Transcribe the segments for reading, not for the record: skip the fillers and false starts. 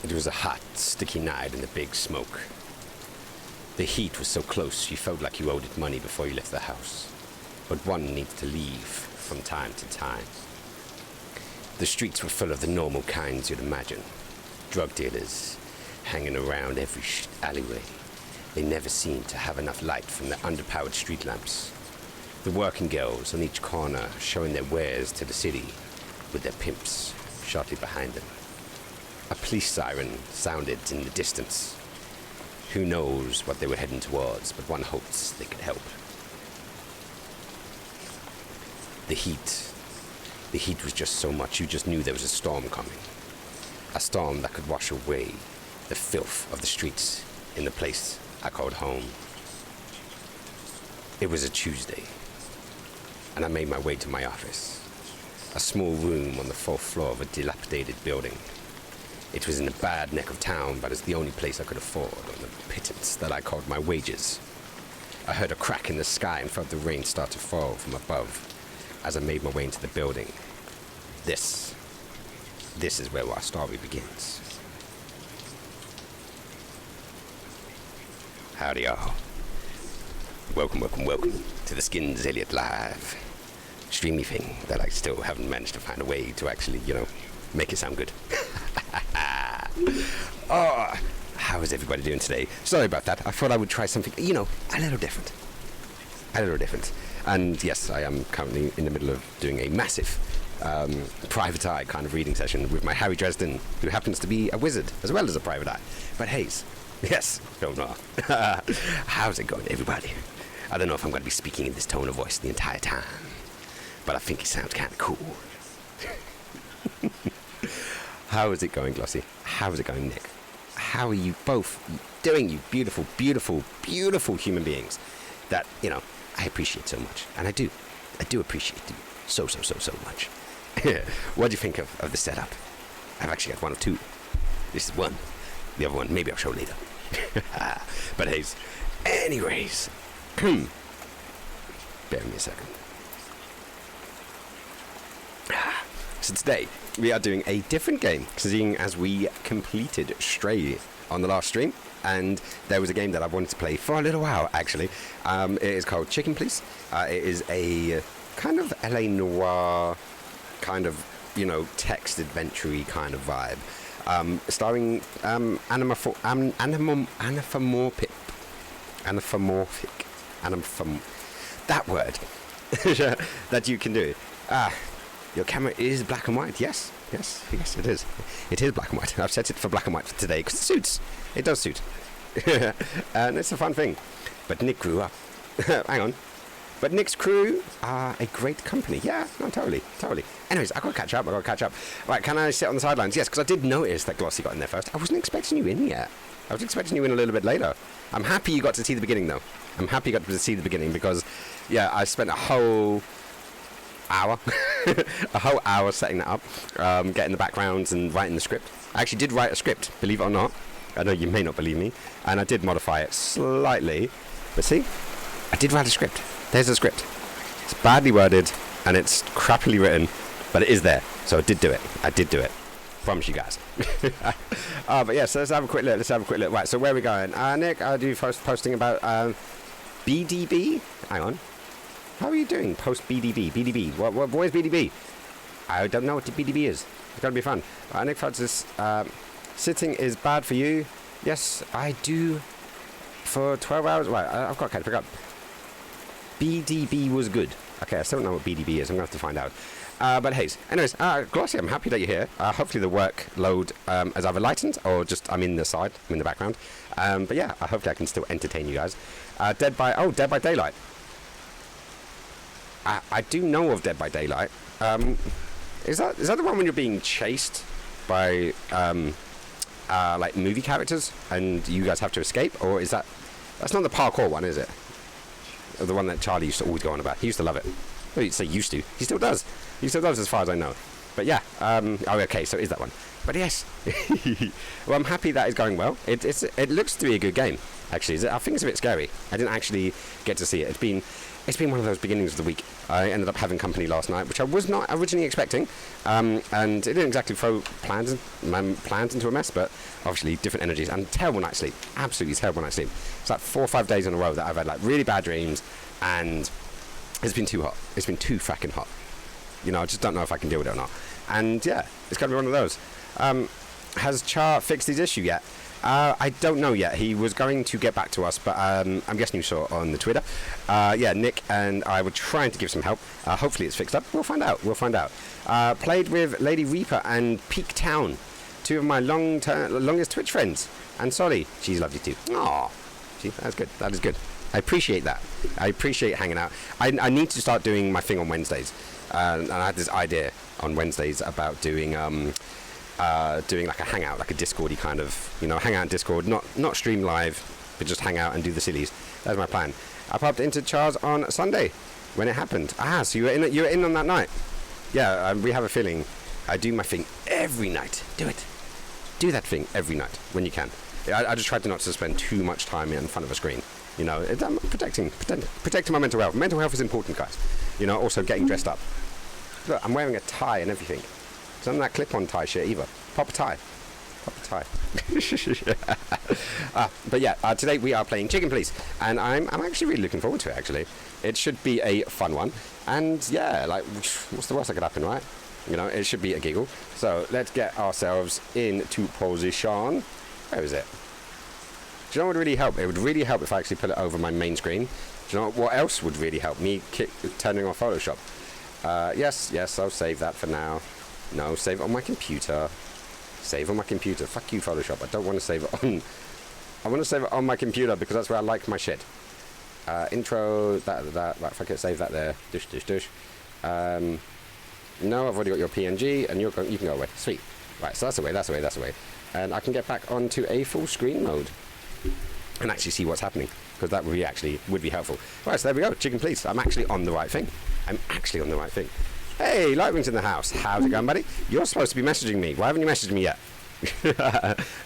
It was a hot, sticky night in the big smoke. The heat was so close you felt like you owed it money before you left the house. But one needs to leave from time to time. The streets were full of the normal kinds you'd imagine. Drug dealers hanging around every alleyway. They never seemed to have enough light from the underpowered street lamps. The working girls on each corner showing their wares to the city with their pimps shortly behind them. A police siren sounded in the distance. Who knows what they were heading towards, but one hopes they could help. The heat was just so much, you just knew there was a storm coming. A storm that could wash away the filth of the streets in the place I called home. It was a Tuesday, and I made my way to my office. A small room on the fourth floor of a dilapidated building. It was in a bad neck of town, but it's the only place I could afford on the pittance that I called my wages. I heard a crack in the sky and felt the rain start to fall from above as I made my way into the building. This is where our story begins. Howdy, y'all. Welcome to the Skins Elliot Live streamy thing that I still haven't managed to find a way to actually, make it sound good. Oh, how is everybody doing today? Sorry about that. I thought I would try something, a little different. And yes, I am currently in the middle of doing a massive private eye kind of reading session with my Harry Dresden, who happens to be a wizard as well as a private eye. But Hayes, yes, don't know. How's it going, everybody? I don't know if I'm going to be speaking in this tone of voice the entire time, but I think it sounds kind of cool. How is it going, Glossy? How is it going, Nick? How are you both doing, you beautiful, beautiful, beautiful human beings that, I appreciate so much. And I do appreciate you so much. What do you think of the setup? I've actually got one or two. This is one. The other one, maybe I'll show later. But anyways, bear me a second. So today, we are doing a different game, seeing as we completed Stray on the last stream, and there was a game that I wanted to play for a little while, actually. It is called Chicken Police. It is a kind of LA Noire kind of text adventure-y kind of vibe. Starring anamorphic, that word that you can do. Your camera is black and white. Yes, it is. It is black and white. I've set it for black and white for today because it suits. It does suit. And it's a fun thing. But Nick grew up. Hang on. But Nick's crew are a great company. Yeah, no, totally. Anyways, I've got to catch up. Right, can I sit on the sidelines? Yes, because I did notice that Glossy got in there first. I wasn't expecting you in yet. I was expecting you in a little bit later. I'm happy you got to see the beginning, though. Because, yeah, I spent a whole hour, setting that up, getting the backgrounds and writing the script. I actually did write a script, believe it or not. I know you may not believe me, and I did modify it slightly. But see, I did write a script. There's a script. It's badly worded and it's crappily written, but it is there. So I did do it. Promise you guys. But yeah, so let's have a quick look. Right, so where are we going? Nick, are you posting about BDB? Hang on. How are you doing post BDB? What is BDB? I don't know what the BDB is. It's going to be fun. Nick Francis, sitting is bad for you. Yes, I do. For 12 hours. Right, I've got to pick up. BDB was good. Okay, I still don't know what BDB is. I'm going to have to find out. But hey, anyways, Glossy, I'm happy that you're here. Hopefully the workload has either lightened or just I'm in the background. But yeah, hopefully I can still entertain you guys. Dead by Daylight. I do know of Dead by Daylight. Is that the one when you're being chased by like movie characters and you guys have to escape, or is that's not the parkour one, is it? Or the one that Charlie used to always go on about. He used to love it. Well, you'd say used to. He still does. As far as I know. But yeah. Okay, so it is that one. But yes. Well, I'm happy that is going well. It looks to be a good game, actually. I think it's a bit scary. I didn't actually get to see it. It's been one of those beginnings of the week. I ended up having company last night, which I was not originally expecting, and it didn't exactly throw plans into a mess, but obviously different energies and terrible night's sleep. Absolutely terrible night's sleep. It's like 4 or 5 days in a row that I've had like really bad dreams, and it's been too hot. It's been too fracking hot. I just don't know if I can deal with it or not. And yeah, it's got to be one of those. Has Char fixed his issue yet? I don't know yet. He was going to get back to us, but I'm guessing you saw on the Twitter. Yeah, Nick and I were trying to give some help. Hopefully it's fixed up. We'll find out. Played with Lady Reaper and Peak Town, two of my longest Twitch friends. And Solly, she's lovely too. Aww. See, that's good. That is good. I appreciate that. I appreciate hanging out. I need to start doing my thing on Wednesdays. And I had this idea on Wednesdays about doing like a hangout, like a Discordy kind of, hang out in Discord, not stream live, but just hang out and do the sillies. That's my plan. I popped into Charles on Sunday when it happened. So you were in on that night. Yeah, we have a feeling. I do my thing every night. Do that thing every night when you can. I just tried not to spend too much time in front of a screen. I'm protecting my mental health. Mental health is important, guys. Also getting dressed up. Look, I'm wearing a tie and everything. It's not that clip-on tie shit either. Proper tie. But yeah, today we are playing Chicken Police, and I'm actually really looking forward to it. Actually, it should be a fun one. And yeah, like, what's the worst that could happen, right? It should be a giggle. So let's get ourselves into position. Where is it? Do you know what would really help? It would really help if I actually put it over my main screen. Do you know what else would really help? Me turning on Photoshop. Yes, I'll save that for now. No, save it on my computer. Fuck you, Photoshop. I don't want to save it on... I want to save it on my computer because that's where I like my shit. Intro, that. Right, fuck it, save that there. Dish. No, I've already got your PNG, and you can go away. Sweet. Right, so that's away. And I can get back onto a full screen mode and actually see what's happening, because that would be helpful. Right, so there we go. Chicken Police. I'm actually on the right thing. Hey, Lightwing's in the house. How's it going, buddy? You're supposed to be messaging me. Why haven't you messaged me yet?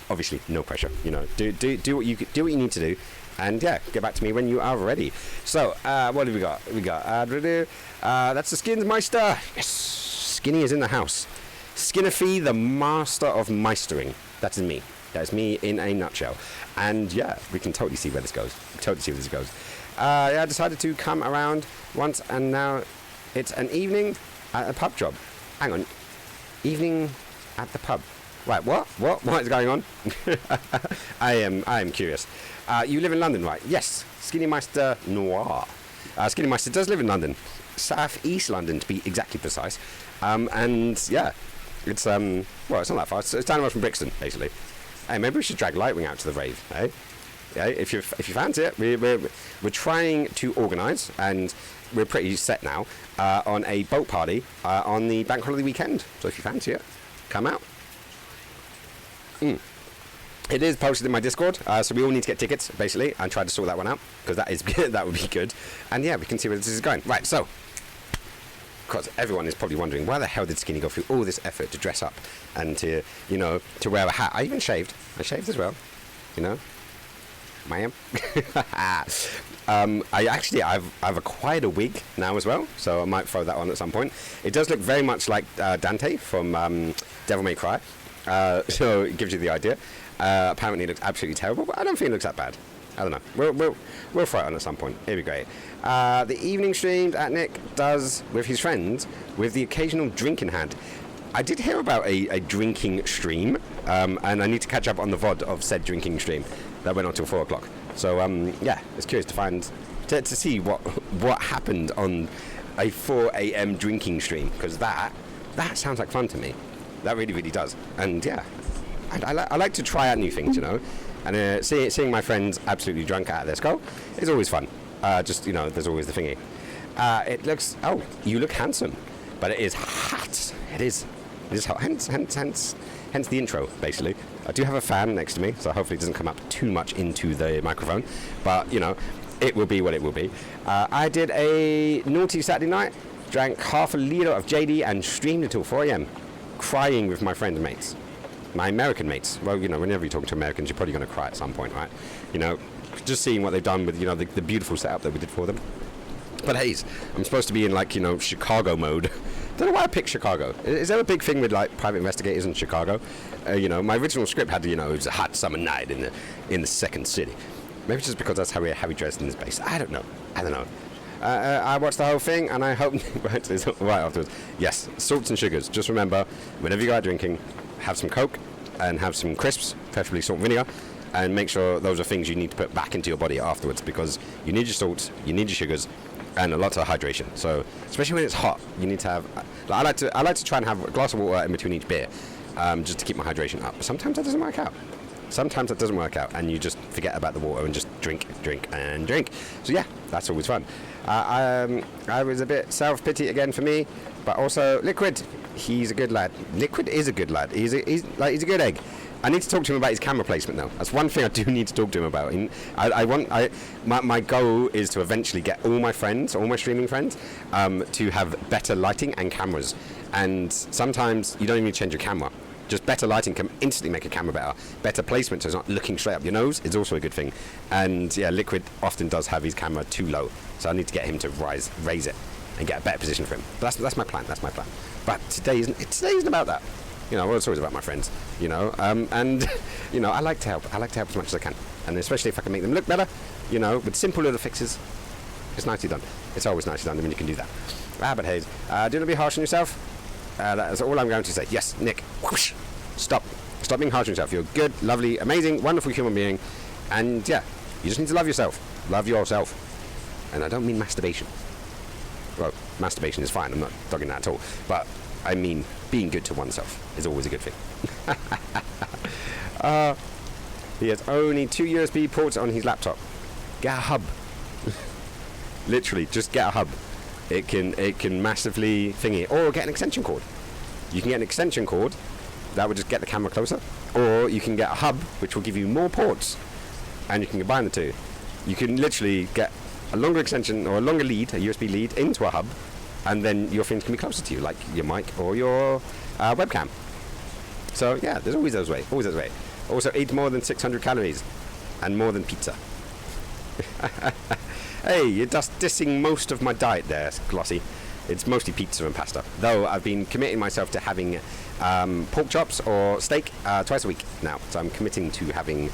Obviously, no pressure. Do what you need to do, and yeah, get back to me when you are ready. So, what have we got? That's the Skins Meister. Yes, Skinny is in the house. Skinnerfee, the master of meistering. That is me. That is me in a nutshell. And yeah, we can totally see where this goes. I decided to come around once, and now it's an evening at a pub job. Hang on. Evening at the pub. Right, what? What is going on? I am curious. You live in London, right? Yes. Skinny Meister Noir. Skinny Meister does live in London. South East London, to be exactly precise. And, yeah, it's, well, it's not that far. It's down the road from Brixton, basically. Hey, maybe we should drag Lightwing out to the rave, eh? Yeah, if you fancy it, we're trying to organise, and we're pretty set now, on a boat party on the bank holiday weekend. So if you fancy it, come out. It is posted in my Discord, so we all need to get tickets, basically, and try to sort that one out, because that would be good. And yeah, we can see where this is going. Right, so, because everyone is probably wondering, why the hell did Skinny go through all this effort to dress up and to, you know, to wear a hat? I even shaved. I shaved as well, you know. Ma'am. I've acquired a wig now as well, so I might throw that on at some point. It does look very much like Dante from Devil May Cry, so it gives you the idea. Apparently it looks absolutely terrible, but I don't think it looks that bad. I don't know. We'll throw it on at some point. It'd be great. The evening streams that Nick does with his friends, with the occasional drink in hand. I did hear about a drinking stream, and I need to catch up on the VOD of said drinking stream. That went on till 4 o'clock. So, yeah, it's curious to see what happened on a 4 a.m. drinking stream, because that sounds like fun to me. That really, really does. And, yeah, I like to try out new things, you know. And seeing my friends absolutely drunk at their skull is always fun. Just, you know, there's always the thingy. It looks... Oh, you look handsome. But it is hot. It is hot. Hence the intro, basically. I do have a fan next to me, so hopefully it doesn't come up too much into the microphone. But, you know, it will be what it will be. I did a naughty Saturday night, drank half a litre of JD and streamed until 4 a.m. crying with my friend and mates. My American mates. Well, you know, whenever you talk to Americans, you're probably going to cry at some point, right? You know, just seeing what they've done with, you know, the beautiful setup that we did for them. But hey, I'm supposed to be in, like, you know, Chicago mode. Don't know why I picked Chicago. Is there a big thing with, like, private investigators in Chicago? You know, my original script had, you know, it was a hot summer night in the second city. Maybe just because that's how we dressed in this base. I don't know. I watched the whole thing, and I hope right afterwards. Yes, salts and sugars. Just remember, whenever you go out drinking, have some Coke and have some crisps, preferably salt and vinegar, and make sure those are things you need to put back into your body afterwards, because you need your salts, you need your sugars, and a lot of hydration. So, especially when it's hot, you need to have... I like to try and have a glass of water in between each beer, just to keep my hydration up. Sometimes that doesn't work out. And you just forget about the water and just drink. So yeah, that's always fun. I was a bit self-pity again for me, but also Liquid, he's a good lad. Liquid is a good lad. He's a good egg. I need to talk to him about his camera placement, though. That's one thing I do need to talk to him about. My goal is to eventually get all my streaming friends, to have better lighting and cameras. And sometimes you don't even need to change your camera. Just better lighting can instantly make a camera better. Better placement, so it's not looking straight up your nose, is also a good thing. And yeah, Liquid often does have his camera too low, so I need to get him to raise it and get a better position for him. But that's my plan. But today isn't about that. You know, well, it's always about my friends, you know, and, you know, I like to help as much as I can, and especially if I can make them look better, you know, with simple little fixes. It's nicely done. It's always nicely done when you can do that. But Hayes, do not be harsh on yourself. That is all I'm going to say. Yes, Nick, whoosh, stop being harsh on yourself. You're a good, lovely, amazing, wonderful human being, and yeah, you just need to love yourself. Love yourself. And I don't mean masturbation. Well, masturbation is fine, I'm not dogging that at all, but I mean being good to oneself is always a good thing. He has only 2 USB ports on his laptop. Get a hub. Literally, just get a hub. It can massively thingy, or get an extension cord. You can get an extension cord that will just get the camera closer, or you can get a hub which will give you more ports, and you can combine the two. You can literally get a longer extension or a longer lead, a USB lead, into a hub, and then your things can be closer to you, like your mic or your webcam. So yeah, there's always those ways. Also, eat more than 600 calories, and more than pizza. Hey, you're just dissing most of my diet there, Glossy. It's mostly pizza and pasta. Though I've been committing myself to having pork chops or steak twice a week now. So I'm committing to having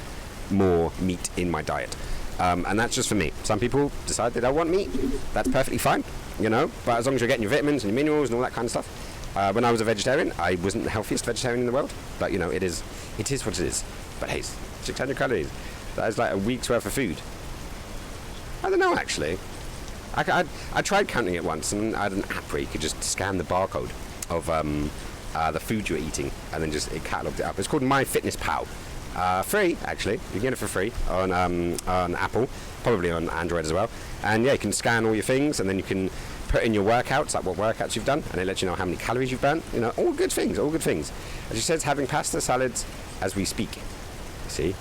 more meat in my diet. And that's just for me. Some people decide they don't want meat. That's perfectly fine, you know. But as long as you're getting your vitamins and your minerals and all that kind of stuff, When I was a vegetarian, I wasn't the healthiest vegetarian in the world, but you know, it is what it is. But hey, 600 calories. That is like a week's worth of food. I don't know, actually. I tried counting it once, and I had an app where you could just scan the barcode of the food you were eating, and then just it catalogued it up. It's called MyFitnessPal. Free, actually. You can get it for free on Apple, probably on Android as well. And yeah, you can scan all your things, and then you can put in your workouts, like what workouts you've done, and it lets you know how many calories you've burnt. You know, all good things, all good things. As you said, having pasta salads as we speak. See?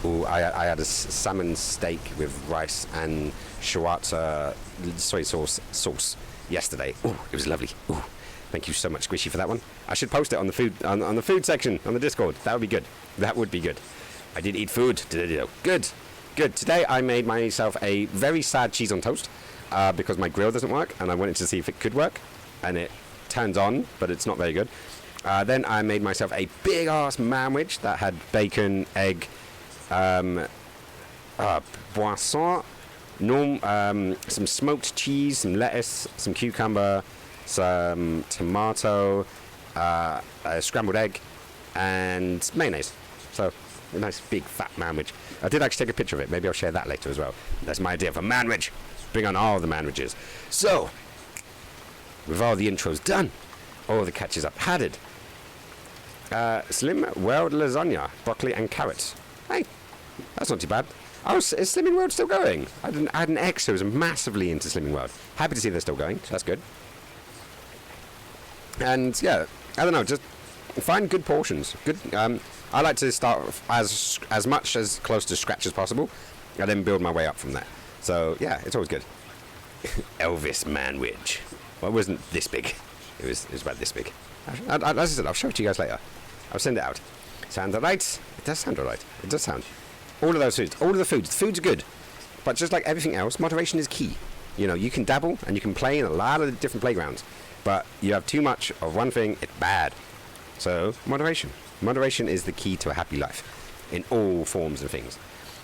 Ooh, I had a salmon steak with rice and sriracha soy sauce yesterday. Ooh, it was lovely. Ooh, thank you so much, Squishy, for that one. I should post it on the food on the food section on the Discord. That would be good. That would be good. I did eat food today. Good. Today I made myself a very sad cheese on toast because my grill doesn't work, and I wanted to see if it could work, and it turns on, but it's not very good. Then I made myself a big ass manwich that had bacon, egg, poisson, some smoked cheese, some lettuce, some cucumber, some tomato, a scrambled egg, and mayonnaise. So a nice big fat manwich. I did actually take a picture of it. Maybe I'll share that later as well. That's my idea for manwich. Bring on all the manwiches. So, with all the intros done, all the catches up padded. Slim World lasagna, broccoli and carrots. Hey, that's not too bad. Is Slimming World still going? I had an ex who was massively into Slimming World. Happy to see they're still going, so that's good. And yeah, I don't know, just find good portions. Good. I like to start as much as close to scratch as possible, and then build my way up from there. So yeah, it's always good. Elvis Manwich. Well, it wasn't this big. It was about this big. As I said, I'll show it to you guys later. I'll send it out. Sound alright? It does sound alright. It does sound. All of those foods. All of the foods. The foods are good. But just like everything else, moderation is key. You know, you can dabble and you can play in a lot of different playgrounds. But you have too much of one thing, it's bad. So, moderation. Moderation is the key to a happy life. In all forms and things.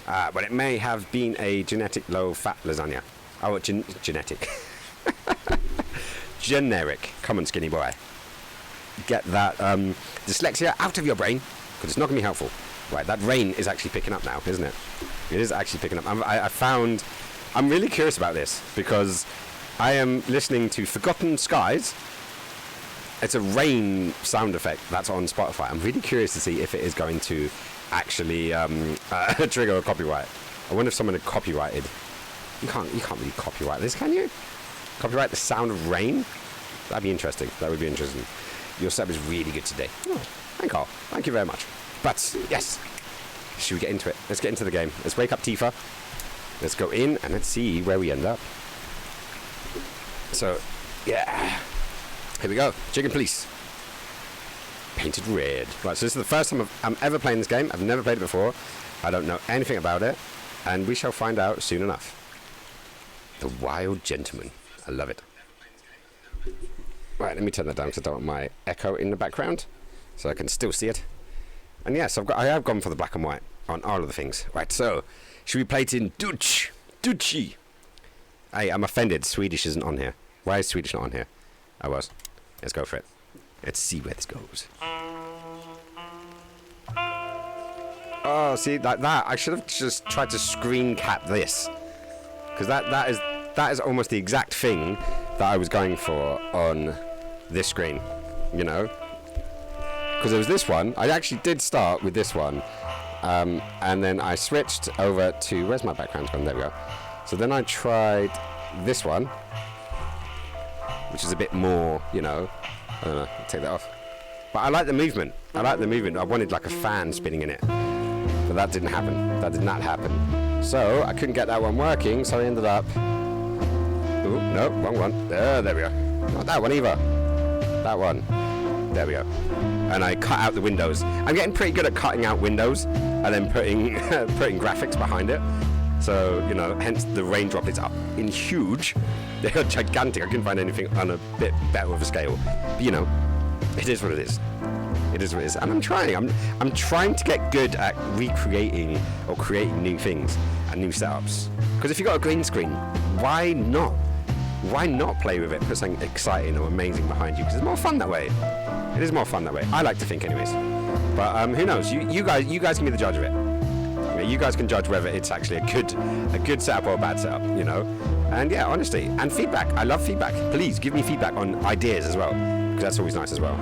But it may have been a genetic low-fat lasagna. Oh, genetic. Generic. Come on, skinny boy. Get that dyslexia out of your brain, because it's not going to be helpful. Right, that rain is actually picking up now, isn't it? It is actually picking up. I'm really curious about this, because I am listening to Forgotten Skies. It's a rain sound effect that's on Spotify. I'm really curious to see if it is going to actually trigger a copyright. I wonder if someone had copyrighted. You can't really copyright this, can you? Copyright the sound of rain? That'd be interesting. That would be interesting. Your sub is really good today. Oh, thank you. Thank you very much. But, yes. Should we get into it? Let's get into the game. Let's wake up Tifa. Let's go in and let's see where we end up. So, yeah. Here we go. Chicken Police. Painted red. Right, so this is the first time I'm ever playing this game. I've never played it before. I don't know anything about it. And we shall find out soon enough. The Wild Gentleman. I love it. Right, let me turn that down because I don't want my echo in the background, so I can still see it. And yes, I have gone for the black and white on all of the things. Right, so should we play it in Dutch? Dutchie. Hey, I'm offended. Swedish isn't on here. Why is Swedish not on here? I was. Let's go for it. Let's see where this goes. Oh, see, like that. I should have just tried to screen cap this, because that is almost the exact thing that I was going for on this screen, you know, because there was this one. I actually did start with this one, and then I switched over to, where's my background gone? There we go. So then I tried this one, which is a bit more, you know, I don't know, take that off. But I like the movement. I wanted like a fan spinning in it, but that didn't happen. That did not happen. So I couldn't get that one working, so I ended up, ooh, no, wrong one. There we go. Not that one either. That one. There we go. And I cut out the windows. I'm getting pretty good at cutting out windows and then putting putting graphics behind it. So, you know, hence the raindrop is up in huge. They're gigantic. I couldn't find anything on a bit better of a scale. But, you know, it is what it is. It is what it is. And I'm trying. I'm trying to get good at recreating or creating new things and new setups. Because if you've got a green screen, why not? why not play with it? Put something exciting or amazing behind you, because it's more fun that way. It is more fun that way. I like to think, anyways. But who knows? You guys can be the judge of it. You guys can judge whether it's actually a good setup or a bad setup, you know. And yeah, honestly, and feedback. I love feedback. Please give me feedback on ideas as well, because that's always nice as well.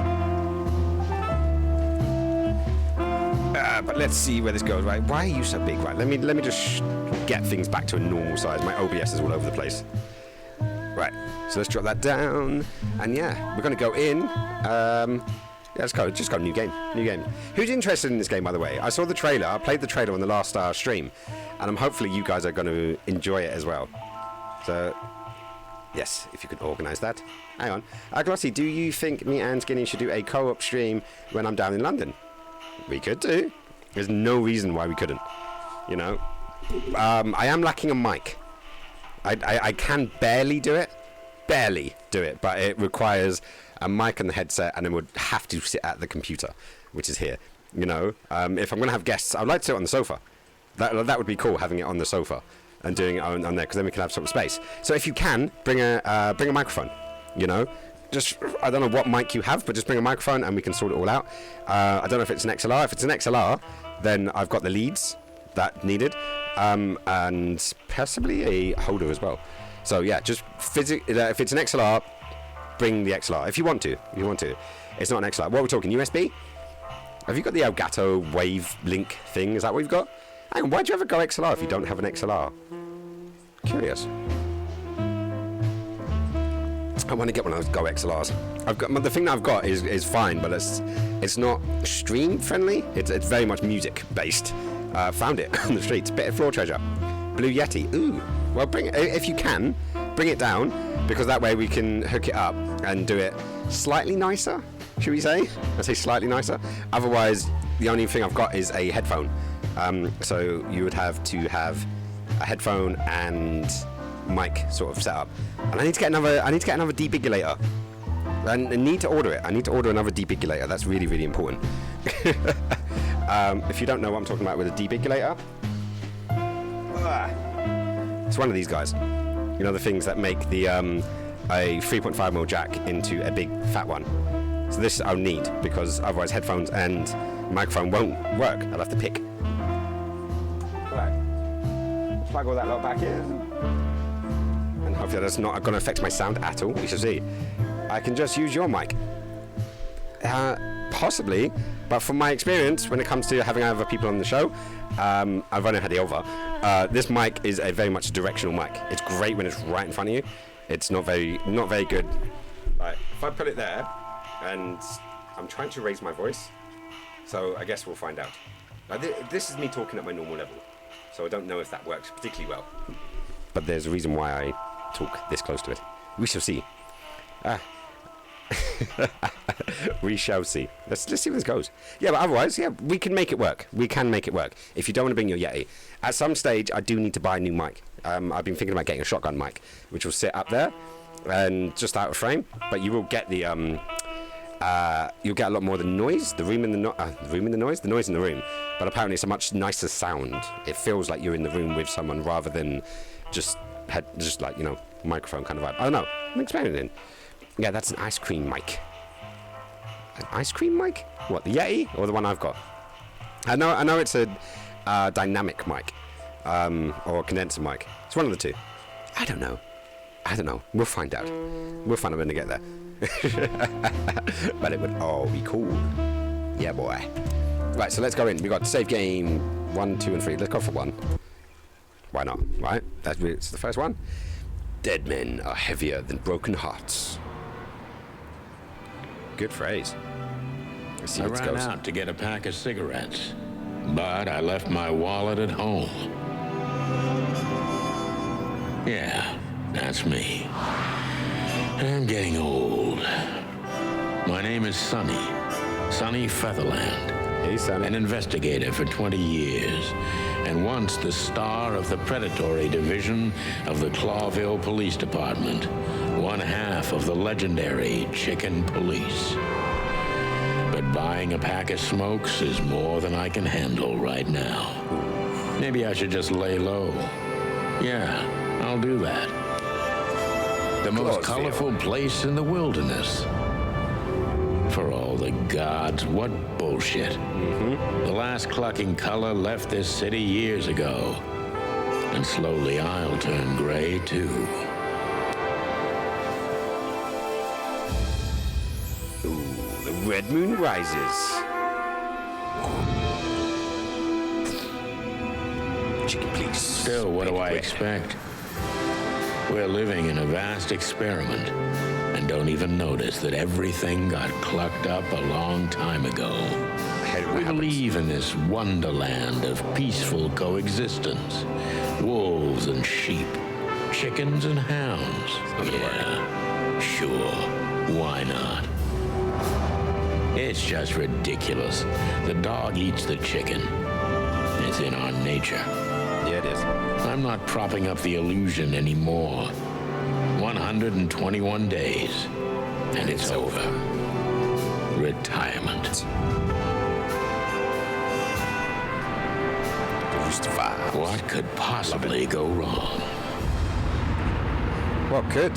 But let's see where this goes. Right? Why are you so big? Right? Let me just get things back to a normal size. My OBS is all over the place. Right. So let's drop that down, and yeah, we're gonna go in. Yeah, let's go. Just go. New game. New game. Who's interested in this game, by the way? I saw the trailer. I played the trailer on the last stream, and hopefully you guys are going to enjoy it as well. So, yes, if you could organise that. Hang on. Glossy, do you think me and Skinny should do a co-op stream when I'm down in London? We could do. There's no reason why we couldn't. You know, I am lacking a mic. I can barely do it, but it requires a mic and the headset, and then would have to sit at the computer, which is here. You know, if I'm going to have guests, I'd like to sit on the sofa. That would be cool, having it on the sofa and doing it on there, because then we can have some space. So if you can, bring a microphone. You know, just, I don't know what mic you have, but just bring a microphone and we can sort it all out. I don't know if it's an XLR. If it's an XLR, then I've got the leads that needed, and possibly a holder as well. So yeah, just if it's an XLR, bring the XLR if you want to. It's not an XLR. What are we talking? USB? Have you got the Elgato Wave Link thing? Is that what you've got? Hang on, why'd you ever go XLR if you don't have an XLR? Curious. I want to get one of those Go XLRs. The thing that I've got is fine, but it's not stream friendly. It's very much music based. Found it on the streets. Bit of floor treasure. Blue Yeti. Ooh. Well, if you can, bring it down, because that way we can hook it up and do it slightly nicer. Should we say? I say slightly nicer. Otherwise, the only thing I've got is a headphone. So you would have to have a headphone and mic sort of set up. And I need to get another debigulator. I need to order it. I need to order another debigulator. That's really, really important. If you don't know what I'm talking about with a debigulator, it's one of these guys. You know, the things that make the a 3.5mm jack into a big fat one. So this I'll need, because otherwise headphones and microphone won't work. I'll have to pick. Right. Plug all that lot back in. And hopefully that's not going to affect my sound at all. We shall see. I can just use your mic. Possibly, but from my experience, when it comes to having other people on the show, I've only had it over. This mic is a very much directional mic. It's great when it's right in front of you. It's not very good. Right, if I put it there, and I'm trying to raise my voice, so I guess we'll find out. This is me talking at my normal level, so I don't know if that works particularly well. But there's a reason why I talk this close to it. We shall see. We shall see. Let's see where this goes. Yeah, but otherwise, yeah, we can make it work. We can make it work. If you don't want to bring your Yeti, at some stage, I do need to buy a new mic. I've been thinking about getting a shotgun mic, which will sit up there and just out of frame. But you will get the you'll get a lot more of the noise, the noise in the room. But apparently, it's a much nicer sound. It feels like you're in the room with someone rather than just like, you know, microphone kind of vibe. I don't know. I'm experimenting. Yeah, that's an ice cream mic. An ice cream mic? What, the Yeti or the one I've got? I know it's a dynamic mic, or a condenser mic. It's one of the two. I don't know. We'll find out. We'll find out when we get there. But it would all be cool. Yeah, boy. Right, so let's go in. We got save game 1, 2, and 3. Let's go for 1. Why not? Right? It's the first one. Dead men are heavier than broken hearts. Good phrase. Let's see I how it ran goes. out to get a pack of cigarettes, but I left my wallet at home. Yeah, that's me. I'm getting old. My name is Sonny Featherland. Hey, Sonny. An investigator for 20 years, and once the star of the predatory division of the Clawville Police Department, one half of the legendary Chicken Police. But buying a pack of smokes is more than I can handle right now. Maybe I should just lay low. Yeah, I'll do that. The most Clawsville. colorful place in the wilderness. For all the gods, what bullshit. The last clucking color left this city years ago. And slowly I'll turn gray, too. Ooh, the red moon rises. Chicken, please. Still, what do I Red. expect? We're living in a vast experiment and don't even notice that everything got clucked up a long time ago. Hell, what We happens? believe in this wonderland of peaceful coexistence. Wolves and sheep, chickens and hounds. Yeah, sure, why not? It's just ridiculous. The dog eats the chicken. It's in our nature. Yeah, it is. I'm not propping up the illusion anymore. 121 days, and it's over. Retirement. What could possibly go wrong? What could?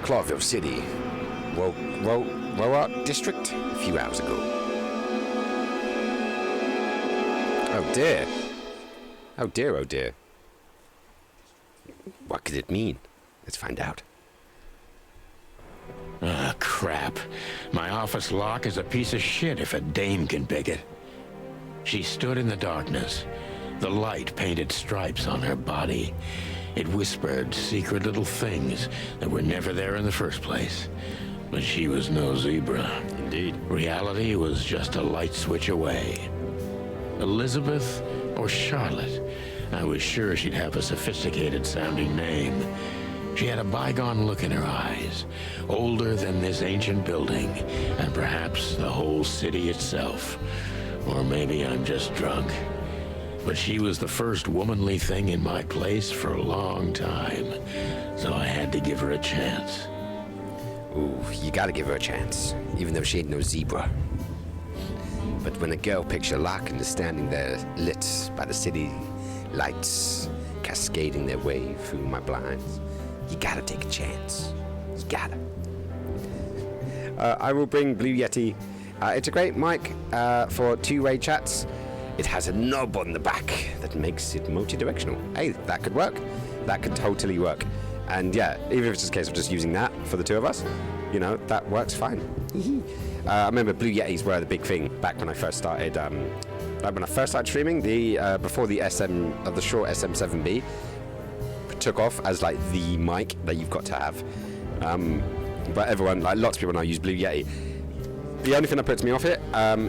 Clawville City. Roark District a few hours ago. Oh dear. Oh dear, oh dear. What could it mean? Let's find out. Ah, crap. My office lock is a piece of shit if a dame can pick it. She stood in the darkness. The light painted stripes on her body. It whispered secret little things that were never there in the first place. But she was no zebra. Indeed. Reality was just a light switch away. Elizabeth or Charlotte? I was sure she'd have a sophisticated-sounding name. She had a bygone look in her eyes, older than this ancient building, and perhaps the whole city itself. Or maybe I'm just drunk. But she was the first womanly thing in my place for a long time, so I had to give her a chance. Ooh, you gotta give her a chance, even though she ain't no zebra. But when a girl picks your lock and is standing there lit by the city lights cascading their way through my blinds, you gotta take a chance. You gotta. I will bring Blue Yeti. It's a great mic for two-way chats. It has a knob on the back that makes it multi-directional. Hey, that could work. That could totally work. And yeah, even if it's just a case of just using that for the two of us, you know, that works fine. I remember Blue Yetis were the big thing back when I first started. Like when I first started streaming, before the Shure SM7B took off as like the mic that you've got to have. But everyone, like lots of people now use Blue Yeti. The only thing that puts me off it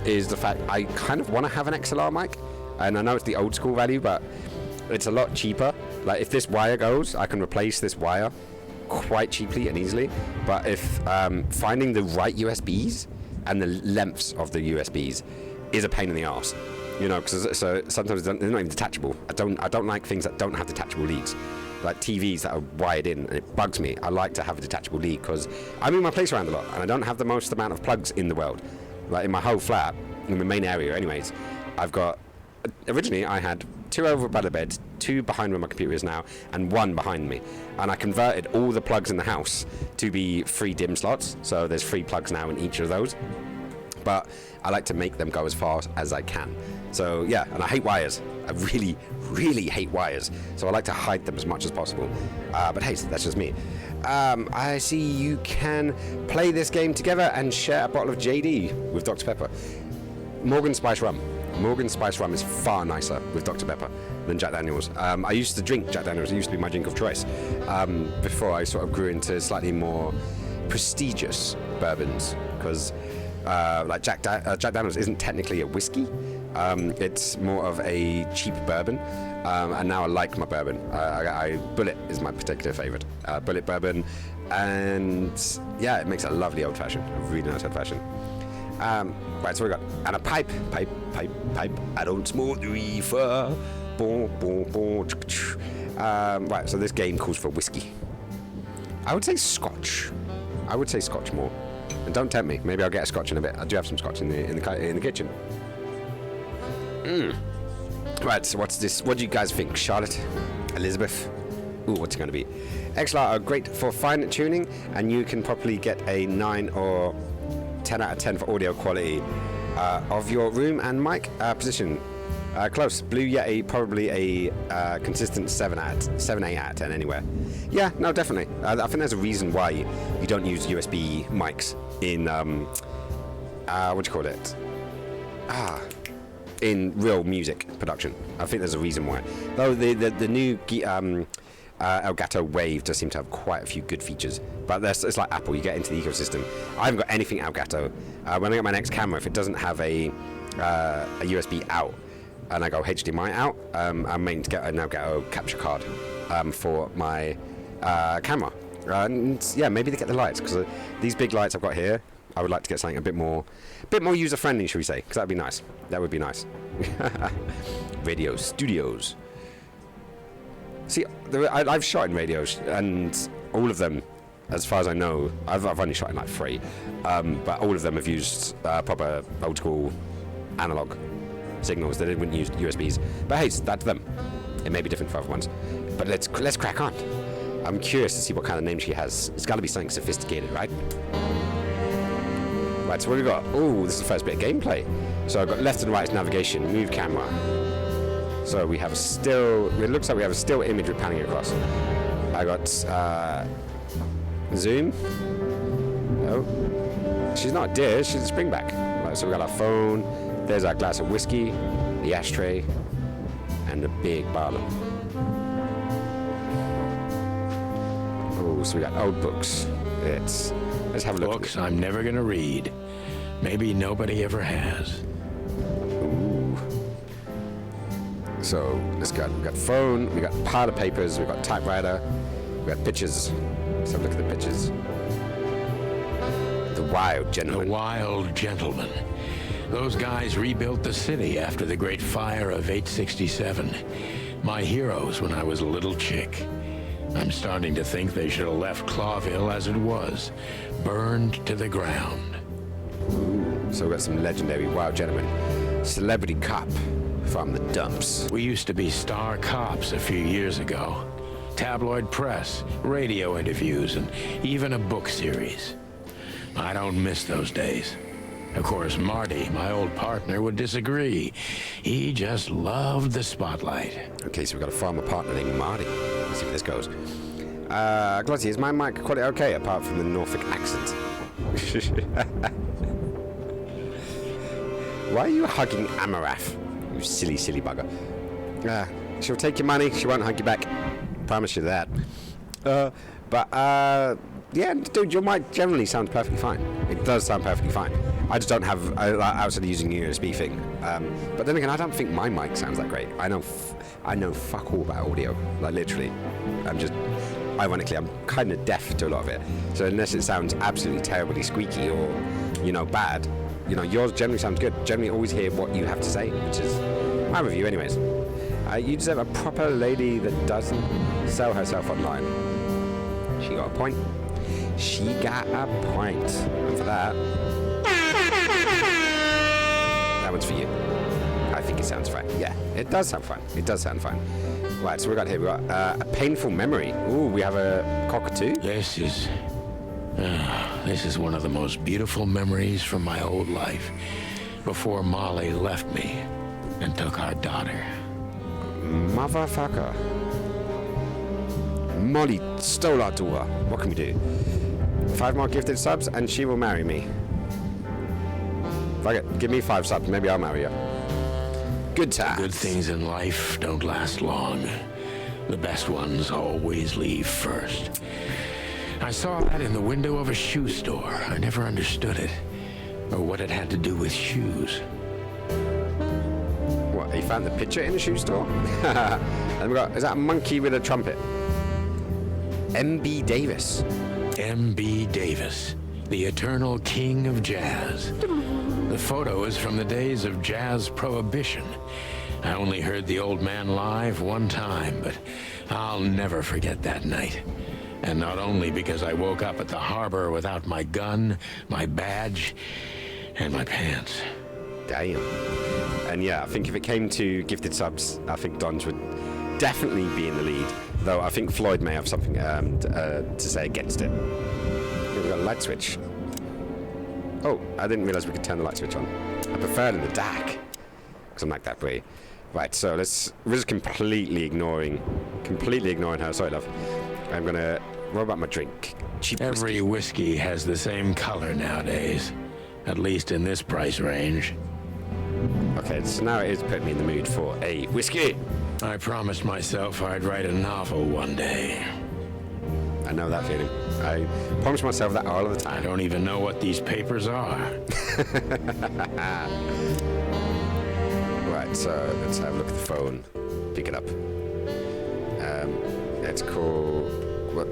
is the fact I kind of want to have an XLR mic, and I know it's the old school value, but it's a lot cheaper. Like if this wire goes, I can replace this wire quite cheaply and easily. But if finding the right USBs and the lengths of the USBs is a pain in the arse, you know, because so sometimes they're not even detachable. I don't like things that don't have detachable leads. Like TVs that are wired in, and it bugs me. I like to have a detachable lead because I move my place around a lot, and I don't have the most amount of plugs in the world. Like in my whole flat, in the main area anyways, I've got, originally I had 2 over by the bed, 2 behind where my computer is now, and 1 behind me. And I converted all the plugs in the house to be 3 DIMM slots, so there's 3 plugs now in each of those. But I like to make them go as far as I can. So yeah, and I hate wires. I really, really hate wires. So I like to hide them as much as possible. But hey, that's just me. I see you can play this game together and share a bottle of JD with Dr. Pepper. Morgan Spice Rum. Morgan Spice Rum is far nicer with Dr. Pepper than Jack Daniels. I used to drink Jack Daniels. It used to be my drink of choice before I sort of grew into slightly more prestigious bourbons, because like Jack Daniels isn't technically a whiskey. It's more of a cheap bourbon, and now I like my bourbon. Bullet is my particular favorite. Bullet bourbon, and yeah, it makes a lovely old fashioned, a really nice old fashioned. Right, so we got, and a pipe. I don't smoke the reefer. Right, so this game calls for whiskey. I would say scotch. I would say scotch more. And don't tempt me. Maybe I'll get a scotch in a bit. I do have some scotch in the kitchen. Right, so what's this? What do you guys think? Charlotte? Elizabeth? Ooh, what's it going to be? XLR are great for fine tuning, and you can probably get a 9 or 10 out of 10 for audio quality of your room and mic position. Close. Blue Yeti, probably a consistent 7, 8 out of 10 anywhere. Yeah, no, definitely. I think there's a reason why you don't use USB mics in, what do you call it? In real music production. I think there's a reason why. Though the new Elgato Wave does seem to have quite a few good features. But it's like Apple, you get into the ecosystem. I haven't got anything Elgato. When I get my next camera, if it doesn't have a USB out, and I go HDMI out, I'm meant to get an Elgato capture card for my camera. And yeah, maybe they get the lights, because these big lights I've got here, I would like to get something a bit more user-friendly, should we say? Because that would be nice. That would be nice. Radio studios. See, I've shot in radios, and all of them, as far as I know, I've only shot in like 3, but all of them have used proper old-school analog signals. They wouldn't use USBs. But hey, that's them. It may be different for other ones. But let's crack on. I'm curious to see what kind of name she has. It's got to be something sophisticated, right? Right, so what have we got? Oh, this is the first bit of gameplay. So I've got left and right is navigation, move camera. So we have a still, it looks like we have a still image we're panning across. I got zoom. Oh, she's not a deer, she's a springback. Right, so we got our phone, there's our glass of whiskey, the ashtray, and the big bottle. Oh, so we got old books. Let's have a look. Books I'm never gonna read. Maybe nobody ever has. Ooh. So let's go. We got phone, we got pile of papers, we got typewriter, we got pictures. Let's have a look at the pictures. The Wild Gentleman. The Wild Gentleman. Those guys rebuilt the city after the Great Fire of 867. My heroes when I was a little chick. I'm starting to think they should have left Clawville as it was, burned to the ground. Ooh, so we got some legendary Wild Gentlemen. Celebrity cop from the dumps. We used to be star cops a few years ago. Tabloid press, radio interviews, and even a book series. I don't miss those days. Of course, Marty, my old partner, would disagree. He just loved the spotlight. Okay, so we've got a former partner named Marty. Let's see where this goes. Glotty, is my mic quality okay, apart from the Norfolk accent? Why are you hugging Amarath? You silly, silly bugger. She'll take your money, she won't hug you back. Promise you that. Yeah, dude, your mic generally sounds perfectly fine. It does sound perfectly fine. I just don't have, outside of using the USB thing. But then again, I don't think my mic sounds that great. I know fuck all about audio. Like, literally. Ironically, I'm kind of deaf to a lot of it. So unless it sounds absolutely terribly squeaky or, bad, yours generally sounds good. Generally always hear what you have to say, which is my review anyways. You deserve a proper lady that doesn't sell herself online. She got a point. She got a point. And for that one's for you. I think it sounds fine. Yeah, it does sound fine. It does sound fine. Right, so we got a painful memory. Ooh, we have a cockatoo. This is one of the most beautiful memories from my old life. Before Molly left me and took our daughter. Motherfucker. Molly stole our daughter. What can we do? 5 more gifted subs and she will marry me. Fuck it, give me 5 subs, maybe I'll marry you. Good times. Good things in life don't last long. The best ones always leave first. I saw that in the window of a shoe store. I never understood it, or what it had to do with shoes. What, you found the picture in the shoe store? And we got, is that a monkey with a trumpet? M.B. Davis. M.B. Davis, the eternal king of jazz. The photo is from the days of jazz prohibition. I only heard the old man live one time, but I'll never forget that night. And not only because I woke up at the harbor without my gun, my badge, and my pants. Damn. And yeah, I think if it came to gifted subs, I think Don's would definitely be in the lead, though I think Floyd may have something to say against it. Here we've got a light switch. Oh, I didn't realize we could turn the light switch on. I prefer it in the dark, because I'm like that way. Right, so we're just completely ignoring her. Sorry, love. I'm gonna. What about my drink? Cheap Every whiskey has the same color nowadays, at least in this price range. Okay, so now it is putting me in the mood for a whiskey. I promised myself I'd write a novel one day. I know that feeling. I promise myself that all of the I time. don't even know what these papers are. Right, so let's have a look at the phone. Pick it up. Let's call. What?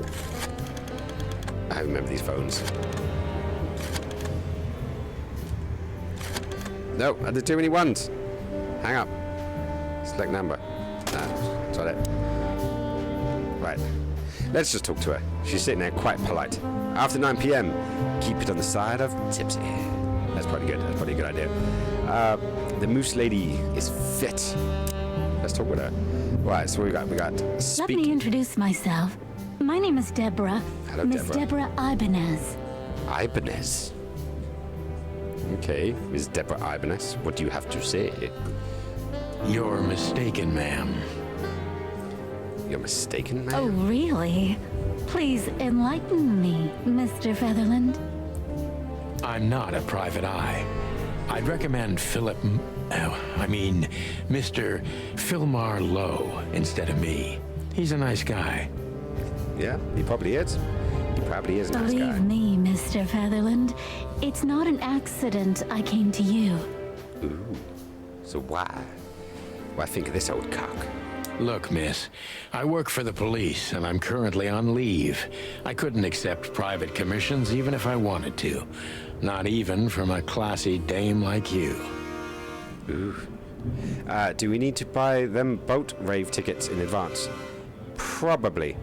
I remember these phones. No, I did too many ones. Hang up. Select number. No, that's not it. Right. Let's just talk to her. She's sitting there quite polite. After 9 p.m., keep it on the side of tipsy. That's probably good. That's probably a good idea. The Moose Lady is fit. Let's talk with her. Right, so we got Let me introduce myself. My name is Deborah. Hello, Miss Deborah. Deborah Ibanez. Ibanez. Okay, Miss Deborah Ibanez, what do you have to say? You're mistaken, ma'am. You're mistaken, Oh, ma'am? really? Please enlighten me, Mr. Featherland. I'm not a private eye. I'd recommend Mr. Philmar Lowe instead of me. He's a nice guy. Yeah, he probably is. He probably is a nice guy. Believe me, Mr. Featherland, it's not an accident I came to you. Ooh. So why? Why think of this old cock? Look, miss, I work for the police, and I'm currently on leave. I couldn't accept private commissions even if I wanted to. Not even from a classy dame like you. Ooh. Do we need to buy them boat rave tickets in advance? Probably.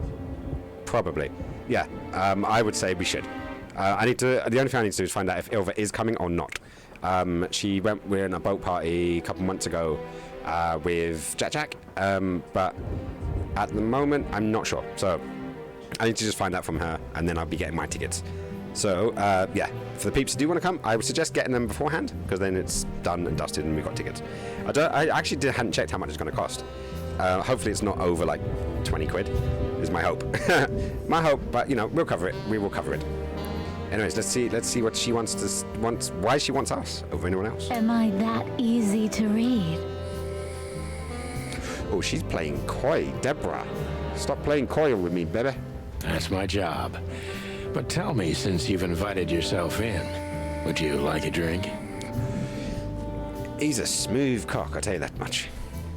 Yeah, I would say we should. The only thing I need to do is find out if Ilva is coming or not. We're in a boat party a couple months ago with Jack, but at the moment I'm not sure. So I need to just find out from her, and then I'll be getting my tickets. So yeah, for the peeps who do want to come, I would suggest getting them beforehand, because then it's done and dusted and we've got tickets. I actually hadn't checked how much it's going to cost. Hopefully it's not over like 20 quid, is my hope. My hope, but you know, we'll cover it. We will cover it. Anyways, let's see what she why she wants us over anyone else. Am I that easy to read? Oh, she's playing coy. Deborah, stop playing coy with me, baby. That's my job. But tell me, since you've invited yourself in, would you like a drink? He's a smooth cock, I tell you that much.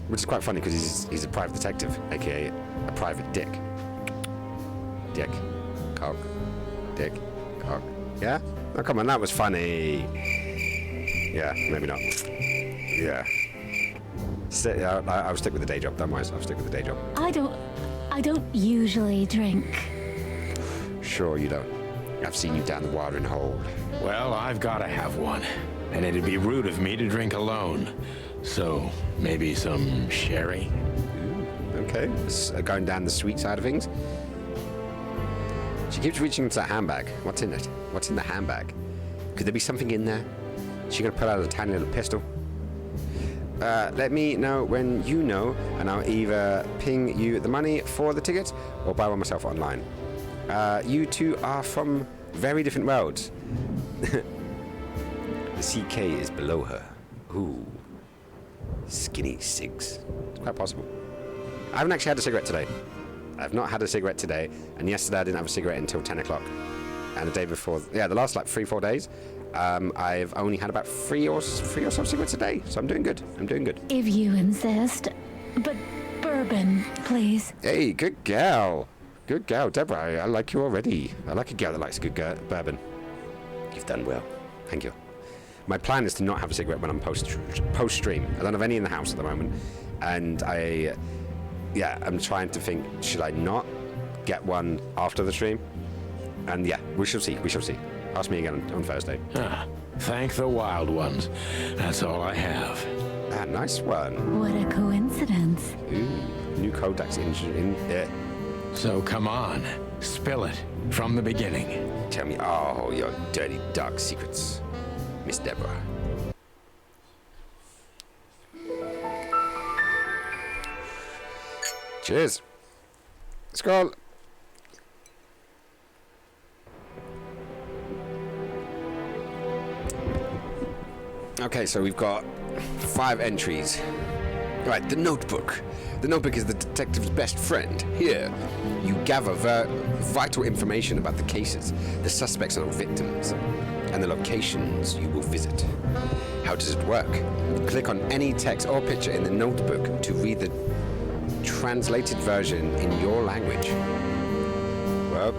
Which is quite funny because he's a private detective, aka a private dick. Dick, cock, dick, cock. Yeah? Oh, come on, that was funny. Yeah, maybe not. Yeah. I'll stick with the day job. Don't worry, I'll stick with the day job. I don't usually drink. Sure you don't. I've seen you down the watering hole. Well, I've got to have one. And it'd be rude of me to drink alone. So, maybe some sherry? Okay, going down the sweet side of things. She keeps reaching into that handbag. What's in it? What's in the handbag? Could there be something in there? She gonna pull out a tiny little pistol? Let me know when you know, and I'll either ping you the money for the tickets or buy one myself online. You two are from very different worlds. The CK is below her. Ooh. Skinny cigs. It's quite possible. I haven't actually had a cigarette today. I've not had a cigarette today, and yesterday I didn't have a cigarette until 10 o'clock. And the day before, yeah, the last like 3-4 days, I've only had about three or so cigarettes a day, so I'm doing good. If you insist. But bourbon, please. Hey, good gal. Good gal, Deborah. I like you already. I like a gal that likes a good bourbon. You've done well. Thank you. My plan is to not have a cigarette when I'm post-stream. I don't have any in the house at the moment. And I'm trying to think, should I not get one after the stream? And yeah, we shall see. Ask me again on Thursday. Thank the wild ones. That's all I have. Ah, nice one. What a coincidence. Ooh. New codex in there. So come on, spill it from the beginning. Tell me all your dirty, dark secrets, Miss Deborah. Cheers. Skål. Okay, so we've got 5 entries. Right, the notebook. The notebook is the detective's best friend. Here, you gather vital information about the cases, the suspects or victims, and the locations you will visit. How does it work? Click on any text or picture in the notebook to read the translated version in your language. Well,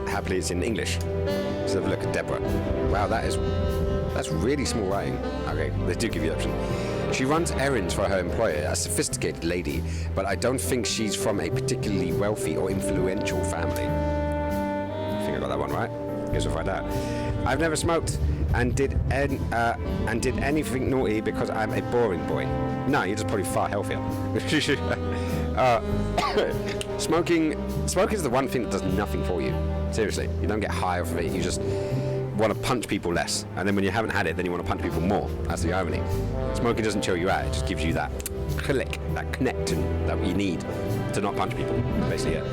happily it's in English. Let's have a look at Deborah. Wow, that's really small writing. Okay, they do give you the option. She runs errands for her employer, a sophisticated lady, but I don't think she's from a particularly wealthy or influential family. I think I got that one right. Guess we'll find out. I've never smoked and did anything naughty because I'm a boring boy. No, you're just probably far healthier. Smoking is the one thing that does nothing for you. Seriously, you don't get high off of it. You just want to punch people less, and then when you haven't had it, then you want to punch people more. That's the irony. Smoking doesn't chill you out; it just gives you that click, that connecting that you need to not punch people. Basically, yeah.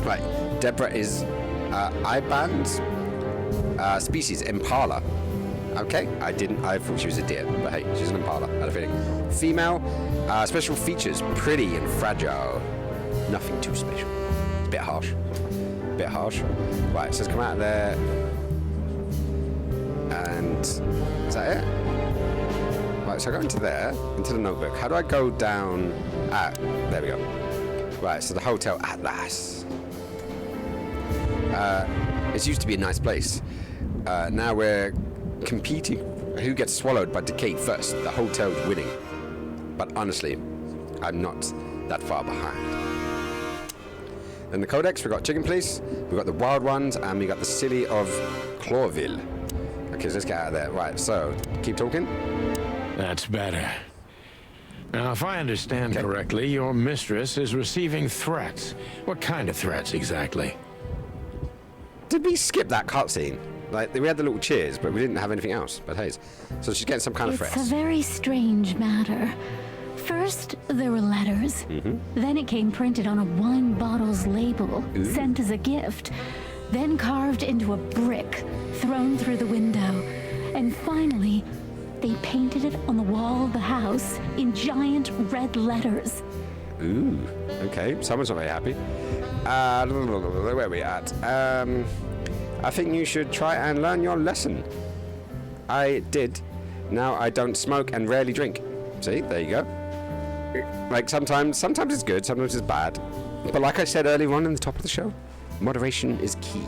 Right, Deborah is IBAN's species Impala. Okay, I thought she was a deer, but hey, she's an Impala. I had a feeling. Female, special features, pretty and fragile. Nothing too special. A bit harsh. Right, so let's come out of there. And is that it? Right, so I go into there, into the notebook. How do I go down? There we go. Right, so the Hotel Atlas. It used to be a nice place. Now we're competing. Who gets swallowed by decay first? The hotel's winning. But honestly, I'm not that far behind. Then the Codex, we got Chicken Police, we got the Wild Ones, and we got the City of Clawville. Okay, so let's get out of there. Right, so, keep talking. That's better. Now, if I understand correctly, your mistress is receiving threats. What kind of threats, exactly? Did we skip that cutscene? Like, we had the little cheers, but we didn't have anything else. But hey, so she's getting some kind of threats. It's a very strange matter. First, there were letters. Then it came printed on a wine bottle's label, sent as a gift. Then carved into a brick, thrown through the window. And finally, they painted it on the wall of the house in giant red letters. Ooh, okay. Someone's not very happy. Where are we at? I think you should try and learn your lesson. I did. Now I don't smoke and rarely drink. See, there you go. Like, sometimes it's good, sometimes it's bad. But like I said earlier on in the top of the show, moderation is key.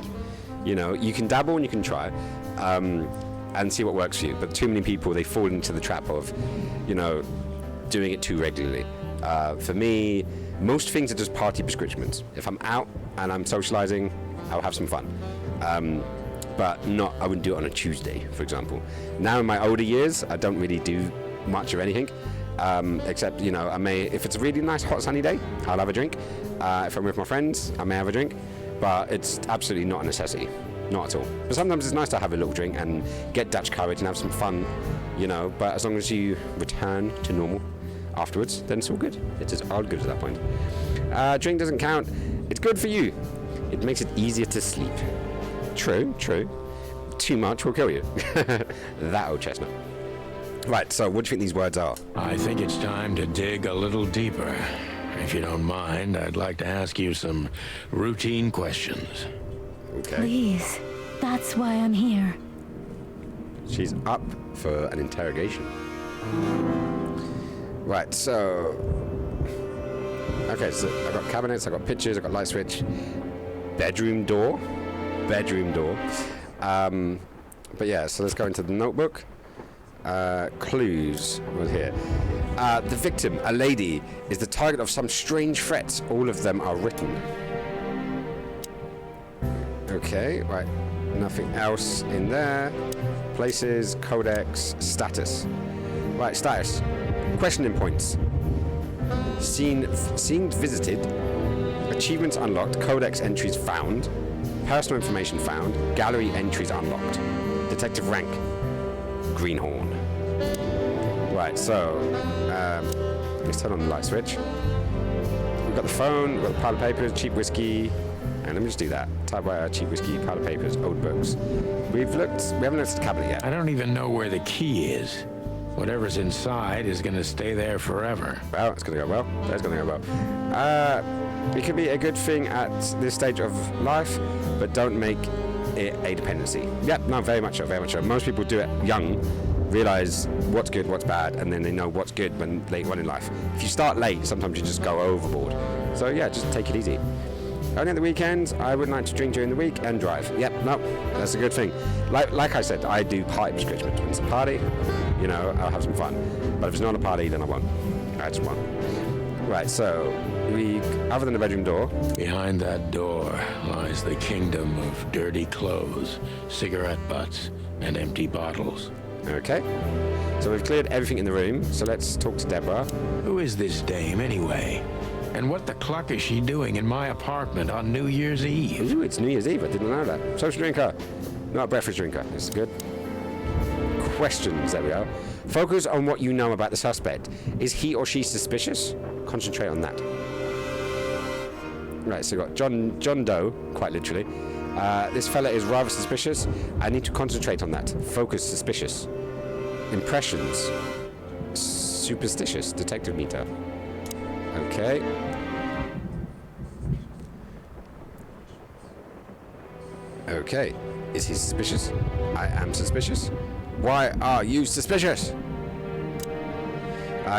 You know, you can dabble and you can try, and see what works for you. But too many people, they fall into the trap of, you know, doing it too regularly. For me, most things are just party prescriptions. If I'm out and I'm socializing, I'll have some fun. But I wouldn't do it on a Tuesday, for example. Now in my older years, I don't really do much of anything. Except, you know, if it's a really nice hot sunny day, I'll have a drink. If I'm with my friends, I may have a drink, but it's absolutely not a necessity, not at all. But sometimes it's nice to have a little drink and get Dutch courage and have some fun, you know, but as long as you return to normal afterwards, then it's all good. It's just all good at that point. Drink doesn't count. It's good for you. It makes it easier to sleep. True. Too much will kill you. That old chestnut. Right, so what do you think these words are? I think it's time to dig a little deeper. If you don't mind, I'd like to ask you some routine questions. Okay. Please, that's why I'm here. She's up for an interrogation. Right, so... Okay, so I've got cabinets, I've got pictures, I've got light switch. Bedroom door. But yeah, so let's go into the notebook. Clues was here. The victim, a lady, is the target of some strange threats. All of them are written. Okay, right. Nothing else in there. Places, codex, status. Right, status. Questioning points. Scene visited. Achievements unlocked. Codex entries found. Personal information found. Gallery entries unlocked. Detective rank. Greenhorn. Right, so let's turn on the light switch. We've got the phone, we've got the pile of papers, cheap whiskey, and let me just do that. Typewriter, cheap whiskey, pile of papers, old books. We haven't looked at the cabinet yet. I don't even know where the key is. Whatever's inside is going to stay there forever. Well, it's going to go well. That's going to go well. It could be a good thing at this stage of life, but don't make it a dependency. Yep, no, very much so, very much so. Most people do it young, realize what's good, what's bad, and then they know what's good when later on in life. If you start late, sometimes you just go overboard. So yeah, just take it easy. Only at the weekends, I would like to drink during the week and drive. Yep, no, that's a good thing. Like I said, I do party prescription. When it's a party, you know, I'll have some fun. But if it's not a party, then I won't. I just won't. Right, so other than the bedroom door. Behind that door lies the kingdom of dirty clothes, cigarette butts, and empty bottles. Okay. So we've cleared everything in the room, so let's talk to Deborah. Who is this dame, anyway? And what the cluck is she doing in my apartment on New Year's Eve? Ooh, it's New Year's Eve. I didn't know that. Social drinker. Not a breakfast drinker. This is good. Questions. There we go. Focus on what you know about the suspect. Is he or she suspicious? Concentrate on that. Right, so we've got John Doe, quite literally. This fella is rather suspicious. I need to concentrate on that. Focus, suspicious. Impressions. Superstitious. Detective meter. Okay. Okay. Is he suspicious? I am suspicious. Why are you suspicious?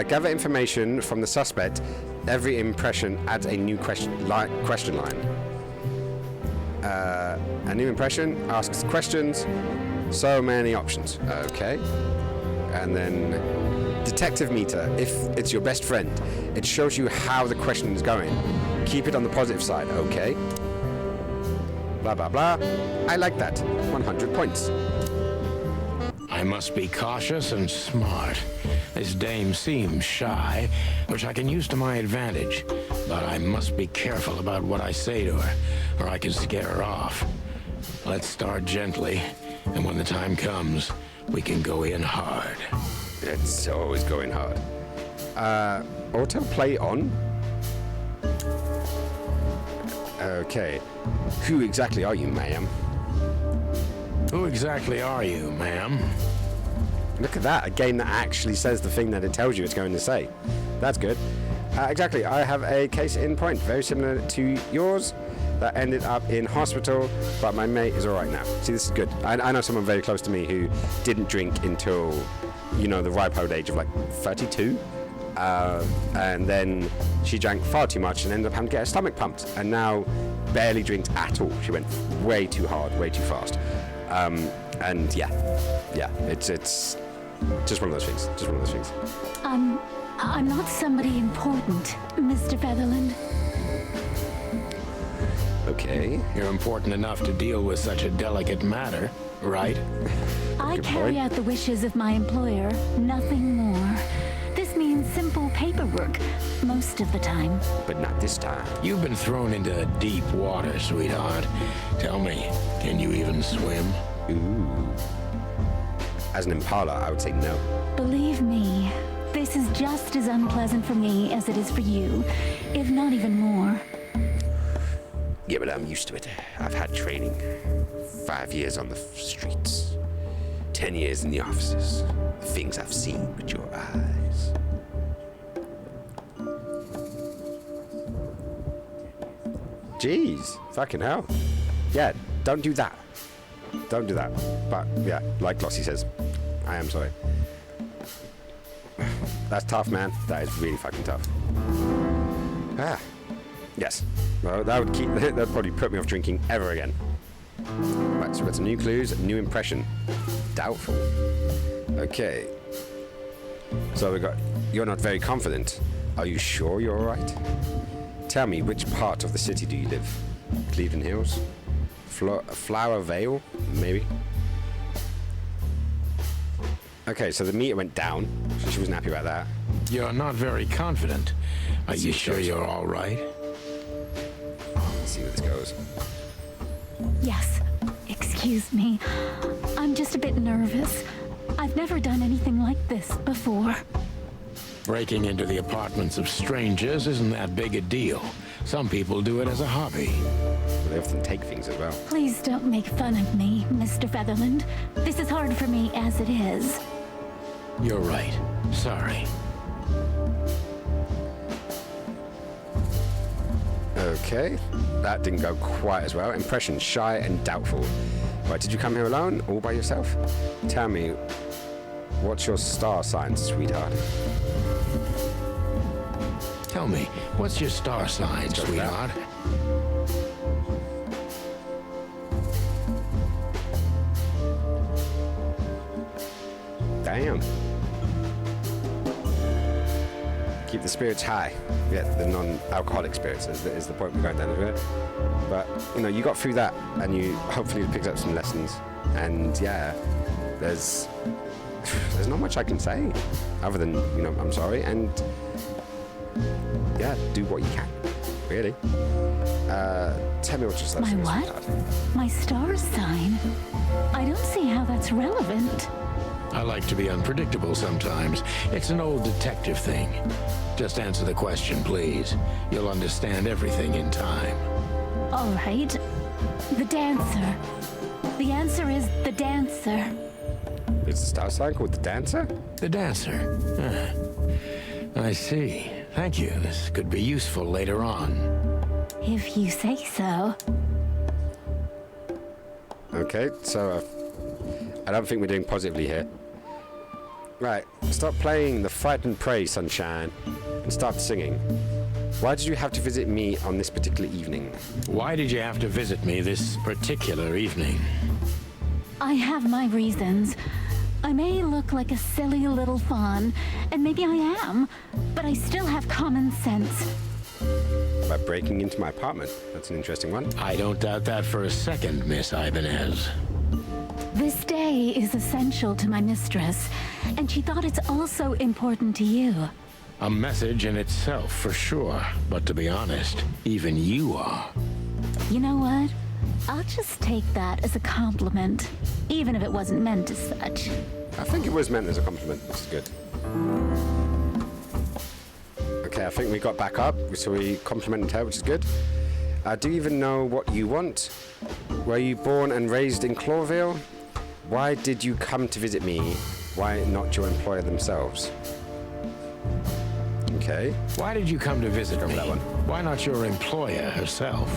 Gather information from the suspect. Every impression adds a new question line. A new impression asks questions. So many options. Okay. And then detective meter. If it's your best friend, it shows you how the question is going. Keep it on the positive side. Okay. Blah, blah, blah. I like that. 100 points. I must be cautious and smart. This dame seems shy, which I can use to my advantage. But I must be careful about what I say to her, or I can scare her off. Let's start gently, and when the time comes, we can go in hard. It's always going hard. Autoplay on. Okay. Who exactly are you, ma'am? Who exactly are you, ma'am? Look at that, a game that actually says the thing that it tells you it's going to say. That's good. Exactly, I have a case in point, very similar to yours, that ended up in hospital, but my mate is all right now. See, this is good. I know someone very close to me who didn't drink until, you know, the ripe old age of like 32. And then she drank far too much and ended up having to get her stomach pumped, and now barely drinks at all. She went way too hard, way too fast. And yeah, it's just one of those things. Just one of those things. I'm not somebody important, Mr. Featherland. Okay. You're important enough to deal with such a delicate matter, right? I Good carry point. out the wishes of my employer, nothing more. This means simple paperwork, most of the time. But not this time. You've been thrown into deep water, sweetheart. Tell me, can you even swim? Ooh. As an Impala, I would say no. Believe me, this is just as unpleasant for me as it is for you, if not even more. Yeah, but I'm used to it. I've had training. 5 years on the streets. 10 years in the offices. The things I've seen with your eyes. Jeez, fucking hell. Yeah, don't do that. Don't do that. But yeah, like Glossy says, I am sorry. That's tough, man. That is really fucking tough. Ah, yes. Well, that'd probably put me off drinking ever again. Right, so we've got some new clues, new impression. Doubtful. Okay. So we got, you're not very confident. Are you sure you're alright? Tell me, which part of the city do you live? Cleveland Hills? Flower Vale? Maybe? Okay, so the meter went down, so she wasn't happy about that. You're not very confident. Are you sure you're all right? Let's see where this goes. Yes, excuse me. I'm just a bit nervous. I've never done anything like this before. Breaking into the apartments of strangers isn't that big a deal. Some people do it as a hobby. They often take things as well. Please don't make fun of me, Mr. Featherland. This is hard for me as it is. You're right. Sorry. Okay, that didn't go quite as well. Impression, shy and doubtful. Right, did you come here alone, all by yourself? Tell me, what's your star sign, sweetheart? Tell me, what's your star sign, Just sweetheart? Damn. Keep the spirits high. Yeah, the non-alcoholic spirits is the point we're going down, isn't it? But, you know, you got through that, and you hopefully picked up some lessons. And, yeah, there's not much I can say other than, you know, I'm sorry. And, yeah, do what you can, really. Tell me what your star My sign is, what? sweetheart. My star sign? I don't see how that's relevant. I like to be unpredictable sometimes. It's an old detective thing. Just answer the question, please. You'll understand everything in time. All right. The dancer. The answer is the dancer. Is the star sign called the Dancer? The dancer. I see. Thank you. This could be useful later on. If you say so. Okay, so I don't think we're doing positively here. Right, stop playing the Fight and Pray, Sunshine, and start singing. Why did you have to visit me on this particular evening? Why did you have to visit me this particular evening? I have my reasons. I may look like a silly little fawn, and maybe I am, but I still have common sense. By breaking into my apartment. That's an interesting one. I don't doubt that for a second, Miss Ibanez. This day is essential to my mistress, and she thought it's also important to you. A message in itself, for sure. But to be honest, even you are. You know what? I'll just take that as a compliment, even if it wasn't meant as such. I think it was meant as a compliment, which is good. Okay, I think we got back up, so we complimented her, which is good. Do you even know what you want? Were you born and raised in Clawville? Why did you come to visit me? Why not your employer themselves? Okay. Why did you come to visit me? with that one. Why not your employer herself?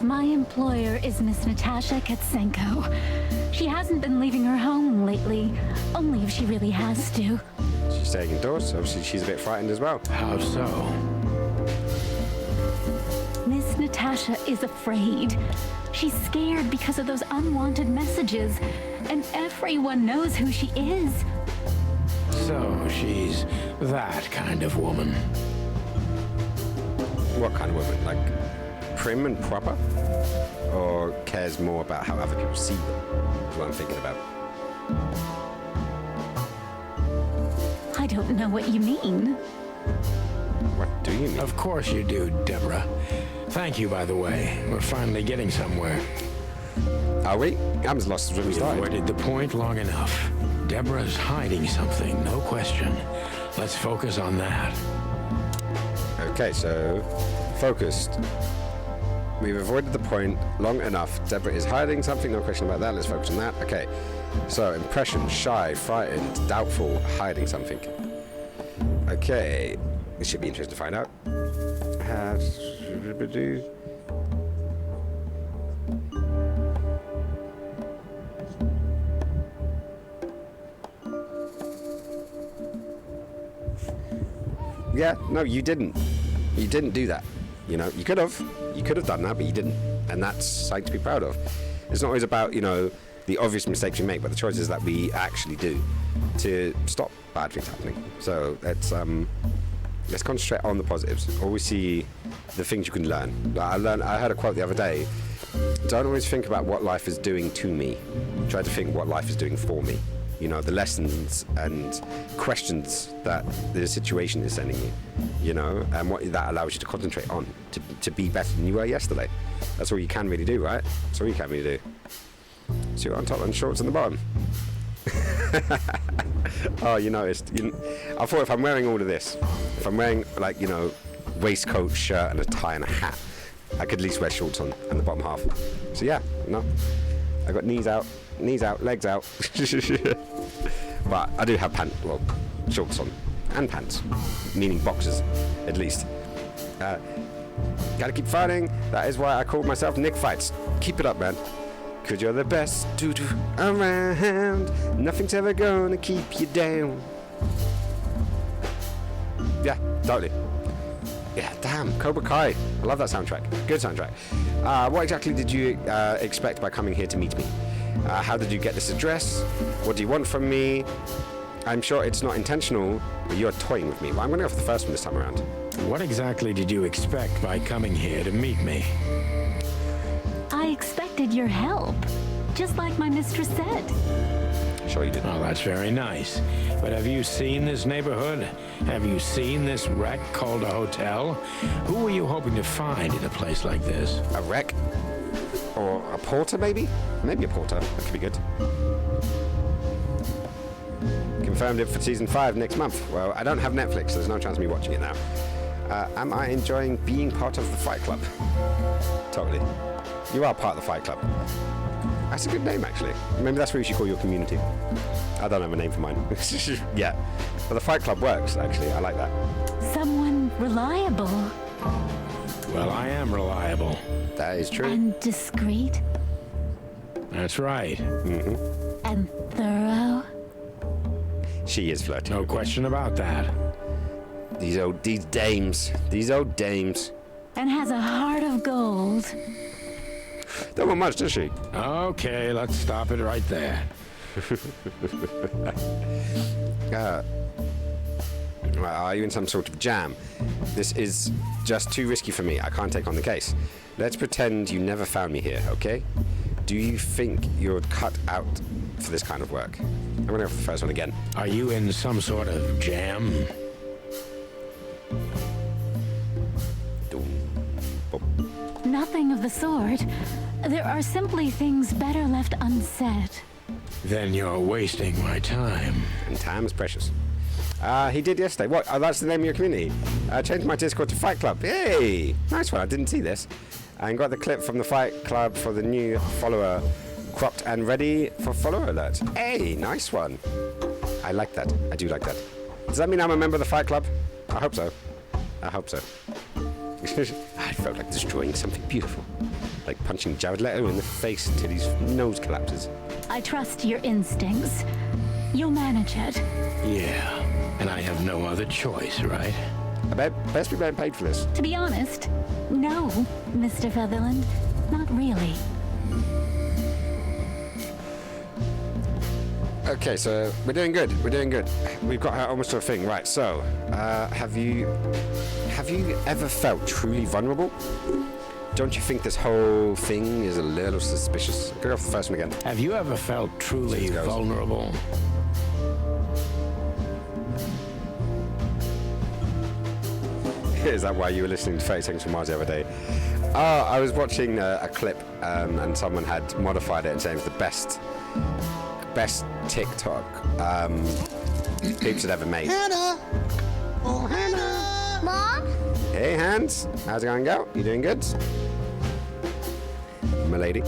My employer is Miss Natasha Katsenko. She hasn't been leaving her home lately, only if she really has to. She's staying indoors. Obviously, she's a bit frightened as well. How so? Miss Natasha is afraid. She's scared because of those unwanted messages, and everyone knows who she is. So she's that kind of woman. What kind of woman? Like prim and proper? Or cares more about how other people see them? Is what I'm thinking about. I don't know what you mean. What do you mean? Of course you do, Deborah. Thank you, by the way. We're finally getting somewhere. Are we? I'm as lost as when we We started. avoided the point long enough. Deborah's hiding something, no question. Let's focus on that. Okay, so focused. We've avoided the point long enough. Deborah is hiding something, no question about that. Let's focus on that. Okay, so impression, shy, frightened, doubtful, hiding something. Okay, this should be interesting to find out. Yeah, no, you didn't. You didn't do that. You know, you could have. You could have done that, but you didn't. And that's something to be proud of. It's not always about, you know, the obvious mistakes we make, but the choices that we actually do to stop bad things happening. So let's concentrate on the positives. Always see the things you can learn. I heard a quote the other day. Don't always think about what life is doing to me. Try to think what life is doing for me. You know, the lessons and questions that the situation is sending you, you know, and what that allows you to concentrate on, to be better than you were yesterday. That's all you can really do, right? That's all you can really do. See what on top and shorts on the bottom. Oh, you noticed. I thought if I'm wearing all of this, if I'm wearing, like, you know, waistcoat, shirt, and a tie and a hat, I could at least wear shorts on the bottom half. So yeah, no, I got knees out, legs out. But I do have shorts on and pants, meaning boxers, at least. Gotta keep fighting. That is why I called myself Nick Fights. Keep it up, man. Cause you're the best dude around. Nothing's ever gonna keep you down. Yeah, totally. Yeah, damn, Cobra Kai. I love that soundtrack. Good soundtrack. What exactly did you expect by coming here to meet me? How did you get this address? What do you want from me? I'm sure it's not intentional, but you're toying with me. Well, I'm going to go for the first one this time around. What exactly did you expect by coming here to meet me? I expected your help, just like my mistress said. Sure you did. Oh, that's very nice. But have you seen this neighborhood? Have you seen this wreck called a hotel? Who were you hoping to find in a place like this? A wreck? Or a porter, maybe? Maybe a porter. That could be good. Confirmed it for season 5 next month. Well, I don't have Netflix, so there's no chance of me watching it now. Am I enjoying being part of the Fight Club? Totally. You are part of the Fight Club. That's a good name, actually. Maybe that's what you should call your community. I don't have a name for mine. Yeah. But the Fight Club works, actually. I like that. Someone reliable Well, I am reliable. That is true. and discreet That's right. and thorough. She is flirting. No question about that. These dames. These old dames. And has a heart of gold. Don't want much, does she? Okay, let's stop it right there. Are you in some sort of jam? This is just too risky for me. I can't take on the case. Let's pretend you never found me here, okay? Do you think you're cut out for this kind of work? I'm gonna go for the first one again. Are you in some sort of jam? Nothing of the sort. There are simply things better left unsaid. Then you're wasting my time. And time is precious. He did yesterday. What? Oh, that's the name of your community. Changed my Discord to Fight Club. Hey! Nice one. I didn't see this. And got the clip from the Fight Club for the new follower cropped and ready for follower alert. Hey! Nice one. I like that. I do like that. Does that mean I'm a member of the Fight Club? I hope so. I hope so. I felt like destroying something beautiful. Like punching Jared Leto in the face until his nose collapses. I trust your instincts. You'll manage it. Yeah, and I have no other choice, right? I bet best be getting paid for this. To be honest, no, Mr. Featherland. Not really. Okay, so we're doing good. We're doing good. We've got her almost to a thing. Right, so, have you ever felt truly vulnerable? Don't you think this whole thing is a little suspicious? Go off the first one again. Have you ever felt truly vulnerable? Is that why you were listening to 30 Seconds from Mars the other day? Oh, I was watching a clip and someone had modified it and saying it was the best TikTok peeps had ever made. Hannah! Oh, Hannah! Mom? Hey, Hans. How's it going, girl? You doing good? M'lady.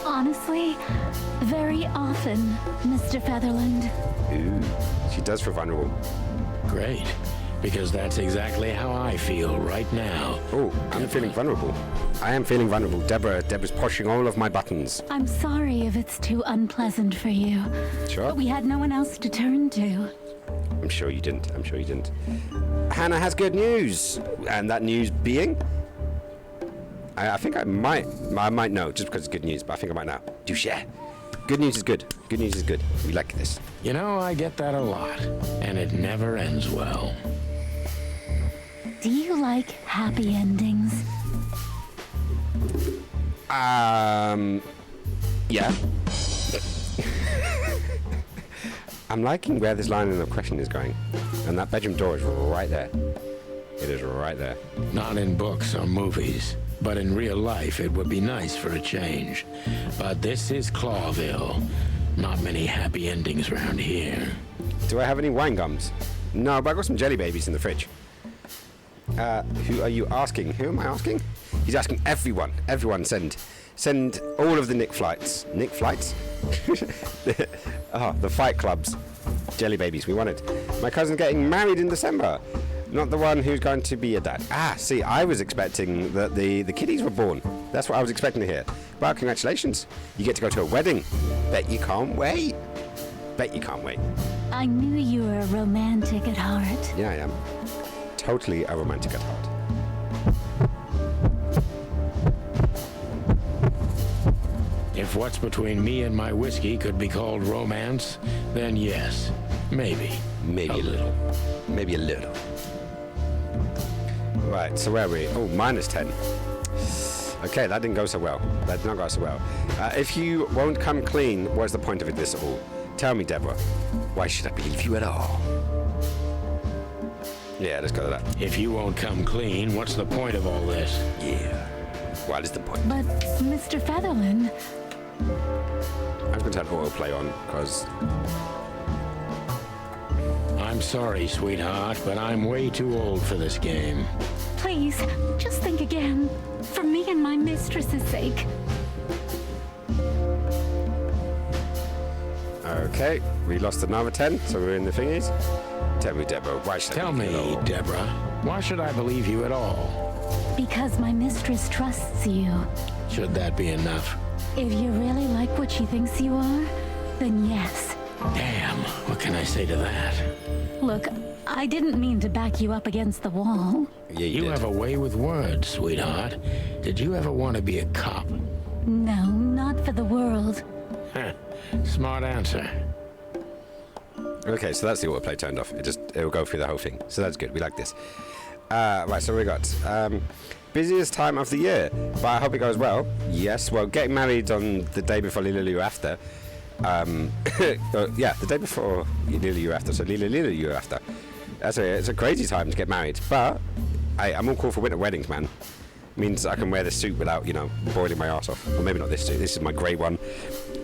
Honestly, very often, Mr. Featherland. Ooh, she does feel vulnerable. Great, because that's exactly how I feel right now. Oh, I'm feeling vulnerable. I am feeling vulnerable. Deborah's pushing all of my buttons. I'm sorry if it's too unpleasant for you. Sure. But we had no one else to turn to. I'm sure you didn't. I'm sure you didn't. Hannah has good news. And that news being? I think I might know, just because it's good news, but I think I might know. Do share. Good news is good. Good news is good. We like this. You know, I get that a lot, and it never ends well. Do you like happy endings? Yeah. I'm liking where this line of question is going. And that bedroom door is right there. It is right there. Not in books or movies, but in real life it would be nice for a change. But this is Clawville. Not many happy endings around here. Do I have any wine gums? No, but I got some jelly babies in the fridge. Who are you asking? Who am I asking? He's asking everyone. Everyone send all of the Nick flights. Nick flights? The fight clubs. Jelly babies, we want it. My cousin's getting married in December. Not the one who's going to be a dad. See, I was expecting that the kiddies were born. That's what I was expecting to hear. Well, congratulations. You get to go to a wedding. Bet you can't wait. Bet you can't wait. I knew you were a romantic at heart. Yeah, I am. Totally a romantic at heart. If what's between me and my whiskey could be called romance, then yes, maybe. Maybe a little. Maybe a little. Right, so where are we? Oh, -10. Okay, that didn't go so well. That did not go so well. If you won't come clean, what's the point of this all? Tell me, Deborah. Why should I believe you at all? Yeah, let's go to that. If you won't come clean, what's the point of all this? Yeah. What is the point? But, Mr. Featherland, I'm going to turn autoplay on, because... I'm sorry, sweetheart, but I'm way too old for this game. please, just think again. For me and my mistress's sake. Okay, we lost another 10, so we're in the thingies. Tell me, Deborah, why should Tell me, Deborah, why should I believe you at all? Because my mistress trusts you. Should that be enough? If you really like what she thinks you are, then yes. Damn, what can I say to that? Look, I didn't mean to back you up against the wall. Yeah, You have a way with words, sweetheart. Did you ever want to be a cop? No, not for the world. Smart answer. Okay, so that's the autoplay turned off. It'll go through the whole thing. So that's good. We like this. Right, so we got busiest time of the year, but I hope it goes well. Yes, well, getting married on the day before Lila Lou after. Yeah, the day before Lila Lou after. So Lila Lou after. It's a crazy time to get married, but I'm all cool for winter weddings, man. Means I can wear this suit without, boiling my ass off. Or maybe not this suit. This is my grey one,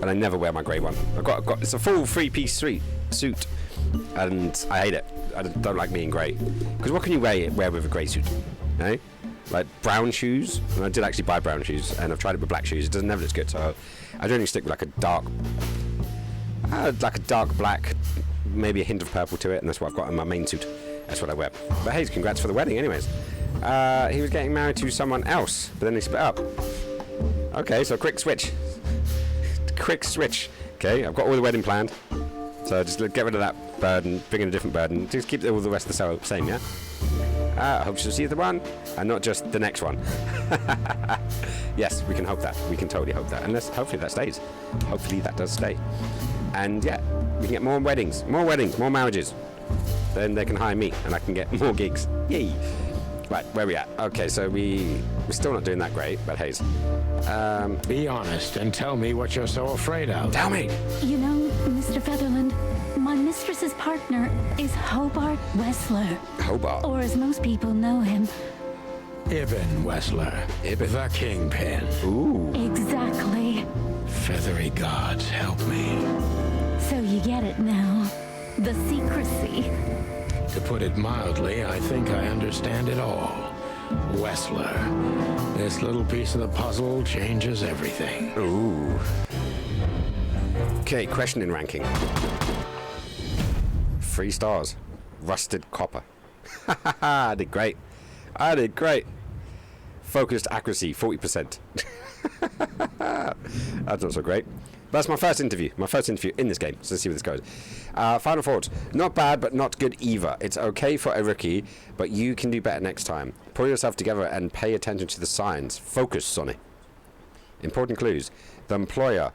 and I never wear my grey one. I've got it's a full three-piece suit, and I hate it. I don't like being grey. Because what can you wear with a grey suit? Eh? Like brown shoes, and I did actually buy brown shoes, and I've tried it with black shoes. It doesn't never look good, so I generally stick with like a dark black, maybe a hint of purple to it, and that's what I've got in my main suit. That's what I wear. But hey, congrats for the wedding, anyways. He was getting married to someone else, but then they split up. Okay, so quick switch. Okay, I've got all the wedding planned. So just get rid of that burden, bring in a different burden. Just keep all the rest of the same, yeah? I hope she'll see the one, and not just the next one. Yes, we can hope that. We can totally hope that. And hopefully that stays. Hopefully that does stay. And yeah, we can get more weddings, more marriages. Then they can hire me, and I can get more gigs. Yay! Right, where are we at? Okay, so we're still not doing that great, but hey. Be honest and tell me what you're so afraid of. Tell me! You know, Mr. Featherland, my mistress's partner is Hobart Wessler. Hobart? Or as most people know him. Ibn Wessler. The Kingpin. Ooh. Exactly. Feathery gods, help me. So you get it now. The secrecy. To put it mildly, I think I understand it all. Wessler. This little piece of the puzzle changes everything. Ooh. Okay, questioning ranking. 3 stars. Rusted copper. I did great. Focused accuracy, 40%. That's not so great. But that's my first interview in this game, so let's see where this goes. Final thoughts. Not bad, but not good either. It's okay for a rookie, but you can do better next time. Pull yourself together and pay attention to the signs. Focus, Sonny. Important clues. The employer,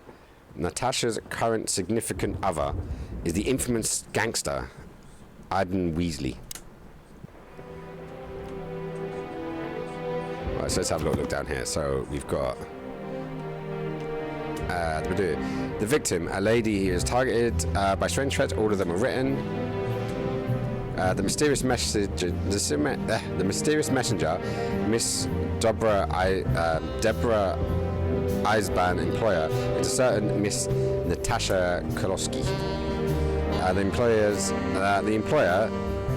Natasha's current significant other, is the infamous gangster, Aiden Weasley. Right, so let's have a little look down here. So we've got The victim, a lady who is targeted by strange threats. All of them are written. The mysterious messenger, Miss Deborah Eisban, employer, is a certain Miss Natasha Kolosky. The employer,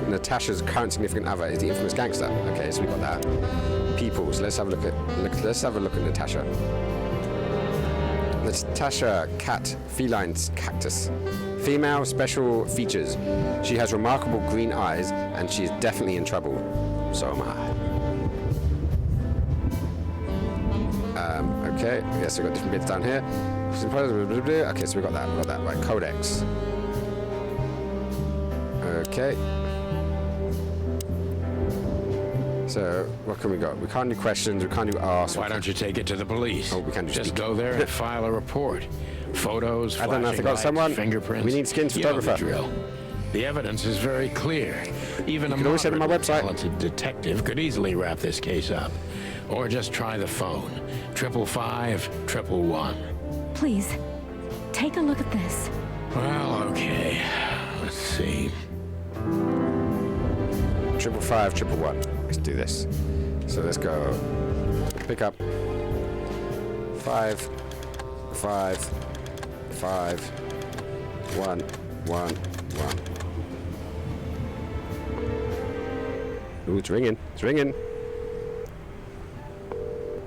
Natasha's current significant other, is the infamous gangster. Okay, so we got that. People. So let's have a look at Natasha. Natasha, cat, feline cactus. Female, special features. She has remarkable green eyes, and she is definitely in trouble. So am I. Okay, yes, we've got different bits down here. Okay, so we got that. Right, codex. Okay. So, what can we got? We can't do questions, we can't do asks. Why don't you take it to the police? Oh, we can just go there and file a report. Photos, I don't know if they got lights, someone. fingerprints. We need skins You know photographer. the drill. The evidence is very clear. Even a can always send it to my website. talented detective could easily wrap this case up. Or just try the phone. 555-111. Please, take a look at this. Well, okay. Let's see. 555-111. Let's do this. So let's go. Pick up. 5, 5, 5, 1, 1, 1. Ooh, it's ringing. It's ringing.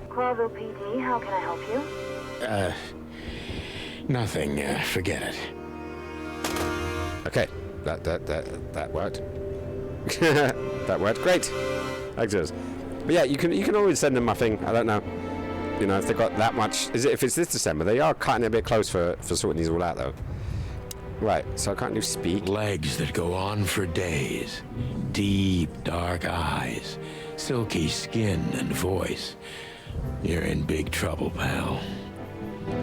Clawville PD, how can I help you? Nothing. Forget it. Okay. That worked. That worked. Great. Excellent. But yeah, you can always send them my thing. I don't know. You know, if they got that much. If it's this December, they are cutting it a bit close for sorting these all out though. Right, so I can't do speak. Legs that go on for days. Deep, dark eyes. Silky skin and voice. You're in big trouble, pal.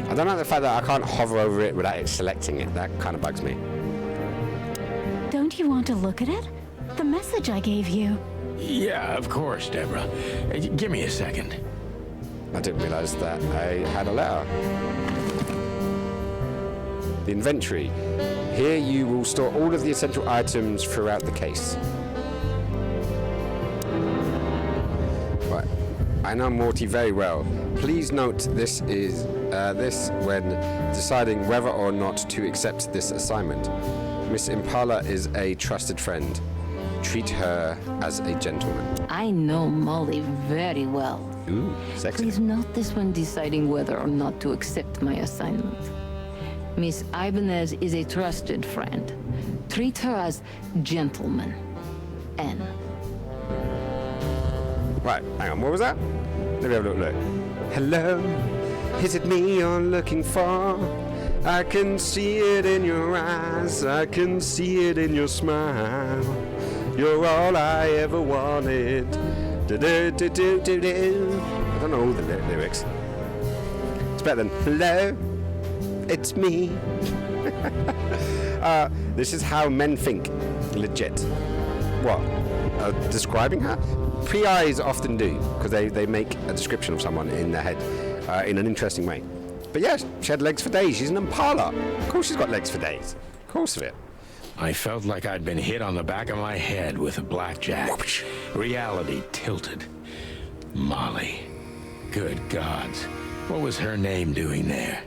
I don't like the fact that I can't hover over it without it selecting it. That kind of bugs me. Don't you want to look at it? The message I gave you. Yeah, of course, Deborah. Give me a second. I didn't realize that I had a letter. The inventory. Here you will store all of the essential items throughout the case. Right. I know Morty very well. Please note this when deciding whether or not to accept this assignment. Miss Impala is a trusted friend. Treat her as a gentleman. I know Molly very well. Ooh, sexy. Please note this when deciding whether or not to accept my assignment. Miss Ibanez is a trusted friend. Treat her as gentleman. N. Right, hang on, what was that? Let me have a look. Hello, is it me you're looking for? I can see it in your eyes, I can see it in your smile. You're all I ever wanted. Do-do-do-do-do-do. I don't know all the lyrics. It's better than hello, it's me. This is how men think. Legit. What? Describing her? PIs often do, because they make a description of someone in their head in an interesting way. But yeah, she had legs for days. She's an Impala. Of course she's got legs for days. Of course of it. I felt like I'd been hit on the back of my head with a blackjack. Whoosh. Reality tilted. Molly. Good gods. What was her name doing there?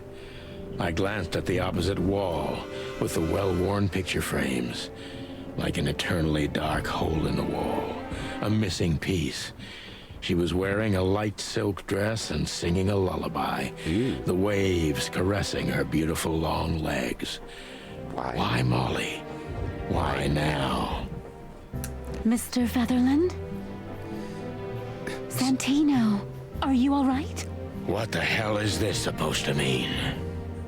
I glanced at the opposite wall with the well-worn picture frames. Like an eternally dark hole in the wall. A missing piece. She was wearing a light silk dress and singing a lullaby. The waves caressing her beautiful long legs. Why Molly? Why now? Mr. Featherland? Santino, are you all right? What the hell is this supposed to mean?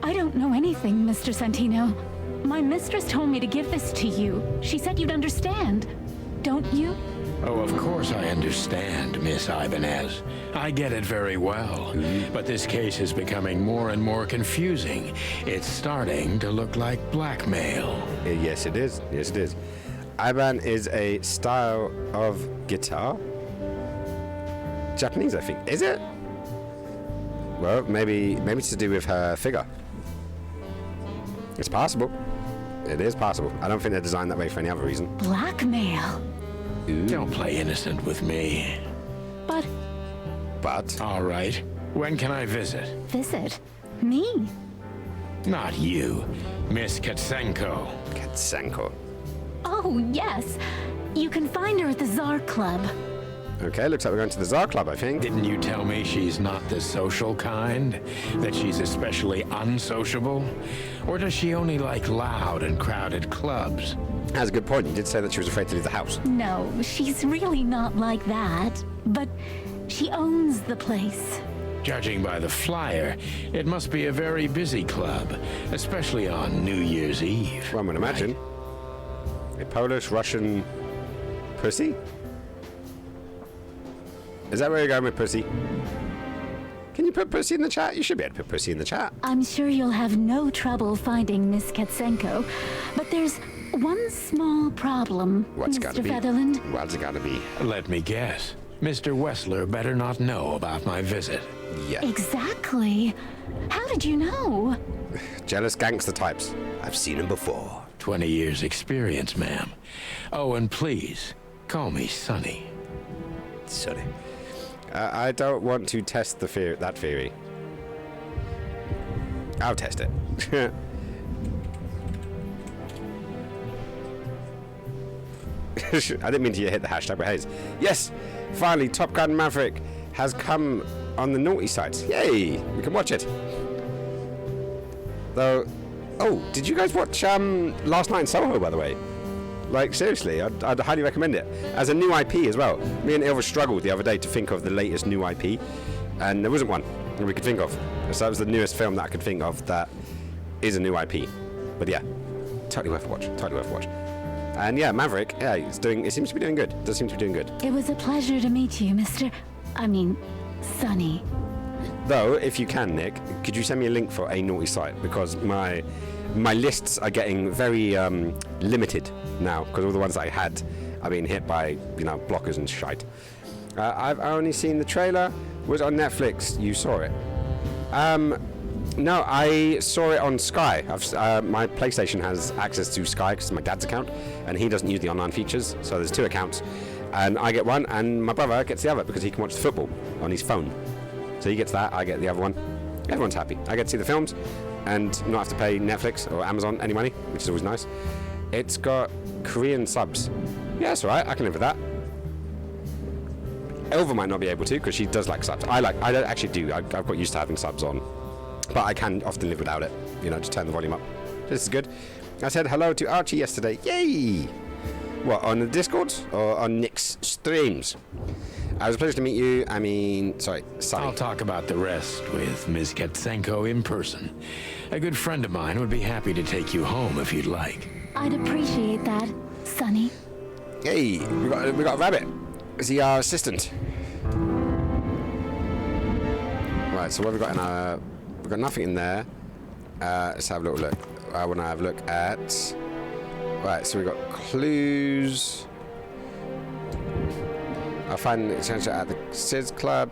I don't know anything, Mr. Santino. My mistress told me to give this to you. She said you'd understand. Don't you? Oh, of course I understand, Miss Ibanez. I get it very well. But this case is becoming more and more confusing. It's starting to look like blackmail. Yes, it is. Yes, it is. Iban is a style of guitar. Japanese, I think. Is it? Well, maybe it's to do with her figure. It's possible. It is possible. I don't think they're designed that way for any other reason. Blackmail. Don't play innocent with me. But But All right. When can I visit? visit me. Not you, Miss Katsenko. Katsenko. Oh, yes. You can find her at the Tsar Club. Okay, looks like we're going to the Tsar Club, I think. Didn't you tell me she's not the social kind? That she's especially unsociable? Or does she only like loud and crowded clubs? That's a good point. You did say that she was afraid to leave the house. No, she's really not like that. But she owns the place. Judging by the flyer, it must be a very busy club, especially on New Year's Eve. One would imagine. A Polish-Russian pussy? Is that where you're going with pussy? Can you put pussy in the chat? You should be able to put pussy in the chat. I'm sure you'll have no trouble finding Miss Katsenko. But there's one small problem, What's gotta Mr. be? Featherland. What's it gotta be? Let me guess. Mr. Wessler better not know about my visit. Yeah. Exactly. How did you know? Jealous gangster types. I've seen them before. 20 years experience, ma'am. Oh, and please, call me Sonny. Sorry. I don't want to test that theory. I'll test it. I didn't mean to hit the hashtag, but hey. Yes! Finally, Top Gun Maverick has come on the naughty sites. Yay! We can watch it. Though... Oh, did you guys watch Last Night in Soho, by the way? Like, seriously, I'd highly recommend it. As a new IP as well. Me and Ilva struggled the other day to think of the latest new IP, and there wasn't one that we could think of. So that was the newest film that I could think of that is a new IP. But yeah, totally worth a watch. Totally worth a watch. And yeah, Maverick, yeah, it seems to be doing good. It does seem to be doing good. It was a pleasure to meet you, Sonny. Though, if you can, Nick, could you send me a link for a naughty site? Because my lists are getting very limited now, because all the ones that I had are being hit by, blockers and shite. I've only seen the trailer. Was it on Netflix? You saw it? No, I saw it on Sky. My PlayStation has access to Sky because it's my dad's account, and he doesn't use the online features, so there's two accounts. And I get one, and my brother gets the other because he can watch the football on his phone. So he gets that, I get the other one. Everyone's happy. I get to see the films and not have to pay Netflix or Amazon any money, which is always nice. It's got Korean subs. Yeah, it's alright, I can live with that. Elva might not be able to because she does like subs. I don't actually do. I've got used to having subs on. But I can often live without it. Just turn the volume up. This is good. I said hello to Archie yesterday. Yay! What, on the Discord or on Nick's streams? It was a pleasure to meet you. Sonny. I'll talk about the rest with Ms. Katsenko in person. A good friend of mine would be happy to take you home if you'd like. I'd appreciate that, Sonny. Hey, we got a rabbit. Is he our assistant? Right, so what have we got in our... We've got nothing in there. Let's have a little look. I want to have a look at... Right, so we've got clues. I'll find an extension at the Sis Club,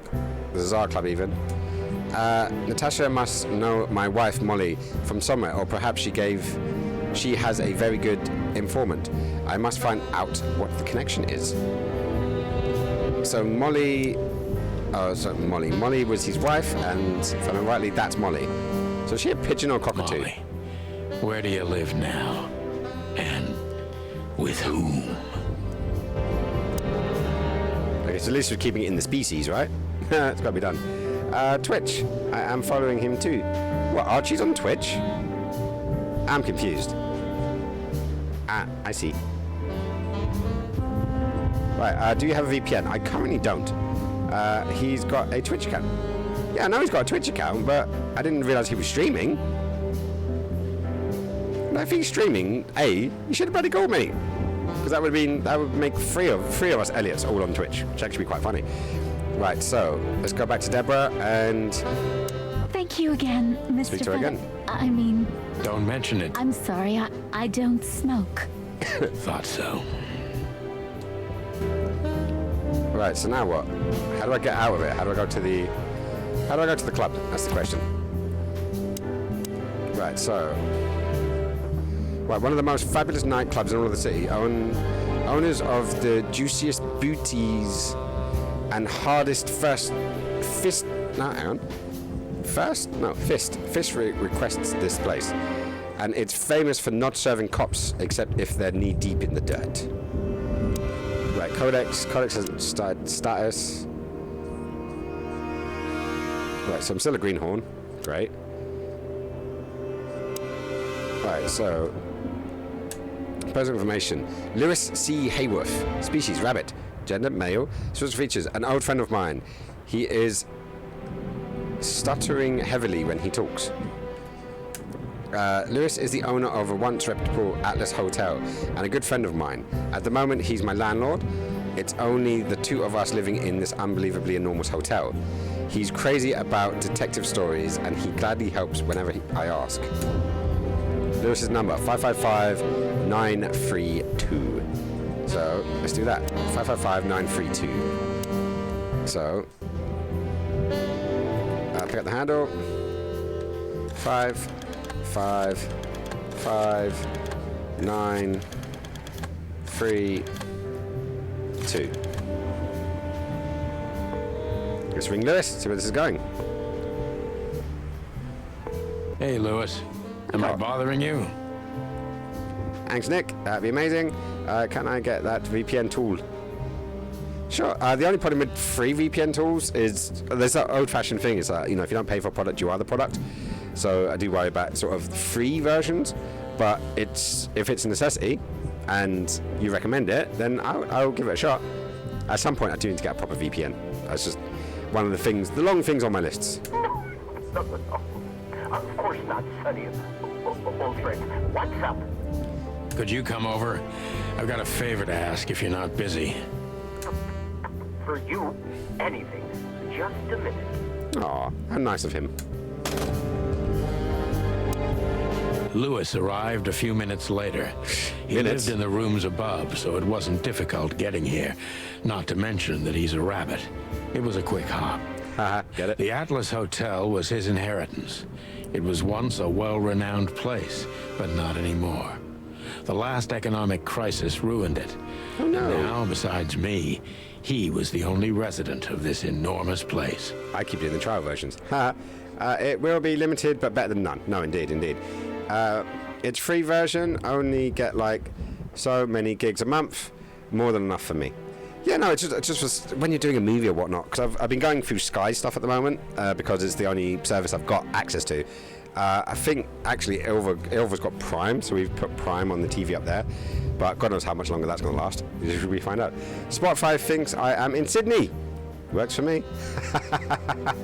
the Tsar Club even. Natasha must know my wife Molly from somewhere, or perhaps she has a very good informant. I must find out what the connection is. So Molly... Molly was his wife, and if I remember rightly, that's Molly. So is she a pigeon or cockatoo? Molly, where do you live now? And with whom? Okay, so at least we're keeping it in the species, right? It's got to be done. Twitch. I am following him too. What, Archie's on Twitch? I'm confused. I see. Right, do you have a VPN? I currently don't. He's got a Twitch account. Yeah, I know he's got a Twitch account, but I didn't realize he was streaming. Now, if he's streaming, he should have bloody called me. Because that would make three of us Elliots all on Twitch, which actually be quite funny. Right, so let's go back to Deborah and... Thank you again, Mr. Speak to her again. Don't mention it. I'm sorry, I don't smoke. Thought so. Right, so now what? How do I get out of it? How do I go to the... How do I go to the club? That's the question. Right, so... Right, one of the most fabulous nightclubs in all of the city. Owners of the juiciest booties and hardest fist... No, hang on. Fist requests this place. And it's famous for not serving cops, except if they're knee-deep in the dirt. Right, Codex has status. Right, so I'm still a greenhorn. Great. Right, so... Personal information. Lewis C. Hayworth. Species, rabbit. Gender, male. Social features, an old friend of mine. He is stuttering heavily when he talks. Lewis is the owner of a once reputable Atlas Hotel and a good friend of mine. At the moment, he's my landlord. It's only the two of us living in this unbelievably enormous hotel. He's crazy about detective stories, and he gladly helps whenever I ask. Lewis's number, 555-932. So, let's do that. 555-932. So, pick up the handle. 555-932. Let's ring Lewis, see where this is going. Hey, Lewis. Am I bothering you? Thanks, Nick. That'd be amazing. Can I get that VPN tool? Sure. The only problem with free VPN tools is there's that old-fashioned thing. Is that, you know, if you don't pay for a product, you are the product. So I do worry about sort of free versions. But if it's a necessity and you recommend it, then I'll give it a shot. At some point, I do need to get a proper VPN. That's just one of the long things on my lists. No. Of course not, Sonny. Old friend, what's up? Could you come over? I've got a favor to ask if you're not busy. For you, anything. Just a minute. Aw, how nice of him. Lewis arrived a few minutes later. He lived in the rooms above, so it wasn't difficult getting here. Not to mention that he's a rabbit. It was a quick hop. Haha, get it? The Atlas Hotel was his inheritance. It was once a well-renowned place, but not anymore. The last economic crisis ruined it. Oh, no. Now, besides me, he was the only resident of this enormous place. I keep doing the trial versions. It will be limited, but better than none. No, indeed. Its free version only get like so many gigs a month, more than enough for me. Yeah, no, it's just when you're doing a movie or whatnot, because I've been going through Sky stuff at the moment, because it's the only service I've got access to. I think, actually, Ilva's got Prime, so we've put Prime on the TV up there, but God knows how much longer that's going to last. We find out. Spotify thinks I am in Sydney. Works for me.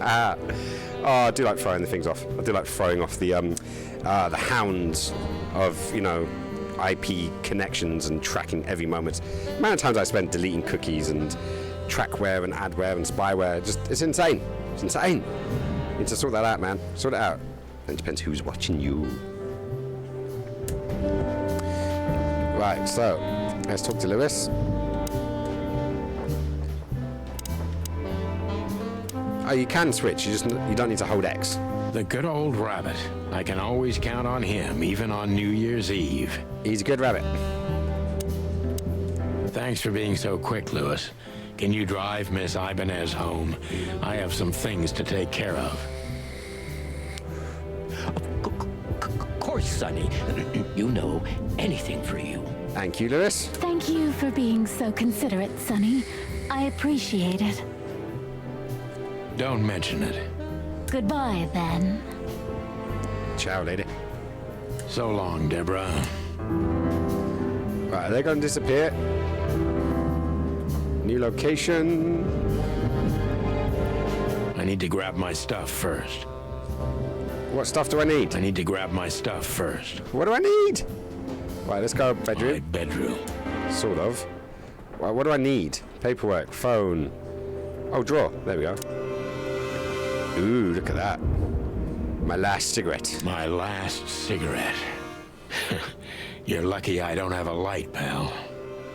I do like throwing the things off. I do like throwing off the hounds of, you know, IP connections and tracking every moment. The amount of times I spend deleting cookies and trackware and adware and spyware, it's insane. It's insane. You need to sort that out, man. Sort it out. It depends who's watching you. Right, so let's talk to Lewis. Oh, you can switch. You don't need to hold X. The good old rabbit. I can always count on him, even on New Year's Eve. He's a good rabbit. Thanks for being so quick, Lewis. Can you drive Miss Ibanez home? I have some things to take care of. Of course, Sonny. You know, anything for you. Thank you, Lewis. Thank you for being so considerate, Sonny. I appreciate it. Don't mention it. Goodbye, then. Ciao, lady. So long, Deborah. Right, they're going to disappear. New location. I need to grab my stuff first. What stuff do I need? I need to grab my stuff first. What do I need? Right, let's go bedroom. My bedroom. Sort of. Right, what do I need? Paperwork, phone. Oh, drawer. There we go. Ooh, look at that. My last cigarette. My last cigarette. You're lucky I don't have a light, pal.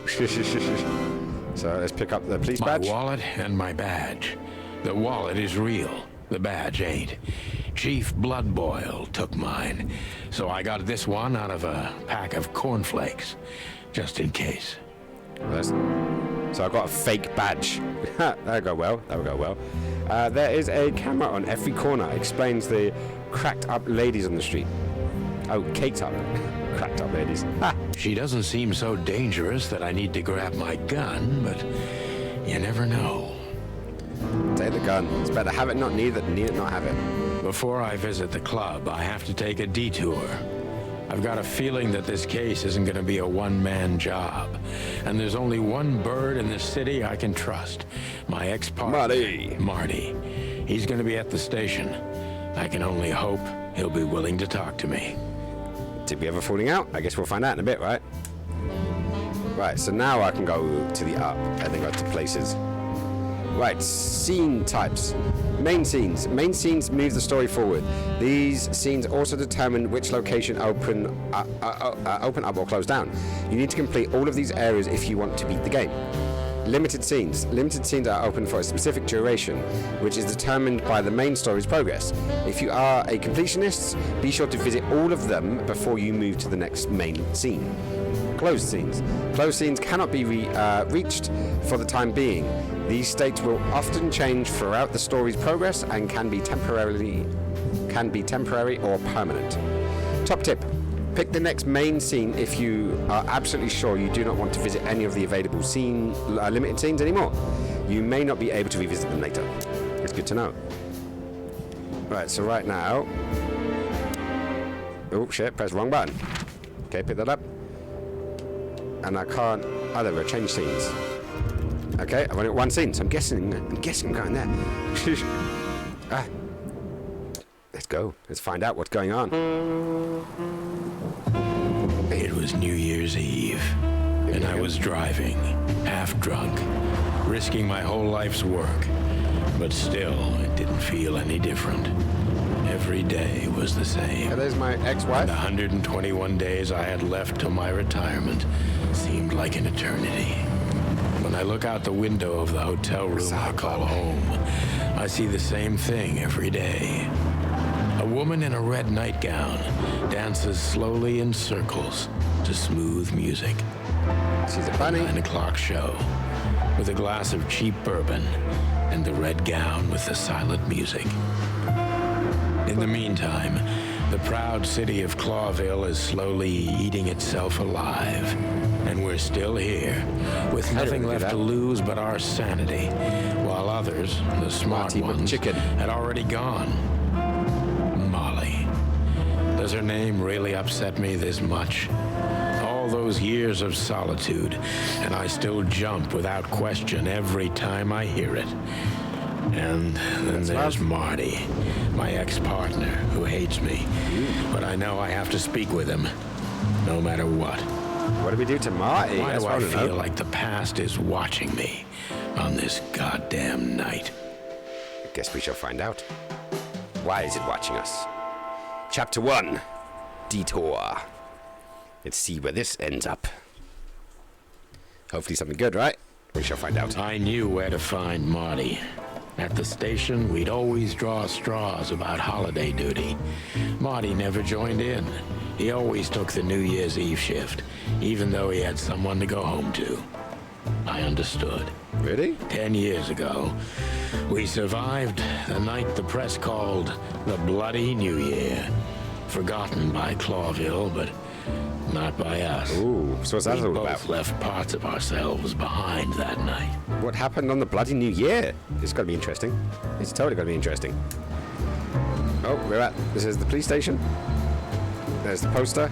So let's pick up the police badge. My wallet and my badge. The wallet is real. The badge ain't. Chief Bloodboil took mine, so I got this one out of a pack of cornflakes, just in case. So I got a fake badge. That'll go well. That'll go well. There is a camera on every corner. Explains the cracked up ladies on the street. Oh, caked up. Cracked up ladies. Ha! She doesn't seem so dangerous that I need to grab my gun, but you never know. Take the gun. It's better have it, not need it, than need it, not have it. Before I visit the club, I have to take a detour. I've got a feeling that this case isn't going to be a one-man job. And there's only one bird in the city I can trust. My ex-partner, Marty. He's going to be at the station. I can only hope he'll be willing to talk to me. Did we ever falling out? I guess we'll find out in a bit, right? Right, so now I can go to the up and then go to places. Right, scene types. Main scenes. Main scenes move the story forward. These scenes also determine which location open up or close down. You need to complete all of these areas if you want to beat the game. Limited scenes. Limited scenes are open for a specific duration, which is determined by the main story's progress. If you are a completionist, be sure to visit all of them before you move to the next main scene. Closed scenes. Closed scenes cannot be reached for the time being. These states will often change throughout the story's progress and can be temporary or permanent. Top tip. Pick the next main scene if you are absolutely sure you do not want to visit any of the available limited scenes anymore. You may not be able to revisit them later. It's good to know. Right, so right now... Oh, shit, press wrong button. Okay, pick that up. And I can't... Oh, there we go, change scenes. Okay, I've only got one scene, so I'm guessing I'm going there. Let's go. Let's find out what's going on. It was New Year's Eve, and I was driving, half drunk, risking my whole life's work. But still, it didn't feel any different. Every day was the same. There's my ex-wife. The 121 days I had left till my retirement seemed like an eternity. When I look out the window of the hotel room I call home, I see the same thing every day. A woman in a red nightgown dances slowly in circles to smooth music. She's a bunny. 9 o'clock show with a glass of cheap bourbon and the red gown with the silent music. In the meantime, the proud city of Clawville is slowly eating itself alive. And we're still here, with nothing left to lose but our sanity, while others, the smart ones, had already gone. Molly. Does her name really upset me this much? All those years of solitude, and I still jump without question every time I hear it. And then there's Marty, my ex-partner, who hates me. But I know I have to speak with him, no matter what. What do we do to Marty? Why do I feel like the past is watching me on this goddamn night? I guess we shall find out. Why is it watching us? Chapter 1. Detour. Let's see where this ends up. Hopefully something good, right? We shall find out. I knew where to find Marty. At the station, we'd always draw straws about holiday duty. Marty never joined in. He always took the New Year's Eve shift, even though he had someone to go home to. I understood. Really? 10 years ago, we survived the night the press called the Bloody New Year. Forgotten by Clawville, but not by us. Ooh, so what's that all about? We both left parts of ourselves behind that night. What happened on the Bloody New Year? It's going to be interesting. It's totally going to be interesting. Oh, we're at... This is the police station. There's the poster.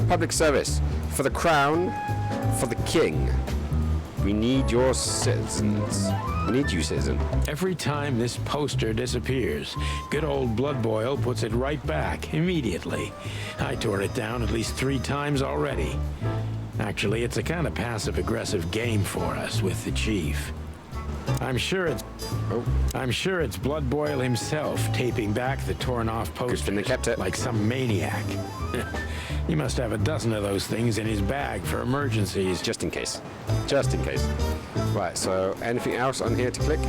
Public service. For the crown, for the king. We need your citizens. We need you, citizen. Every time this poster disappears, good old Bloodboil puts it right back immediately. I tore it down at least 3 times already. Actually, it's a kind of passive-aggressive game for us with the chief. I'm sure it's Bloodboil himself taping back the torn-off posters they kept it. like some maniac. He must have a dozen of those things in his bag for emergencies. Just in case. Just in case. Right, so anything else on here to click?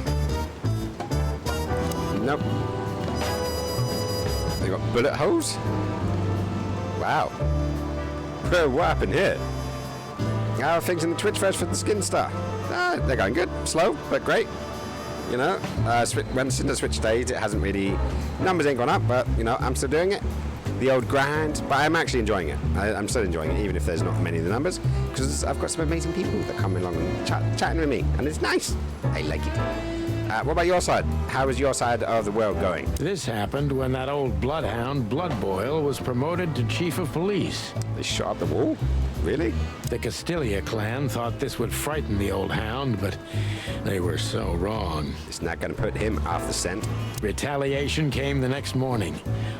Nope. They got bullet holes? Wow. What happened here? How are things in the Twitch verse for the Skin Star? They're going good. Slow, but great. You know, when Cinder Switch days, it hasn't really... Numbers ain't gone up, but, you know, I'm still doing it. The old grind, but I'm actually enjoying it. I'm still enjoying it, even if there's not many of the numbers, because I've got some amazing people that come along and chatting with me, and it's nice. I like it. What about your side? How is your side of the world going? This happened when that old bloodhound, Blood Boil, was promoted to chief of police. They shot up the wall? Really? The Castilia clan thought this would frighten the old hound, but they were so wrong. It's not going to put him off the scent. Retaliation came the next morning.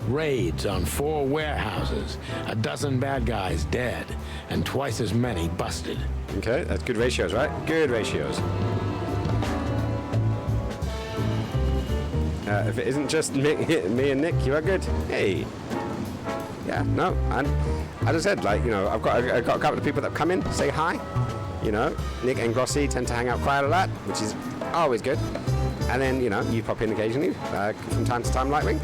Raids on 4 warehouses, a dozen bad guys dead, and twice as many busted. Okay, that's good ratios, right? Good ratios. If it isn't just me and Nick, you are good. Hey. Yeah, no, and as I said, like, you know, I've got a couple of people that come in, say hi. You know, Nick and Grossi tend to hang out quite a lot, which is always good. And then, you know, you pop in occasionally, from time to time, Lightwing.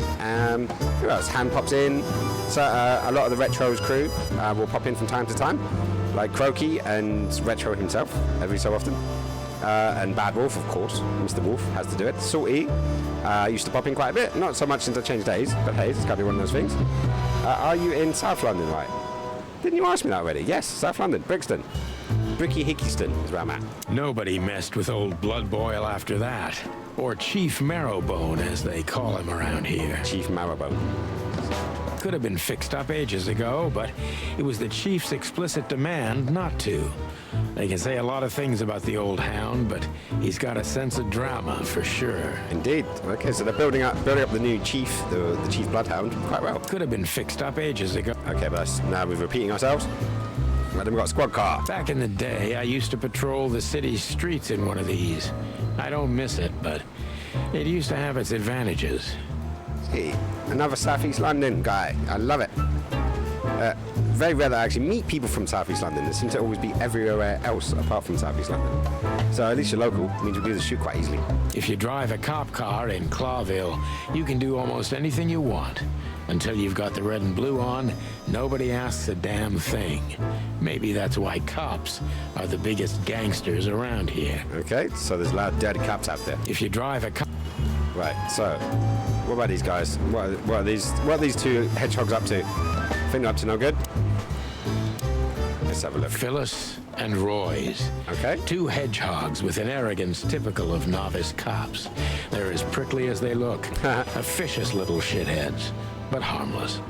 Who else? Han pops in. So a lot of the Retros crew will pop in from time to time, like Croaky and Retro himself, every so often. And Bad Wolf, of course. Mr. Wolf has to do it. Salty used to pop in quite a bit. Not so much since I changed days, but hey, it's got to be one of those things. Are you in South London, right? Didn't you ask me that already? Yes, South London, Brixton. Bricky Hickyston is where I'm at. Nobody messed with old Blood Boil after that. Or Chief Marrowbone, as they call him around here. Chief Marrowbone. Could have been fixed up ages ago, but it was the Chief's explicit demand not to. They can say a lot of things about the old hound, but he's got a sense of drama for sure. Indeed. Okay, so they're building up the new chief, the Chief Bloodhound, quite well. Could have been fixed up ages ago. Okay, but now we're repeating ourselves. Well, then we've got a squad car. Back in the day, I used to patrol the city's streets in one of these. I don't miss it, but it used to have its advantages. Hey, another Southeast London guy. I love it. Very rare that I actually meet people from Southeast London. They seem to always be everywhere else apart from Southeast London. So at least you're local. It means you'll be able to shoot quite easily. If you drive a cop car in Clawville, you can do almost anything you want. Until you've got the red and blue on, nobody asks a damn thing. Maybe that's why cops are the biggest gangsters around here. Okay, so there's a lot of dirty cops out there. If you drive a cop... Right, so what about these guys? What are these two hedgehogs up to? Think they're up to no good? Let's have a look. Phyllis and Roy's. Okay. 2 hedgehogs with an arrogance typical of novice cops. They're as prickly as they look. Officious little shitheads, but harmless.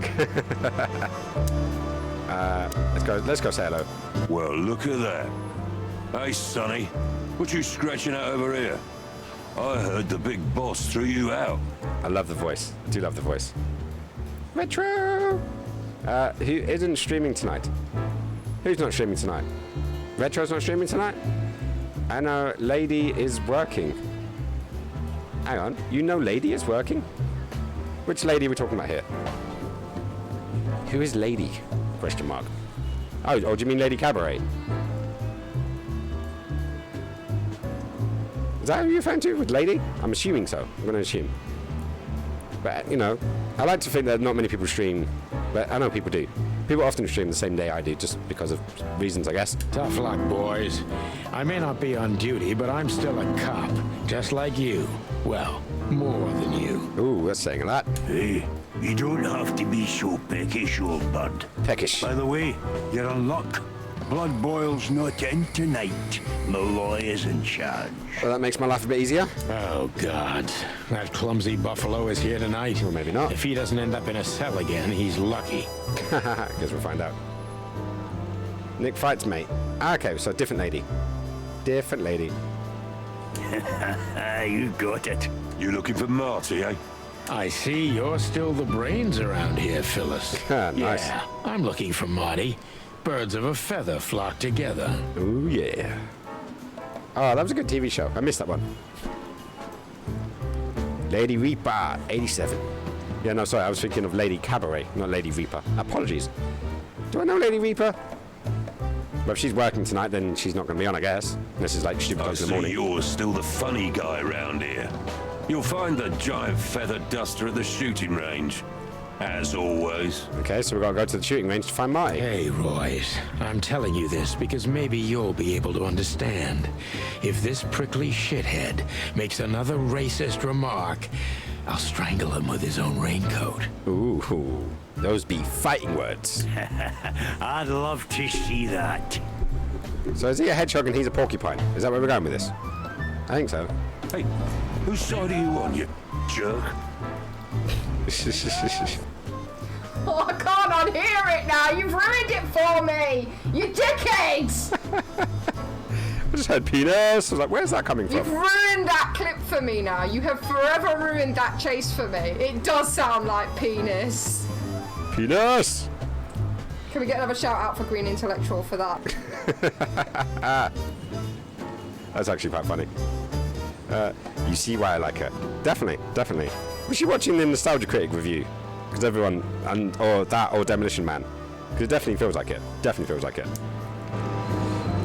Let's go say hello. Well, look at that. Hey, Sonny, what you scratching at over here? I heard the big boss threw you out. I love the voice. I do love the voice. Retro! Who isn't streaming tonight? Who's not streaming tonight? Retro's not streaming tonight? I know Lady is working. Hang on. You know Lady is working? Which lady are we talking about here? Who is Lady? Question mark. Oh, do you mean Lady Cabaret? Is that who you're referring to with Lady? I'm assuming so. I'm going to assume. But, you know, I like to think that not many people stream, but I know people do. People often stream the same day I do, just because of reasons, I guess. Tough luck, boys. I may not be on duty, but I'm still a cop, just like you. Well, more than you. Ooh, that's saying a lot. Hey, you don't have to be so peckish, old bud. Peckish. By the way, you're in luck. Blood Boil's not in tonight. Malloy is in charge. Well, that makes my life a bit easier. Oh, God. That clumsy buffalo is here tonight. Or maybe not. If he doesn't end up in a cell again, he's lucky. Guess we'll find out. Nick fights, mate. Okay, so different lady. Different lady. You got it. You looking for Marty, eh? I see you're still the brains around here, Phyllis. Nice. Yeah, I'm looking for Marty. Birds of a feather flock together. Ooh, yeah. Oh, that was a good TV show. I missed that one. Lady Reaper, 87. Yeah, no, sorry, I was thinking of Lady Cabaret, not Lady Reaper. Apologies. Do I know Lady Reaper? Well, if she's working tonight, then she's not going to be on, I guess. Unless it's like stupid I close in the see morning. you're still the funny guy around here. You'll find the giant feather duster at the shooting range. As always. Okay, so we've got to go to the shooting range to find Marty. Hey, Royce, I'm telling you this because maybe you'll be able to understand. If this prickly shithead makes another racist remark, I'll strangle him with his own raincoat. Ooh, those be fighting words. I'd love to see that. So is he a hedgehog and he's a porcupine? Is that where we're going with this? I think so. Hey, whose side are you on, you jerk? Oh, I can't unhear it now. You've ruined it for me. You dickheads. I just heard penis. I was like, where's that coming from? You've ruined that clip for me now. You have forever ruined that chase for me. It does sound like penis. Penis! Can we get another shout out for Green Intellectual for that? That's actually quite funny. You see why I like her. Definitely. Was she watching the Nostalgia Critic review? Because everyone, or Demolition Man. Because it definitely feels like it.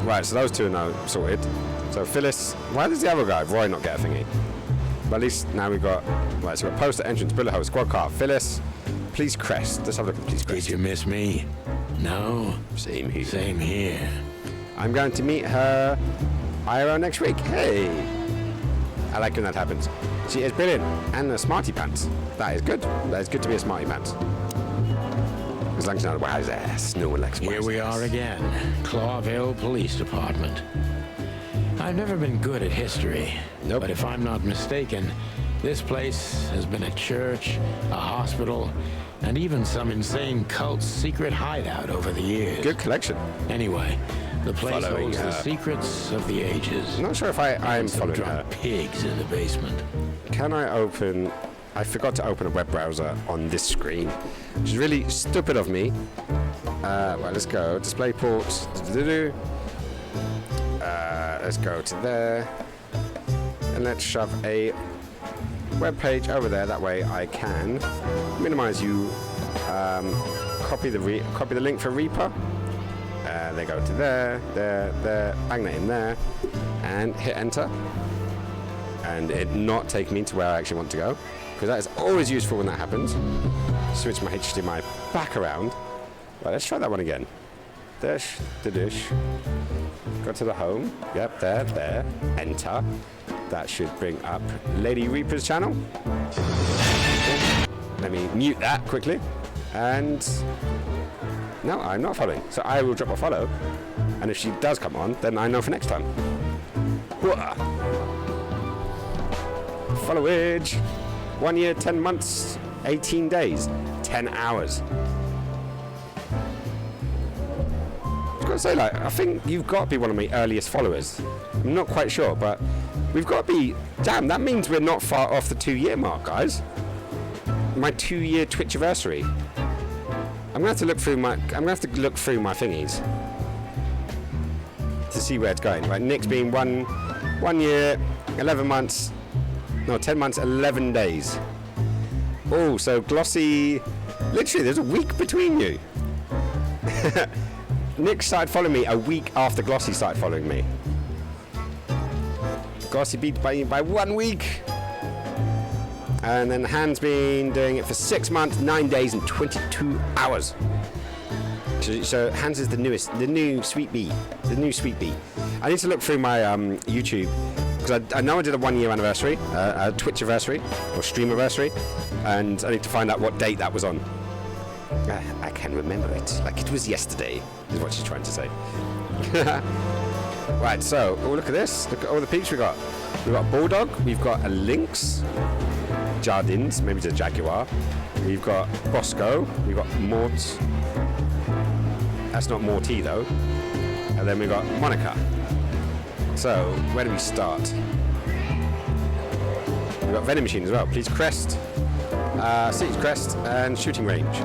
Right, so those two are now sorted. So Phyllis, why does the other guy, Roy, not get a thingy? But at least now we've got, right, so we've got poster, entrance, bullet hole, squad car, Phyllis, police crest. Let's have a look at the police crest. Did you miss me? No? Same here. Same here. I'm going to meet her IRL next week. Hey! I like when that happens. She is brilliant. And a smarty pants. That is good. That is good to be a smarty pants. As long as you're not a wise ass. No one likes wise Here we ass. are again. Clawville Police Department. I've never been good at history. Nope. But if I'm not mistaken, this place has been a church, a hospital, and even some insane cult's secret hideout over the years. Good collection. Anyway, the place Following holds the her. secrets of the ages. I'm not sure if I'm Some following her. drunk pigs in the basement. Can I open... I forgot to open a web browser on this screen, which is really stupid of me. Right, let's go. Display ports. Let's go to there. And let's shove a web page over there. That way I can minimize you. Copy the link for Reaper. They go to there. Bang that in there. And hit enter. And it not take me to where I actually want to go. Because that is always useful when that happens. Switch my HDMI back around. Right, let's try that one again. Dish. Go to the home. Yep, there. Enter. That should bring up Lady Reaper's channel. Let me mute that quickly. And no, I'm not following. So I will drop a follow. And if she does come on, then I know for next time. Whoa. Followage. 1 year, 10 months, 18 days, 10 hours. I've got to say, like, I think you've got to be one of my earliest followers. I'm not quite sure, but we've got to be... Damn, that means we're not far off the 2-year mark, guys. My 2-year Twitch anniversary. I'm gonna have to look through my thingies to see where it's going. Right, Nick's been one year, 11 months. No, 10 months, 11 days. Oh, so Glossy... Literally, there's a week between you. Nick started following me a week after Glossy started following me. Glossy beat by 1 week. And then Han's been doing it for 6 months, 9 days, and 22 hours. So Hans is the new Sweet Bee. I need to look through my YouTube. Because I know I did a 1 year anniversary, a Twitch anniversary, or stream anniversary, and I need to find out what date that was on. I can remember it, like it was yesterday, is what she's trying to say. Right, so, look at this. Look at all the peeps we got. We've got a Bulldog, we've got a Lynx, Jardins, maybe it's a Jaguar. We've got Bosco, we've got Mort. That's not Morty though. And then we've got Monica. So, where do we start? We've got Vending Machine as well. Police Crest, City's Crest, and Shooting Range.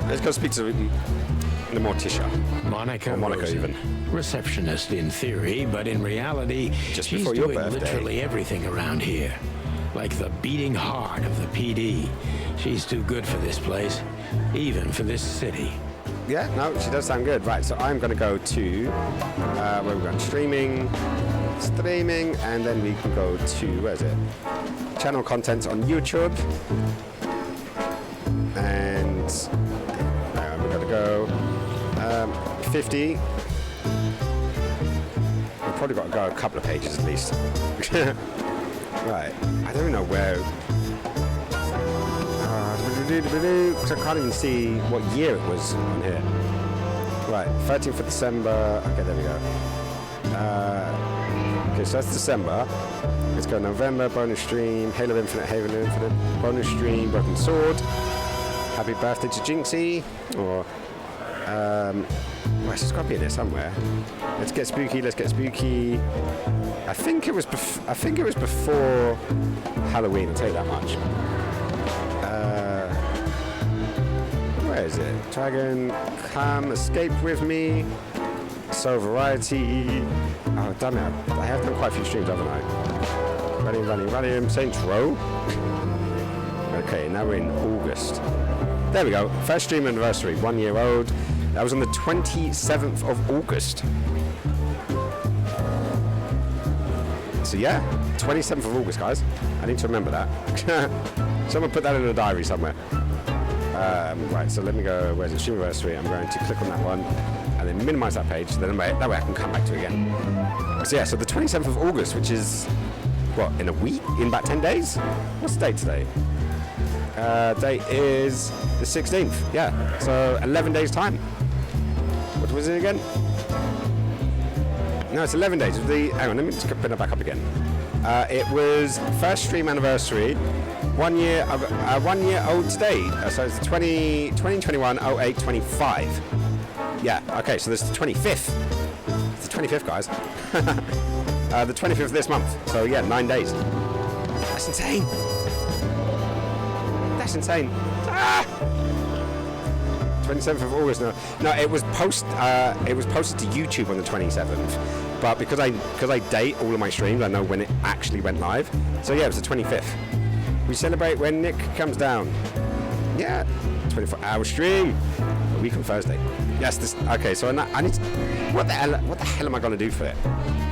Let's go speak to the Morticia. Monica Rosen. Even. Receptionist in theory, but in reality, just she's before your doing birthday. Literally everything around here. Like the beating heart of the PD. She's too good for this place, even for this city. Yeah, no, she does sound good. Right, so I'm going to go to, where we're going, streaming, and then we can go to, where is it? channel content on YouTube. And we've got to go 50. We've probably got to go a couple of pages at least. Right, I don't know where. Because I can't even see what year it was on here. Right, 13th of December. Okay, there we go. Okay, so that's December. Let's go November, bonus stream, Halo Infinite, bonus stream, Broken Sword. Happy birthday to Jinxie. Or, well, it's got to be in there somewhere. Let's get spooky. I think it was before Halloween. I'll tell you that much. Where is it? Dragon, come escape with me. So variety. Oh damn it! I have done quite a few streams, haven't I? Running. Saints Row. Okay, now we're in August. There we go. First stream anniversary, 1 year old. That was on the 27th of August. So yeah, 27th of August, guys. I need to remember that. Someone put that in a diary somewhere. Right, so let me go, where's the stream anniversary? I'm going to click on that one and then minimize that page. Then that way I can come back to it again. So yeah, so the 27th of August, which is, what, in a week? In about 10 days? What's the date today? Date is the 16th. Yeah, so 11 days time. What was it again? No, it's 11 days. Hang on, let me just put it back up again. It was first stream anniversary, 1 year old today. So it's 2021 08 25. Yeah, okay, so this is the 25th. It's the 25th, guys. The 25th of this month. So yeah, 9 days. That's insane. That's insane. 27th of August. No, it was posted to YouTube on the 27th. But because I date all of my streams, I know when it actually went live. So yeah, it was the 25th. We celebrate when Nick comes down. Yeah, 24-hour stream. A week on Thursday. Yes. Okay. So I need to. What the hell am I going to do for it?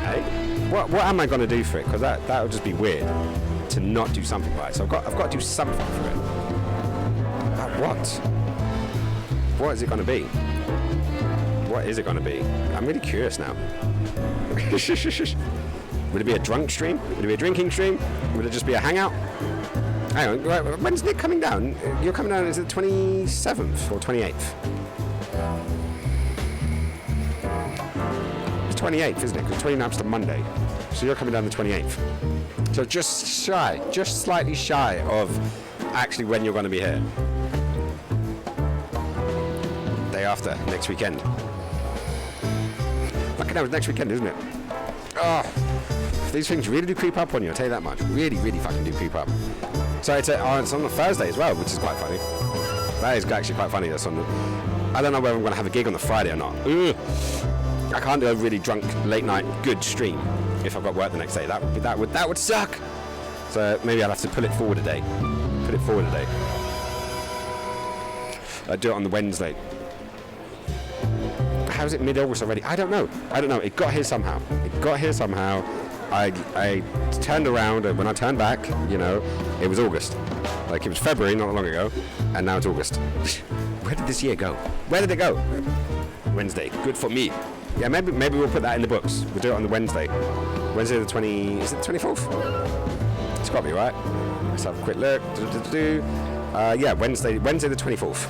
Hey, what am I going to do for it? Because that would just be weird to not do something like it. So I've got to do something for it. What? What is it going to be? What is it going to be? I'm really curious now. Would it be a drunk stream? Would it be a drinking stream? Would it just be a hangout? Hang on, when's Nick coming down? You're coming down, is it the 27th or 28th? It's 28th, isn't it? Because 29th's the Monday. So you're coming down the 28th. So just slightly shy of actually when you're going to be here. Day after, next weekend. Fucking hell, it's next weekend, isn't it? Oh, these things really do creep up on you, I'll tell you that much. Really, really fucking do creep up. So it's on a Thursday as well, which is quite funny. That is actually quite funny. That's on I don't know whether I'm going to have a gig on the Friday or not. Ugh. I can't do a really drunk, late night, good stream if I've got work the next day. That would suck. So maybe I'll have to pull it forward a day. I'd do it on the Wednesday. How's it mid-August already? I don't know. It got here somehow. I turned around, and when I turned back, it was August. Like, it was February not long ago, and now it's August. Where did this year go? Where did it go? Wednesday. Good for me. Yeah, maybe we'll put that in the books. We'll do it on the Wednesday. Wednesday the 20... Is it the 24th? It's got to be, right? Let's have a quick look. Yeah, Wednesday the 24th.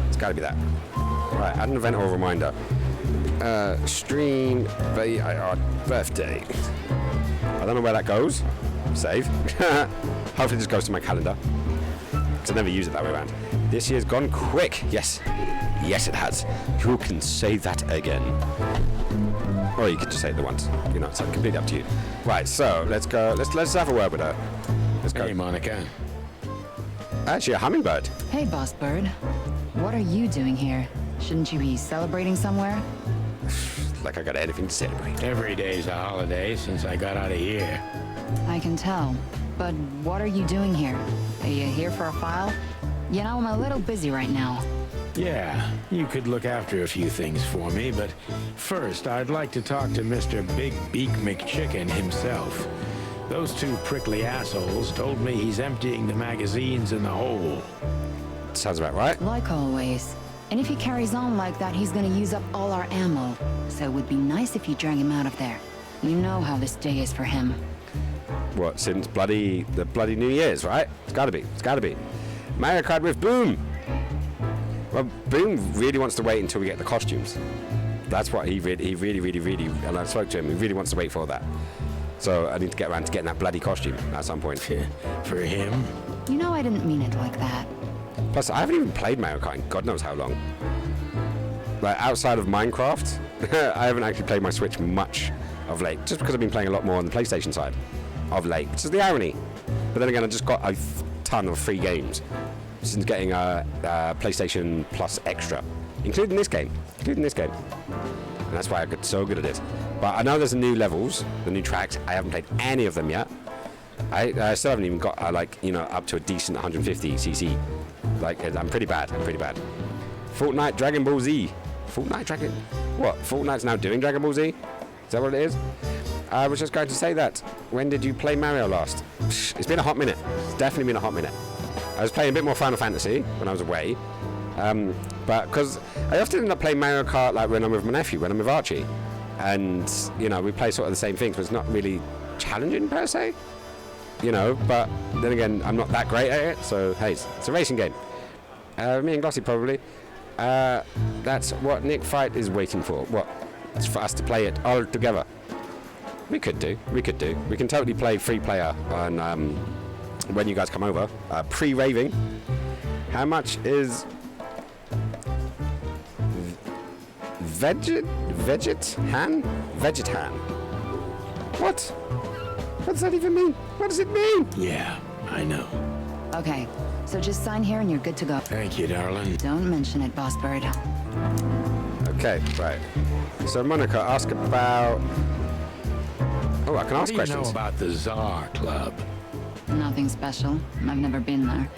It's got to be that. Right, add an event or a reminder. Stream birthday. I don't know where that goes. Save. Hopefully it just goes to my calendar. Because I never use it that way around. This year's gone quick. Yes. Yes, it has. You can say that again. Or you could just say it the once. It's completely up to you. Right, so let's go. Let's have a word with her. Let's go. Hey, Monica. Actually, a hummingbird. Hey, Boss Bird. What are you doing here? Shouldn't you be celebrating somewhere? Like I got anything to celebrate. Every day's a holiday since I got out of here. I can tell. But what are you doing here? Are you here for a file? I'm a little busy right now. Yeah, you could look after a few things for me, but first I'd like to talk to Mr. Big Beak McChicken himself. Those two prickly assholes told me he's emptying the magazines in the hole. Sounds about right. Like always. And if he carries on like that, he's gonna use up all our ammo. So it would be nice if you drag him out of there. You know how this day is for him. What, since the bloody New Year's, right? It's gotta be. It's gotta be. Mario Kart with Boom! Well, Boom really wants to wait until we get the costumes. That's what he really, and I spoke to him, he really wants to wait for that. So I need to get around to getting that bloody costume at some point. For him? You know I didn't mean it like that. Plus, I haven't even played Mario Kart in God knows how long. Like, outside of Minecraft, I haven't actually played my Switch much of late, just because I've been playing a lot more on the PlayStation side of late, which is the irony. But then again, I just got a ton of free games since getting a PlayStation Plus Extra, including this game. And that's why I got so good at it. But I know there's the new levels, the new tracks. I haven't played any of them yet. I still haven't even got up to a decent 150cc. Like, I'm pretty bad. Fortnite Dragon Ball Z. Fortnite's now doing Dragon Ball Z? Is that what it is? I was just going to say that. When did you play Mario last? It's been a hot minute. It's definitely been a hot minute. I was playing a bit more Final Fantasy when I was away. But because I often end up playing Mario Kart like when I'm with my nephew, when I'm with Archie. And, we play sort of the same things, but it's not really challenging per se. But then again, I'm not that great at it, so hey, it's a racing game. Me and Glossy probably. That's what Nick Fight is waiting for. What? It's for us to play it all together. We could do. We can totally play free player on when you guys come over. Pre-raving. How much is Vegetan? What? What does that even mean? What does it mean? Yeah, I know. Okay, so just sign here and you're good to go. Thank you, darling. Don't mention it, Boss Bird. Okay, right. So, Monica, ask about... Oh, I can ask questions. What do you know about the Tsar Club? Nothing special. I've never been there.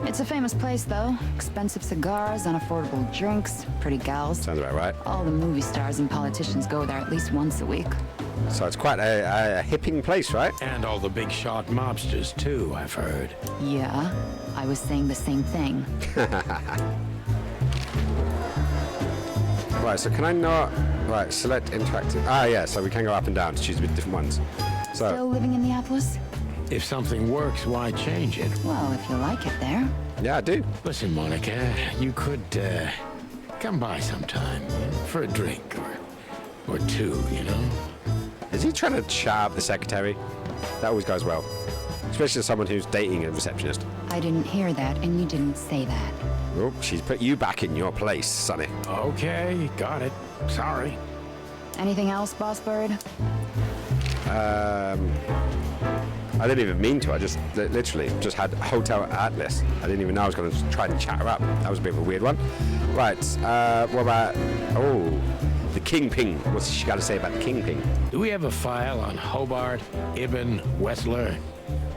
It's a famous place, though. Expensive cigars, unaffordable drinks, pretty gals. Sounds about right. All the movie stars and politicians go there at least once a week. So it's quite a hipping place, right? And all the big shot mobsters, too, I've heard. Yeah, I was saying the same thing. Right, so can I not... Right, select interactive... Ah, yeah, so we can go up and down to choose a bit different ones. So... Still living in Neapolis? If something works, why change it? Well, if you like it there. Yeah, I do. Listen, Monica, you could, come by sometime for a drink or two, Is he trying to chat up the secretary? That always goes well. Especially as someone who's dating a receptionist. I didn't hear that, and you didn't say that. Oh, she's put you back in your place, Sonny. Okay, got it. Sorry. Anything else, Boss Bird? I didn't even mean to. I just literally just had Hotel Atlas. I didn't even know I was going to try and chat her up. That was a bit of a weird one. Right, what about... Oh, the Kingpin. What's she got to say about the Kingpin? Do we have a file on Hobart, Ibn, Wessler?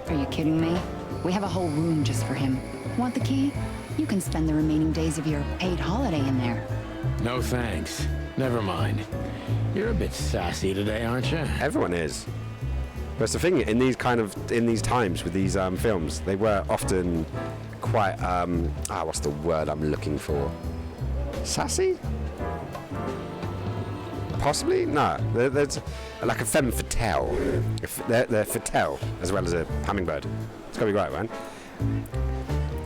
Are you kidding me? We have a whole room just for him. Want the key? You can spend the remaining days of your paid holiday in there. No thanks. Never mind. You're a bit sassy today, aren't you? Everyone is. But it's the thing, in these times with these films, they were often quite, what's the word I'm looking for? Sassy? Possibly? No. There's like a femme fatale. They're fatale as well as a hummingbird. It's got to be right, man.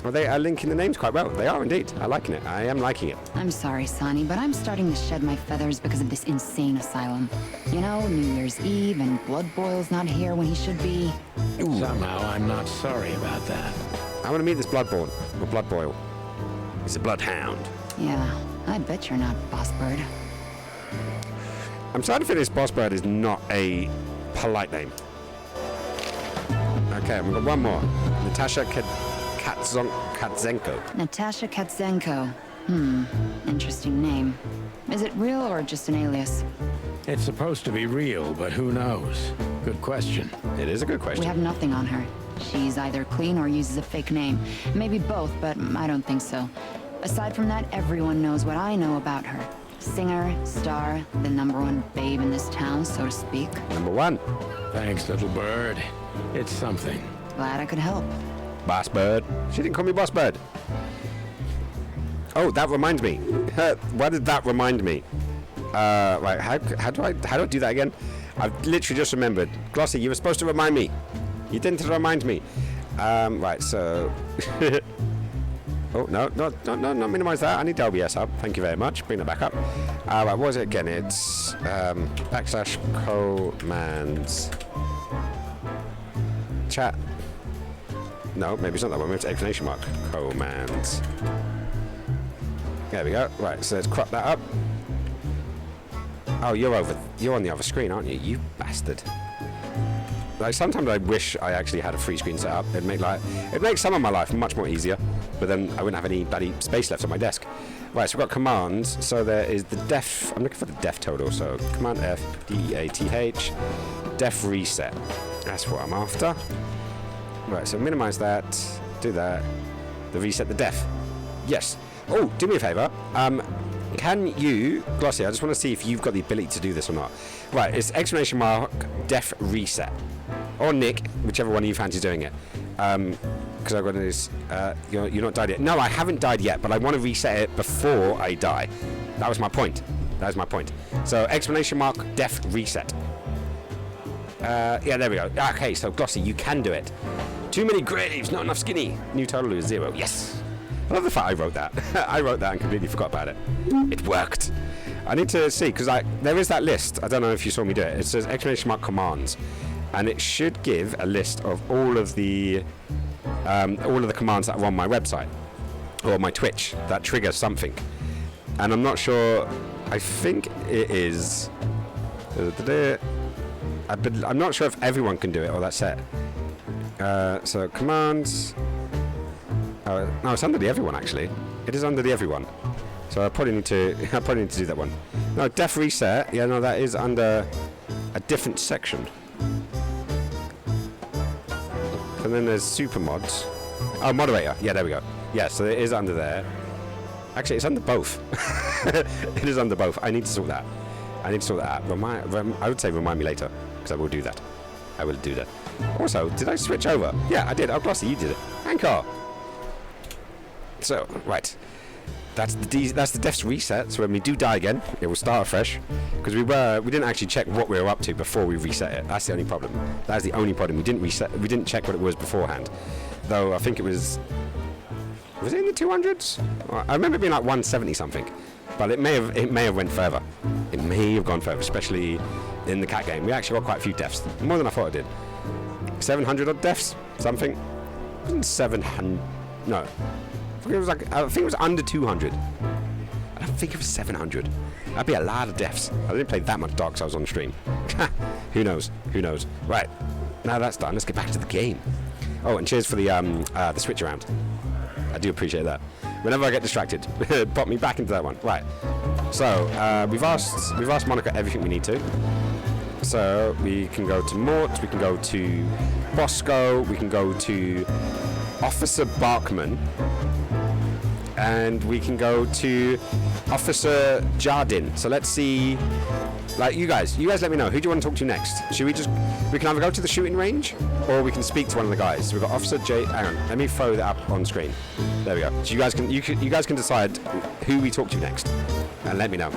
Well, they are linking the names quite well. They are indeed. I'm liking it. I am liking it. I'm sorry, Sonny, but I'm starting to shed my feathers because of this insane asylum. New Year's Eve and Blood Boil's not here when he should be. Ooh. Somehow I'm not sorry about that. I want to meet this Bloodborne, or Blood Boil. He's a bloodhound. Yeah, I bet you're not, Boss Bird. I'm starting to feel this Boss Bird is not a polite name. Okay, we've got one more. Natasha Katzenko. Natasha Katzenko. Interesting name. Is it real or just an alias? It's supposed to be real, but who knows? Good question. It is a good question. We have nothing on her. She's either clean or uses a fake name. Maybe both, but I don't think so. Aside from that, everyone knows what I know about her. Singer, star, the #1 babe in this town, so to speak. #1. Thanks, little bird. It's something. Glad I could help. Boss Bird. She didn't call me Boss Bird. Oh, that reminds me. Why did that remind me? Right, how do I do that again? I've literally just remembered. Glossy, you were supposed to remind me. You didn't remind me. Right, so... oh, no, not minimize that. I need the OBS up. Thank you very much. Bring that back up. Right, what was it again? It's /commands chat. No, maybe it's not that one. Maybe it's exclamation mark commands. There we go. Right, so let's crop that up. Oh, you're on the other screen, aren't you? You bastard. Like, sometimes I wish I actually had a free screen set up. It'd make some of my life much more easier, but then I wouldn't have any bloody space left on my desk. Right, so we've got commands. So there is the def. I'm looking for the def total. So Command F, DEATH, def reset. That's what I'm after. Right, so minimize that. Do that. The reset the def. Yes. Oh, do me a favor. Can you, Glossy, I just want to see if you've got the ability to do this or not. Right, it's exclamation mark def reset. Or Nick, whichever one of you fancies doing it. Because I've got this, you're not died yet. No, I haven't died yet, but I want to reset it before I die. That was my point. That was my point. So, exclamation mark def reset. Yeah, there we go. Okay, so Glossy, you can do it. Too many graves, not enough skinny. New total is 0. Yes. I love the fact I wrote that. I wrote that and completely forgot about it. It worked. I need to see, because there is that list. I don't know if you saw me do it. It says exclamation mark commands. And it should give a list of all of the commands that are on my website. Or my Twitch that trigger something. And I'm not sure. I think it is... I'm not sure if everyone can do it or that's set. So commands... no, it's under the everyone actually. It is under the everyone. So I probably need to do that one. No, def reset. Yeah, no, that is under a different section. And then there's super mods. Oh, moderator. Yeah, there we go. Yeah, so it is under there. Actually, it's under both. It is under both. I need to sort that. I would say remind me later, because I will do that. I will do that. Also, did I switch over? Yeah, I did. Oh, Glossy, you did it. Anchor. So, right. That's the def's reset. So when we do die again, it will start afresh. Because we didn't actually check what we were up to before we reset it. That's the only problem. That's the only problem. We didn't check what it was beforehand. Though I think it was it in the 200s? I remember it being like 170 something. But it may have went further. It may have gone further, especially in the cat game. We actually got quite a few deaths. More than I thought I did. 700 odd deaths? Something? Wasn't 700? No. I think it was under 200. I don't think it was 700. That'd be a lot of deaths. I didn't play that much Dark Souls on stream. Who knows? Who knows? Right. Now that's done, let's get back to the game. Oh, and cheers for the switch around. I do appreciate that. Whenever I get distracted, pop me back into that one. Right. So we've asked Monica everything we need to. So we can go to Mort, we can go to Bosco, we can go to Officer Barkman, and we can go to Officer Jardin. So let's see, like you guys let me know, who do you want to talk to next? We can either go to the shooting range, or we can speak to one of the guys. So we've got Officer J, hang on, let me throw that up on screen. There we go. So you guys can decide who we talk to next, and let me know.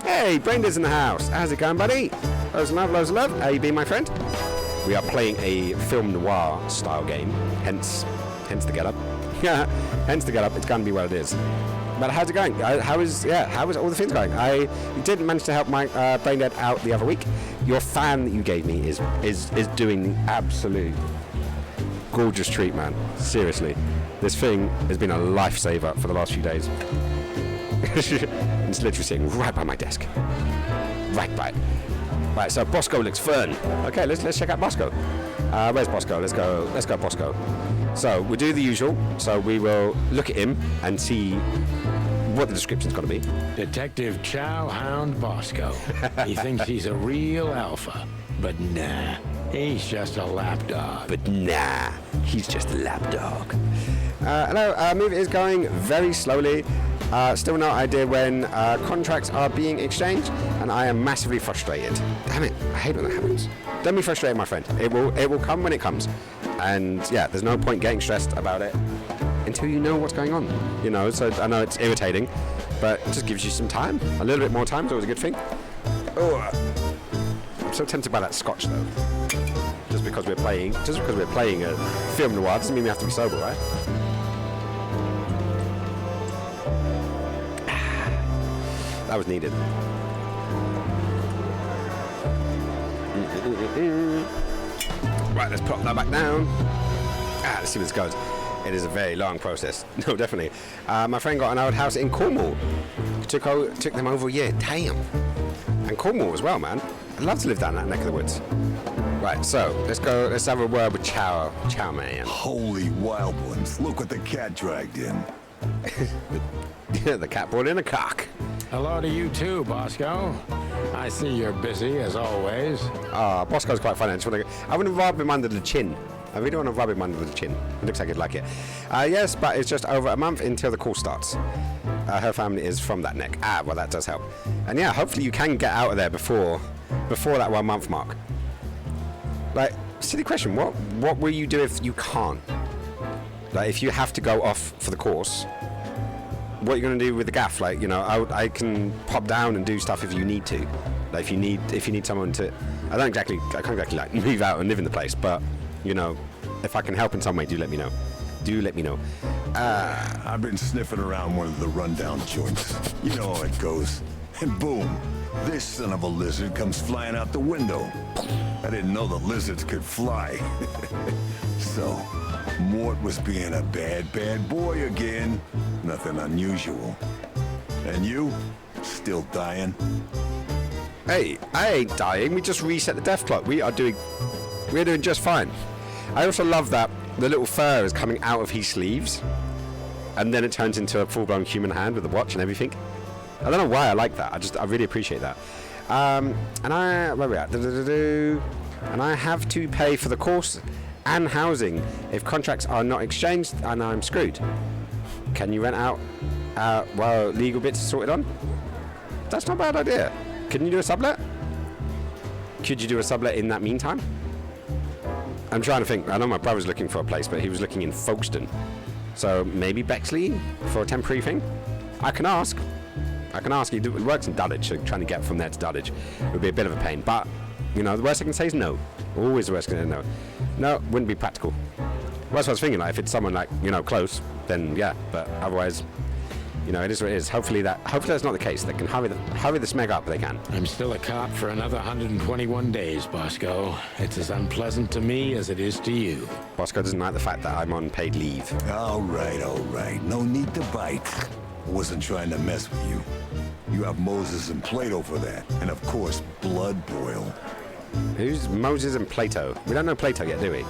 Hey, Brenda's in the house. How's it going, buddy? Loads of love, loads of love. How you been, my friend? We are playing a film noir style game, hence the get up. Yeah, hence the get up. It's going to be what it is. But how's it going? How is all the things going? I did manage to help my brain dead out the other week. Your fan that you gave me is doing the absolute gorgeous treat, man. Seriously, this thing has been a lifesaver for the last few days. It's literally sitting right by my desk. Right by it. Right, so Bosco looks fun. Okay, let's check out Bosco. Where's Bosco? Let's go Bosco. So we'll do the usual. So we will look at him and see what the description's got to be. Detective Chow Hound Bosco. He thinks he's a real alpha, but nah, he's just a lapdog. But nah, he's just a lapdog. Hello, movie is going very slowly. Still no idea when contracts are being exchanged, and I am massively frustrated. Damn it, I hate when that happens. Don't be frustrated, my friend. It will come when it comes. And yeah, there's no point getting stressed about it until you know what's going on. You know, so I know it's irritating, but it just gives you some time. A little bit more time is always a good thing. Oh, I'm so tempted by that scotch though. Just because we're playing a film noir doesn't mean we have to be sober, right? That was needed. Right, let's pop that back down. Let's see where this goes. It is a very long process. No, definitely. My friend got an old house in Cornwall. Took them over a year. Damn. And Cornwall as well, man. I'd love to live down that neck of the woods. Right, so let's have a word with Chow Man. Holy wild ones. Look what the cat dragged in. Yeah, the cat brought in a cock. Hello to you too, Bosco. I see you're busy, as always. Bosco's quite funny. I want to rub him under the chin. I really want to rub him under the chin. It looks like he'd like it. Yes, but it's just over a month until the course starts. Her family is from that neck. Well, that does help. And yeah, hopefully you can get out of there before that 1 month mark. Like, silly question. What will you do if you can't? Like, if you have to go off for the course, what are you going to do with the gaff? Like, you know, I can pop down and do stuff if you need to. Like, if you need someone to, I can't exactly like move out and live in the place, but you know, if I can help in some way, do let me know. Do let me know. I've been sniffing around one of the rundown joints. You know how it goes. And boom, this son of a lizard comes flying out the window. I didn't know the lizards could fly. So, Mort was being a bad boy again. Nothing unusual. And you? Still dying? Hey, I ain't dying. We just reset the death clock. We're doing just fine. I also love that the little fur is coming out of his sleeves, and then it turns into a full-blown human hand with a watch and everything. I don't know why I like that. I really appreciate that. And where are we at? And I have to pay for the course and housing if contracts are not exchanged, and I'm screwed. Can you rent out while legal bits are sorted on? That's not a bad idea. Can you do a sublet? Could you do a sublet in that meantime? I'm trying to think. I know my brother's looking for a place, but he was looking in Folkestone. So maybe Bexley for a temporary thing? I can ask. He works in Dulwich, so trying to get from there to Dulwich would be a bit of a pain. But, you know, the worst I can say is no. Always the worst I can say is no. No, wouldn't be practical. Well, that's what I was thinking. Like, if it's someone like, you know, close, then yeah. But otherwise, you know, it is what it is. Hopefully that's not the case. They can hurry the smeg up if they can. I'm still a cop for another 121 days, Bosco. It's as unpleasant to me as it is to you. Bosco doesn't like the fact that I'm on paid leave. All right. No need to bite. I wasn't trying to mess with you. You have Moses and Plato for that. And of course, Blood Boil. Who's Moses and Plato? We don't know Plato yet, do we?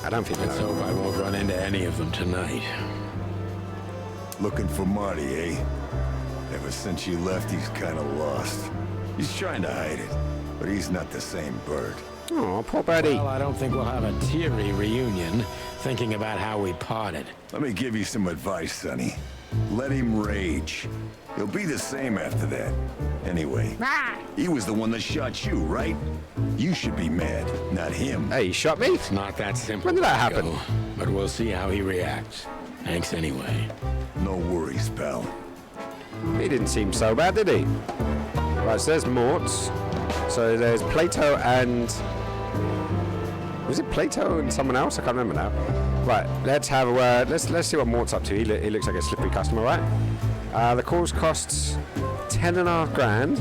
I don't think we know. Let's hope I won't run into any of them tonight. Looking for Marty, eh? Ever since you left, he's kind of lost. He's trying to hide it, but he's not the same bird. Oh, poor birdie. Well, I don't think we'll have a teary reunion, thinking about how we parted. Let me give you some advice, Sonny. Let him rage. He'll be the same after that. Anyway, he was the one that shot you, right? You should be mad, not him. Hey, he shot me? It's not that simple. When did that happen? But we'll see how he reacts. Thanks anyway. No worries, pal. He didn't seem so bad, did he? Right, so there's Mort's. So there's Plato and... Was it Plato and someone else? I can't remember now. Right, let's have a word. Let's see what Mort's up to. He looks like a slippery customer, right? The course costs 10.5 grand.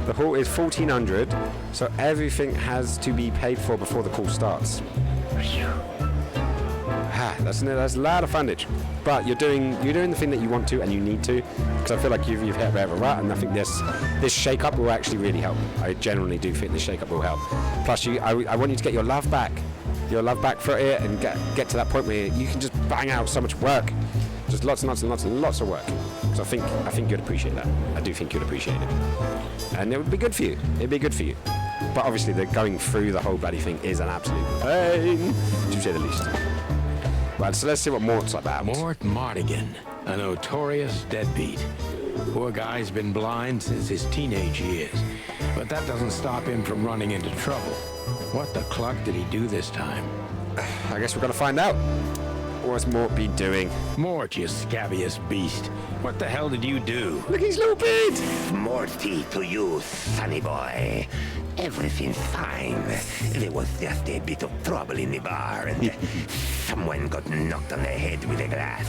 The hall is 1,400. So everything has to be paid for before the course starts. That's a lot of fundage, but you're doing the thing that you want to and you need to, because I feel like you've hit a bit of a rut, and I think this shake-up will actually really help. I generally do think this shake-up will help. Plus, I want you to get your love back for it, and get to that point where you can just bang out so much work, just lots and lots of work. Because I think you'd appreciate that. I do think you'd appreciate it, and it would be good for you. It'd be good for you. But obviously, going through the whole bloody thing is an absolute pain, to say the least. Right, so let's see what Mort's about. Mort Mardigan. a notorious deadbeat. Poor guy's been blind since his teenage years, but that doesn't stop him from running into trouble. What the cluck did he do this time? I guess we're gonna find out. What's Mort been doing? Mort, you scabious beast. What the hell did you do? Look at his little beard! Morty to you, sonny boy. Everything's fine. There was just a bit of trouble in the bar, and someone got knocked on the head with a glass.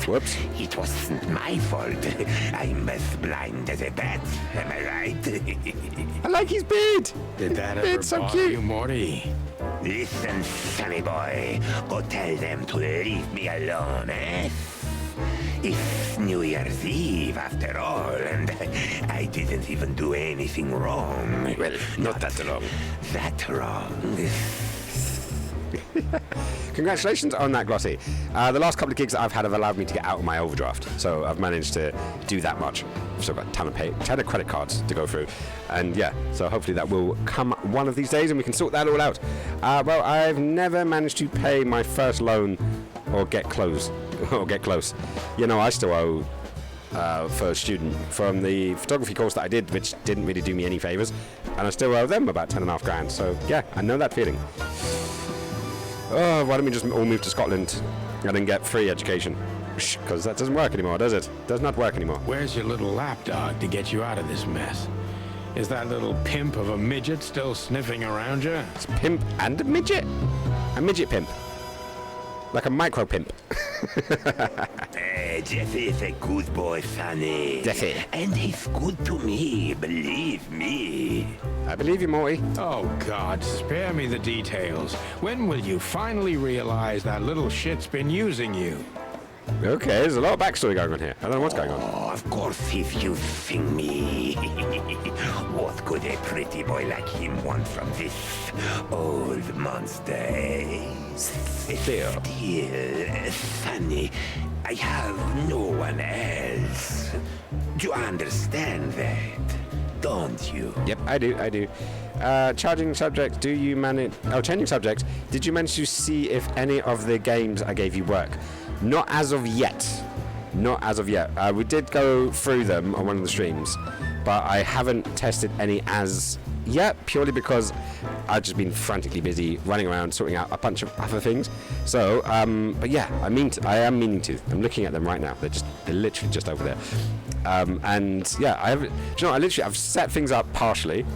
Whoops. It wasn't my fault. I'm as blind as a bat. Am I right? I like his beard! Did that It's ever so bother cute. you, Morty? Listen, sonny boy. Go tell them to leave me alone, eh? It's New Year's Eve, after all, and I didn't even do anything wrong. Well, not that wrong. That wrong. Congratulations on that, Glossy. The last couple of gigs that I've had have allowed me to get out of my overdraft, so I've managed to do that much. I've still got a ton of credit cards to go through, and yeah, so hopefully that will come one of these days and we can sort that all out. Well, I've never managed to pay my first loan or get close. You know, I still owe for a student from the photography course that I did, which didn't really do me any favors, and I still owe them about 10.5 grand. So yeah, I know that feeling. Oh, why don't we just all move to Scotland and then get free education? Because that doesn't work anymore, does it? Does not work anymore. Where's your little lapdog to get you out of this mess? Is that little pimp of a midget still sniffing around you? It's a pimp and a midget? A midget pimp. Like a micro pimp. Jeffy is a good boy, sonny. Jeffy. And he's good to me, believe me. I believe you, Morty. Oh, God, spare me the details. When will you finally realize that little shit's been using you? Okay, there's a lot of backstory going on here. I don't know what's going on. Oh, of course he's using me. What could a pretty boy like him want from this old monster? Still, sonny, I have no one else. Do you understand that? Don't you? Yep, I do. Changing subject, changing subject. Did you manage to see if any of the games I gave you work? Not as of yet. We did go through them on one of the streams, but I haven't tested any as yet, purely because I've just been frantically busy running around sorting out a bunch of other things. So, but yeah, I am meaning to. I'm looking at them right now. They're literally just over there. And yeah, I've set things up partially.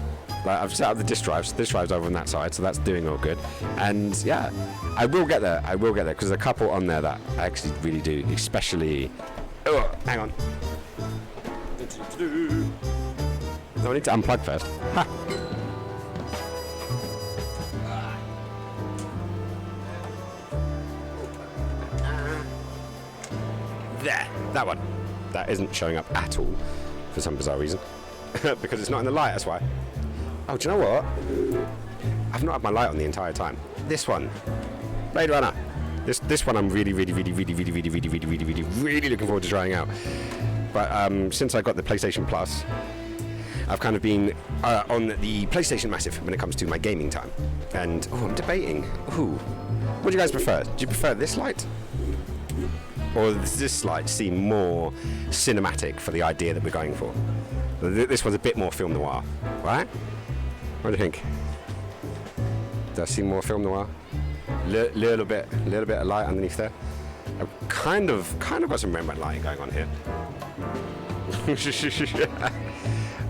Like, I've set up the disk drives. Disk drive's over on that side, so that's doing all good. And yeah, I will get there, because there's a couple on there that I actually really do, especially... Oh, hang on. No, I need to unplug first. Ha! There, that one. That isn't showing up at all, for some bizarre reason. Because it's not in the light, that's why. Oh, do you know what? I've not had my light on the entire time. This one, Blade Runner. This one I'm really looking forward to trying out. But since I got the PlayStation Plus, I've kind of been on the PlayStation Massive when it comes to my gaming time. And I'm debating. What do you guys prefer? Do you prefer this light? Or does this light seem more cinematic for the idea that we're going for? This one's a bit more film noir, right? What do you think? Does that seem more film noir? Little bit of light underneath there. I've kind of got some Rembrandt lighting going on here.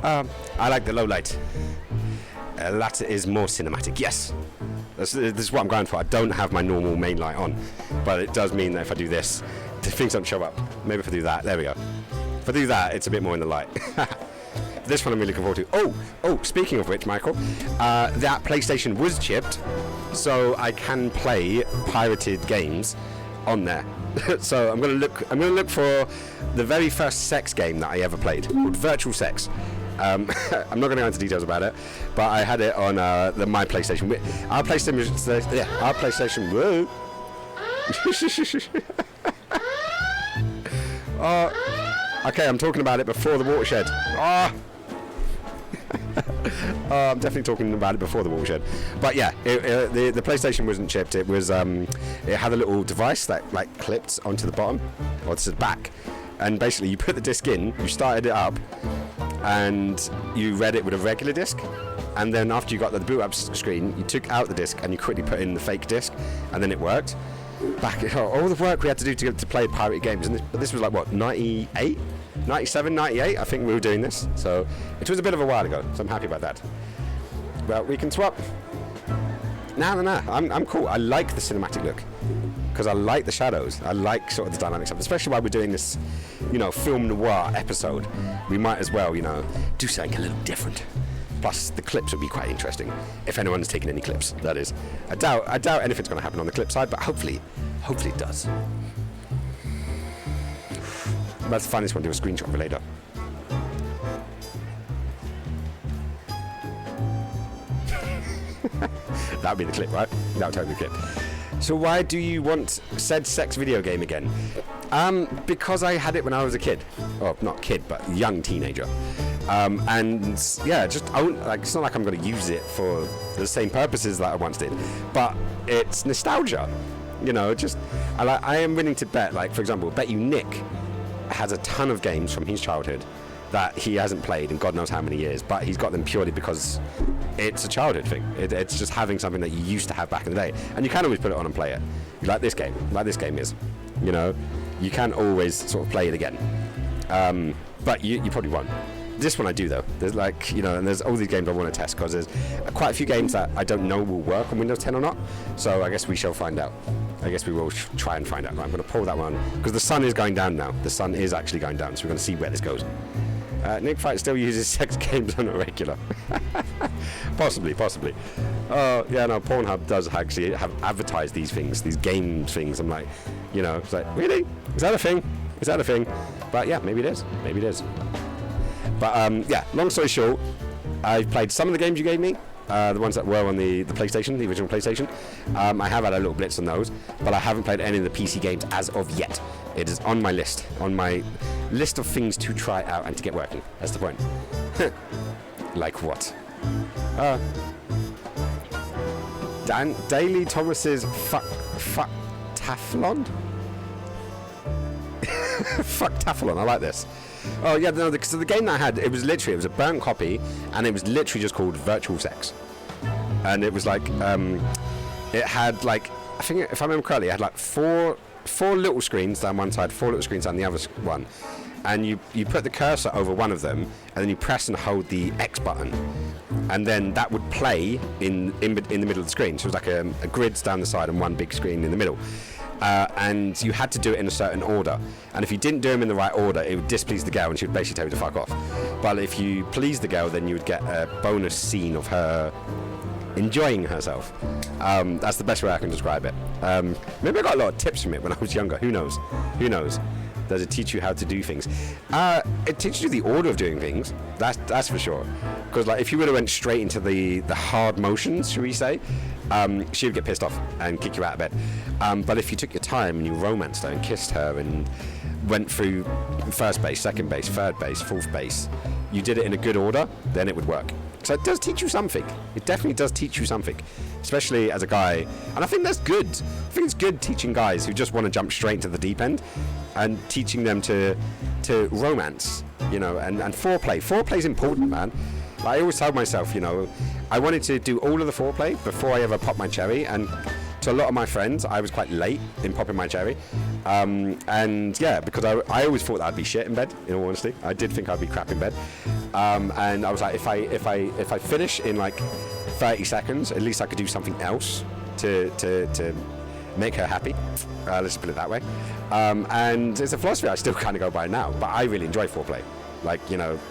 I like the low light. That is more cinematic. Yes, this is what I'm going for. I don't have my normal main light on, but it does mean that if I do this, the things don't show up. Maybe if I do that, there we go. If I do that, it's a bit more in the light. This one I'm really looking forward to. Oh, speaking of which, Michael, that PlayStation was chipped, so I can play pirated games on there. So I'm gonna look for the very first sex game that I ever played, called Virtual Sex. I'm not going to go into details about it, but I had it on my PlayStation. Our PlayStation. Whoa. Okay, I'm talking about it before the watershed. I'm definitely talking about it before the watershed. But yeah, the PlayStation wasn't chipped. It was it had a little device that like clipped onto the bottom or to the back, And basically, you put the disc in, you started it up, and you read it with a regular disc. And then after you got the boot up screen, you took out the disc and you quickly put in the fake disc, and then it worked. All the work we had to do to play pirated games, and this was like what, 98, 97, 98? I think we were doing this. So it was a bit of a while ago. So I'm happy about that. But we can swap. No. I'm cool. I like the cinematic look because I like the shadows. I like sort of the dynamics of it, especially while we're doing this, film noir episode. We might as well, do something a little different. Plus, the clips would be quite interesting if anyone's taken any clips. That is, I doubt anything's going to happen on the clip side, but hopefully it does. I'm about to find this one, do a screenshot for later. That would be the clip, right? That would totally be the clip. So why do you want said sex video game again? Because I had it when I was a kid. Well, not kid, but young teenager. And yeah, just it's not like I'm going to use it for the same purposes that I once did, but it's nostalgia. I am willing to bet, for example, bet you Nick has a ton of games from his childhood that he hasn't played in God knows how many years, but he's got them purely because it's a childhood thing. It's just having something that you used to have back in the day, and you can always put it on and play it. Like this game is, you can always sort of play it again, but you probably won't. This one I do though. There's and there's all these games I want to test because there's quite a few games that I don't know will work on Windows 10 or not. So I guess we shall find out. I guess we will try and find out. Right, I'm going to pull that one because the sun is going down now. The sun is actually going down, so we're going to see where this goes. Nick Fight still uses sex games on a regular. Possibly. Yeah, no, Pornhub does actually have advertised these things, these game things. I'm like, it's like, really? Is that a thing? But yeah, maybe it is. But yeah, long story short, I've played some of the games you gave me, the ones that were on the PlayStation, the original PlayStation. I have had a little blitz on those, but I haven't played any of the PC games as of yet. It is on my list of things to try out and to get working. That's the point. Like what? Daily Thomas's fuck Taflon? Fuck Taflon, I like this. Oh yeah, no, because the game that I had, it was a burnt copy, and it was literally just called Virtual Sex. And it was it had I think if I remember correctly, it had four little screens down one side, 4 little screens down the other one. And you put the cursor over one of them, and then you press and hold the X button, and then that would play in the middle of the screen. So it was a grids down the side and one big screen in the middle. And you had to do it in a certain order, and if you didn't do them in the right order, it would displease the girl and she would basically tell you to fuck off. But if you pleased the girl, then you would get a bonus scene of her enjoying herself. That's the best way I can describe it. Maybe I got a lot of tips from it when I was younger. Who knows? Does it teach you how to do things? It teaches you the order of doing things. That's for sure. Because if you would have went straight into the hard motions, should we say, she would get pissed off and kick you out of bed. But if you took your time and you romanced her and kissed her and went through first base, second base, third base, fourth base, you did it in a good order, then it would work. So it does teach you something. It definitely does teach you something, especially as a guy. And I think that's good. I think it's good teaching guys who just want to jump straight to the deep end and teaching them to romance, and foreplay. Foreplay's important, man. I always tell myself, I wanted to do all of the foreplay before I ever popped my cherry, and to a lot of my friends, I was quite late in popping my cherry. And yeah, because I always thought that I'd be shit in bed, in all honesty. I did think I'd be crap in bed. And I was like, if I finish in 30 seconds, at least I could do something else to make her happy. Let's put it that way. And it's a philosophy I still kind of go by now, but I really enjoy foreplay.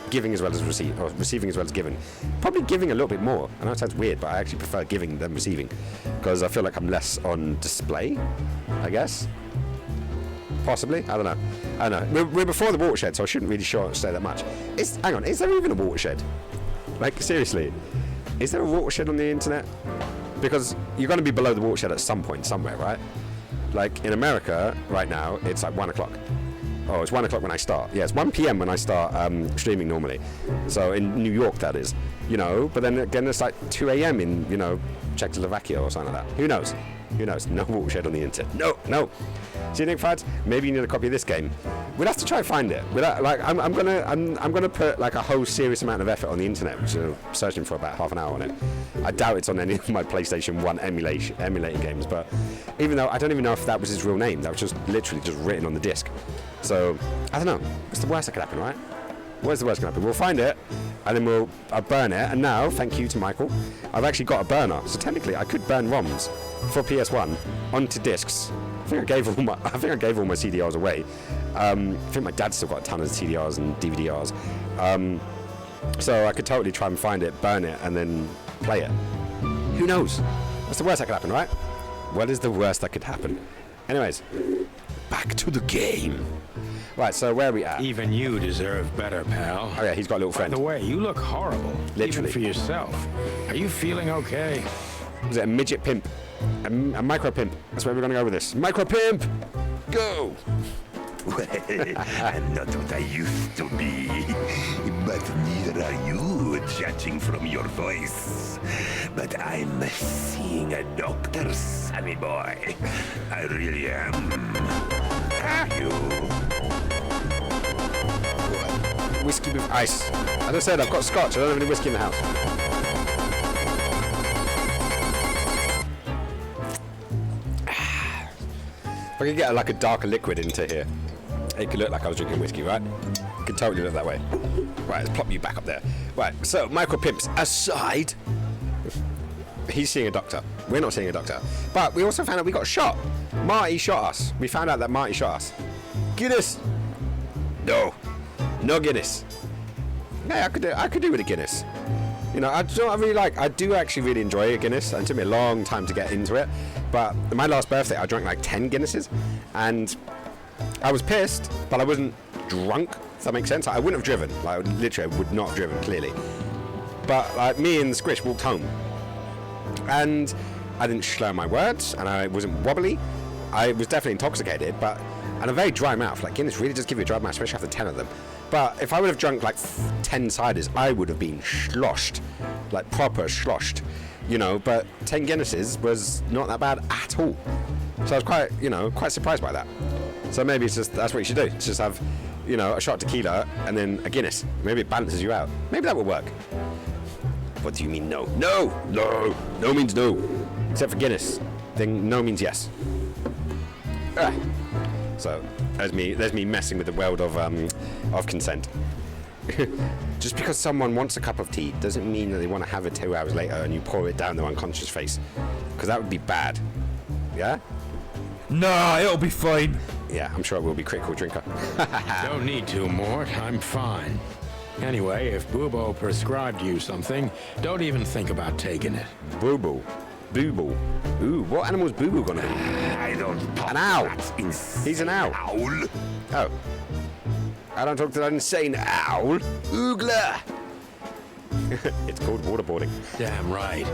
Giving as well as receiving as well as giving. Probably giving a little bit more. I know it sounds weird, but I actually prefer giving than receiving because I feel like I'm less on display, I guess. Possibly. I don't know. We're before the watershed, so I shouldn't really say that much. Hang on, is there even a watershed? Seriously, is there a watershed on the internet? Because you're going to be below the watershed at some point, somewhere, right? In America, right now, it's 1 o'clock. Oh, it's 1 o'clock when I start. Yeah, it's 1 p.m. when I start streaming normally. So in New York, that is. But then again, it's 2 a.m. in, Czechoslovakia or something like that. Who knows? No watershed on the internet. No. See, Nick Fads, maybe you need a copy of this game. We'll have to try and find it. I'm gonna put like a whole serious amount of effort on the internet, which is searching for about half an hour on it. I doubt it's on any of my PlayStation 1 emulating games, but even though I don't even know if that was his real name, that was just literally just written on the disc. So I don't know. What's the worst that could happen, right? What's the worst that could happen? We'll find it, and then I'll burn it. And now, thank you to Michael, I've actually got a burner. So technically, I could burn ROMs for PS1 onto discs. I think I gave all my CDRs away. I think my dad's still got a ton of CDRs and DVDRs. So I could totally try and find it, burn it, and then play it. Who knows? What's the worst that could happen, right? What is the worst that could happen? Anyways, back to the game. Right, so where are we at? Even you deserve better, pal. Oh yeah, he's got a little friend. By the way, you look horrible. Literally. Even for yourself. Are you feeling okay? Was it a midget pimp? A micro pimp. That's where we're gonna go with this. Micro pimp! Go! Well, I'm not what I used to be, but neither are you, judging from your voice. But I'm seeing a doctor, Sammy boy. I really am. Are you? Whiskey with ice. As I said, I've got scotch. I don't have any whiskey in the house. If I could get like a darker liquid into here, it could look like I was drinking whiskey, right? It could totally look that way. Right, let's plop you back up there. Right, so micro pimps aside, he's seeing a doctor. We're not seeing a doctor. But we also found out we got shot. Marty shot us. We found out that Marty shot us. Guinness. No Guinness. Yeah, I could do with a Guinness. You know, I do actually really enjoy a Guinness. It took me a long time to get into it. But my last birthday, I drank like 10 Guinnesses. And I was pissed, but I wasn't drunk, if that makes sense. I wouldn't have driven. Like, literally, I would not have driven, clearly. But like, me and the Squish walked home. And I didn't slur my words, and I wasn't wobbly. I was definitely intoxicated, and a very dry mouth. Like, Guinness really does give you a dry mouth, especially after 10 of them. But if I would have drunk like 10 ciders, I would have been sloshed. Like, proper sloshed. You know, but 10 Guinnesses was not that bad at all. So I was quite surprised by that. So maybe it's just, that's what you should do. It's just have, you know, a shot of tequila and then a Guinness. Maybe it balances you out. Maybe that would work. What do you mean no? No! No! No means no. Except for Guinness. Then no means yes. So there's me messing with the world of consent. Just because someone wants a cup of tea doesn't mean that they want to have it 2 hours later and you pour it down their unconscious face. Because that would be bad. Yeah? Nah, it'll be fine. Yeah, I'm sure I will be critical drinker. Don't need to, Mort. I'm fine. Anyway, if Boobo prescribed you something, don't even think about taking it. Boobo? Boobo? Ooh, what animal's Boobo gonna be? I don't talk an owl. That He's an owl. Oh. I don't talk to that insane owl. Oogler! It's called waterboarding. Damn right.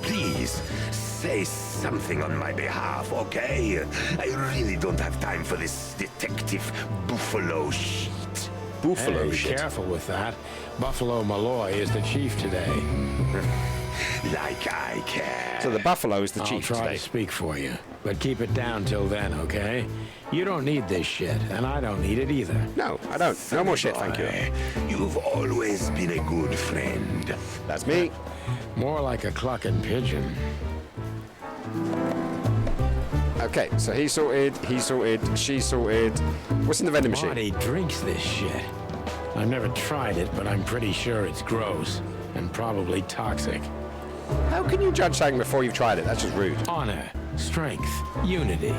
Please, say something on my behalf, okay? I really don't have time for this detective buffalo shit. Buffalo hey, shit? Careful with that. Buffalo Malloy is the chief today. Like I care. So the buffalo is the chief I'll try today. to speak for you, but keep it down till then, okay? You don't need this shit, and I don't need it either. No, I don't. No more shit, thank you. You've always been a good friend. That's me. More like a clucking pigeon. Okay, so he sorted, she sorted. What's in the vending machine? Marty drinks this shit. I've never tried it, but I'm pretty sure it's gross and probably toxic. How can you judge something before you've tried it? That's just rude. Honor, strength, unity.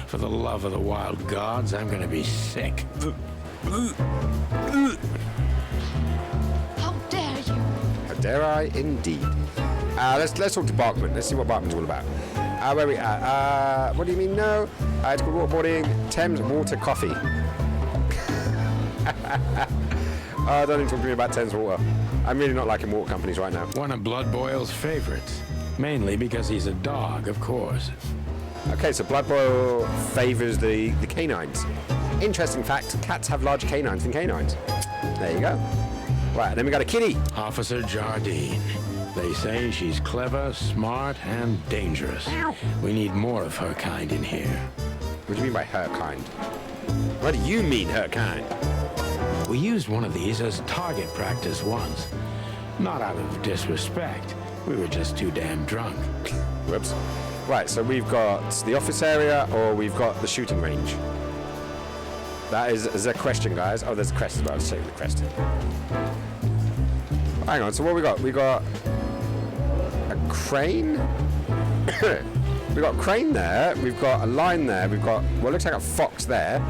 For the love of the wild gods, I'm gonna be sick. How dare you? How dare I, indeed. Let's talk to Barkman. Let's see what Barkman's all about. Where we at? What do you mean no? It's called waterboarding. Thames Water Coffee. Don't even talk to me about Thames Water. I'm really not liking water companies right now. One of Blood Boil's favorites. Mainly because he's a dog, of course. Okay, so Blood Boil favors the canines. Interesting fact, cats have larger canines than canines. There you go. Right, then we got a kitty. Officer Jardine. They say she's clever, smart, and dangerous. We need more of her kind in here. What do you mean by her kind? What do you mean, her kind? We used one of these as target practice once. Not out of disrespect. We were just too damn drunk. Whoops. Right, so we've got the office area or we've got the shooting range. That is the question, guys. Oh, there's a crest as well. Let's take the crest. Hang on, so what we got? We got a crane. We got a crane there. We've got a line there. We've got what looks like a fox there.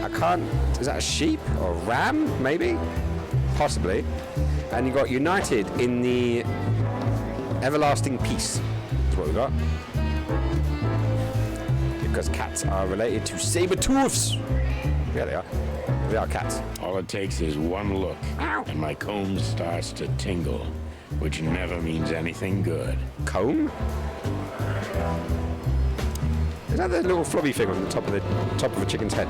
I can't. Is that a sheep or a ram? Maybe, possibly. And you got United in the everlasting peace. That's what we got. Because cats are related to saber-tooths. Yeah, they are. They are cats. All it takes is one look, and my comb starts to tingle, which never means anything good. Comb? Is that the little flobby thing on the top of a chicken's head?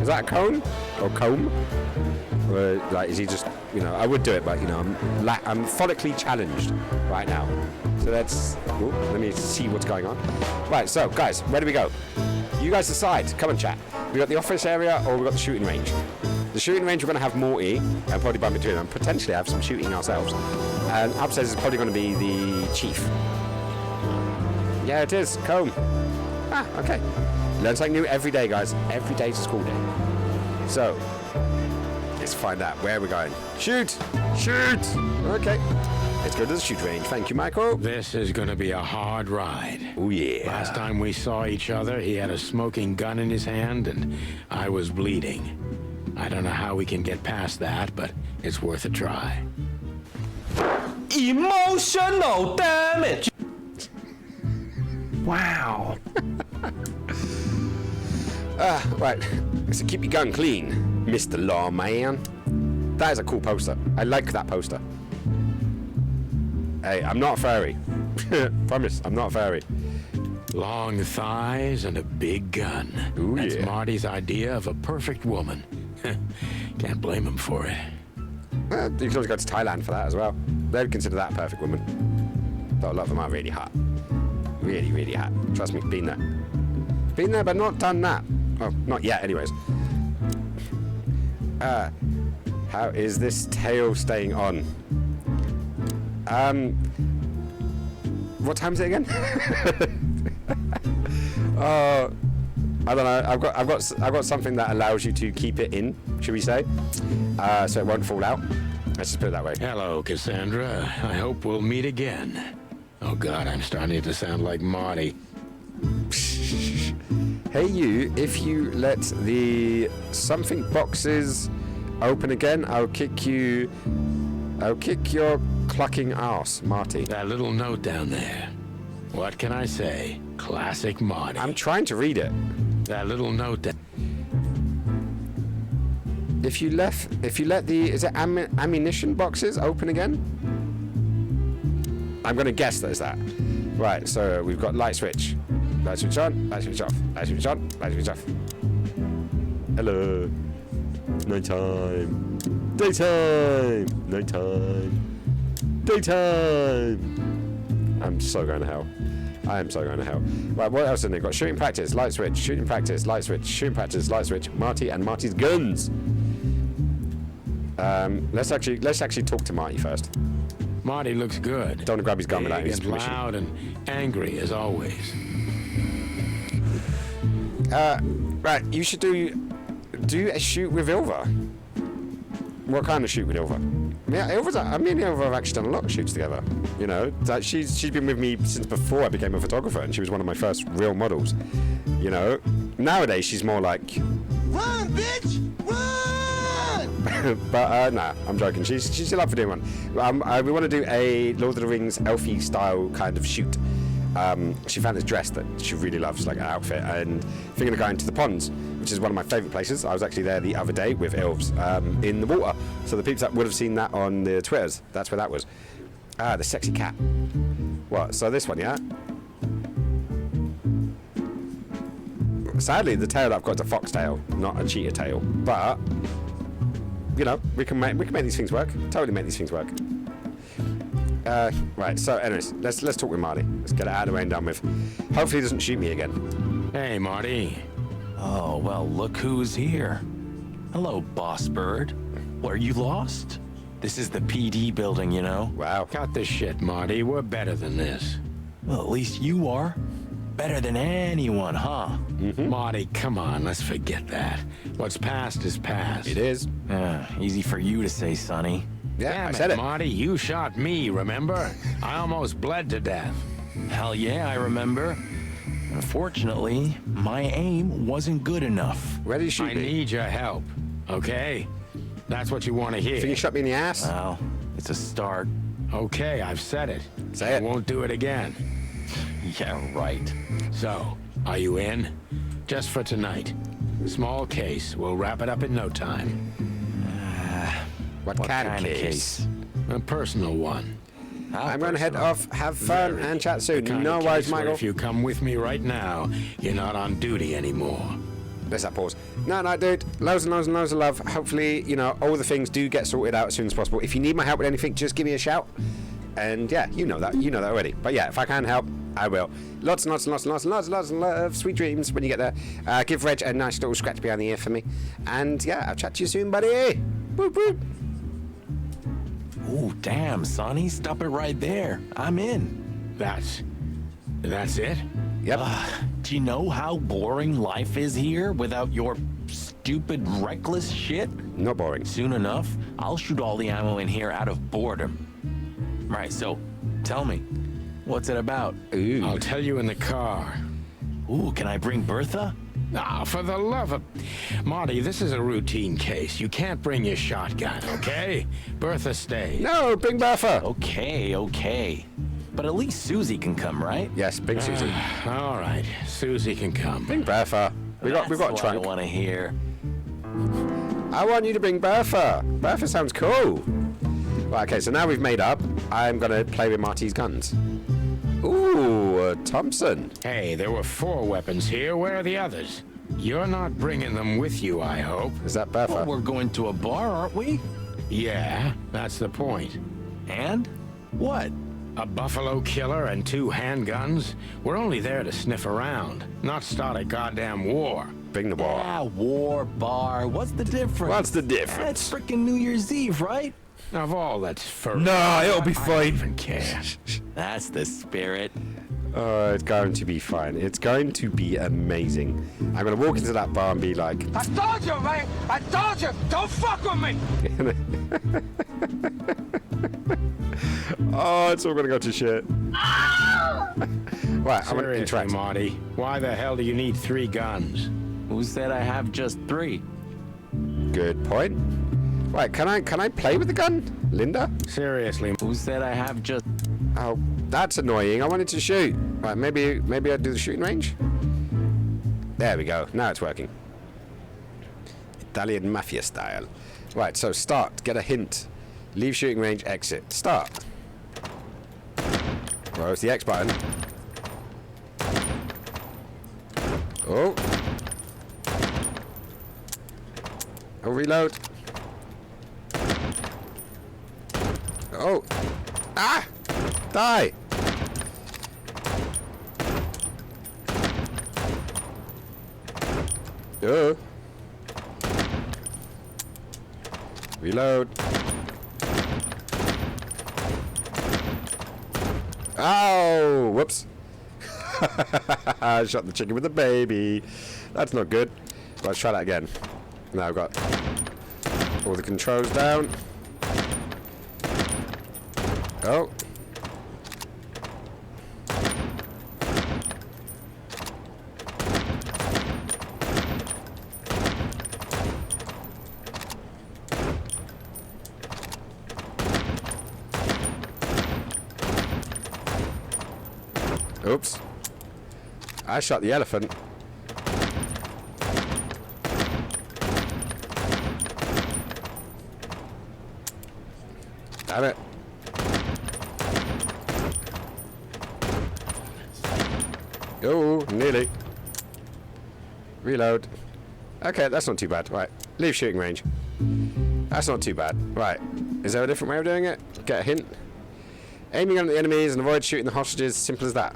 Is that a cone or comb? Or like, is he just? You know, I would do it, but you know, I'm follically challenged right now. So let's. Ooh, let me see what's going on. Right, so guys, where do we go? You guys decide. Come and chat. We got the office area or we got the shooting range. The shooting range, we're going to have Morty and probably bump between them. Potentially have some shooting ourselves. And upstairs is probably going to be the chief. Yeah, it is. Comb. Ah, okay. Learn something new every day, guys. Every day's a school day. So, let's find out where we're going. Shoot! Shoot! Okay. Let's go to the shoot range. Thank you, Michael. This is going to be a hard ride. Oh, yeah. Last time we saw each other, he had a smoking gun in his hand, and I was bleeding. I don't know how we can get past that, but it's worth a try. Emotional damage! Wow. Right. So keep your gun clean, Mr. Lawman. That is a cool poster. I like that poster. Hey, I'm not a fairy. Promise, I'm not a fairy. Long thighs and a big gun. Ooh, That's yeah. Marty's idea of a perfect woman. Can't blame him for it. You can always go to Thailand for that as well. They would consider that a perfect woman. Though a lot of them are really hot. Really, really hot. Trust me, been there. Been there, but not done that. Well, not yet, anyways. How is this tail staying on? What time is it again? I don't know. I've got something that allows you to keep it in, should we say? So it won't fall out. Let's just put it that way. Hello, Cassandra. I hope we'll meet again. Oh God, I'm starting to sound like Marty. Hey you, if you let the something boxes open again, I'll kick your clucking ass, Marty. That little note down there. What can I say? Classic Marty. I'm trying to read it. That little note down. If you let the, is it ammunition boxes open again? I'm gonna guess that is that. Right, so we've got light switch. Light switch on, light switch off, light switch on, light switch off. Hello. Nighttime. Daytime. Nighttime. Daytime. I'm so going to hell. I am so going to hell. Right, what else have they got? Shooting practice, light switch, shooting practice, light switch, shooting practice, light switch, Marty and Marty's guns. Let's actually talk to Marty first. Marty looks good. Don't want to grab his gun without his Big and permission. loud and angry as always. Right, you should do a shoot with Ilva. What kind of shoot with Ilva? Yeah, me and Ilva have actually done a lot of shoots together. You know, like she's been with me since before I became a photographer, and she was one of my first real models. You know, nowadays she's more like, Run, bitch! Run! but no, I'm joking. She's still up for doing one. We want to do a Lord of the Rings Elfie style kind of shoot. She found this dress that she really loves, like an outfit, and thinking of going to the ponds, which is one of my favourite places. I was actually there the other day with elves in the water. So the people that would have seen that on the Twitters, that's where that was. Ah, the sexy cat. What? So this one, yeah? Sadly, the tail that I've got is a foxtail, not a cheetah tail. But you know, we can make these things work. Totally make these things work. Right, so anyways, let's talk with Marty. Let's get it out of the way and done with. Hopefully he doesn't shoot me again. Hey, Marty. Oh, well, look who's here. Hello, Boss Bird. What, are you lost? This is the PD building, you know? Wow. Cut the shit, Marty. We're better than this. Well, at least you are. Better than anyone, huh? Marty, come on, let's forget that. What's past is past. It is. Easy for you to say, Sonny. Yeah, Damn I said it. Marty, you shot me, remember? I almost bled to death. Hell yeah, I remember. Unfortunately, my aim wasn't good enough. Where did you shoot I me? need your help, okay? That's what you want to hear. Think you shot me in the ass? Well, it's a start. Okay, I've said it. Say I it. won't do it again. Yeah, right. So, are you in? Just for tonight. Small case. We'll wrap it up in no time. What kind of case? A personal one. I'm going to head off, have fun, and chat soon. The kind No of worries, case where Michael. if you come with me right now, you're not on duty anymore. There's that pause. No, dude. Loads and loads and loads of love. Hopefully, you know, all the things do get sorted out as soon as possible. If you need my help with anything, just give me a shout. And yeah, you know that. You know that already. But yeah, if I can help, I will. Lots and lots and lots and lots and lots and lots of love. Sweet dreams when you get there. Give Reg a nice little scratch behind the ear for me. And yeah, I'll chat to you soon, buddy. Boop, boop. Ooh, damn, Sonny. Stop it right there. I'm in. That's it? Yep. Do you know how boring life is here without your stupid, reckless shit? Not boring. Soon enough, I'll shoot all the ammo in here out of boredom. Right, so, tell me, what's it about? Ooh. I'll tell you in the car. Ooh, can I bring Bertha? Ah, for the love of... Marty, this is a routine case. You can't bring your shotgun, okay? Bertha stays. No, bring Bertha. Okay. But at least Susie can come, right? Yes, bring Susie. All right, Susie can come. Bring Bertha. We've got a That's trunk. what I want to hear. I want you to bring Bertha. Bertha sounds cool. Right, okay, so now we've made up. I'm going to play with Marty's guns. Ooh, Thompson. Hey, there were 4 weapons here. Where are the others? You're not bringing them with you, I hope. Is that Bertha? Well, we're going to a bar, aren't we? Yeah, that's the point. And? What? A buffalo killer and 2 handguns? We're only there to sniff around, not start a goddamn war. Bring the war. Yeah, war, bar. What's the difference? What's the difference? That's freaking New Year's Eve, right? Of all that's for... Nah, it'll be I don't fine. even care. That's the spirit. Oh, it's going to be fine. It's going to be amazing. I'm going to walk into that bar and be like... I told you, man! I told you! Don't fuck with me! Oh, it's all going to go to shit. Right, I'm going to Seriously, interact. Marty, why the hell do you need 3 guns? Who said I have just 3? Good point. Right, can I play with the gun, Linda? Seriously. Who said I have just... Oh, that's annoying. I wanted to shoot. Right, maybe I'd do the shooting range. There we go. Now it's working. Italian mafia style. Right, so start. Get a hint. Leave shooting range. Exit. Start. Well, it's the X button. Oh. Oh, reload. Oh. Ah! Die! Reload. Oh! Whoops. I shot the chicken with the baby. That's not good. Let's try that again. Now I've got all the controls down. Oh. Oops. I shot the elephant. Damn it. Oh, nearly. Reload. Okay, that's not too bad. Right, leave shooting range. That's not too bad. Right, is there a different way of doing it? Get a hint. Aiming on the enemies and avoid shooting the hostages. Simple as that.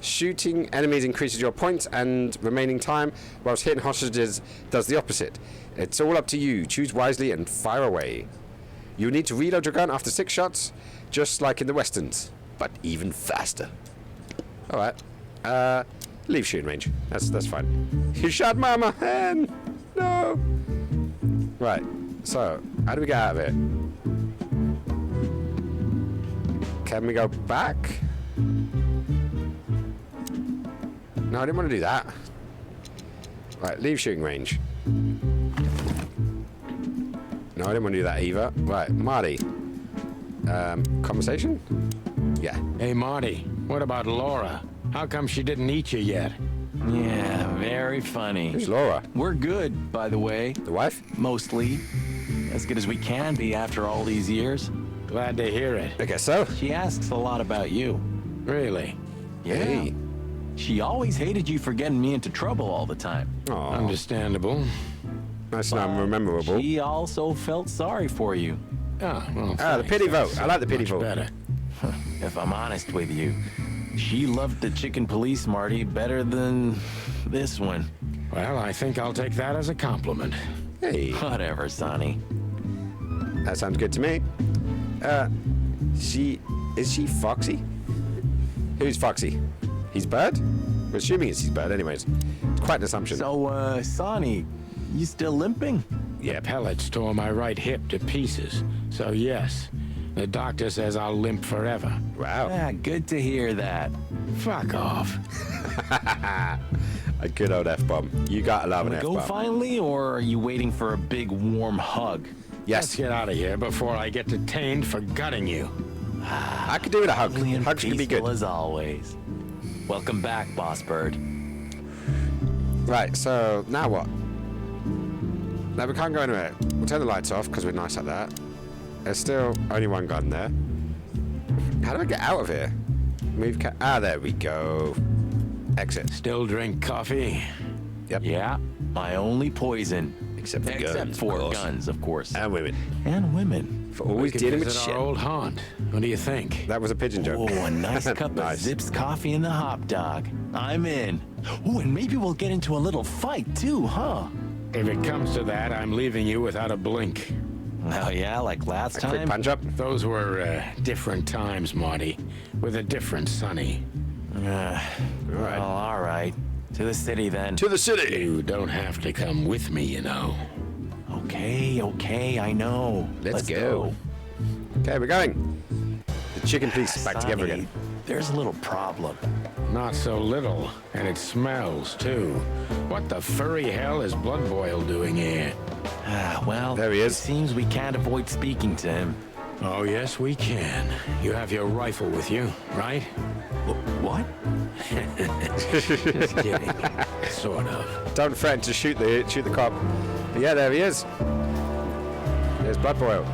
Shooting enemies increases your points and remaining time, whilst hitting hostages does the opposite. It's all up to you. Choose wisely and fire away. You need to reload your gun after 6 shots, just like in the westerns, but even faster. Alright. Leave shooting range. That's fine. You shot Mama Hen! No! Right. So, how do we get out of here? Can we go back? No, I didn't want to do that. Right, leave shooting range. No, I didn't want to do that either. Right, Marty. Conversation? Yeah. Hey, Marty, what about Laura? How come she didn't eat you yet? Yeah, very funny. Who's Laura? We're good, by the way. The wife? Mostly. As good as we can be after all these years. Glad to hear it. I guess so. She asks a lot about you. Really? Yeah. Hey. She always hated you for getting me into trouble all the time. Aww. Understandable. Nice and memorable. She also felt sorry for you. Oh, well, the pity vote. I like the pity vote. Better. If I'm honest with you, she loved the chicken police, Marty, better than this one. Well, I think I'll take that as a compliment. Hey. Whatever, Sonny. That sounds good to me. Is she Foxy? Who's Foxy? He's Bird? We're assuming it's his Bird anyways. It's quite an assumption. So, Sonny, you still limping? Yeah, pellets tore my right hip to pieces. So yes, the doctor says I'll limp forever. Wow. Ah, good to hear that. Fuck off. A good old F-bomb. You gotta love an Go F-bomb. finally, or are you waiting for a big warm hug? Yes. Let's get out of here before I get detained for gutting you. I could do with a hug. Lovely and Hugs can be peaceful good. as always. Welcome back, Boss Bird. Right, so now what? Now we can't go anywhere. We'll turn the lights off because we're nice like that. There's still only one gun there. How do I get out of here? Move there we go. Exit. Still drink coffee? Yep. Yeah, my only poison. Except for Except guns, for of course. guns, of course. And women. And women. For always We could dealing with visit shit. our old haunt. What do you think? That was a pigeon joke. Oh, a nice cup Nice. of Zips coffee and the hot dog. I'm in. Oh, and maybe we'll get into a little fight too, huh? If it comes to that, I'm leaving you without a blink. Oh yeah, like last A quick time? punch up. Those were different times, Marty, with a different Sonny. Well, all right. To the city then. To the city. You don't have to come with me, you know. Okay, I know. Let's go. Okay, we're going. The chicken piece back together Sonny, again. There's a little problem. Not so little, and it smells, too. What the furry hell is Blood Boil doing here? Well, There he is. It seems we can't avoid speaking to him. Oh, yes, we can. You have your rifle with you, right? What? Just kidding. Sort of. Don't threaten to shoot the cop. But yeah, there he is. There's Blood Boil.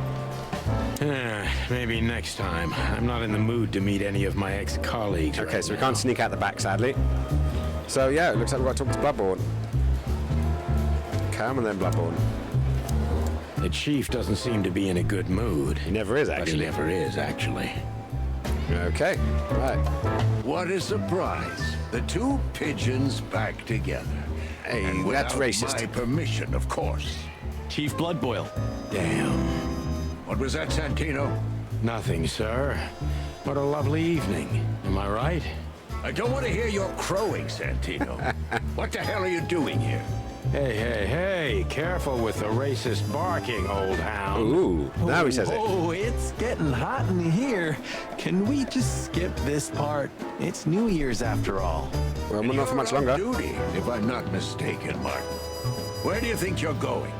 Maybe next time. I'm not in the mood to meet any of my ex-colleagues. Okay, right so we now. can't sneak out the back, sadly. So yeah, it looks like we've got to talk to Bloodborne. Come on then, Bloodborne. The chief doesn't seem to be in a good mood. He never is, But he actually. never is, actually. Okay, right. What a surprise. The two pigeons back together. Hey, And that's without racist. my permission, of course. Chief Blood Boil. Damn. What was that, Santino? Nothing, sir. What a lovely evening. Am I right? I don't want to hear your crowing, Santino. What the hell are you doing here? Hey, careful with the racist barking, old hound. Ooh, now he says it. Oh, it's getting hot in here. Can we just skip this part? It's New Year's after all. Well, not for much You're longer. on duty, if I'm not mistaken, Martin. Where do you think you're going?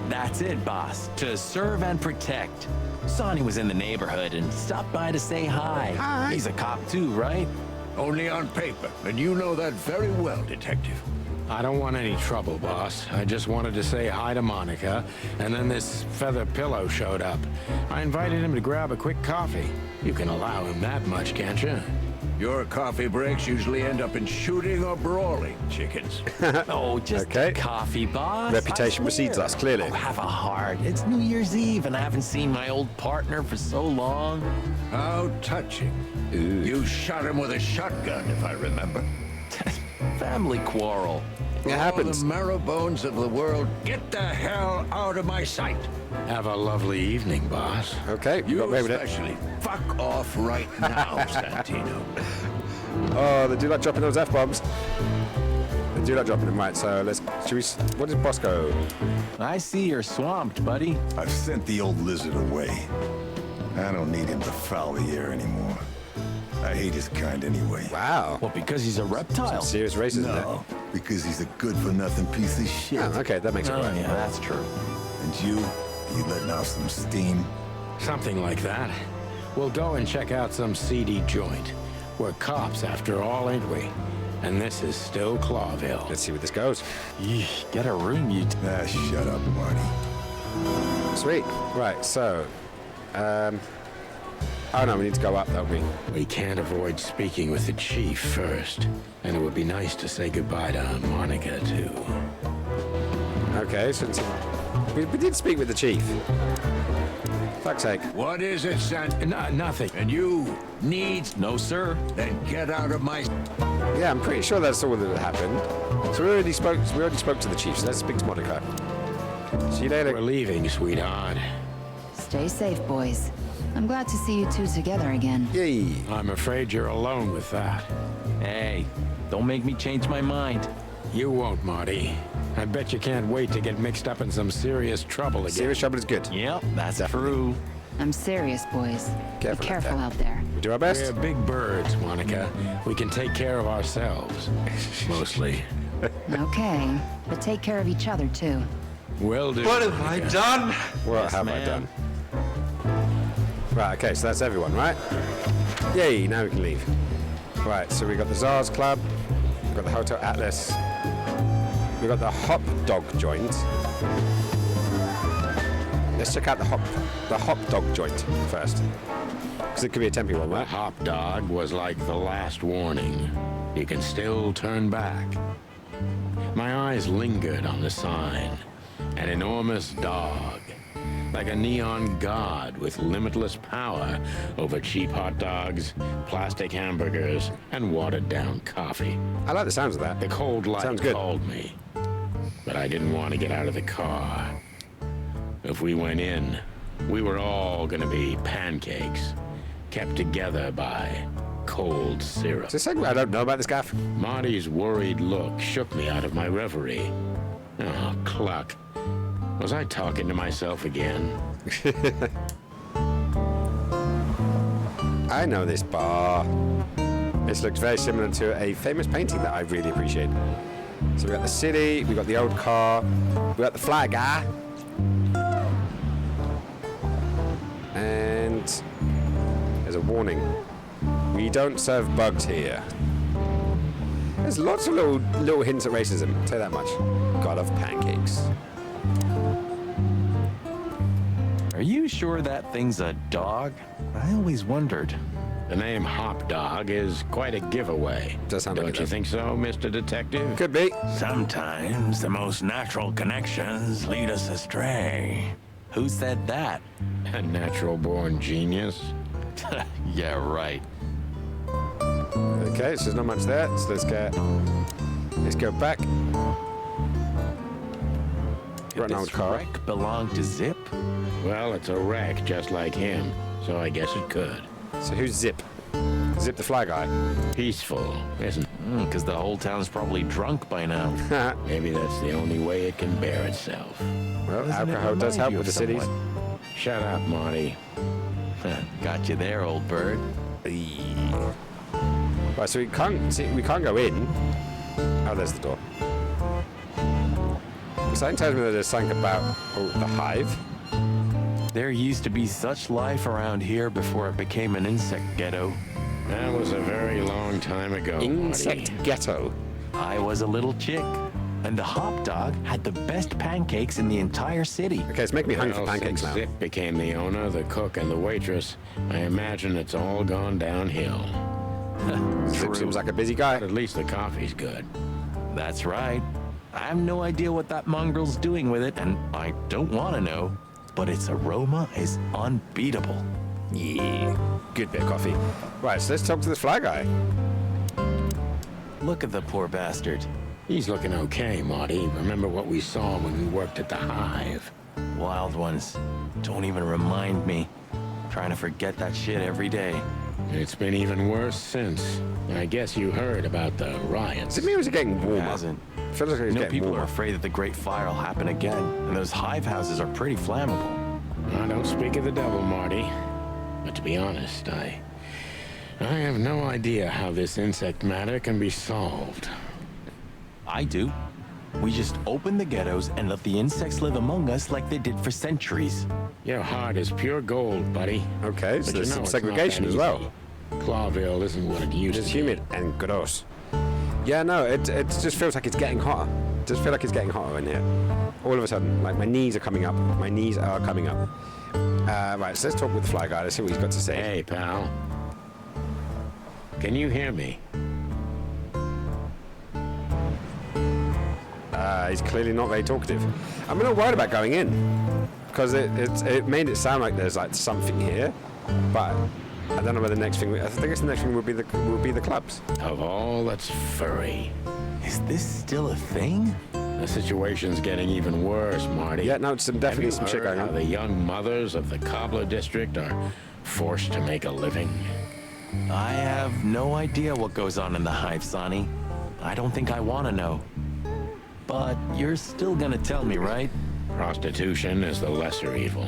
That's it, boss. To serve and protect. Sonny was in the neighborhood and stopped by to say hi. Hi. He's a cop too, right? Only on paper, and you know that very well, Detective. I don't want any trouble, boss. I just wanted to say hi to Monica, and then this feather pillow showed up. I invited him to grab a quick coffee. You can allow him that much, can't you? Your coffee breaks usually end up in shooting or brawling, chickens. Oh, just Okay. coffee, boss. Reputation I precedes swear. us, clearly. Oh, have a heart. It's New Year's Eve, and I haven't seen my old partner for so long. How touching. You shot him with a shotgun, if I remember. Family quarrel. It happens. The marrow bones of the world, get the hell out of my sight. Have a lovely evening, boss. Okay, you You got away with it. especially. Fuck off right now, Santino. Oh, they do like dropping those F-bombs. They do like dropping them, right, so what does boss go? I see you're swamped, buddy. I've sent the old lizard away. I don't need him to foul the air anymore. I hate his kind anyway. Wow. Well, because he's a reptile. Some serious racism No, because he's a good-for-nothing piece of shit. there. Oh, okay, that makes it Oh, right. yeah, that's true. And you letting off some steam? Something like that. We'll go and check out some seedy joint. We're cops, after all, ain't we? And this is still Clawville. Let's see where this goes. Yeesh, get a room, you... Ah, shut up, Marty. Sweet. Right, so, oh no, we need to go up, don't we? We can't avoid speaking with the chief first. And it would be nice to say goodbye to Monica, too. Okay, so we did speak with the chief. Fuck's sake. What is it, Sant? Nothing. And you need... No, sir. Then get out of my... Yeah, I'm pretty sure that's all that happened. So we already spoke to the chief, so let's speak to Monica. See you later. We're leaving, sweetheart. Stay safe, boys. I'm glad to see you two together again. Yay. I'm afraid you're alone with that. Hey, don't make me change my mind. You won't, Marty. I bet you can't wait to get mixed up in some serious trouble again. Serious trouble is good. Yep, that's true. I'm serious, boys. Careful Be careful out out there. We do our best. We're big birds, Monica. We can take care of ourselves. Mostly. Okay, but take care of each other, too. Will do. What have I done? What have I done? Right, okay, so that's everyone, right? Yay, now we can leave. Right, so we got the Czar's Club, we got the Hotel Atlas, we got the Hop Dog joint. Let's check out the Hop Dog joint first, because it could be a temporary one, The right? hop dog was like the last warning. You can still turn back. My eyes lingered on the sign. An enormous dog. Like a neon god with limitless power over cheap hot dogs, plastic hamburgers, and watered-down coffee. I like the sounds of that. The cold light Sounds good. called me, but I didn't want to get out of the car. If we went in, we were all gonna be pancakes, kept together by cold syrup. Is this something I don't know about this gaff? Marty's worried look shook me out of my reverie. Oh, cluck. Was I talking to myself again? I know this bar. This looks very similar to a famous painting that I really appreciate. So we got the city, we got the old car, we got the flag, and there's a warning. We don't serve bugs here. There's lots of little hints at racism, I'll tell you that much. God of pancakes. Are you sure that thing's a dog? I always wondered. The name Hop Dog is quite a giveaway. Does sound like Don't it you does. think so, Mr. Detective? Could be. Sometimes the most natural connections lead us astray. Who said that? A natural-born genius. Yeah, right. Okay, so there's not much there, so let's go back. Did Got an old this car. wreck belong to Zip? Well, it's a wreck just like him, so I guess it could. So who's Zip? Zip the fly guy. Peaceful, isn't Because the whole town's probably drunk by now. Maybe that's the only way it can bear itself. Well, Doesn't it alcohol does remind help you with the of cities. someone? Shut up, Marty. Got you there, old bird. Right, so we can't go in. Oh, there's the door. Something tells me that there's something about the hive. There used to be such life around here before it became an insect ghetto. That was a very long time ago, Insect Marty. ghetto. I was a little chick, and the Hop Dog had the best pancakes in the entire city. Okay, it's making me hungry for Well, pancakes since now. Zip became the owner, the cook, and the waitress, I imagine it's all gone downhill. Zip seems like a busy guy. But at least the coffee's good. That's right. I have no idea what that mongrel's doing with it, and I don't want to know, but its aroma is unbeatable. Yeah, good bit of coffee. Right, so let's talk to this fly guy. Look at the poor bastard. He's looking okay, Marty. Remember what we saw when we worked at the Hive? Wild ones. Don't even remind me. Trying to forget that shit every day. It's been even worse since. I guess you heard about the riots. Does it mean it was getting warmer? It hasn't. Feels like it was getting People warmer. are afraid that the Great Fire will happen again, and those hive houses are pretty flammable. I don't speak of the devil, Marty. But to be honest, I have no idea how this insect matter can be solved. I do. We just open the ghettos and let the insects live among us like they did for centuries. Your heart is pure gold, buddy. Okay, so But there's you know some it's segregation not as that well. easy. Clawville isn't what it used It's to be. humid and gross. Yeah, no, it just feels like it's getting hotter. It just feels like it's getting hotter in here. All of a sudden, like my knees are coming up. My knees are coming up. Right, so let's talk with the fly guy. Let's see what he's got to say. Hey, pal. Can you hear me? He's clearly not very talkative. I'm a little worried about going in because it made it sound like there's like something here, but I don't know where the next thing. I think the next thing would be the clubs. Of all that's furry. Is this still a thing? The situation's getting even worse, Marty. Yeah, no, it's definitely some shit going How on. the young mothers of the Cobbler district are forced to make a living. I have no idea what goes on in the hive, Sonny. I don't think I want to know. But you're still gonna tell me, right? Prostitution is the lesser evil.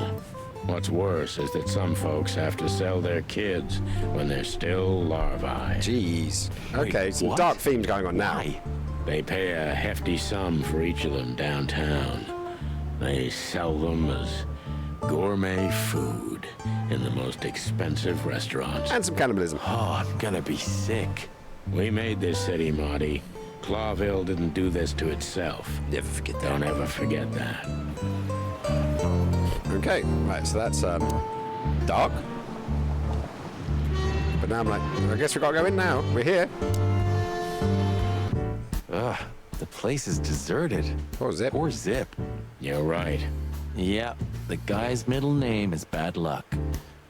What's worse is that some folks have to sell their kids when they're still larvae. Jeez. Okay, Wait, some what? dark themes going on now. Why? They pay a hefty sum for each of them downtown. They sell them as gourmet food in the most expensive restaurants. And some cannibalism. Oh, I'm gonna be sick. We made this city, Marty. Clawville didn't do this to itself. Never forget that. Don't ever forget that. Okay, right, so that's dark. But now I'm like, I guess we gotta go in now. We're here. Ugh, the place is deserted. Poor Zip. Poor Zip. You're right. Yeah, the guy's middle name is Bad Luck.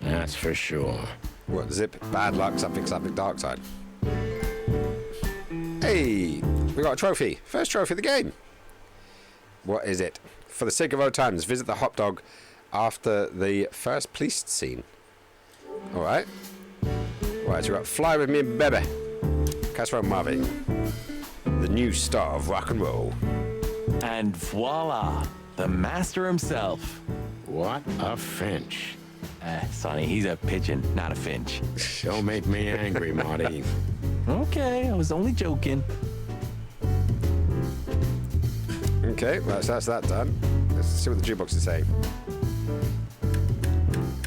That's for sure. What, Zip? Bad luck, something dark side. Hey, we got a trophy. First trophy of the game. What is it? For the sake of old times, visit the hot dog after the first police scene. Alright. Right, so we got Fly With Me, Baby. Casper Marvin. The new star of rock and roll. And voila, the master himself. What a finch. Sonny, he's a pigeon, not a finch. Don't make me angry, Marty. Okay, I was only joking. Okay, well, so that's that done. Let's see what the jukebox is saying.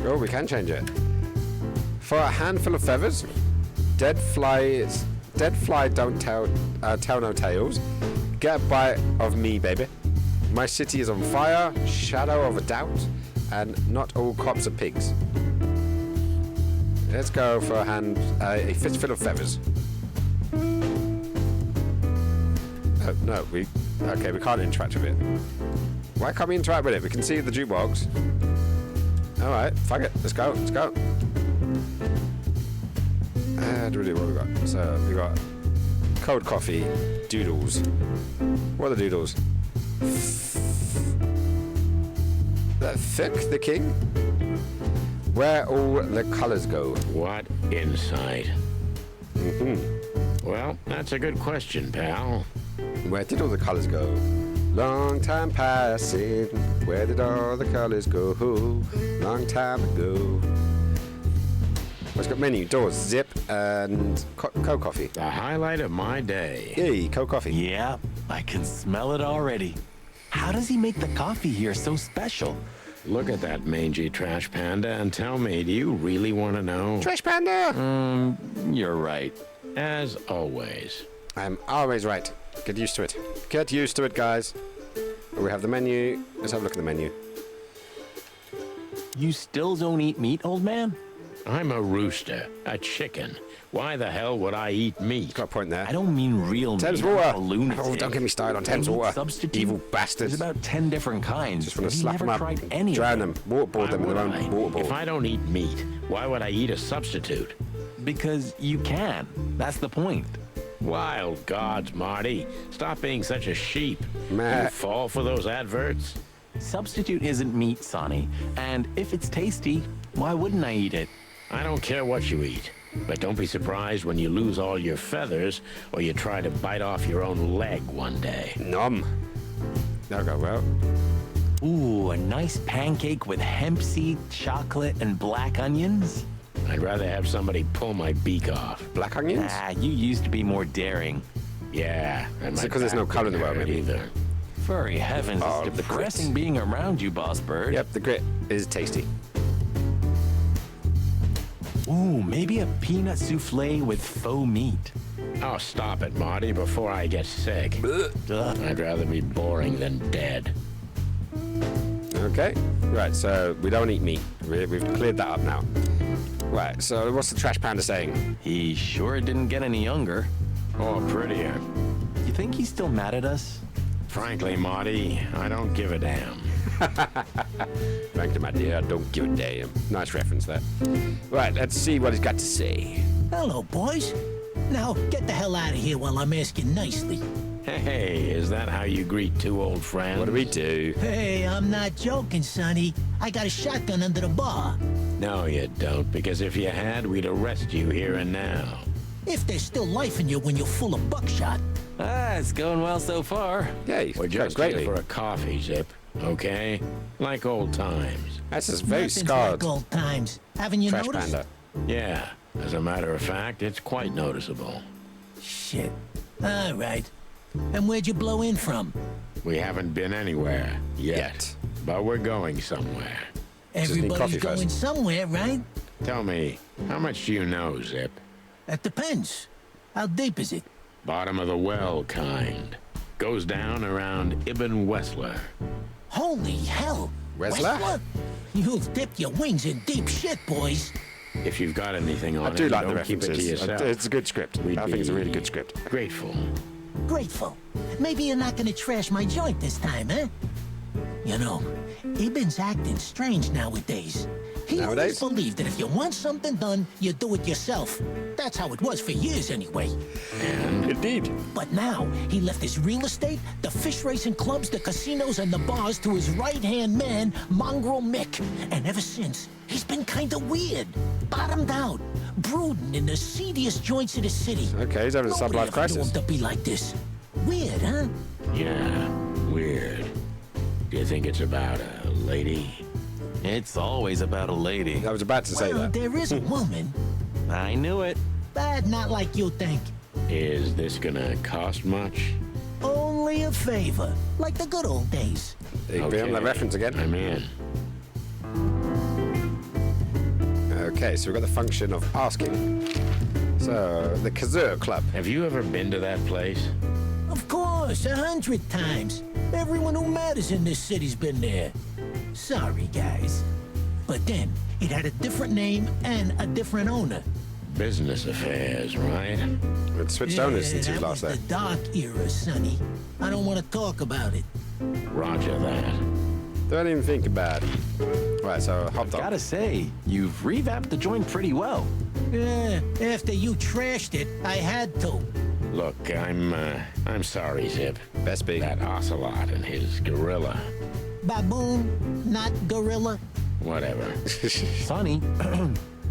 Oh, we can change it. For a handful of feathers, dead fly don't tell no tales. Get a bite of me, baby. My city is on fire, shadow of a doubt, and not all cops are pigs. Let's go for a fistful of feathers. No, we can't interact with it. Why can't we interact with it? We can see the jukebox. Alright, fuck it, let's go. What we got? So, we got cold coffee, doodles. What are the doodles? The thick, the king? Where all the colors go? What insight? Well, that's a good question, pal. Where did all the colors go? Long time passing. Where did all the colors go? Long time ago. It's got menu, doors, Zip, and cold coffee. The highlight of my day. Yay, cold coffee. Yeah, I can smell it already. How does he make the coffee here so special? Look at that mangy trash panda and tell me, do you really want to know? Trash panda! You're right. As always. I'm always right. Get used to it. Get used to it, guys. We have the menu. Let's have a look at the menu. You still don't eat meat, old man? I'm a rooster, a chicken. Why the hell would I eat meat? Got a point there. I don't mean real Thames meat. water. A lunatic. Oh, don't get me started on Thames Meat water. Substitute? Evil bastards. There's about 10 different kinds. Just want to Have you slap never them up, tried any drown of them, waterboard them in their own waterboard. If I don't eat meat, why would I eat a substitute? Because you can. That's the point. Wild gods, Marty. Stop being such a sheep. Meh. You fall for those adverts? Substitute isn't meat, Sonny. And if it's tasty, why wouldn't I eat it? I don't care what you eat. But don't be surprised when you lose all your feathers or you try to bite off your own leg one day. Nom. That'll go well. Ooh, a nice pancake with hemp seed, chocolate, and black onions? I'd rather have somebody pull my beak off. Black onions? Ah, you used to be more daring. Yeah. And Is my it 'cause there's no back colour in the wouldn't world, hurt maybe? either. Furry heavens, Oh, it's the depressing grits. being around you, Boss Bird. Yep, the grit is tasty. Ooh, maybe a peanut souffle with faux meat. Oh, stop it, Marty, before I get sick. I'd rather be boring than dead. Okay. Right, so we don't eat meat. We've cleared that up now. Right, so what's the trash panda saying? He sure didn't get any younger. Or prettier. You think he's still mad at us? Frankly, Marty, I don't give a damn. Frankly, my dear, I don't give a damn. Nice reference there. Right, let's see what he's got to say. Hello, boys. Now, get the hell out of here while I'm asking nicely. Hey, is that how you greet two old friends? What do we do? Hey, I'm not joking, Sonny. I got a shotgun under the bar. No, you don't, because if you had, we'd arrest you here and now. If there's still life in you when you're full of buckshot. Ah, it's going well so far. Yeah, We're just here for a coffee, Zip, okay? Like old times. That's just very Nothing's scarred. like old times. Haven't you Trash noticed? panda. Yeah, as a matter of fact, it's quite noticeable. Shit. All right. And where'd you blow in from? We haven't been anywhere yet. But we're going somewhere. Everybody's going somewhere, right? Tell me, how much do you know, Zip? That depends. How deep is it? Bottom of the well kind. Goes down around Ibn Wessler. Holy hell! Wessler? You've dipped your wings in deep shit, boys. If you've got anything on I do it, like the don't keep it to references. yourself. It's a good script. We'd I think it's a be really good script. Grateful. Grateful. Maybe you're not gonna trash my joint this time, eh? You know, Ibn's acting strange nowadays. He always believed that if you want something done, you do it yourself. That's how it was for years, anyway. And indeed. But now, he left his real estate, the fish racing clubs, the casinos, and the bars to his right-hand man, Mongrel Mick. And ever since, he's been kinda weird. Bottomed out. Brooding in the seediest joints of the city. Okay, he's having a Nobody sublife ever knew crisis. him to be like this. Weird, huh? Yeah, weird. Do you think it's about a lady? It's always about a lady. I was about to say Well, that. there is a woman, I knew it. but not like you think. Is this gonna cost much? Only a favor, like the good old days. There you go, that reference again. I'm in. Okay, so we've got the function of asking. So, the Kazoo Club. Have you ever been to that place? Of course, 100 times. Everyone who matters in this city's been there. Sorry, guys. But then, it had a different name and a different owner. Business affairs, right? It switched owners since he was that last was there. the dark era, Sonny. I don't want to talk about it. Roger that. Don't even think about it. Right, so hot dog. Gotta say, you've revamped the joint pretty well. Yeah, after you trashed it, I had to. Look, I'm sorry, Zip. Best be. That ocelot and his gorilla. Baboon, not gorilla. Whatever. Sonny,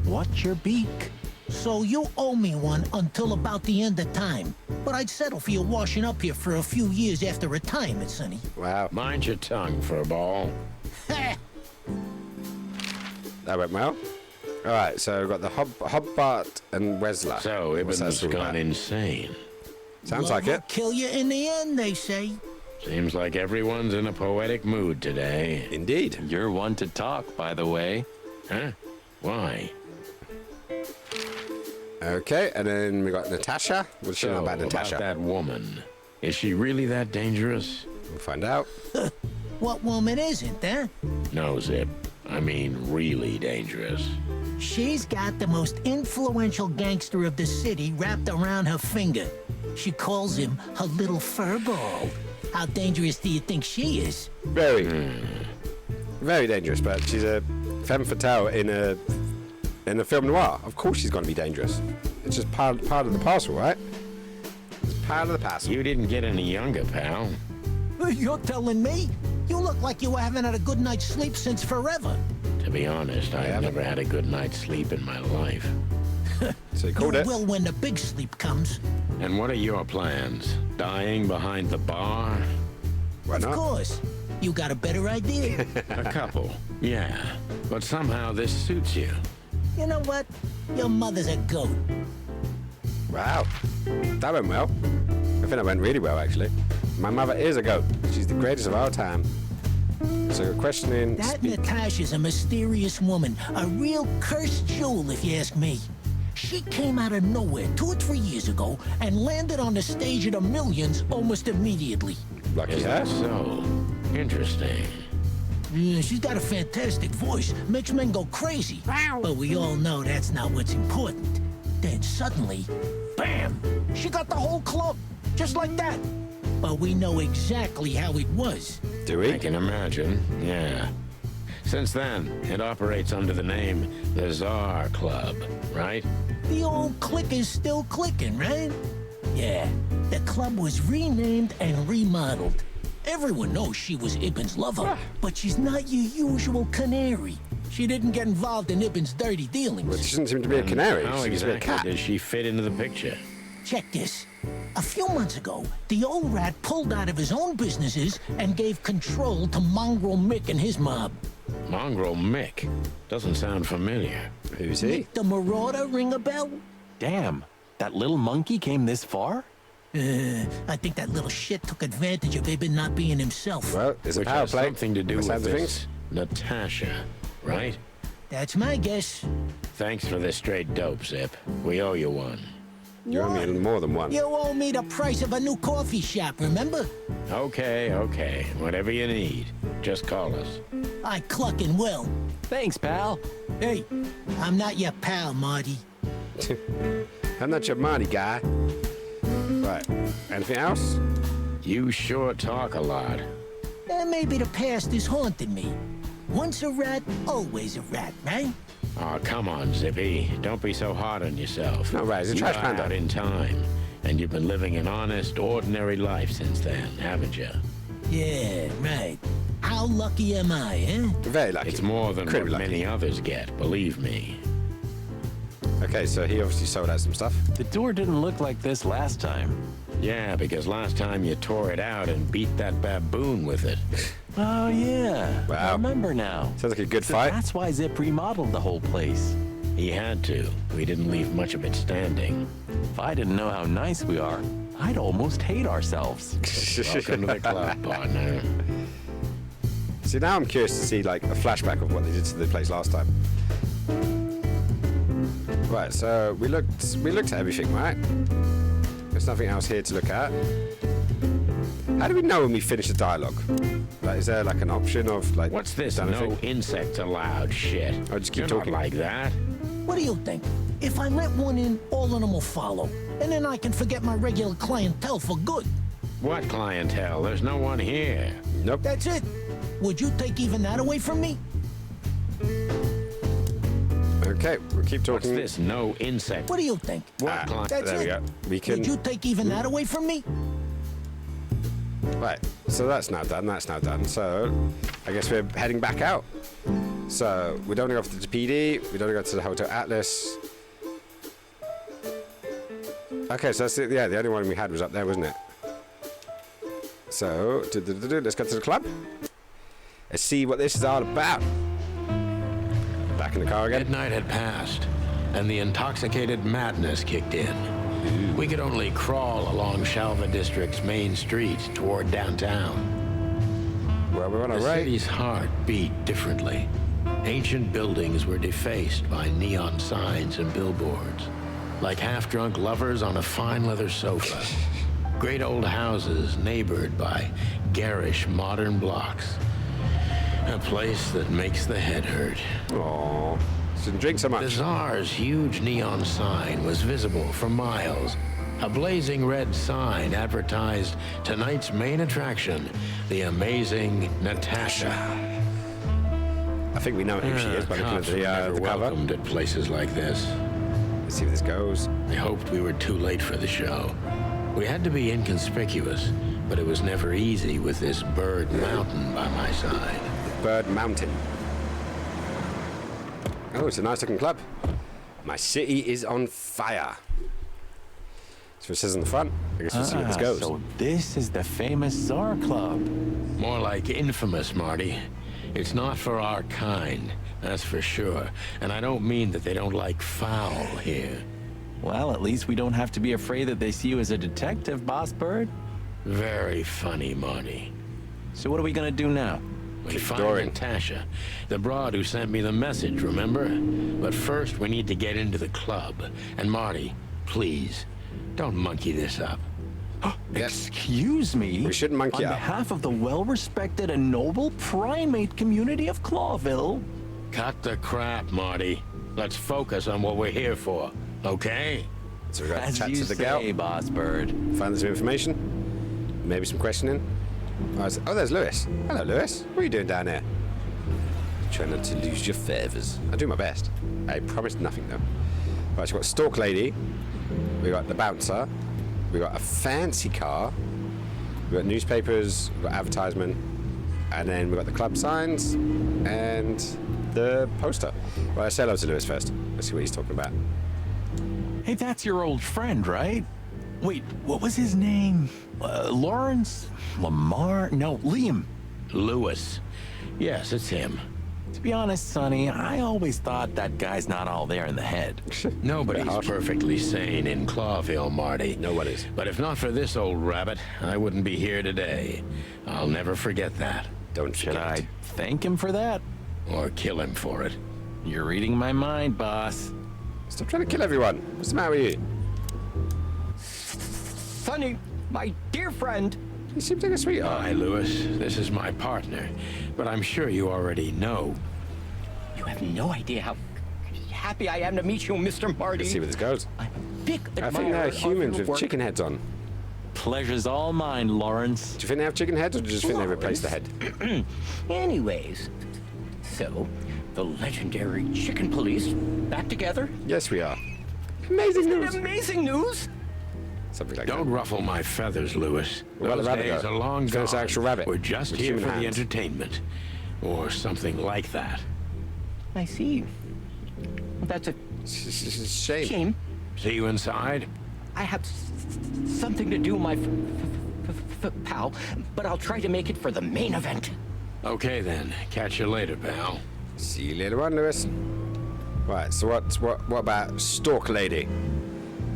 watch your beak. So you owe me one until about the end of time. But I'd settle for you washing up here for a few years after retirement, Sonny. Wow. Mind your tongue for a ball. That went well. All right, so we've got the Hobbart and Wessler. So What's that Ibn's all gone about? insane. Sounds Love like it. will kill you in the end, they say. Seems like everyone's in a poetic mood today. Indeed. You're one to talk, by the way. Huh? Why? Okay, and then we got Natasha. What does she know about Natasha? About that woman. Is she really that dangerous? We'll find out. What woman isn't, huh? No, Zip. I mean really dangerous. She's got the most influential gangster of the city wrapped around her finger. She calls him her little furball. How dangerous do you think she is? Very. Very dangerous, but she's a femme fatale in a film noir. Of course she's going to be dangerous. It's just part of the parcel, right? It's part of the parcel. You didn't get any younger, pal. You're telling me? You look like you haven't had a good night's sleep since forever. To be honest, I have never had a good night's sleep in my life. So you called it? You will when the big sleep comes. And what are your plans? Dying behind the bar? Of course. You got a better idea? A couple, yeah. But somehow this suits you. You know what? Your mother's a goat. Wow. That went well. I think that went really well, actually. My mother is a goat. She's the greatest of all time. So you're questioning... That Natasha's a mysterious woman. A real cursed jewel, if you ask me. She came out of nowhere 2 or 3 years ago and landed on the stage of the millions almost immediately. Is that so? Interesting. Yeah, she's got a fantastic voice. Makes men go crazy. But we all know that's not what's important. Then suddenly, bam! She got the whole club. Just like that. But we know exactly how it was. Do we? I can imagine, yeah. Since then, it operates under the name the Tsar Club, right? The old click is still clicking, right? Yeah, the club was renamed and remodeled. Everyone knows she was Ibn's lover, but she's not your usual canary. She didn't get involved in Ibn's dirty dealings. Well, she doesn't seem to be a canary. How She seems to be a cat. exactly does she fit into the picture? Check this. A few months ago, the old rat pulled out of his own businesses and gave control to Mongrel Mick and his mob. Mongrel Mick? Doesn't sound familiar. Who's he? Mick the Marauder ring a bell? Damn, that little monkey came this far? I think that little shit took advantage of Ibn not being himself. Well, there's a Which power has play. something to do By the with sounds of this Natasha, right? That's my guess. Thanks for the straight dope, Zip. We owe you one. You owe me more than one. You owe me the price of a new coffee shop, remember? Okay. Whatever you need. Just call us. I clucking will. Thanks, pal. Hey, I'm not your pal, Marty. I'm not your money guy. Right. Anything else? You sure talk a lot. Maybe the past is haunting me. Once a rat, always a rat, right? Oh, come on, Zippy. Don't be so hard on yourself. No, right, it's a You trash got panda. out in time, and you've been living an honest, ordinary life since then, haven't you? Yeah, right. How lucky am I, eh? Very lucky. It's more than Incredibly what lucky. many others get, believe me. Okay, so he obviously sold out some stuff. The door didn't look like this last time. Yeah, because last time you tore it out and beat that baboon with it. Oh, yeah. Wow. I remember now. Sounds like a good So fight. that's why Zip remodeled the whole place. He had to. We didn't leave much of it standing. If I didn't know how nice we are, I'd almost hate ourselves. Welcome to the club, partner. See, now I'm curious to see like a flashback of what they did to the place last time. Right, so we looked at everything, right? There's nothing else here to look at. How do we know when we finish the dialogue? Like, is there like an option of like What's this done no anything? insects allowed shit? I'll just keep You're talking. not like that. What do you think? If I let one in, all of them will follow. And then I can forget my regular clientele for good. What clientele? There's no one here. Nope. That's it. Would you take even that away from me? Okay, we'll keep What's talking. this no insect? What do you think? What client? That's there we it. go. We can. Would you take even that away from me? Right, so that's now done. That's now done. So I guess we're heading back out. So we don't go to the PD. We don't go to the Hotel Atlas. Okay, so that's it. Yeah, the only one we had was up there, wasn't it? So let's go to the club. Let's see what this is all about. Back in the car again. Midnight had passed, and the intoxicated madness kicked in. We could only crawl along Shalva District's main street toward downtown. Well, we're on a The right. city's heart beat differently. Ancient buildings were defaced by neon signs and billboards, like half-drunk lovers on a fine leather sofa. Great old houses neighbored by garish modern blocks. A place that makes the head hurt. Aww. Shouldn't drink so much. The Tsar's huge neon sign was visible for miles. A blazing red sign advertised tonight's main attraction, the amazing Natasha. I think we know who she is by looking at the cover. Welcomed at places like this. Let's see where this goes. I hoped we were too late for the show. We had to be inconspicuous, but it was never easy with this Bird Mountain by my side. Bird Mountain. Oh, it's a nice looking club. My city is on fire. So it says on the front. I guess we'll see where this goes. So this is the famous Tsar Club. More like infamous, Marty. It's not for our kind, that's for sure. And I don't mean that they don't like foul here. Well, at least we don't have to be afraid that they see you as a detective, Boss Bird. Very funny, Marty. So what are we gonna do now? We find Natasha, the broad who sent me the message, remember? But first, we need to get into the club. And Marty, please, don't monkey this up. Excuse me? We shouldn't monkey up. On behalf of the well-respected and noble primate community of Clawville. Cut the crap, Marty. Let's focus on what we're here for, okay? So we got As to chat you to the say, gal. Boss Bird. Find some information. Maybe some questioning. Oh, there's Lewis. Hello, Lewis. What are you doing down there? Try not to lose your feathers. I'll do my best. I promise nothing, though. Right, so we've got Stalk Lady. We've got the Bouncer. We've got a fancy car. We've got newspapers. We've got advertisement. And then we've got the club signs. And the poster. Well, let's say hello to Lewis first. Let's see what he's talking about. Hey, that's your old friend, right? Wait, what was his name? Lawrence? Lamar? No, Liam. Lewis. Yes, it's him. To be honest, Sonny, I always thought that guy's not all there in the head. Nobody's perfectly sane in Clawville, Marty. Nobody's. But if not for this old rabbit, I wouldn't be here today. I'll never forget that. Don't Should I thank him for that? Or kill him for it? You're reading my mind, boss. Stop trying to kill everyone. What's the matter with you? Sonny, my dear friend. You seem like a sweetheart. Hi, Lewis. This is my partner. But I'm sure you already know. You have no idea how happy I am to meet you, Mr. Marty. Let's see where this goes. I'm a big admirer I think they're humans of your with work. chicken heads on. Pleasure's all mine, Lawrence. Do you think they have chicken heads, or do you just think they replaced the head? Anyways, so the legendary chicken police back together? Yes, we are. Amazing Isn't news. it amazing news? Something like Don't that. ruffle my feathers, Lewis. Well, Those the rabbit days go. are long It's an gone. actual rabbit We're just with here human for the hands. entertainment. Or something like that. I see. That's a shame. See you inside? I have something to do, my pal, but I'll try to make it for the main event. Okay then. Catch you later, pal. See you later on, Lewis. Right, so what about Stalk Lady?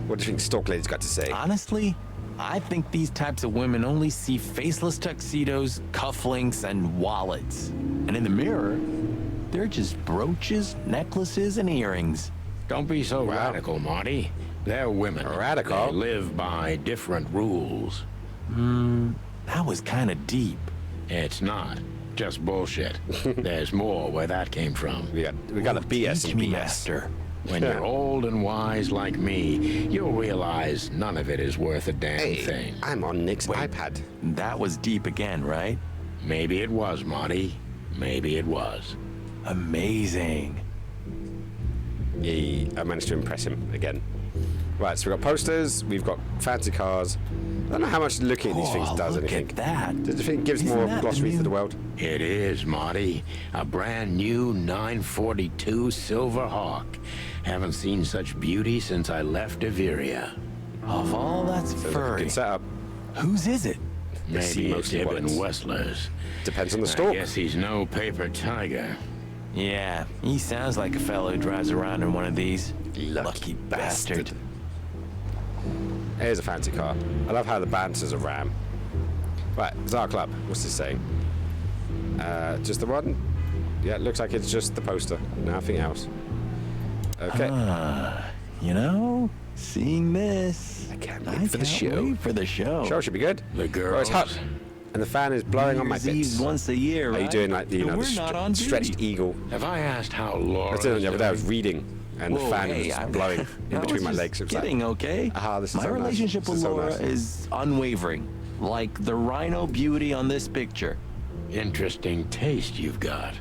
What do you think Stalk Lady's got to say? Honestly, I think these types of women only see faceless tuxedos, cufflinks, and wallets. And in the mirror, they're just brooches, necklaces, and earrings. Don't be so radical, Marty. They're women. Radical? They live by different rules. That was kind of deep. It's not. Just bullshit. There's more where that came from. We got a BS Teach and me, BS. master. When you're old and wise like me, you'll realize none of it is worth a damn thing. I'm on Nick's iPad. That was deep again, right? Maybe it was, Marty. Maybe it was. Amazing. Yeah, I managed to impress him again. Right, so we've got posters, we've got fancy cars. I don't know how much looking at these things does look anything. at that. Does you think it gives Isn't more that the glossary for new- the world? It is, Marty. A brand new 942 Silver Hawk. Haven't seen such beauty since I left Averia. Of all that's So furry, good setup. whose is it? They see Maybe it's mostly Ibn wallets. Wessler's. Depends on the I stalk. guess he's no paper tiger. Yeah, he sounds like a fellow who drives around in one of these. Lucky bastard. Here's a fancy car. I love how the Bouncer's a ram. Right, Tsar Club. What's this saying? Just the one? Yeah, it looks like it's just the poster. Nothing else. Okay. You know, seeing this, I can't wait for the show. Wait for the show. Show should be good. The Oh, girls. it's hot. And the fan is blowing on my bits. Once a year, right? Are you doing like the, We're the not on stretched duty. eagle? Have I asked how Laura? I was doing it the other day. I was reading, and the fan was blowing in between my legs. It was Kidding, like, okay? this is my so nice. relationship This with is so Laura nice. is unwavering, like the rhino beauty on this picture. Interesting taste you've got.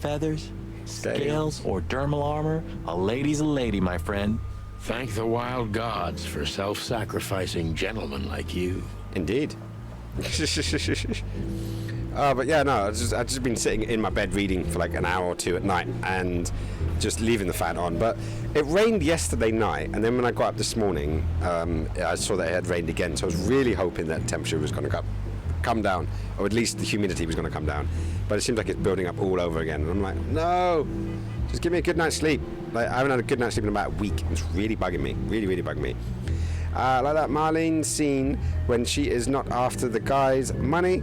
Feathers, scales, or dermal armor, a lady's a lady, my friend. Thank the wild gods for self-sacrificing gentlemen like you. Indeed. But yeah, no, I've just been sitting in my bed reading for like an hour or two at night and just leaving the fan on. But it rained yesterday night, and then when I got up this morning, I saw that it had rained again. So I was really hoping that the temperature was going to come down, or at least the humidity was going to come down. But it seems like it's building up all over again. And I'm like, no, just give me a good night's sleep. Like, I haven't had a good night's sleep in about a week. It's really bugging me, really bugging me. Like that Marlene scene when she is not after the guy's money,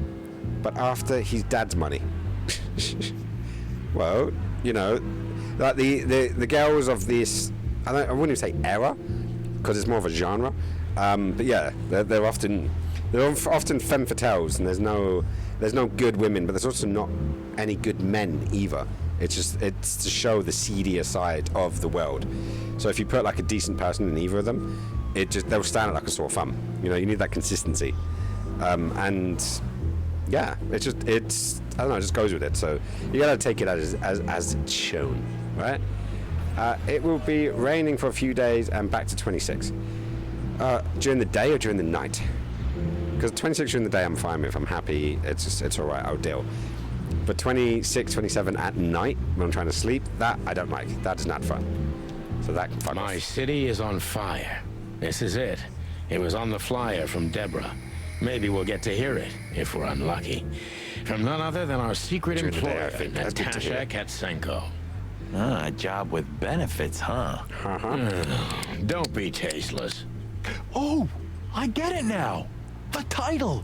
but after his dad's money. Well, you know, like the girls of this, I wouldn't even say era, because it's more of a genre. But yeah, they're often femme fatales, and there's no good women, but there's also not any good men either. It's to show the seedier side of the world. So if you put like a decent person in either of them, they'll stand out like a sore thumb. You know, you need that consistency. And yeah, it's I don't know, it just goes with it. So you gotta take it as it's shown, right? It will be raining for a few days and back to 26. During the day or during the night? Because 26 during the day I'm fine with. I'm happy. It's all right. I'll deal. But 26, 27 at night when I'm trying to sleep, that I don't like. That is not fun. So that can fuck My off. city is on fire. This is it. It was on the flyer from Deborah. Maybe we'll get to hear it, if we're unlucky. From none other than our secret During the day, I employer, think. That's good to hear. Natasha Katsenko. A job with benefits, huh? Don't be tasteless. Oh, I get it now. The title.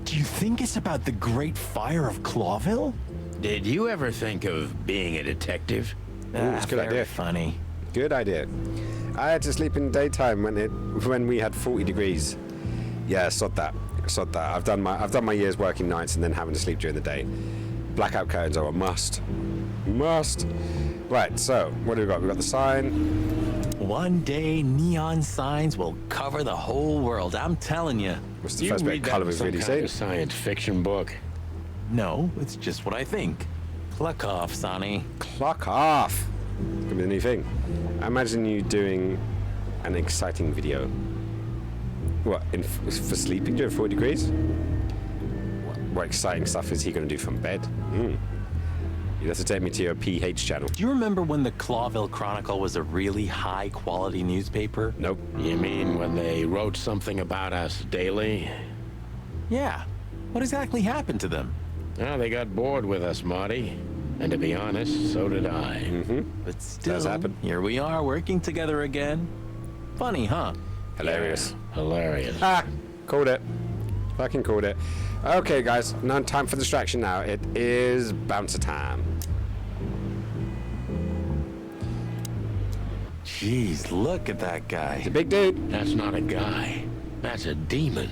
Do you think it's about the Great Fire of Clawville? Did you ever think of being a detective? Ooh, it's a good idea. Funny. Good idea. I had to sleep in daytime when we had 40 degrees. Yeah, sod that. I've done my years working nights and then having to sleep during the day. Blackout curtains are a must. Right, so what do we got? We got the sign. One day, neon signs will cover the whole world. I'm telling you. What's the first bit of colour we've really seen? Science fiction book. No, it's just what I think. Cluck off, Sonny. Clock off. It's gonna be the new thing. I imagine you doing an exciting video. What, for sleeping during 40 degrees? What exciting stuff is he going to do from bed? You'd have to take me to your PH channel. Do you remember when the Clawville Chronicle was a really high-quality newspaper? Nope. You mean when they wrote something about us daily? Yeah. What exactly happened to them? Well, they got bored with us, Marty. And to be honest, so did I. But still, Does happen. Here we are working together again. Funny, huh? Hilarious. Yeah, hilarious. Called it. Fucking called it. Okay, guys. No time for distraction now. It is bouncer time. Jeez, look at that guy. He's a big dude. That's not a guy. That's a demon.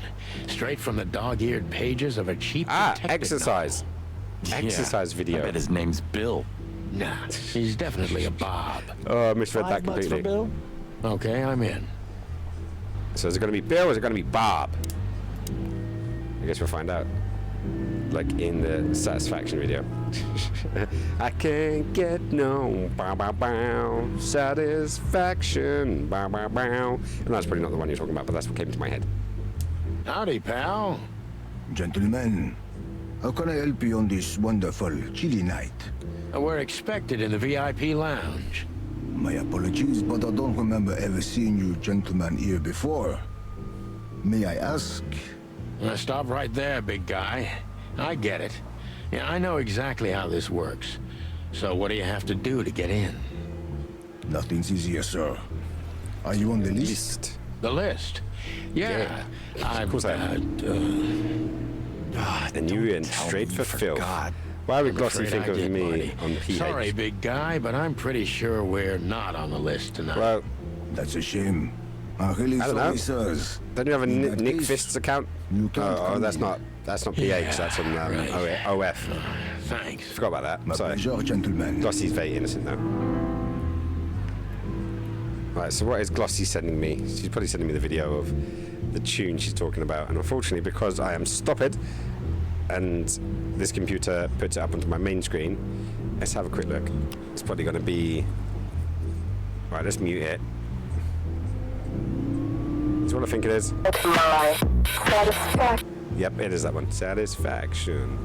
Straight from the dog-eared pages of a cheap detective exercise. novel. Exercise video. I bet his name's Bill. Nah, he's definitely a Bob. Oh, I misread that $5 completely. for Bill? Okay, I'm in. So is it going to be Bill or is it going to be Bob? I guess we'll find out. Like in the satisfaction video. I can't get no bow bow bow satisfaction bow bow bow. And that's probably not the one you're talking about, but that's what came into my head. Howdy, pal. Gentlemen, how can I help you on this wonderful chilly night? We're expected in the VIP lounge. My apologies, but I don't remember ever seeing you gentlemen here before. May I ask? Stop right there, big guy. I get it. Yeah, I know exactly how this works. So what do you have to do to get in? Nothing's easier, sir. Are you on the list? The list? Yeah. Of course I am. And you in straight for Phil. Why would Glossy think of me on PH? Sorry, big guy, but I'm pretty sure we're not on the list tonight. Well, that's a shame. Really I don't sorry, know. sirs. Don't you have a In Nick that case, Fists account? you can't Oh, come that's in. not PH. That's on OF. Thanks. Forgot about that. My Sorry. pleasure, gentlemen. Glossy's very innocent though. Right, so what is Glossy sending me? She's probably sending me the video of the tune she's talking about, and unfortunately, because I am stupid, and this computer puts it up onto my main screen, let's have a quick look. It's probably going to be... Right, let's mute it. Is what I think it is. Yep, it is that one. Satisfaction.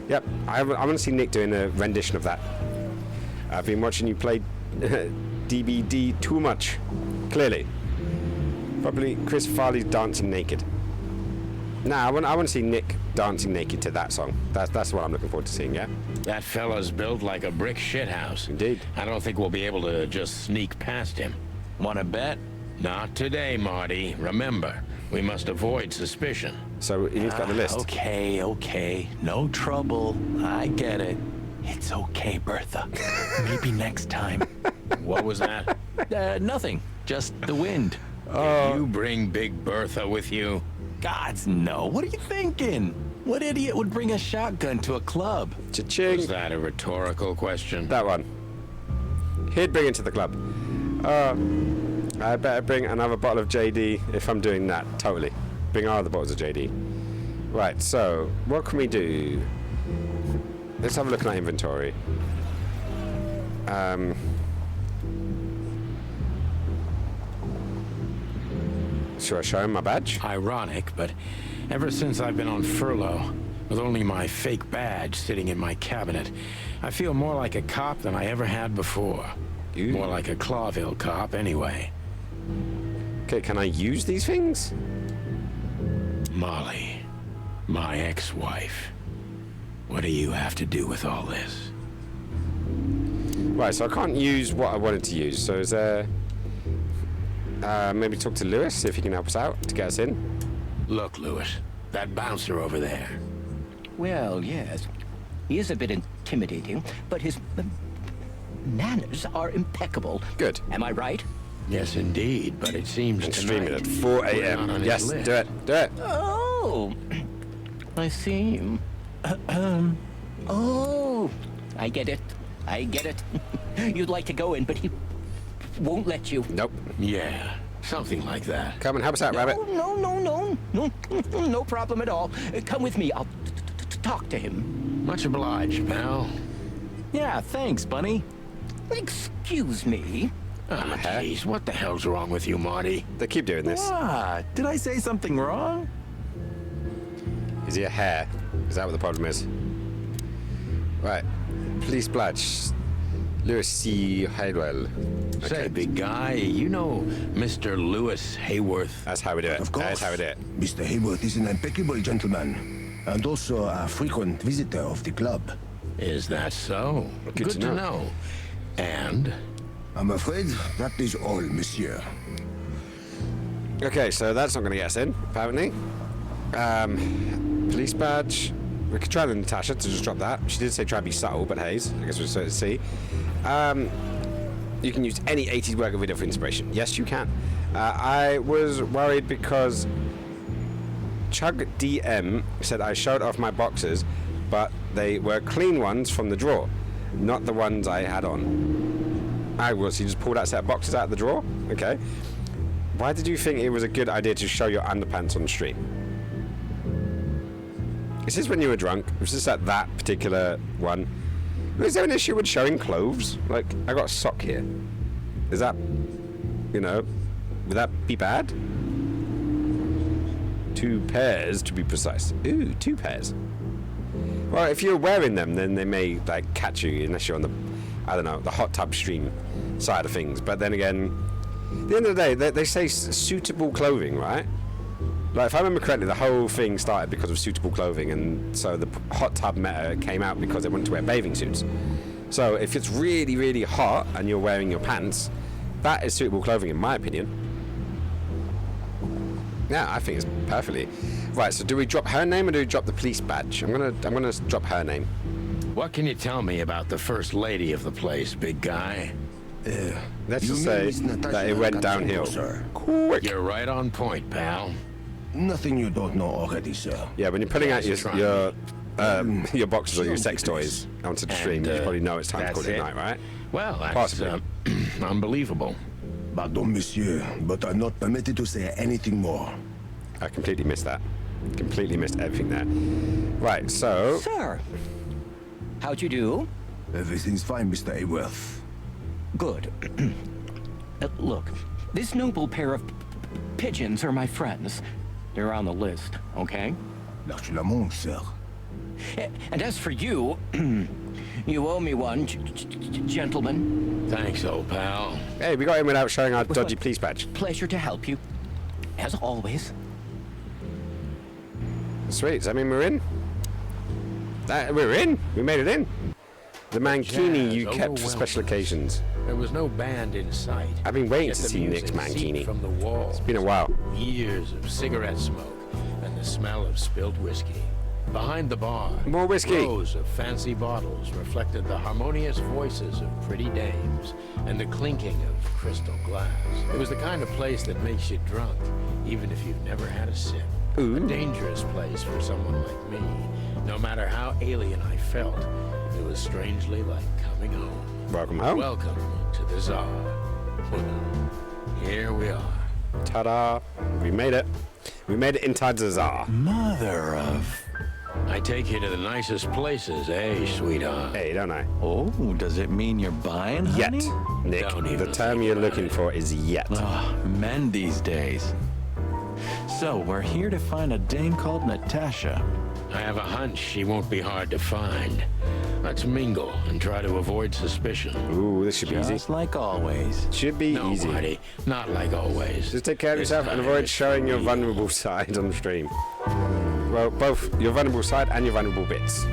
Yep, I want to see Nick doing a rendition of that. I've been watching you play DBD too much. Clearly. Probably Chris Farley's dancing naked. Nah, I want to see Nick dancing naked to that song. That's what I'm looking forward to seeing, yeah? That fella's built like a brick shithouse. Indeed. I don't think we'll be able to just sneak past him. Wanna bet? Not today, Marty. Remember, we must avoid suspicion. So he's got the list. Okay. No trouble. I get it. It's okay, Bertha. Maybe next time. What was that? Nothing. Just the wind. Did you bring Big Bertha with you? Gods, no. What are you thinking? What idiot would bring a shotgun to a club? Cha-ching. Was that a rhetorical question? That one. He'd bring it to the club. I better bring another bottle of JD if I'm doing that. Totally. Bring all the bottles of JD. Right, so what can we do? Let's have a look at our inventory. Should I show him my badge? Ironic, but ever since I've been on furlough, with only my fake badge sitting in my cabinet, I feel more like a cop than I ever had before. More like a Clawville cop, anyway. Okay, can I use these things? Molly, my ex-wife. What do you have to do with all this? Right, so I can't use what I wanted to use. So is there... maybe talk to Lewis, see if he can help us out to get us in. Look, Lewis, that bouncer over there. Well, yes. He is a bit intimidating, but his manners are impeccable. Good. Am I right? Yes, indeed, but it seems And stream it tonight at 4 we're not a.m. on his Yes, list. do it. Do it. Oh, I see. Oh, I get it. I get it. You'd like to go in, but he won't let you. Nope. Yeah, something like that. Come and help us out, Rabbit. No problem at all. Come with me. I'll talk to him. Much obliged, pal. Yeah, thanks, Bunny. Excuse me. Ah, jeez, what the hell's wrong with you, Marty? They keep doing this. What? Did I say something wrong? Is he a hare? Is that what the problem is? Right. Police badge. Lewis C. Haywell. Say, big guy, you know Mr. Lewis Hayworth? That's how we do it. Of course. That's how we do it. Mr. Hayworth is an impeccable gentleman, and also a frequent visitor of the club. Is that so? Good to know. And? I'm afraid that is all, monsieur. Okay, so that's not going to get us in, apparently. Police badge. We could try the Natasha to just drop that. She did say try to be subtle, but Hayes, I guess we're supposed to see. You can use any 80s workout video for inspiration. Yes, you can. I was worried because Chug DM said I showed off my boxers, but they were clean ones from the drawer, not the ones I had on. So you just pulled that set of boxers out of the drawer? Okay. Why did you think it was a good idea to show your underpants on stream? Is this when you were drunk? Was this at that particular one? Is there an issue with showing clothes? Like, I got a sock here. Is that, would that be bad? 2 pairs, to be precise. Ooh, 2 pairs. Well, if you're wearing them, then they may, catch you, unless you're on the hot tub stream side of things. But then again, at the end of the day, they say suitable clothing, right? Like, if I remember correctly, the whole thing started because of suitable clothing, and so the hot tub meta came out because they wanted to wear bathing suits. So if it's really, really hot and you're wearing your pants, that is suitable clothing, in my opinion. Yeah, I think it's perfectly right. So do we drop her name or do we drop the police badge? I'm gonna drop her name. What can you tell me about the first lady of the place, big guy? Let's just say that it went downhill. Quick. You're right on point, pal. Nothing you don't know already, sir. Yeah, when you're pulling out your boxes or your sex toys onto the stream, you probably know it's time to call it night, right? Well, that's unbelievable. Pardon, monsieur, but I'm not permitted to say anything more. I completely missed that. Completely missed everything there. Right, so... Sir, how'd you do? Everything's fine, Mr. Aworth. Good. Look, this noble pair of pigeons are my friends. They're on the list, okay? L'arche sir. And as for you, you owe me one, gentlemen. Thanks, old pal. Hey, we got in without showing our dodgy police badge. Pleasure to help you, as always. Sweet, does that mean we're in? We're in! We made it in! The mankini you kept for special occasions. There was no band in sight. I've been waiting to see Nick's mankini. From the wall. It's been a while. Years of cigarette smoke and the smell of spilled whiskey. Behind the bar, more whiskey. Rows of fancy bottles reflected the harmonious voices of pretty dames and the clinking of crystal glass. It was the kind of place that makes you drunk, even if you've never had a sip. Ooh. A dangerous place for someone like me. No matter how alien I felt, it was strangely like coming home. Welcome home. Welcome to the Tsar. Here we are. Ta-da! We made it. We made it inside the Tsar. Mother of... I take you to the nicest places, eh, sweetheart? Hey, don't I? Oh, does it mean you're buying, Yet, honey? Nick. The term you're looking for is yet. Oh, men these days. So, we're here to find a dame called Natasha. I have a hunch she won't be hard to find. Let's mingle and try to avoid suspicion. Ooh, this should be easy. Just like always. Should be easy. Marty, not like always. Just take care of yourself and avoid showing your vulnerable side on the stream. Well, both your vulnerable side and your vulnerable bits.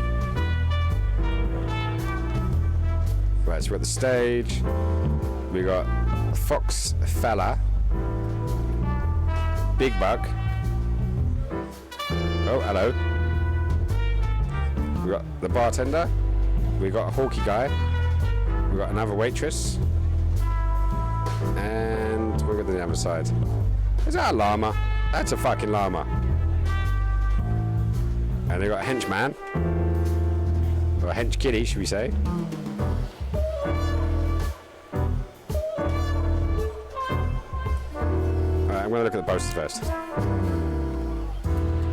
Right, so we're at the stage. We got Fox Fella, Big Bug. Oh, hello. We got the bartender. We got a hawky guy. We got another waitress. And we've got the other side. Is that a llama? That's a fucking llama. And they got a henchman. Or a hench kitty, should we say. Alright, I'm gonna look at the posters first.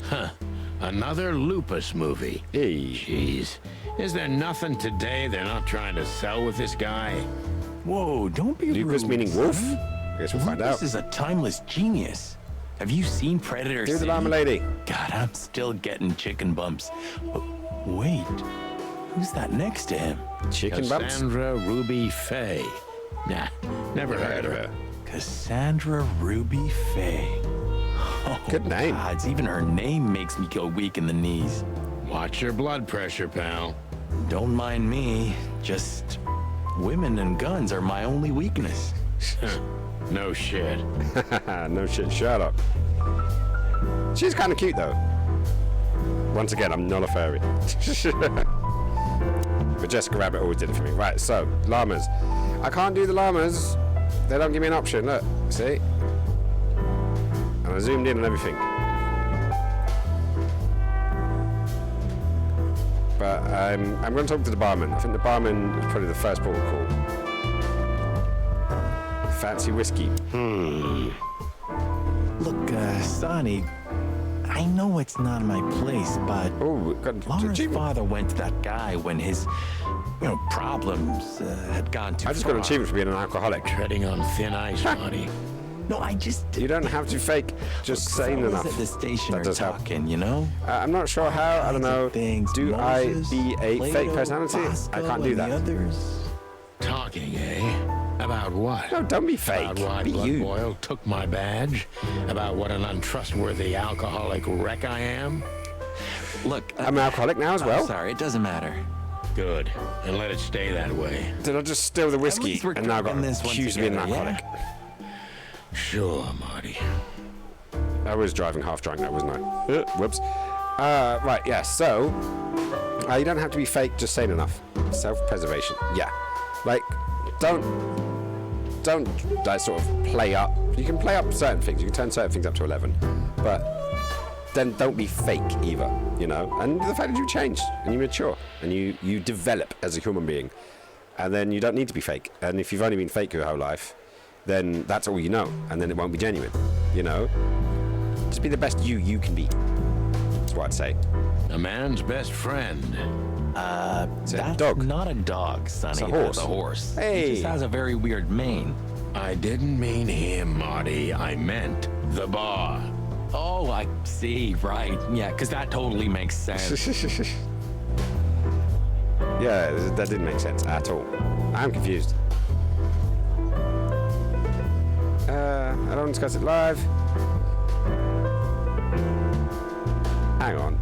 Huh. Another Lupus movie. Hey. Jeez. Is there nothing today they're not trying to sell with this guy? Whoa, don't be Lupus rude, meaning wolf? son. I guess we'll find out. This is a timeless genius. Have you seen Predator Do the City? llama lady. God, I'm still getting chicken bumps. Wait, who's that next to him? Chicken bumps? Cassandra Ruby Faye. Nah, never heard of her. Cassandra Ruby Faye. Oh, good name. Gods, even her name makes me go weak in the knees. Watch your blood pressure, pal. Don't mind me. Just women and guns are my only weakness. No shit. No shit, shut up. She's kind of cute, though. Once again, I'm not a fairy. But Jessica Rabbit always did it for me. Right, so, llamas. I can't do the llamas. They don't give me an option, look. See? And I zoomed in and everything. But I'm going to talk to the barman. I think the barman is probably the first port of call. Fancy whiskey. Look, Sonny, I know it's not my place, but Laura's father went to that guy when his, problems had gone too far. I just got an achievement for being an alcoholic. Treading on thin ice, Marty. No, I just... You don't have to fake just sane enough. At the station that does help. talking, you know? I'm not sure how. I don't know. Do I be a fake personality? I can't do that. Talking, eh? About what? No, don't be fake. About why Be Blood you. Boil took my badge? About what an untrustworthy alcoholic wreck I am? Look, I'm an alcoholic now as well. Sorry, it doesn't matter. Good. And let it stay that way. Did I just steal the whiskey and now got accused of being an alcoholic? Sure, Marty. I was driving half drunk, that wasn't I? Whoops. Right, yeah, so You don't have to be fake, just sane enough. Self-preservation. Yeah. Like, don't like, sort of play up. You can play up certain things. You can turn certain things up to 11. But then don't be fake either, you know? And the fact that you change and you mature and you develop as a human being. And then you don't need to be fake. And if you've only been fake your whole life, then that's all you know. And then it won't be genuine, you know? Just be the best you can be. That's what I'd say. A man's best friend. It's a That's dog. not a dog, Sonny. It's a horse. That's a horse. Hey. He just has a very weird mane. I didn't mean him, Marty. I meant the bar. Oh, I see. Right. Yeah, because that totally makes sense. Yeah, that didn't make sense at all. I'm confused. I don't discuss it live. Hang on.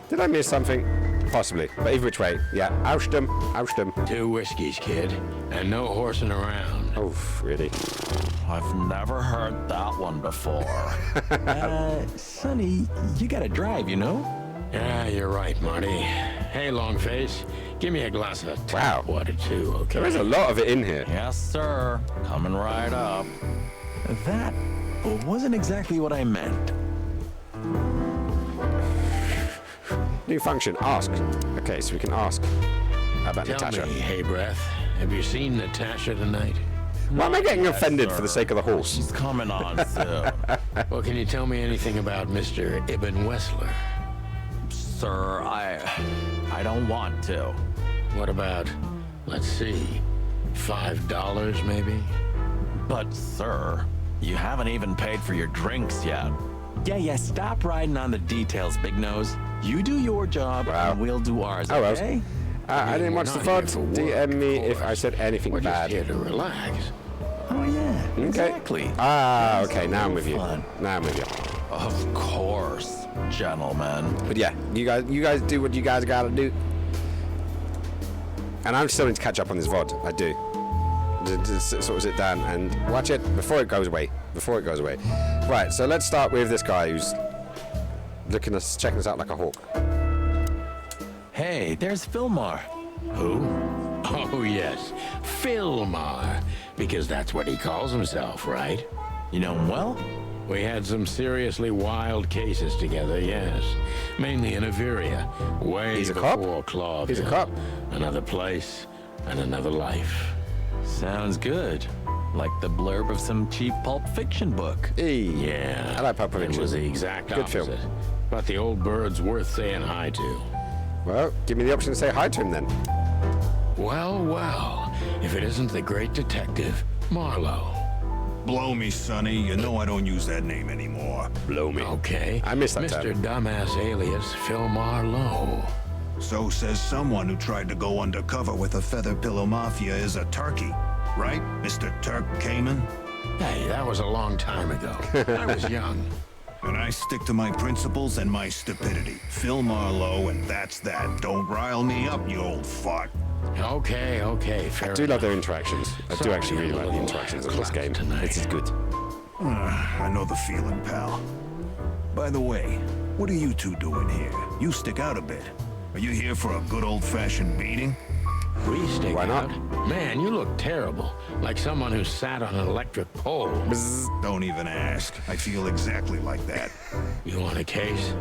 Did I miss something? Possibly. But either which way, yeah. Oust him. 2 whiskeys, kid. And no horsing around. Oh, really? I've never heard that one before. Sonny, you gotta drive, you know? Yeah, you're right, Marty. Hey, Longface, give me a glass of tap water, too, okay? There is a lot of it in here. Yes, sir. Coming right up. That wasn't exactly what I meant. New function, ask. Okay, so we can ask about Tell Natasha. me, hey, Breath, have you seen Natasha tonight? Why am I getting offended for the sake of the horse? She's coming on soon. Well, can you tell me anything about Mr. Ibn Wessler? Sir, I don't want to. What about, let's see, $5 maybe? But, sir, you haven't even paid for your drinks yet. Yeah, stop riding on the details, Big Nose. You do your job, and we'll do ours, okay? I didn't watch the VOD. DM me if I said anything bad. We're just here to relax. Oh, yeah, Okay. exactly. Okay, now I'm with you. Now I'm with you. Of course, gentlemen. But yeah, you guys do what you guys gotta do. And I'm still need to catch up on this VOD. I do. Just sort of sit down and watch it before it goes away. Right, so let's start with this guy who's checking us out like a hawk. Hey, there's Philmar. Who? Oh, yes, Philmar, because that's what he calls himself, right? You know him well? We had some seriously wild cases together, yes. Mainly in Averia, way He's a cop? before Clawville. He's a cop. Another place and another life. Sounds good. Like the blurb of some cheap pulp fiction book. Yeah. I like Pulp Fiction. It was the exact Good opposite. film. But the old bird's worth saying hi to. Well, give me the option to say hi to him then. Well, if it isn't the great detective, Marlowe. Blow me, Sonny. You know I don't use that name anymore. Blow me. Okay. I missed that Mr. time. Dumbass alias Phil Marlowe. So says someone who tried to go undercover with a Feather Pillow Mafia is a turkey. Right, Mr. Turk Cayman? Hey, that was a long time ago. I was young. And I stick to my principles and my stupidity. Phil Marlowe, and that's that. Don't rile me up, you old fart. Okay, fair I do love enough. their interactions. I do Sorry, actually really I'm a like the little interactions in this game. tonight. This is good. I know the feeling, pal. By the way, what are you two doing here? You stick out a bit. Are you here for a good old-fashioned beating? We stick Why not? out. Man, you look terrible. Like someone who sat on an electric pole. Don't even ask. I feel exactly like that. You want a case?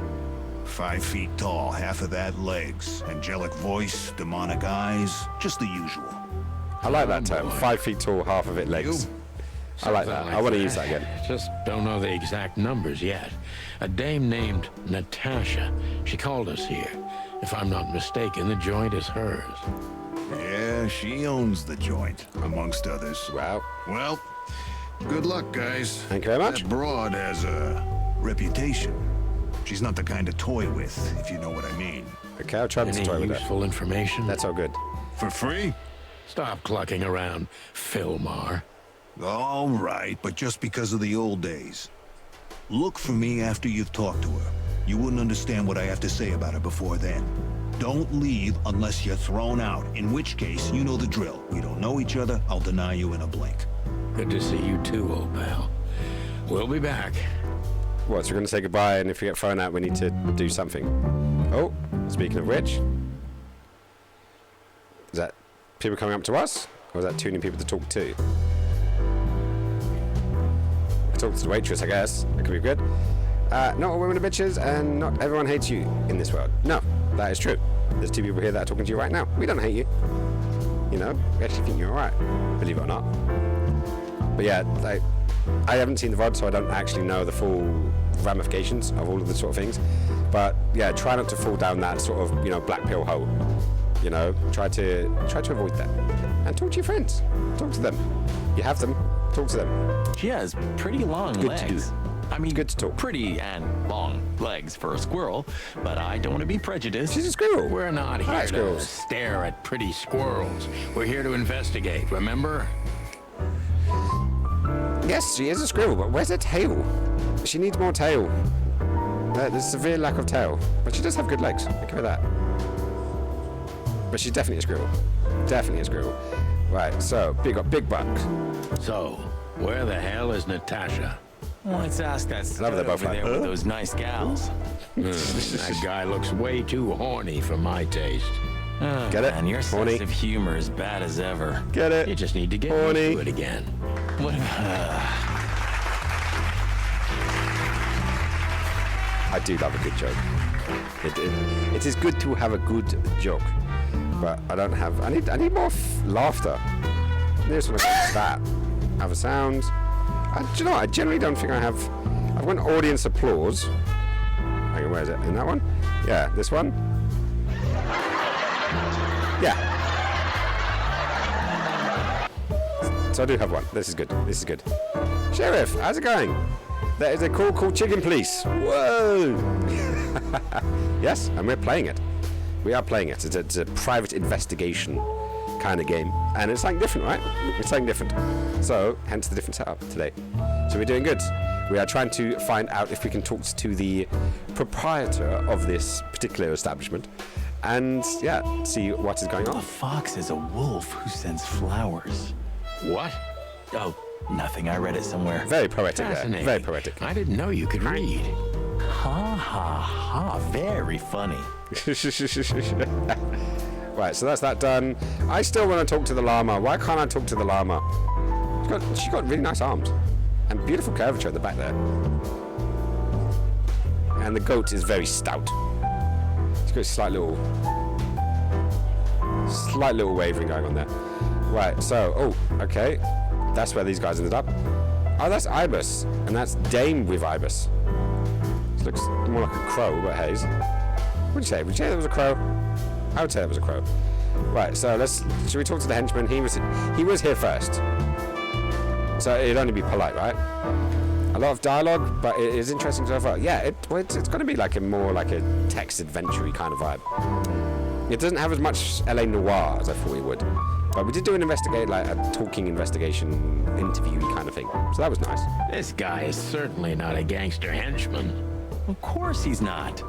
5 feet tall, half of that legs. Angelic voice, demonic eyes, just the usual. I like that term. 5 feet tall, half of it legs. I like that. I want to use that again. Just don't know the exact numbers yet. A dame named Natasha. She called us here. If I'm not mistaken, the joint is hers. Yeah, she owns the joint, amongst others. Wow. Well, good luck, guys. Thank you very much. That broad has a reputation. She's not the kind to toy with, if you know what I mean. Okay, I'll try to Any toy with that. useful information? That's all good. For free? Stop clucking around, Philmar. All right, but just because of the old days. Look for me after you've talked to her. You wouldn't understand what I have to say about her before then. Don't leave unless you're thrown out, in which case, you know the drill. We don't know each other, I'll deny you in a blink. Good to see you too, old pal. We'll be back. What, so we're going to say goodbye, and if we get thrown out, we need to do something. Oh, speaking of which, is that people coming up to us, or is that too many people to talk to? Talk to the waitress, I guess. That could be good. Not all women are bitches, and not everyone hates you in this world. No, that is true. There's 2 people here that are talking to you right now. We don't hate you. You know, we actually think you're alright, believe it or not. But yeah, I haven't seen the VOD, so I don't actually know the full ramifications of all of the sort of things. But yeah, try not to fall down that sort of, you know, black pill hole. You know, try to avoid that. And talk to your friends. Talk to them. You have them. Talk to them. She has pretty long legs. I mean, good to talk. Pretty and long legs for a squirrel, but I don't want to be prejudiced. She's a squirrel. We're not here to stare at pretty squirrels. We're here to investigate, remember? Yes, she is a squirrel, but where's her tail? She needs more tail. There's a severe lack of tail, but she does have good legs. I'll give her that. But she's definitely a squirrel. Definitely a squirrel. Right, so, got big buck. So, where the hell is Natasha? Let's ask that stud over there with those nice gals. That guy looks way too horny for my taste. Get it? And your sense of humor is bad as ever. Get it? You just need to get into it again. What? I do love a good joke. It is good to have a good joke, but I don't have. I need more laughter. There's something like that. Have a sound. Do you know what? I generally don't think I have. I've got audience applause. Hang on, where is it? In that one? Yeah, this one. Yeah. So I do have one. This is good. This is good. Sheriff, how's it going? There is a call called Chicken Police. Whoa! Yes, and we're playing it. We are playing it. It's a private investigation kind of game. And it's something different, right? It's something different. So, hence the different setup today. So we're doing good. We are trying to find out if we can talk to the proprietor of this particular establishment. And, yeah, see what is going on. A fox is a wolf who sends flowers. What? Oh, nothing. I read it somewhere. Very poetic there. Very poetic. I didn't know you could read. Ha ha ha. Very funny. Right, so that's that done. I still want to talk to the llama. Why can't I talk to the llama? She's got really nice arms. And beautiful curvature at the back there. And the goat is very stout. She's got a slight little wavering going on there. Right, so, okay. That's where these guys ended up. Oh, that's Ibis. And that's Dame with Ibis. This looks more like a crow, but haze. What would you say? Would you say there was a crow? I would say it was a crow. Right, so should we talk to the henchman? He was here first. So it'd only be polite, right? A lot of dialogue, but it is interesting so far. Yeah, it's going to be more like a text adventure-y kind of vibe. It doesn't have as much LA Noire as I thought it would. But we did do a talking investigation interview-y kind of thing. So that was nice. This guy is certainly not a gangster henchman. Of course he's not.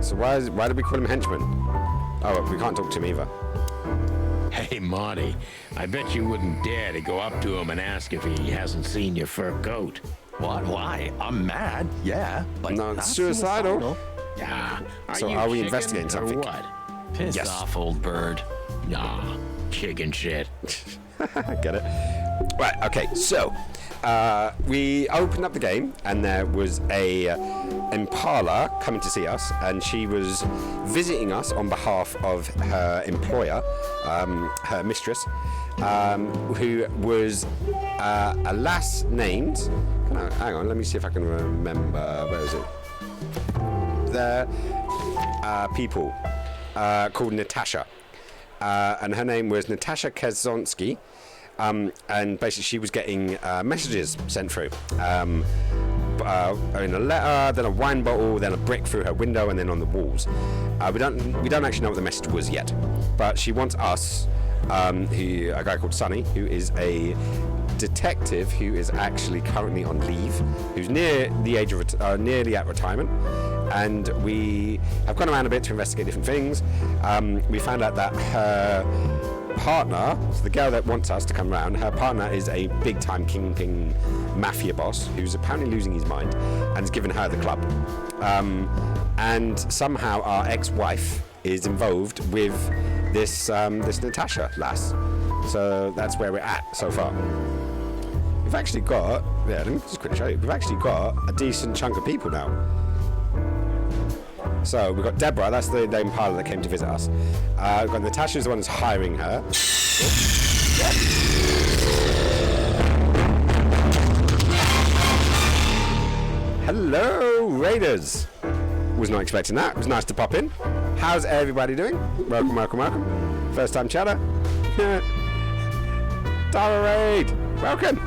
So why did we call him henchman? Oh, we can't talk to him either. Hey, Marty, I bet you wouldn't dare to go up to him and ask if he hasn't seen your fur coat. What? Why? I'm mad, yeah, but not suicidal. Yeah. Are we investigating something? What? Piss off, old bird. Nah, chicken shit. Get it? Right, okay, so we opened up the game and there was a Impala coming to see us, and she was visiting us on behalf of her employer, her mistress, who was a lass named, hang on, let me see if I can remember, where is it? There, people called Natasha, and her name was Natasha Kazonsky. And basically she was getting messages sent through in a letter, then a wine bottle, then a brick through her window, and then on the walls. We don't actually know what the message was yet, but she wants us, a guy called Sonny, who is a detective who is actually currently on leave, who's near the age of nearly at retirement, and we have gone around a bit to investigate different things. We found out that her partner, so the girl that wants us to come round, her partner is a big-time kingpin mafia boss who's apparently losing his mind and has given her the club. And somehow our ex-wife is involved with this this Natasha lass. So that's where we're at so far. We've actually got, let me just quickly show you, we've actually got a decent chunk of people now. So we've got Deborah, that's the Dame Pilot that came to visit us. We've got Natasha's the one who's hiring her. Hello, Raiders. Was not expecting that. It was nice to pop in. How's everybody doing? Welcome, welcome, welcome. First time chatter. Tara Raid. Welcome.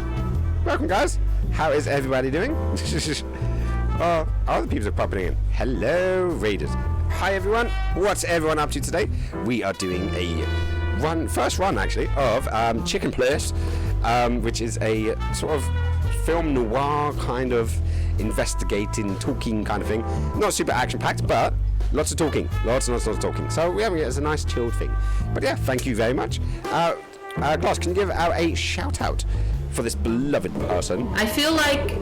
Welcome, guys. How is everybody doing? Oh, other people are popping in. Hello, Raiders. Hi, everyone. What's everyone up to today? We are doing a first run, actually, of Chicken Place, which is a sort of film noir kind of investigating, talking kind of thing. Not super action-packed, but lots of talking. Lots and lots of talking. So we're having it as a nice chilled thing. But yeah, thank you very much. Glass, can you give out a shout-out for this beloved person? I feel like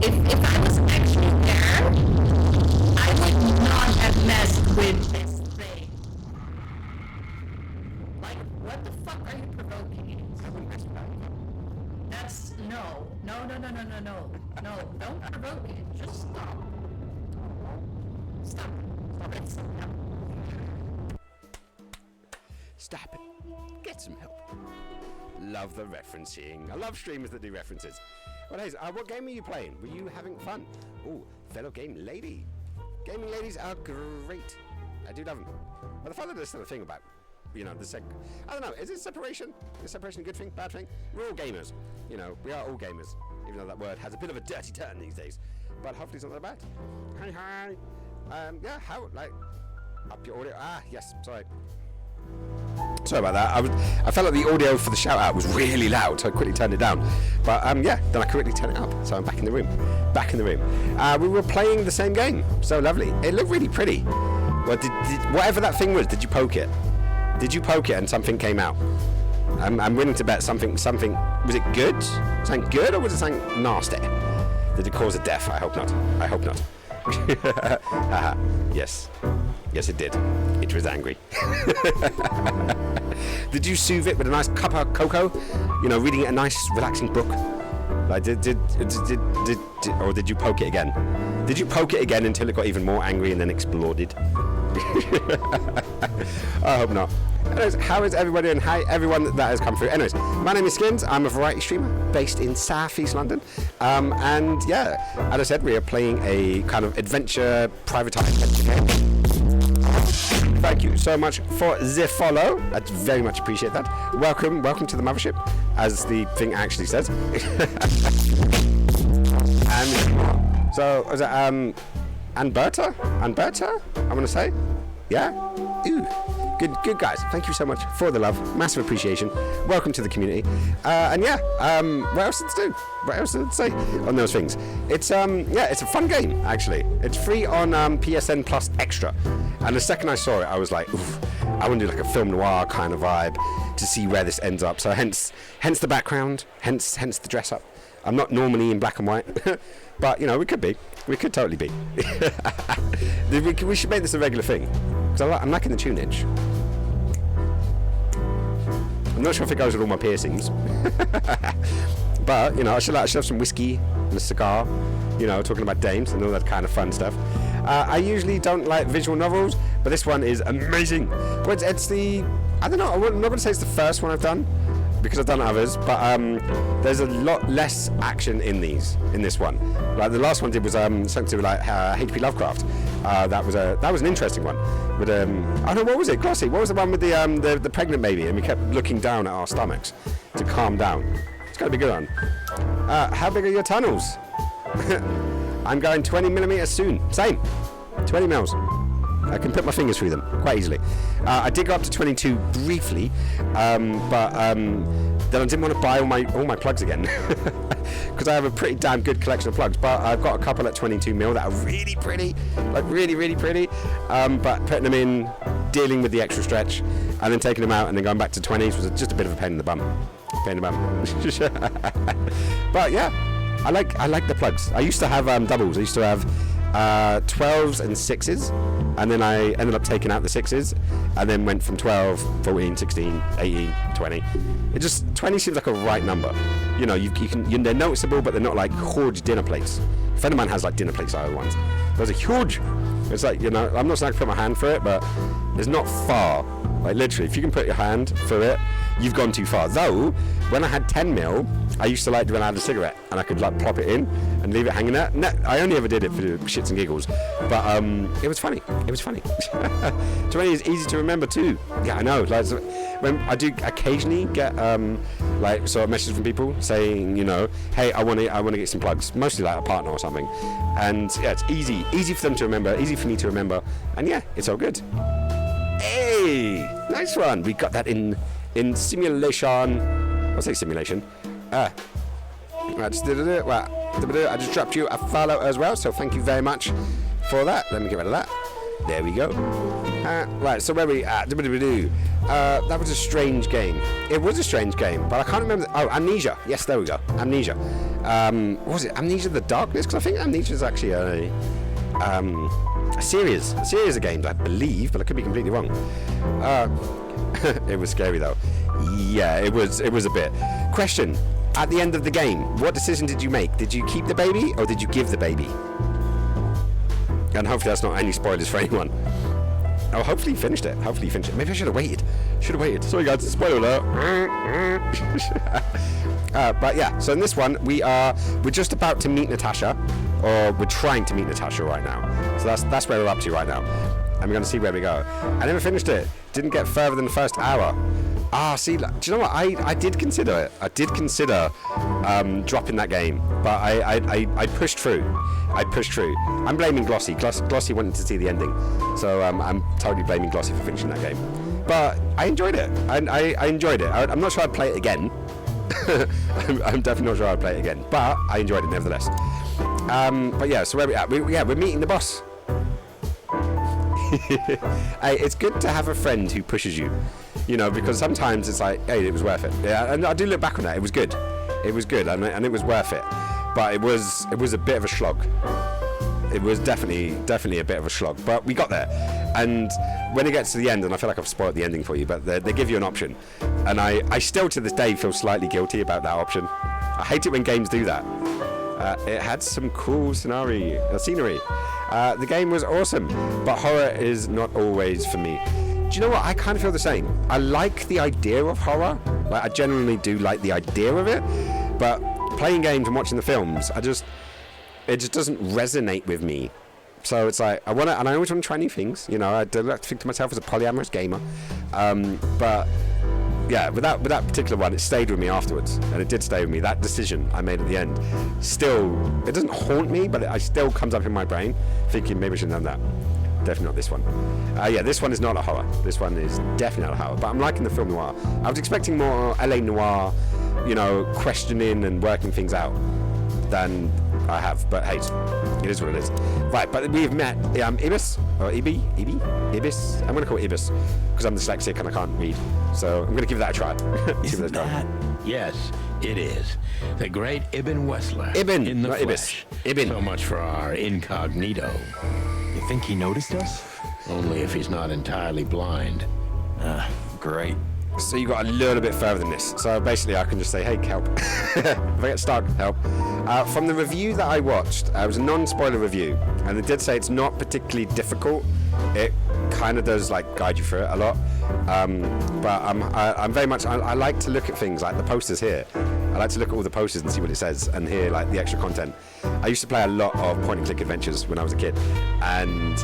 if I was actually there, I would not have messed with this thing. Like, what the fuck are you provoking? That's no, don't provoke it. Just stop. Stop it. Stop it. Get some help. Love the referencing. I love streamers that do references. Well, hey, what game are you playing? Were you having fun? Oh, fellow game lady. Gaming ladies are great. I do love them. But the fact that there's still a thing about, you know, I don't know, is it separation? Is separation a good thing, bad thing? We're all gamers. You know, we are all gamers. Even though that word has a bit of a dirty turn these days. But hopefully it's not that bad. Hi. Yeah, how, like, up your audio. Yes, sorry. Sorry about that. I felt like the audio for the shout out was really loud, so I quickly turned it down. But yeah, then I quickly turned it up, so I'm back in the room. We were playing the same game. So lovely. It looked really pretty. Well, did whatever that thing was, did you poke it? Did you poke it and something came out? I'm willing to bet something. Was it good? Something good, or was it something nasty? Did it cause a death? I hope not. Yes, it did. It was angry. Did you soothe it with a nice cup of cocoa? You know, reading a nice, relaxing book. Like, or did you poke it again? Did you poke it again until it got even more angry and then exploded? I hope not. Anyways, how is everybody and hi everyone that has come through. Anyways, my name is Skins. I'm a variety streamer based in South East London. And yeah, as I said, we are playing a kind of adventure, private eye adventure game. Thank you so much for the follow. I very much appreciate that. Welcome to the mothership, as the thing actually says. And so, is it Anberta? I want to say, yeah. Ooh. Good guys. Thank you so much for the love. Massive appreciation. Welcome to the community. And yeah, what else to do? What else to say on those things? It's it's a fun game actually. It's free on PSN Plus Extra. And the second I saw it, I was like, oof, I want to do like a film noir kind of vibe to see where this ends up. So hence the background, hence the dress up. I'm not normally in black and white, but you know we could be. We could totally be. We should make this a regular thing. Because I'm liking the tunage. I'm not sure if it goes with all my piercings. But, you know, I should have some whiskey and a cigar, you know, talking about dames and all that kind of fun stuff. I usually don't like visual novels, but this one is amazing. But it's the, I don't know, I'm not going to say it's the first one I've done, because I've done others, but there's a lot less action in this one. Like the last one did was something to do with like H.P. Lovecraft. That was an interesting one. But oh no, what was it? Glossy. What was the one with the pregnant baby? And we kept looking down at our stomachs to calm down. It's got to be a good one. How big are your tunnels? I'm going 20mm soon. Same. 20 mils. I can put my fingers through them quite easily. I did go up to 22 briefly, but then I didn't want to buy all my plugs again because I have a pretty damn good collection of plugs. But I've got a couple at 22mm that are really pretty, like really, really pretty. But putting them in, dealing with the extra stretch, and then taking them out and then going back to 20s was just a bit of a pain in the bum. But yeah, I like the plugs. I used to have doubles. I used to have 12s and 6s, and then I ended up taking out the 6s, and then went from 12, 14, 16, 18, 20. It just 20 seems like a right number. You know, they're noticeable, but they're not like huge dinner plates. A friend of mine has like dinner plate style ones. Those are huge. It's like, you know, I'm not saying I can put my hand through it, but it's not far. Like literally, if you can put your hand through it, you've gone too far. Though, when I had 10 mil, I used to like when I had a cigarette and I could like plop it in and leave it hanging there. No, I only ever did it for shits and giggles, but it was funny. It was funny. 20 is easy to remember too. Yeah, I know. Like when I do occasionally get like sort of messages from people saying, you know, hey, I want to get some plugs, mostly like a partner or something, and yeah, it's easy for them to remember, easy for me to remember, and yeah, it's all good. Hey, nice one. We got that in simulation. I'll say simulation. I just dropped you a follow as well, so thank you very much for that. Let me get rid of that. There we go. Right, so where we at? That was a strange game. It was a strange game, but I can't remember. Oh, Amnesia. Yes, there we go. Amnesia. What was it? Amnesia: The Darkness? Because I think Amnesia is actually a series of games, I believe, but I could be completely wrong. It was scary though. Yeah, it was a bit. Question: at the end of the game, what decision did you make? Did you keep the baby or did you give the baby? And hopefully that's not any spoilers for anyone. Oh, hopefully you finished it. Maybe I should have waited. Sorry guys, spoiler alert. But yeah, so in this one we're just about to meet Natasha, or we're trying to meet Natasha right now. So that's where we're up to right now, and we're gonna see where we go. I never finished it. Didn't get further than the first hour. See, do you know what? I did consider it. I did consider dropping that game, but I pushed through. I'm blaming Glossy. Glossy wanted to see the ending, so I'm totally blaming Glossy for finishing that game. But I enjoyed it. I enjoyed it. I'm not sure I'd play it again. I'm definitely not sure I'd play it again, but I enjoyed it nevertheless. But yeah, so where we at? We're meeting the boss. Hey, it's good to have a friend who pushes you, you know, because sometimes it's like, hey, it was worth it. Yeah, and I do look back on that. It was good, and it was worth it. But it was a bit of a slog. It was definitely a bit of a slog. But we got there, and when it gets to the end, and I feel like I've spoiled the ending for you, but they give you an option, and I still to this day feel slightly guilty about that option. I hate it when games do that. It had some cool scenery. The game was awesome, but horror is not always for me. Do you know what? I kind of feel the same. I like the idea of horror. Like, I genuinely do like the idea of it, but playing games and watching the films, it just doesn't resonate with me. So it's like, I always want to try new things. You know, I do like to think to myself as a polyamorous gamer. But yeah, with that particular one, it stayed with me afterwards, and it did stay with me. That decision I made at the end, still, it doesn't haunt me, but it still comes up in my brain, thinking maybe I shouldn't have done that. Definitely not this one. Yeah, this one is not a horror. This one is definitely not a horror, but I'm liking the film noir. I was expecting more LA noir, you know, questioning and working things out than I have, but hey, it is what it is. Right, but we've met Ibis, or Ibis? I'm going to call it Ibis, because I'm dyslexic and I can't read. So I'm going to give that a try. Isn't that? Yes, it is. The great Ibn Wessler. Ibn, in the not flesh. Ibis. Ibn. So much for our incognito. You think he noticed us? Only if he's not entirely blind. Great. So you got a little bit further than this. So basically I can just say, hey, help. If I get stuck, help. From the review that I watched, it was a non-spoiler review, and it did say it's not particularly difficult. It kind of does like guide you through it a lot. But I'm very much, I like to look at things like the posters here. I like to look at all the posters and see what it says and hear like the extra content. I used to play a lot of point and click adventures when I was a kid, and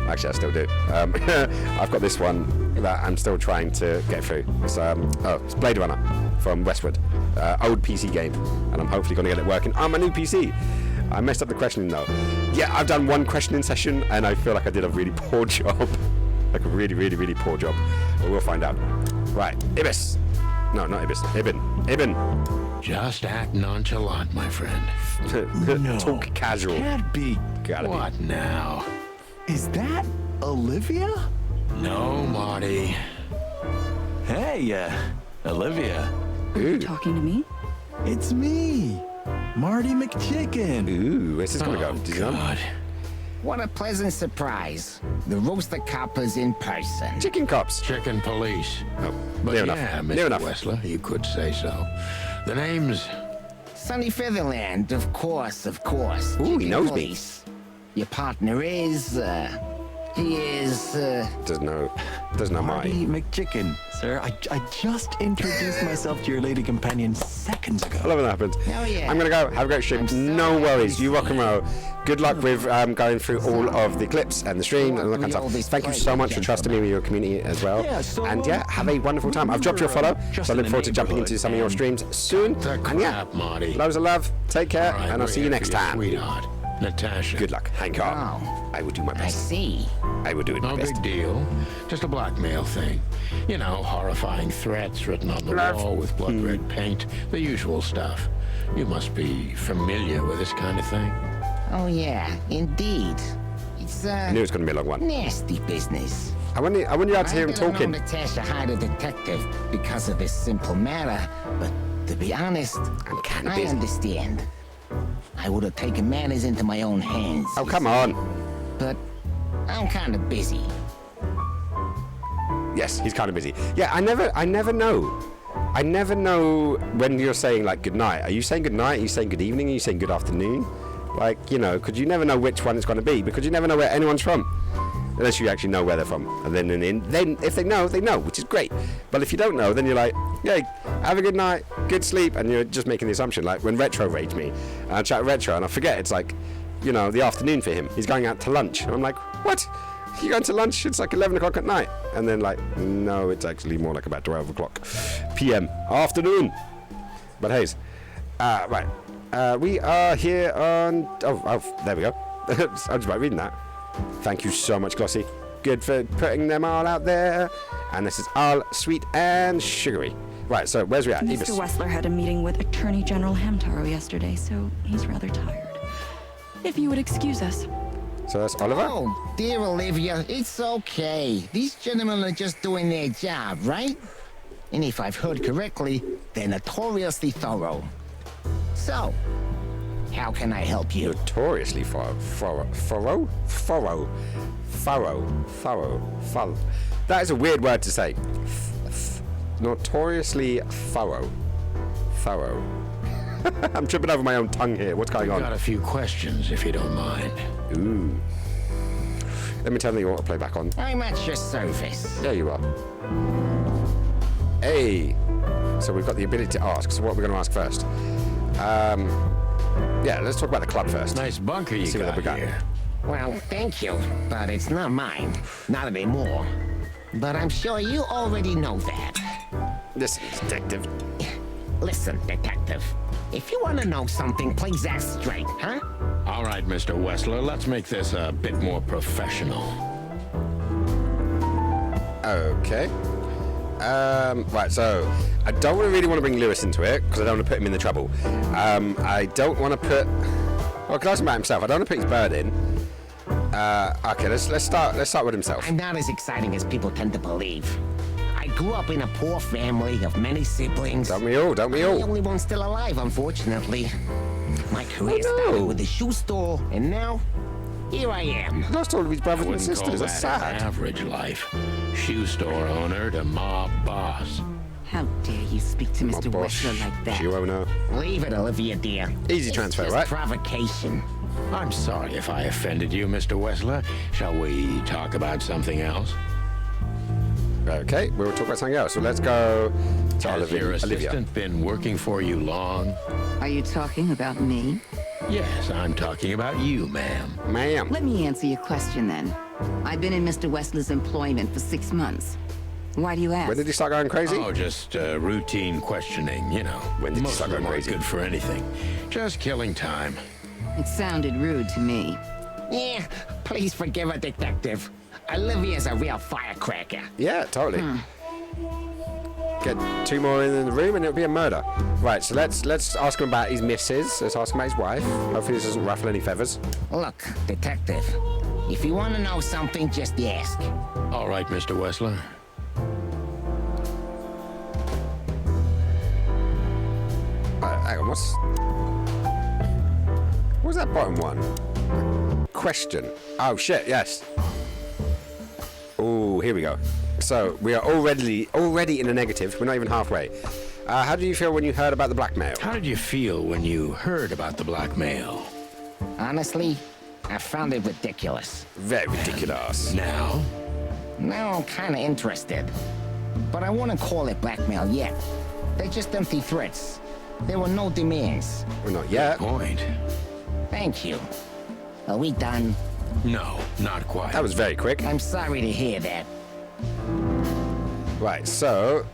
actually I still do. I've got this one that I'm still trying to get through. It's Blade Runner from Westwood, old PC game, and I'm hopefully going to get it working on my new PC. I messed up the questioning though. Yeah, I've done one questioning session and I feel like I did a really poor job. Like a really, really, really poor job. But we'll find out. Right, Ibis. No, not Ibis. Ibn. Just act nonchalant, my friend. No. Talk casual. Can't be. What now? Is that Olivia? No, Marty. Hey, Olivia. Are you talking to me? It's me, Marty McChicken. Ooh, where's this gonna go? Do you know? God. What a pleasant surprise. The Rooster Coppers in person. Chicken cops. Chicken police. Oh, But near yeah, enough. Mr. Near enough. Wessler, you could say so. The name's... Sunny Featherland, of course, of course. Ooh, he knows me. Police. Your partner is, he is, Doesn't know Marty Marty. McChicken. Sir, I just introduced myself to your lady companion seconds ago. I love when that happens. Oh, yeah. I'm gonna go. Have a great stream. No worries. You rock and roll. Good luck with going through all of the clips and the stream and all that kind of stuff. Thank you so much for trusting me with your community as well. And yeah, have a wonderful time. I've dropped you a follow, so I look forward to jumping into some of your streams soon. And yeah, Marty. loads of love. Take care, All right, and I'll we're see you here next for your time. Sweetheart, Natasha. Good luck. Hang on. I will do my I best. see. I will do it my No best. big deal. Just a blackmail thing. You know, horrifying threats written on the Love. wall with blood red paint. The usual stuff. You must be familiar with this kind of thing. Oh, yeah, indeed. It's, I knew it was going to be a long one. nasty business. I want you out to hear him I didn't talking. know Natasha hired a detective because of this simple matter, but to be honest, I'm kind of I busy. understand. I would have taken matters into my own hands. Oh, come on. But I'm kind of busy. Yes, he's kind of busy. Yeah, I never know. I never know when you're saying like good night. Are you saying good night? Are you saying good evening? Are you saying good afternoon? Like, you know, because you never know which one it's going to be because you never know where anyone's from. Unless you actually know where they're from. And then if they know, which is great. But if you don't know, then you're like, yeah, have a good night, good sleep, and you're just making the assumption. Like when Retro rage me, and I chat Retro, and I forget it's like, you know, the afternoon for him. He's going out to lunch. And I'm like, what? You going to lunch? It's like 11 o'clock at night. And then like, no, it's actually more like about 12 o'clock p.m. Afternoon. But hey, right. We are here on... Oh, there we go. I was about reading that. Thank you so much, Glossy. Good for putting them all out there. And this is all sweet and sugary. Right, so where's we at? Ibis. Mr. Wessler had a meeting with Attorney General Hamtaro yesterday, so he's rather tired. If you would excuse us. So that's Oliver? Oh, dear Olivia, it's okay. These gentlemen are just doing their job, right? And if I've heard correctly, they're notoriously thorough. So, how can I help you? Notoriously thorough. That is a weird word to say. Notoriously thorough. I'm tripping over my own tongue here. What's going on? Got a few questions, if you don't mind. Ooh. Let me tell you what to play back on. I'm at your service. There you are. Hey. So we've got the ability to ask. So what are we going to ask first? Yeah, let's talk about the club first. Nice bunker you got here. Well, thank you, but it's not mine. Not anymore. But I'm sure you already know that. Listen, detective. Listen, detective. If you want to know something, please ask straight, huh? All right, Mr. Wessler, let's make this a bit more professional. Okay. Right, so I don't really want to bring Lewis into it because I don't want to put him in the trouble. I don't want to put... Well, can I ask him about himself? I don't want to put his bird in. Okay, let's start with himself. I'm not as exciting as people tend to believe. I grew up in a poor family of many siblings. Don't we all? I'm the only one still alive, unfortunately. My career started with a shoe store, and now, here I am. Lost all of his brothers and Wouldn't call sisters. That's that sad. average life. Shoe store owner to mob boss. How dare you speak to Mr. Wessler like that? Shoe owner. Leave it, Olivia, dear. Easy transfer, It's just right? provocation. I'm sorry if I offended you, Mr. Wessler. Shall we talk about something else? Okay, we'll talk about something else. So let's go to Has your Olivia. assistant been working for you long? Are you talking about me? Yes, I'm talking about you, ma'am. Ma'am. Let me answer your question then. I've been in Mr. Wessler's employment for 6 months. Why do you ask? When did he start going crazy? Oh, just routine questioning, you know. When did he Most start of them going aren't crazy? good for anything. Just killing time. It sounded rude to me. Yeah, please forgive her, detective. Olivia's a real firecracker. Yeah, totally. Get 2 more in the room and it'll be a murder. Right, so let's ask him about his missus. Let's ask him about his wife. Hopefully this doesn't ruffle any feathers. Look, detective, if you want to know something, just ask. All right, Mr. Wessler. on. What's that bottom one? Question. Oh shit, yes. Oh, here we go. So we are already in the negative. We're not even halfway. How did you feel when you heard about the blackmail? How did you feel when you heard about the blackmail? Honestly, I found it ridiculous. Very ridiculous. Now? Now I'm kinda interested. But I wouldn't call it blackmail yet. They're just empty threats. There were no demands. Well, not yet. Good point. Thank you. Are we done? No, not quite. That was very quick. I'm sorry to hear that. Right, so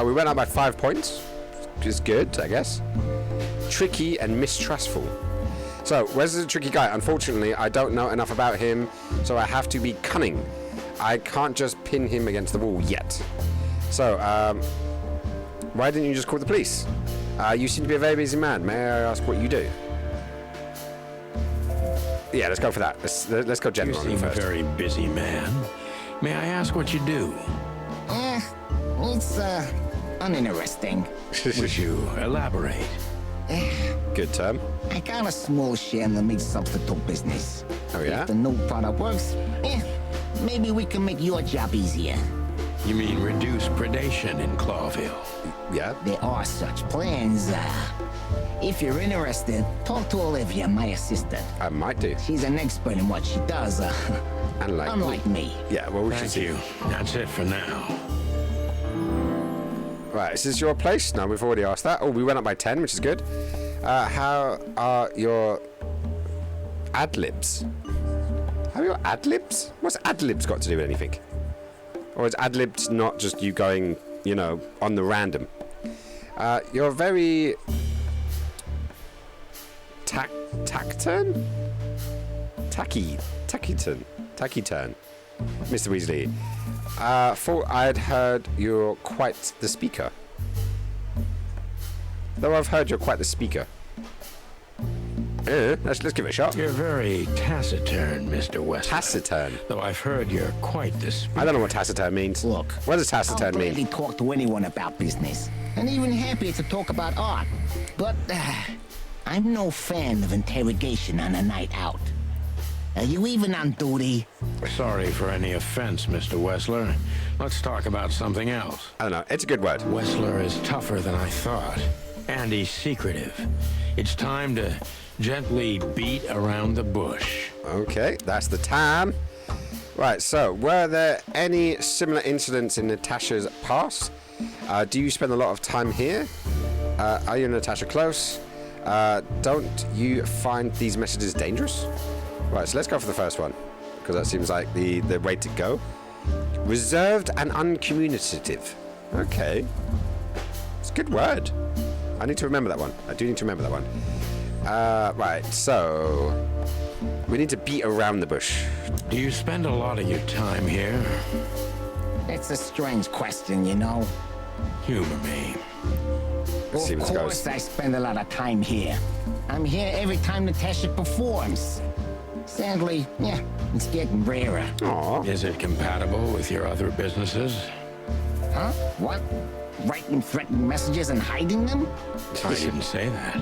we went up by 5 points, which is good, I guess. Tricky and mistrustful. So, Wes is a tricky guy. Unfortunately, I don't know enough about him, so I have to be cunning. I can't just pin him against the wall yet. So, why didn't you just call the police? You seem to be a very busy man. May I ask what you do? Yeah, let's go for that. Let's go general on you it seem first. a very busy man. May I ask what you do? It's, uninteresting. Would you elaborate? Good term. I got a small share in the meat substitute business. Oh, yeah? If the new product works, maybe we can make your job easier. You mean reduce predation in Clawville? Yeah. There are such plans. If you're interested, talk to Olivia, my assistant. I might do. She's an expert in what she does, unlike me. Yeah, well, we should Thank see. you. That's it for now. Right, is this your place? No, we've already asked that. Oh, we went up by 10, which is good. How are your ad-libs? How are your ad-libs? What's ad-libs got to do with anything? Or is ad-libs not just you going, you know, on the random? You're very... taciturn? Taciturn. Mr. Weasley. Thought I'd heard you're quite the speaker. Though I've heard you're quite the speaker. Let's give it a shot. You're very taciturn, Mr. West. Taciturn? Though I've heard you're quite the speaker. I don't know what taciturn means. Look. What does taciturn I'll mean? gladly talk to anyone about business. And even happier to talk about art. But, I'm no fan of interrogation on a night out. Are you even on duty? Sorry for any offense, Mr. Wessler. Let's talk about something else. I don't know. It's a good word. Wessler is tougher than I thought. And he's secretive. It's time to gently beat around the bush. Okay, that's the time. Right, so were there any similar incidents in Natasha's past? Do you spend a lot of time here? Are you and Natasha close? Don't you find these messages dangerous? Right, so let's go for the first one, because that seems like the way to go. Reserved and uncommunicative. Okay. It's a good word. I need to remember that one. I do need to remember that one. Right, so... we need to beat around the bush. Do you spend a lot of your time here? It's a strange question, you know. Humor me. Of course I spend a lot of time here. I'm here every time Natasha performs. Sadly, yeah, it's getting rarer. Aww. Is it compatible with your other businesses? Huh? What? Writing threatening messages and hiding them? I didn't say that.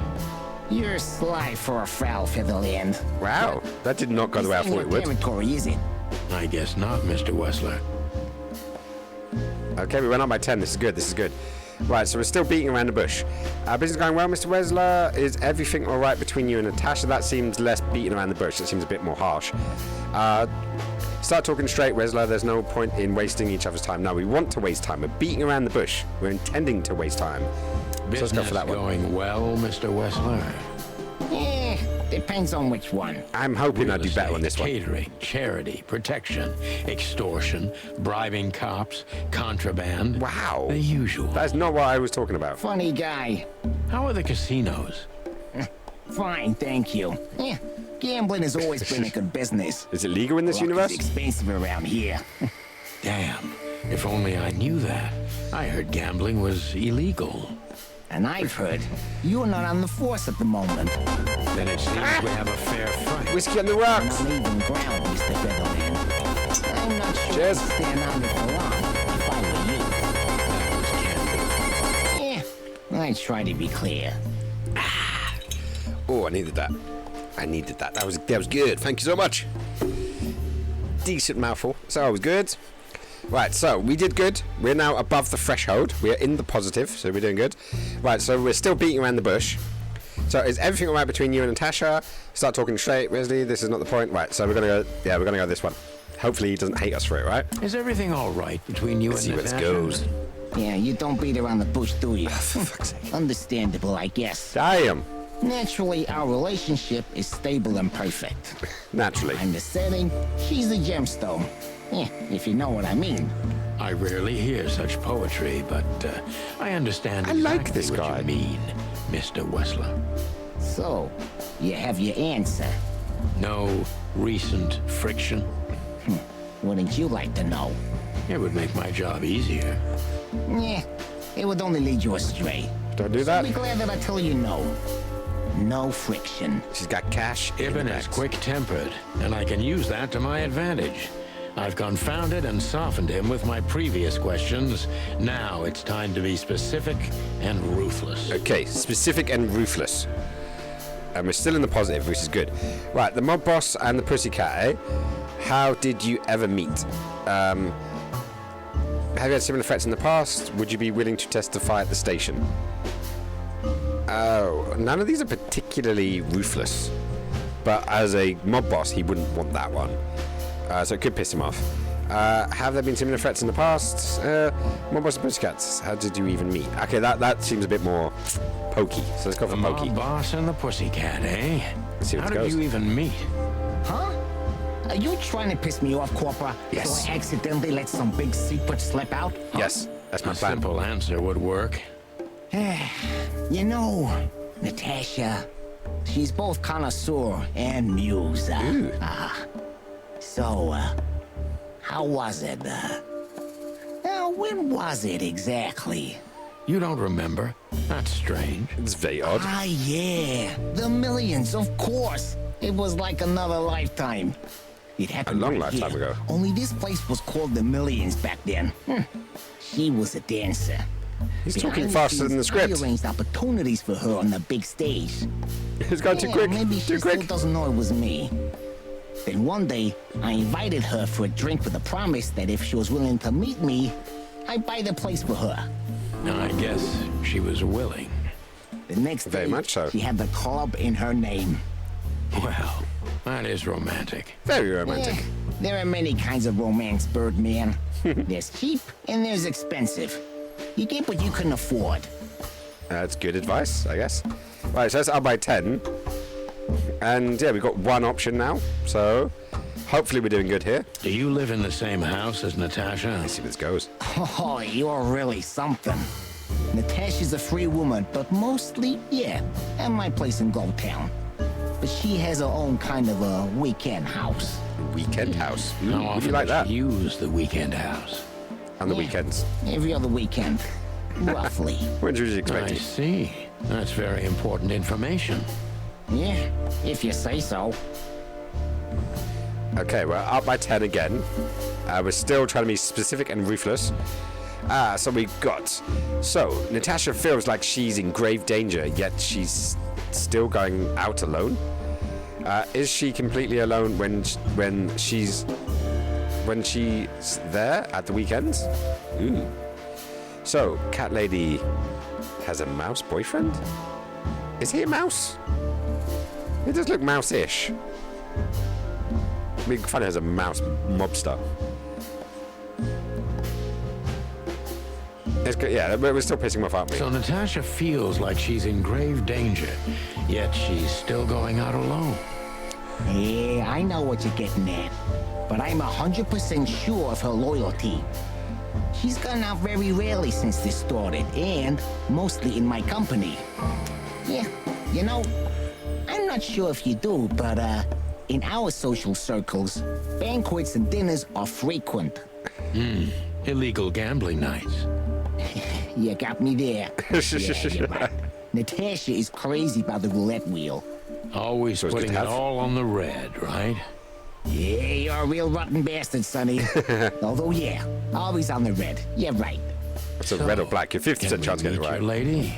You're sly for a foul, Featherland. Wow, that did not go the way I thought it would. Territory, is it? I guess not, Mr. Wessler. Okay, we went up by 10. This is good. This is good. Right, so we're still beating around the bush. Business going well, Mr. Wessler? Is everything all right between you and Natasha? That seems less beating around the bush. That seems a bit more harsh. Start talking straight, Wessler. There's no point in wasting each other's time. No, we want to waste time. We're beating around the bush. We're intending to waste time. So let's go for that one. Going well, Mr. Wessler? Depends on which one. I'm hoping I do better on this one. Catering, charity, protection, extortion, bribing cops, contraband. Wow. The usual. That's not what I was talking about. Funny guy. How are the casinos? Fine, thank you. Gambling has always been a good business. Is it legal in this universe? It's expensive around here. Damn. If only I knew that. I heard gambling was illegal. And I've heard you're not on the force at the moment. Then it seems we have a fair fight. Whiskey on the rocks. On even ground, Mr. Featherland. I'm not sure Cheers. I'd stand on it for long if I were you. I'd try to be clear. Oh, I needed that. I needed that. That was good. Thank you so much. Decent mouthful. So I was good. Right, so we did good. We're now above the threshold. We're in the positive, so we're doing good. Right, so we're still beating around the bush. So is everything all right between you and Natasha? Start talking straight, Wesley. This is not the point. Right, so we're gonna go. Yeah, we're gonna go this one. Hopefully he doesn't hate us for it, right? Is everything all right between you and see Natasha? where this goes. Yeah, you don't beat around the bush, do you? For fuck's sake. Understandable, I guess. Damn. Naturally, our relationship is stable and perfect. Naturally. I'm the setting, she's the gemstone. Yeah, if you know what I mean. I rarely hear such poetry, but I understand I exactly like this what guy. you mean, Mr. Wessler. So, you have your answer. No recent friction? Wouldn't you like to know? It would make my job easier. Yeah, it would only lead you astray. Don't do that. So be glad that I tell you no. No friction. She's got cash. Ibn is quick-tempered, and I can use that to my advantage. I've confounded and softened him with my previous questions. Now it's time to be specific and ruthless. Okay, specific and ruthless. And we're still in the positive, which is good. Right, the mob boss and the pussycat, eh? How did you ever meet? Have you had similar threats in the past? Would you be willing to testify at the station? Oh, none of these are particularly ruthless. But as a mob boss, he wouldn't want that one. So it could piss him off. Have there been similar threats in the past? Mob boss and pussycats, how did you even meet? Okay, that seems a bit more pokey. So let's go for the pokey. Mob boss and the pussycat, eh? Let's see what How it did goes. you even meet? Huh? Are you trying to piss me off, Corpora? Yes. So I accidentally let some big secret slip out? Huh? Yes, that's my A plan. simple answer would work. You know, Natasha, she's both connoisseur and muse. So, how was it? When was it exactly? You don't remember? That's strange. It's very odd. Ah, yeah. The millions, of course. It was like another lifetime. It happened A long right lifetime here. ago. Only this place was called the Millions back then. She was a dancer. He's Behind talking the faster than the scenes, script. I arranged opportunities for her on the big stage. It's gone too Yeah, quick. Maybe she Too still quick. doesn't know it was me. Then one day, I invited her for a drink with a promise that if she was willing to meet me, I'd buy the place for her. I guess she was willing. The next day, Very much so. she had the club in her name. Well, that is romantic. Very romantic. Yeah, there are many kinds of romance, Birdman. There's cheap and there's expensive. You get what you can afford. That's good advice, I guess. Right, so that's up by 10. And yeah, we've got one option now. So hopefully we're doing good here. Do you live in the same house as Natasha? Let's see where this goes. Oh, you're really something. Natasha's a free woman, but mostly, yeah, at my place in Goldtown. But she has her own kind of a weekend house. Weekend house. How Would often you like does that? she use the weekend house? On the Yeah. weekends. Every other weekend, roughly. When did you expect I it? see. That's very important information. Yeah, if you say so. Okay, we're up by 10 again. We're still trying to be specific and ruthless. So we got... So, Natasha feels like she's in grave danger, yet she's still going out alone. Is she completely alone when she's there at the weekends? Ooh. So, Cat Lady has a mouse boyfriend? Is he a mouse? He does look mouse-ish. Big Fun has a mouse mobster. It's good, yeah, we're still pissing him off, aren't we? So Natasha feels like she's in grave danger, yet she's still going out alone. Yeah, I know what you're getting at. But I'm 100% sure of her loyalty. She's gone out very rarely since this started, and mostly in my company. Yeah, you know, I'm not sure if you do, but in our social circles, banquets and dinners are frequent. Illegal gambling nights. You got me there. Yeah, you're right. Natasha is crazy about the roulette wheel. Always So it's good putting to it have. all on the red, right? Yeah, you're a real rotten bastard, Sonny. Although, yeah, always on the red. Yeah, right. It's a red or black. You're 50% chance to get it Meet your right. lady.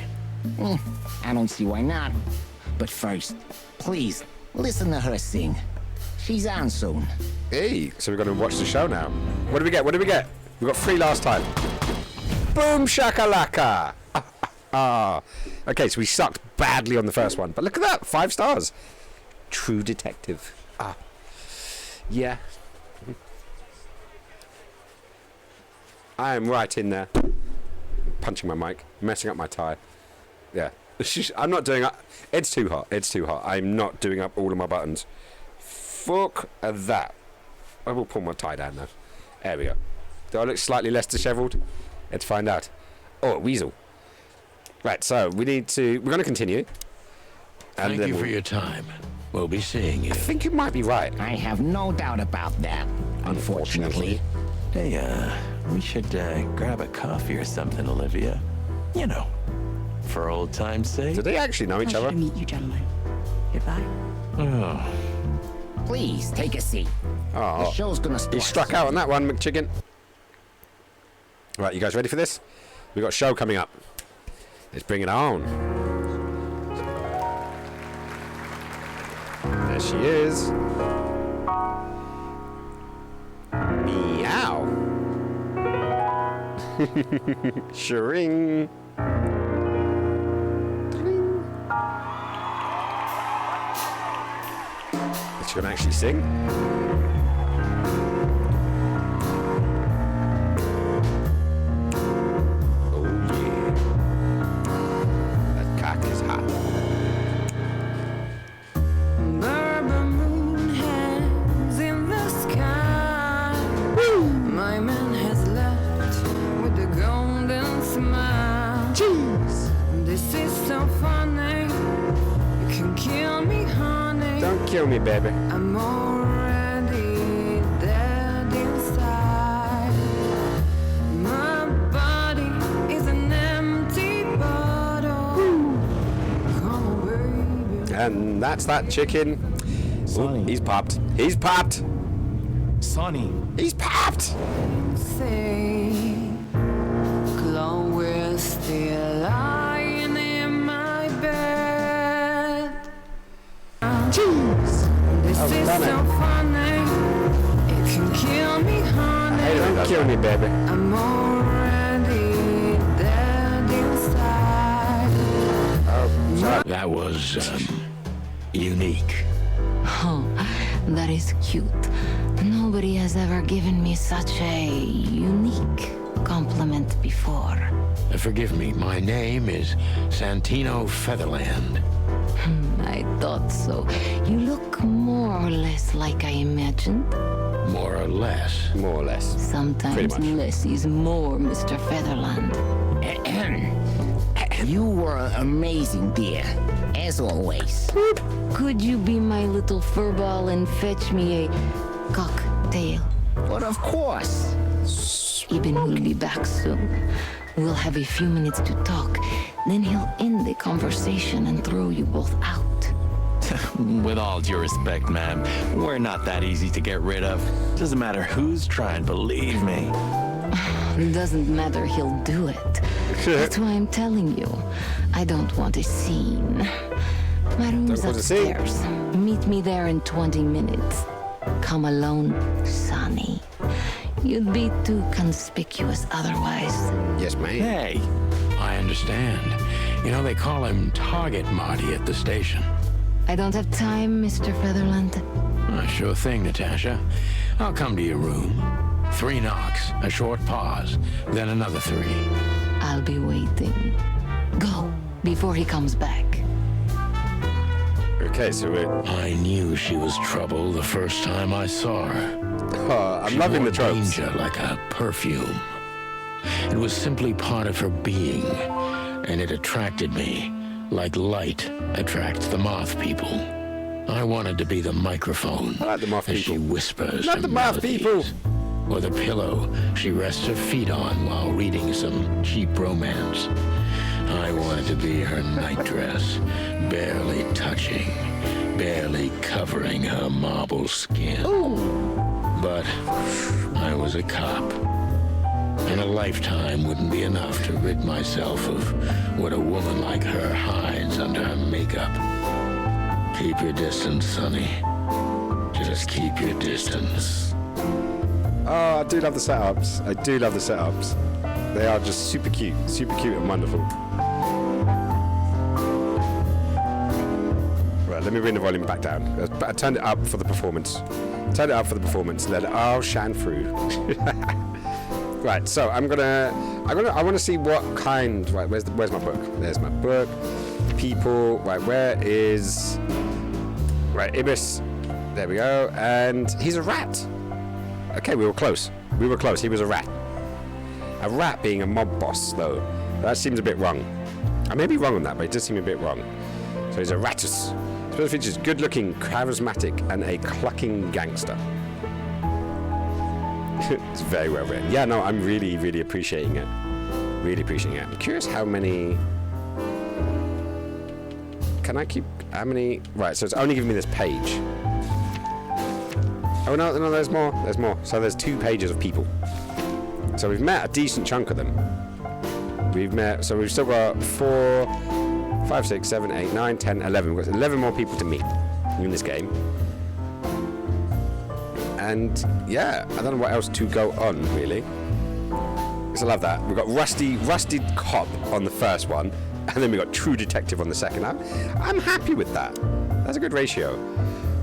I don't see why not. But first, please, listen to her sing. She's on soon. Hey, so we've got to watch the show now. What do we get? What did we get? We got 3 last time. Boom shakalaka! Okay, so we sucked badly on the first one. But look at that, 5 stars. True detective. Yeah. I am right in there. Punching my mic, messing up my tie. Yeah. I'm not doing... It's too hot. It's too hot. I'm not doing up all of my buttons. Fuck that. I will pull my tie down now. There we go. Do I look slightly less dishevelled? Let's find out. Oh, a weasel. Right, so we need to... We're going to continue. And Thank you for your time. We'll be seeing you. I think you might be right. I have no doubt about that, unfortunately. Hey, we should grab a coffee or something, Olivia. You know, for old time's sake. Do they actually know each other? Pleasure to meet you, gentlemen. Goodbye. Oh. Please, take a seat. Oh, the show's gonna start. You struck out on that one, McChicken. Right, you guys ready for this? We've got a show coming up. Let's bring it on. There she is. Meow. Shring. Is she gonna actually sing? Oh yeah. That cock is hot. Bourbon moon hangs in the sky. Woo! My man has left with a golden smile. Jeez. This is so funny. You can kill me, honey. Don't kill me, baby. I'm already dead inside. My body is an empty bottle. Come on, baby. And that's that chicken. Ooh, he's popped. He's popped. Sonny. He's popped. Say, Chloe's still lying in my bed. Jeez. This is so funny. It can kill me, honey. Hey, don't kill me, baby. I'm already dead inside. Oh, sorry. That was, unique. Oh, that is cute. Nobody has ever given me such a unique compliment before. Forgive me, my name is Santino Featherland. I thought so. You look more or less like I imagined. More or less. More or less. Sometimes less is more, Mr. Featherland. You were amazing, dear, as always. Could you be my little furball and fetch me a cocktail? But of course. Eben will be back soon. We'll have a few minutes to talk. Then he'll end the conversation and throw you both out. With all due respect, ma'am, we're not that easy to get rid of. Doesn't matter who's trying, believe me. It doesn't matter, he'll do it. That's why I'm telling you. I don't want a scene. My room's upstairs. Meet me there in 20 minutes. Come alone, Sonny. You'd be too conspicuous otherwise. Yes, ma'am. Hey, I understand. You know, they call him Target Marty at the station. I don't have time, Mr. Featherland. Sure thing, Natasha. I'll come to your room. 3 knocks, a short pause, then another 3. I'll be waiting. Go, before he comes back. Okay, so I knew she was trouble the first time I saw her. I'm loving the tropes. Danger like a perfume. It was simply part of her being, and it attracted me, like light attracts the moth people. I wanted to be the microphone I like the moth as people. she whispers Not to the moth people. or the pillow she rests her feet on while reading some cheap romance. I wanted to be her nightdress, barely touching, barely covering her marble skin. But I was a cop, and a lifetime wouldn't be enough to rid myself of what a woman like her hides under her makeup. Keep your distance, Sonny. Just keep your distance. Oh, I do love the setups. I do love the setups. They are just super cute and wonderful. Right, let me bring the volume back down. I turned it up for the performance. Let it all shine through. Right, so I want to see what kind. Right, where's my book? There's my book. People. Right, where is? Right, Ibis. There we go. And he's a rat. Okay, we were close. He was a rat. A rat being a mob boss, though. That seems a bit wrong. I may be wrong on that, but it does seem a bit wrong. So he's a ratus. Special features: good-looking, charismatic, and a clucking gangster. It's very well written. Yeah, no, I'm really, really appreciating it. I'm curious how many... Can I keep... How many... Right, so it's only giving me this page. Oh, no, there's more. So there's 2 pages of people. So we've met a decent chunk of them. So we've still got 4, 5, 6, 7, 8, 9, 10, 11. We've got 11 more people to meet in this game. And yeah, I don't know what else to go on, really. Because I love that. We've got rusty cop on the first one, and then we've got true detective on the second. I'm happy with that. That's a good ratio.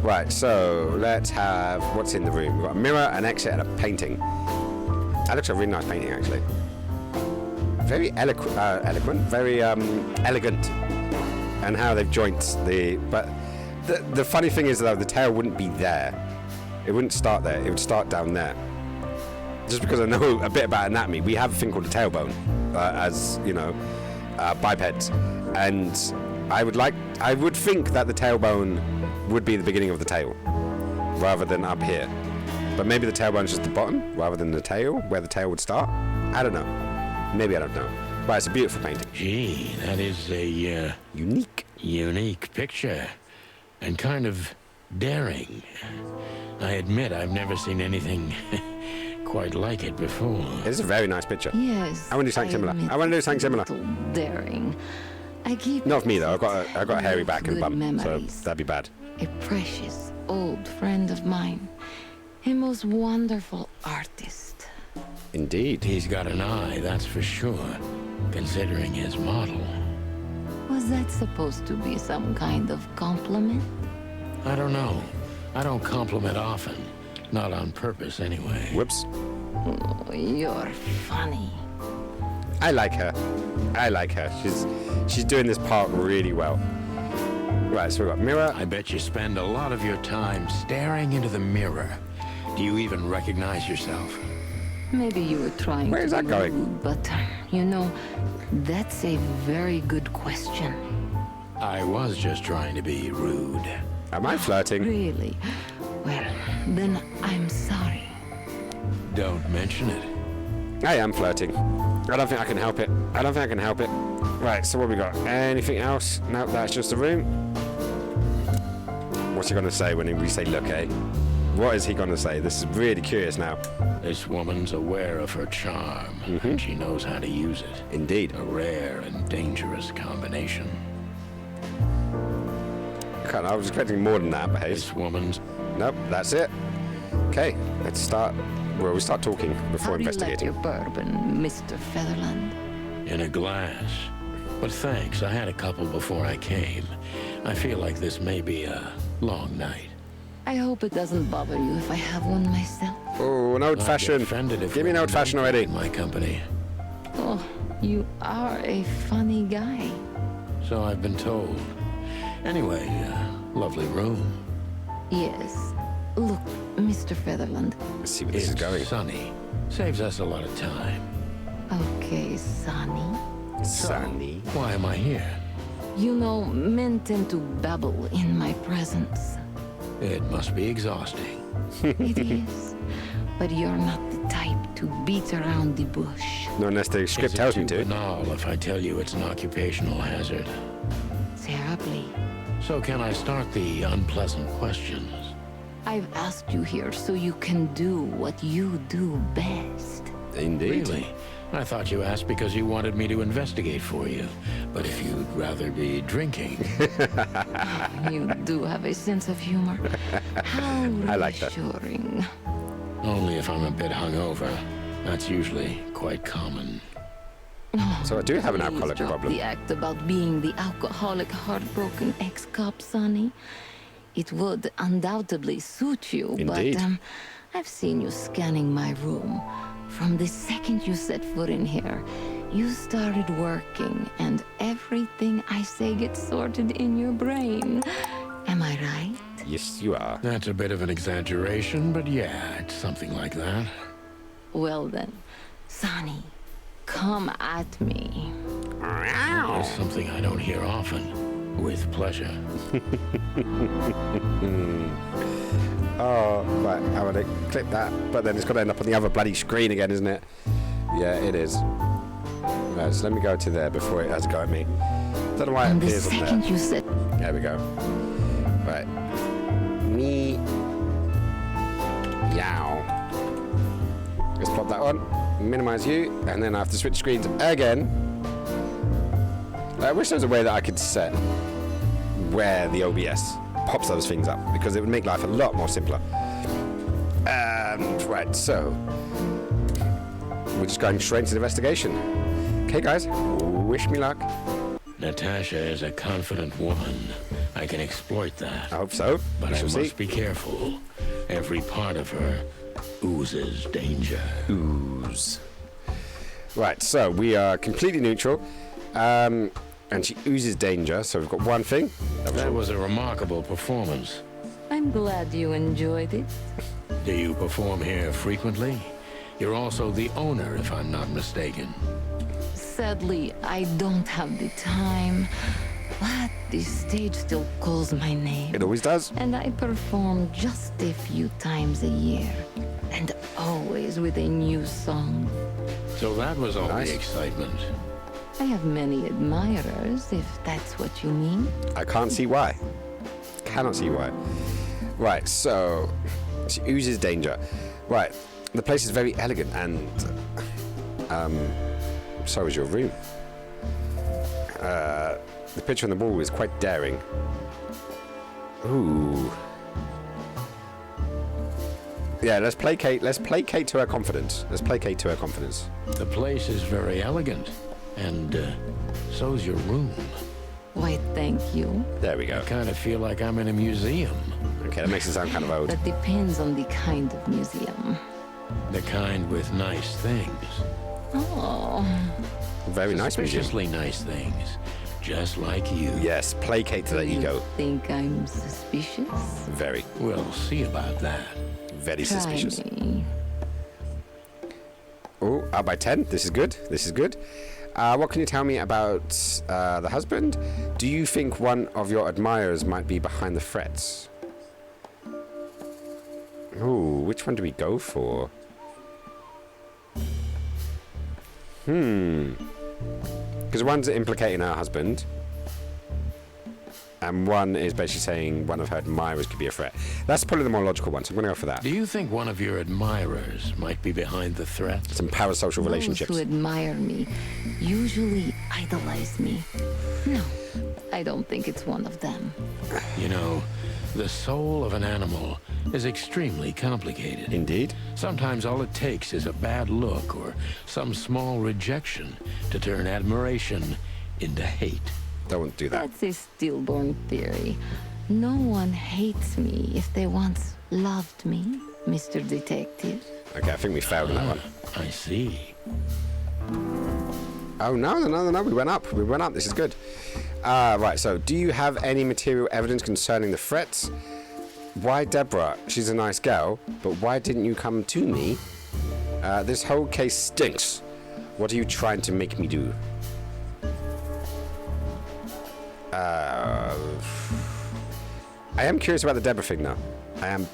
Right, so let's have what's in the room. We've got a mirror, an exit, and a painting. That looks a really nice painting, actually. Very eloquent, very elegant. And how they've joined the... But the funny thing is, though, the tail wouldn't be there. It wouldn't start there. It would start down there. Just because I know a bit about anatomy, we have a thing called a tailbone, as you know, bipeds, and I would think that the tailbone would be the beginning of the tail, rather than up here. But maybe the tailbone is just the bottom, rather than the tail, where the tail would start. I don't know. Maybe I don't know. But it's a beautiful painting. Gee, that is a unique picture, and kind of daring. I admit I've never seen anything quite like it before. It is a very nice picture. Yes. I want to do something similar. Daring. I keep. Not for me though. I got a hairy back and bum, memories. so that'd be bad. A precious old friend of mine, a most wonderful artist. Indeed. He's got an eye, that's for sure, considering his model. Was that supposed to be some kind of compliment? I don't know. I don't compliment often. Not on purpose, anyway. Whoops. Oh, you're funny. I like her. She's doing this part really well. Right, so we've got mirror. I bet you spend a lot of your time staring into the mirror. Do you even recognize yourself? Maybe you were trying Where is that going? Rude, but, you know, that's a very good question. I was just trying to be rude. Am I flirting? Really? Well, then I'm sorry. Don't mention it. I am flirting. I don't think I can help it. Right, so what we got? Anything else? Nope, that's just the room. What's he gonna say when we say look, eh? What is he gonna say? This is really curious now. This woman's aware of her charm, and she knows how to use it. Indeed. A rare and dangerous combination. I was expecting more than that, but hey. This woman's... Nope, that's it. Okay, let's start... Well, we start talking before investigating. How do you like your bourbon, Mr. Featherland? In a glass. But thanks, I had a couple before I came. I feel like this may be a long night. I hope it doesn't bother you if I have one myself. Oh, an old-fashioned. Give me an old-fashioned already. In my company. Oh, you are a funny guy. So I've been told. Anyway, lovely room. Yes. Look, Mr. Featherland. Let's see where this is going. Sunny. Saves us a lot of time. Okay, Sonny. Sunny. So, why am I here? You know, men tend to babble in my presence. It must be exhausting. It is. But you're not the type to beat around the bush. Not unless the script tells me to. Banal if I tell you it's an occupational hazard. Terribly. So can I start the unpleasant questions? I've asked you here so you can do what you do best. Indeed. Really? I thought you asked because you wanted me to investigate for you. But if you'd rather be drinking... You do have a sense of humor. How I like that. reassuring. Only if I'm a bit hungover. That's usually quite common. So I do have an alcoholic Drop problem. the act about being the alcoholic, heartbroken ex-cop, Sonny. It would undoubtedly suit you, Indeed. but I've seen you scanning my room. From the second you set foot in here, you started working, and everything I say gets sorted in your brain. Am I right? Yes, you are. That's a bit of an exaggeration, but yeah, it's something like that. Well then, Sonny, come at me. It's something I don't hear often. With pleasure. Oh, right, I want to clip that, but then it's got to end up on the other bloody screen again, isn't it? Yeah, it is. Right, so let me go to there before it has a go at me. Don't know why it appears on there. You said... There we go. Right. Me. Yow. Let's pop that on. Minimize you, and then I have to switch screens again. I wish there was a way that I could set where the OBS pops those things up, because it would make life a lot more simpler. And right, so we're just going straight into the investigation. Okay, guys, wish me luck. Natasha is a confident woman. I can exploit that. I hope so. But We I shall must see. be careful. Every part of her oozes danger. Ooze. Right, so we are completely neutral. And she oozes danger, so we've got one thing. That was a remarkable performance. I'm glad you enjoyed it. Do you perform here frequently? You're also the owner, if I'm not mistaken. Sadly, I don't have the time. But the stage still calls my name. It always does. And I perform just a few times a year. And always with a new song. So that was all the excitement. I have many admirers, if that's what you mean. I can't see why. Cannot see why. Right, so she oozes danger. Right, the place is very elegant, and so is your room. The picture on the wall is quite daring. Ooh. Yeah, let's placate to her confidence. Let's placate to her confidence. The place is very elegant. And so's your room. Why, thank you. There we go. I kind of feel like I'm in a museum. Okay, that makes it sound kind of old. That depends on the kind of museum. The kind with nice things. Oh. Very nice museum. Suspiciously nice things. Just like you. Yes, placate to that ego. Think I'm suspicious? Very. We'll see about that. Very Try suspicious. me. Oh, up by 10. This is good. This is good. What can you tell me about the husband? Do you think one of your admirers might be behind the threats? Ooh, which one do we go for? Because one's implicating her husband, and one is basically saying one of her admirers could be a threat. That's probably the more logical one, so I'm going to go for that. Do you think one of your admirers might be behind the threat? Some parasocial relationships. Those who admire me usually idolize me. No, I don't think it's one of them. You know, the soul of an animal is extremely complicated. Indeed. Sometimes all it takes is a bad look or some small rejection to turn admiration into hate. Don't do that. That's a stillborn theory. No one hates me if they once loved me, Mr. Detective. Okay, I think we failed on that one. I see. Oh, no. We went up. We went up. This is good. Right, so do you have any material evidence concerning the threats? Why Deborah? She's a nice girl, but why didn't you come to me? This whole case stinks. What are you trying to make me do? I am curious about the Deborah thing, though. I am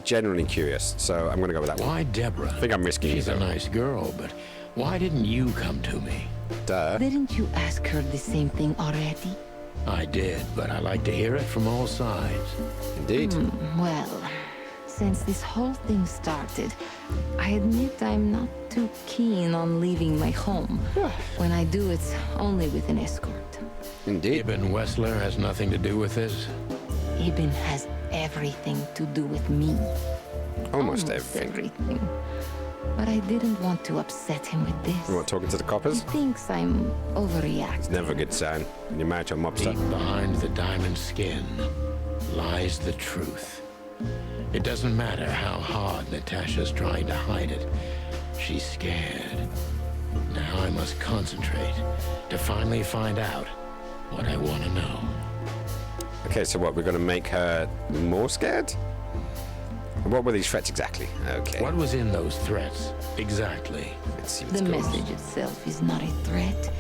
genuinely curious, so I'm going to go with that one. Why Deborah? I think I'm risking it, She's a though. nice girl, but why didn't you come to me? Duh. Didn't you ask her the same thing already? I did, but I like to hear it from all sides. Indeed. Well, since this whole thing started, I admit I'm not too keen on leaving my home. When I do, it's only with an escort. Indeed. Ibn Wessler has nothing to do with this? Ibn has everything to do with me. Almost everything. Everything. But I didn't want to upset him with this. You want talking to the coppers? He thinks I'm overreacting. It's never a good sign when you're married to a mobster. Deep behind the diamond skin lies the truth. It doesn't matter how hard Natasha's trying to hide it. She's scared. Now I must concentrate to finally find out what I want to know. Okay, so what, we're going to make her more scared? What were these threats exactly? Okay. What was in those threats exactly? Let's see The message itself is not a threat.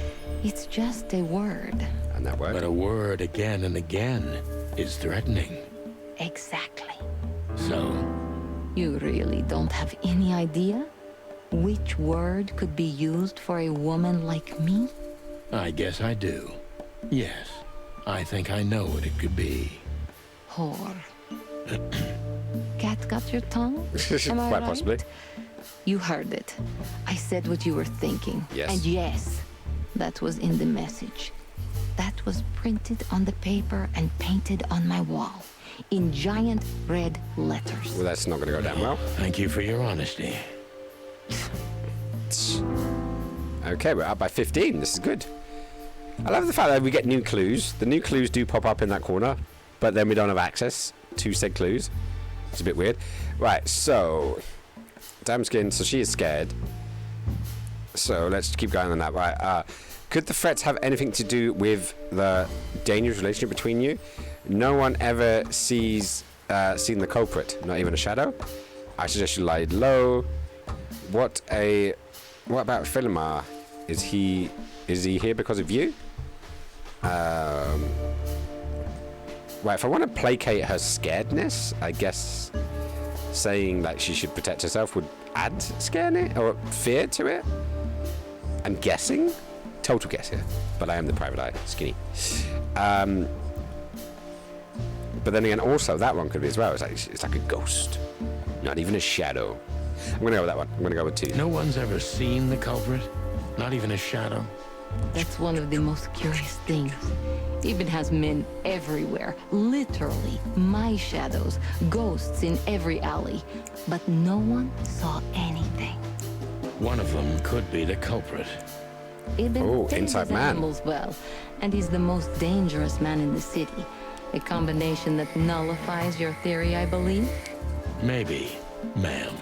It's just a word. And that word? But a word again and again is threatening. Exactly. So? You really don't have any idea which word could be used for a woman like me? I guess I do. Yes. I think I know what it could be. Whore. Cat got your tongue? Am I Quite right? possibly. You heard it. I said what you were thinking. Yes. And yes, that was in the message. That was printed on the paper and painted on my wall in giant red letters. Well, that's not going to go down well. Thank you for your honesty. Okay, we're up by 15. This is good. I love the fact that we get new clues. The new clues do pop up in that corner, but then we don't have access to said clues. It's a bit weird. Right, so diamond skin, so she is scared. So let's keep going on that. Right, could the threats have anything to do with the dangerous relationship between you? No one ever seen the culprit, not even a shadow. I suggest you lie low. What about Philemar? Is he here because of you? Right, if I want to placate her scaredness, I guess saying that she should protect herself would add scareness or fear to it. I'm guessing. Total guess here. But I am the private eye. Skinny. But then again, also, that one could be as well. It's like a ghost. Not even a shadow. I'm going to go with that one. I'm going to go with 2. No one's ever seen the culprit? Not even a shadow? That's one of the most curious things. Ibn has men everywhere. Literally, my shadows. Ghosts in every alley. But no one saw anything. One of them could be the culprit. Ibn takes inside his man. animals well, and he's the most dangerous man in the city. A combination that nullifies your theory, I believe? Maybe, ma'am.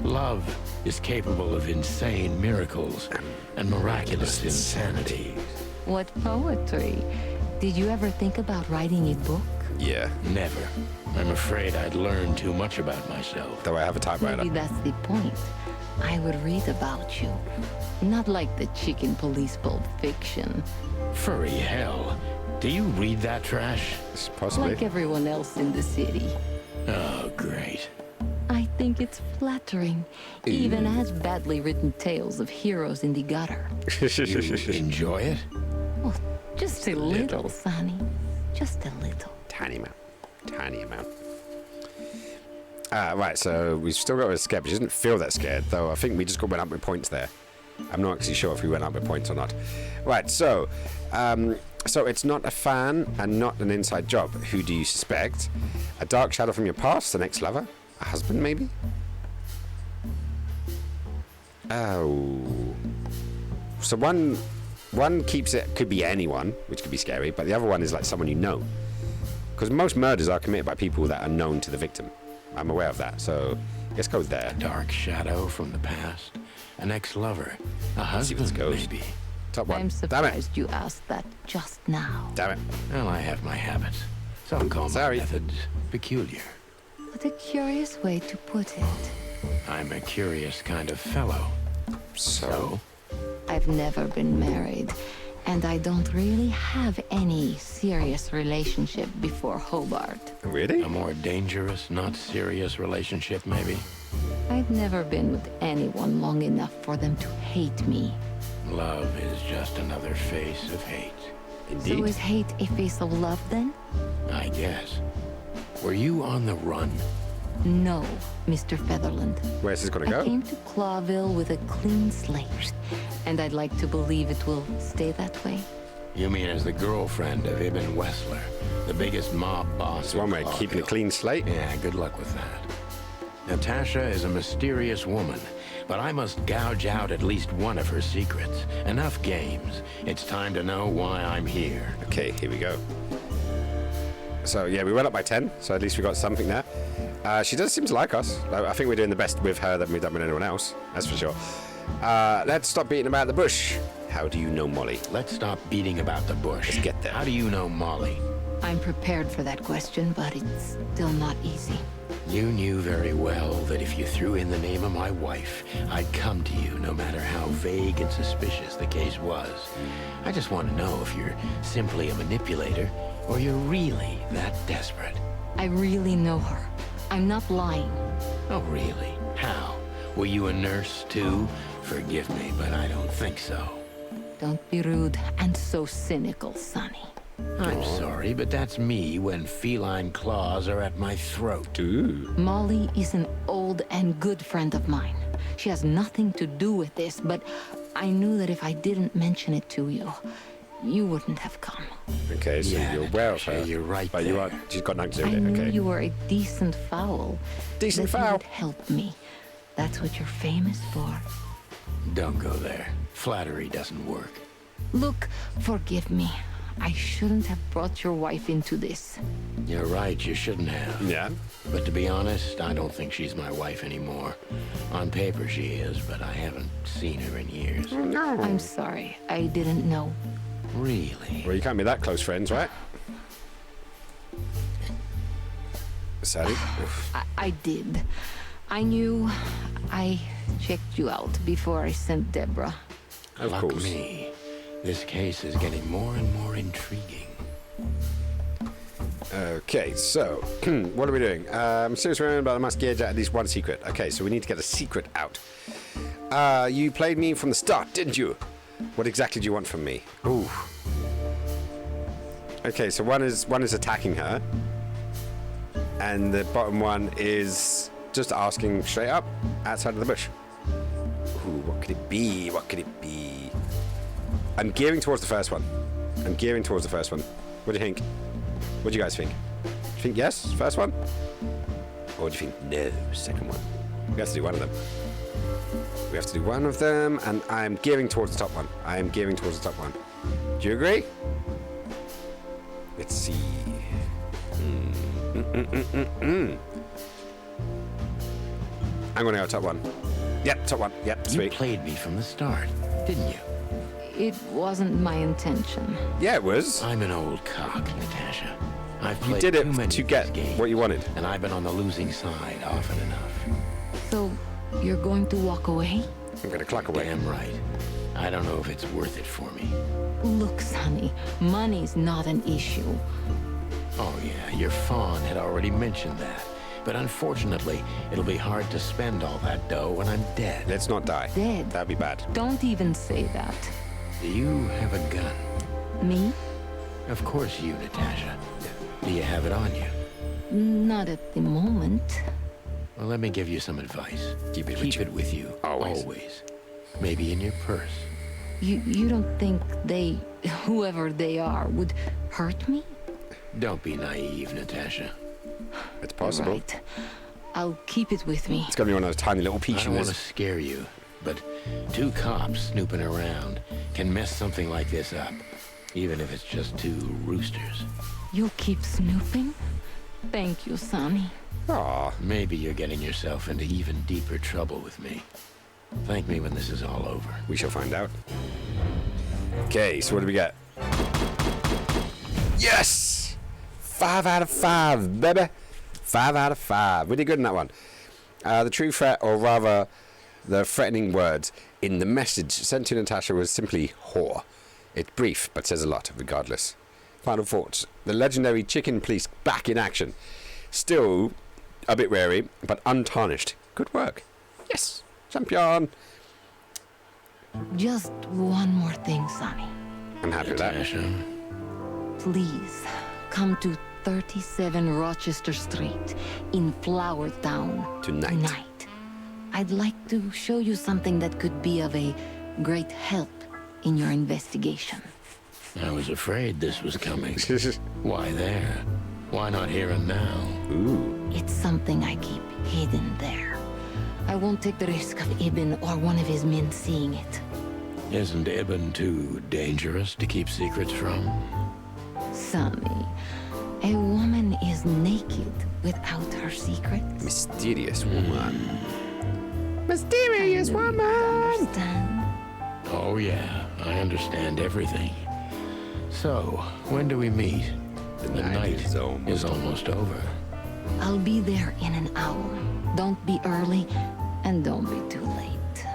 Love is capable of insane miracles and miraculous insanity. What poetry. Did you ever think about writing a book? Yeah. Never. I'm afraid I'd learn too much about myself. Though I have a typewriter. Maybe that's the point. I would read about you. Not like the chicken police Pulp Fiction. Furry hell. Do you read that trash? Possibly. Like everyone else in the city. Oh, great. I think it's flattering, even as badly written tales of heroes in the gutter. You enjoy it? Oh, just a little, Sonny. Just a little. Tiny amount. Tiny amount. Right, so we've still got her scared, but she doesn't feel that scared, though I think we just went up with points there. I'm not actually sure if we went up with points or not. Right, so it's not a fan and not an inside job. Who do you suspect? A dark shadow from your past, an ex-lover? A husband, maybe? Oh. So one keeps it, could be anyone, which could be scary, but the other one is like someone you know. Because most murders are committed by people that are known to the victim. I'm aware of that, so let's go there. Dark shadow from the past, an ex-lover, a husband, maybe. Top one. I'm surprised you asked that just now. Damn it. Well, I have my habits. Some call my methods peculiar. What a curious way to put it. I'm a curious kind of fellow. So? I've never been married, and I don't really have any serious relationship before Hobart. Really? A more dangerous, not serious relationship, maybe? I've never been with anyone long enough for them to hate me. Love is just another face of hate. Indeed. So is hate a face of love, then? I guess. Were you on the run? No, Mr. Featherland. Where's this gonna go? I came to Clawville with a clean slate, and I'd like to believe it will stay that way. You mean as the girlfriend of Ibn Wessler, the biggest mob boss? It's one way of keeping a clean slate. Yeah, good luck with that. Natasha is a mysterious woman, but I must gouge out at least one of her secrets. Enough games. It's time to know why I'm here. Okay, here we go. So, yeah, we went up by 10, so at least we got something there. She does seem to like us. I think we're doing the best with her than we've done with anyone else, that's for sure. Let's stop beating about the bush. How do you know Molly? Let's stop beating about the bush. Let's get there. How do you know Molly? I'm prepared for that question, but it's still not easy. You knew very well that if you threw in the name of my wife, I'd come to you no matter how vague and suspicious the case was. I just want to know if you're simply a manipulator or you're really that desperate. I really know her. I'm not lying. Oh, really? How? Were you a nurse, too? Forgive me, but I don't think so. Don't be rude and so cynical, Sonny. I'm sorry, but that's me when feline claws are at my throat. Ooh. Molly is an old and good friend of mine. She has nothing to do with this, but I knew that if I didn't mention it to you, you wouldn't have come. Okay, so Yeah, you're aware of her. you're right But there. you are, she's got nothing to do I with it, knew okay. you were a decent fowl. Decent that you fowl. would help me. That's what you're famous for. Don't go there. Flattery doesn't work. Look, forgive me. I shouldn't have brought your wife into this. You're right, you shouldn't have. Yeah. But to be honest, I don't think she's my wife anymore. On paper she is, but I haven't seen her in years. No. I'm sorry. I didn't know. Really? Well, you can't be that close friends, right? Sally? I did. I knew. I checked you out before I sent Deborah. Of Luck course. me. This case is getting more and more intriguing. Okay, so, what are we doing? Serious remember, but I must gauge out at least one secret. Okay, so we need to get a secret out. You played me from the start, didn't you? What exactly do you want from me? Ooh. Okay, so one is attacking her. And the bottom one is just asking straight up, outside of the bush. Ooh, what could it be? What could it be? I'm gearing towards the first one. What do you think? What do you guys think? Do you think yes, first one? Or do you think no, second one? We have to do one of them. We have to do one of them, and I'm gearing towards the top one. Do you agree? Let's see. I'm gonna go top one. Yep, top one. Yep, sweet. You played me from the start, didn't you? It wasn't my intention. Yeah, it was. I'm an old cock, Natasha. I've You played did it too many to of get these games, what you wanted. and I've been on the losing side often enough. So, you're going to walk away? I'm gonna cluck away. Damn right. I don't know if it's worth it for me. Look, Sonny, money's not an issue. Oh yeah, your fawn had already mentioned that. But unfortunately, it'll be hard to spend all that dough when I'm dead. Let's not die. Dead? That'd be bad. Don't even say that. Do you have a gun? Me? Of course you, Natasha. Do you have it on you? Not at the moment. Well, let me give you some advice. Keep it with you. Always. Maybe in your purse. You don't think they, whoever they are, would hurt me? Don't be naive, Natasha. It's possible. Right. I'll keep it with me. It's gonna be one of those tiny little I don't want to peaches. scare you, but two cops snooping around can mess something like this up, even if it's just two roosters. You'll keep snooping? Thank you, Sonny. Aw. Maybe you're getting yourself into even deeper trouble with me. Thank me when this is all over. We shall find out. Okay, so what do we get? Yes! 5 out of 5, baby. 5 out of 5. Really good in that one. The true threat, or rather, the threatening words in the message sent to Natasha was simply whore. It's brief, but says a lot, regardless. Final thoughts. The legendary chicken police back in action. Still a bit wary, but untarnished. Good work. Yes. Champion. Just one more thing, Sonny. I'm happy with that. Natasha, Please, come to 37 Rochester Street in Flower Town. Tonight. I'd like to show you something that could be of a great help in your investigation. I was afraid this was coming. Why there? Why not here and now? Ooh. It's something I keep hidden there. I won't take the risk of Ibn or one of his men seeing it. Isn't Ibn too dangerous to keep secrets from? Sonny, a woman is naked without her secrets. Mysterious woman. Mysterious woman! Understand? Oh yeah, I understand everything. So, when do we meet? The night is almost over. I'll be there in an hour. Don't be early, and don't be too late.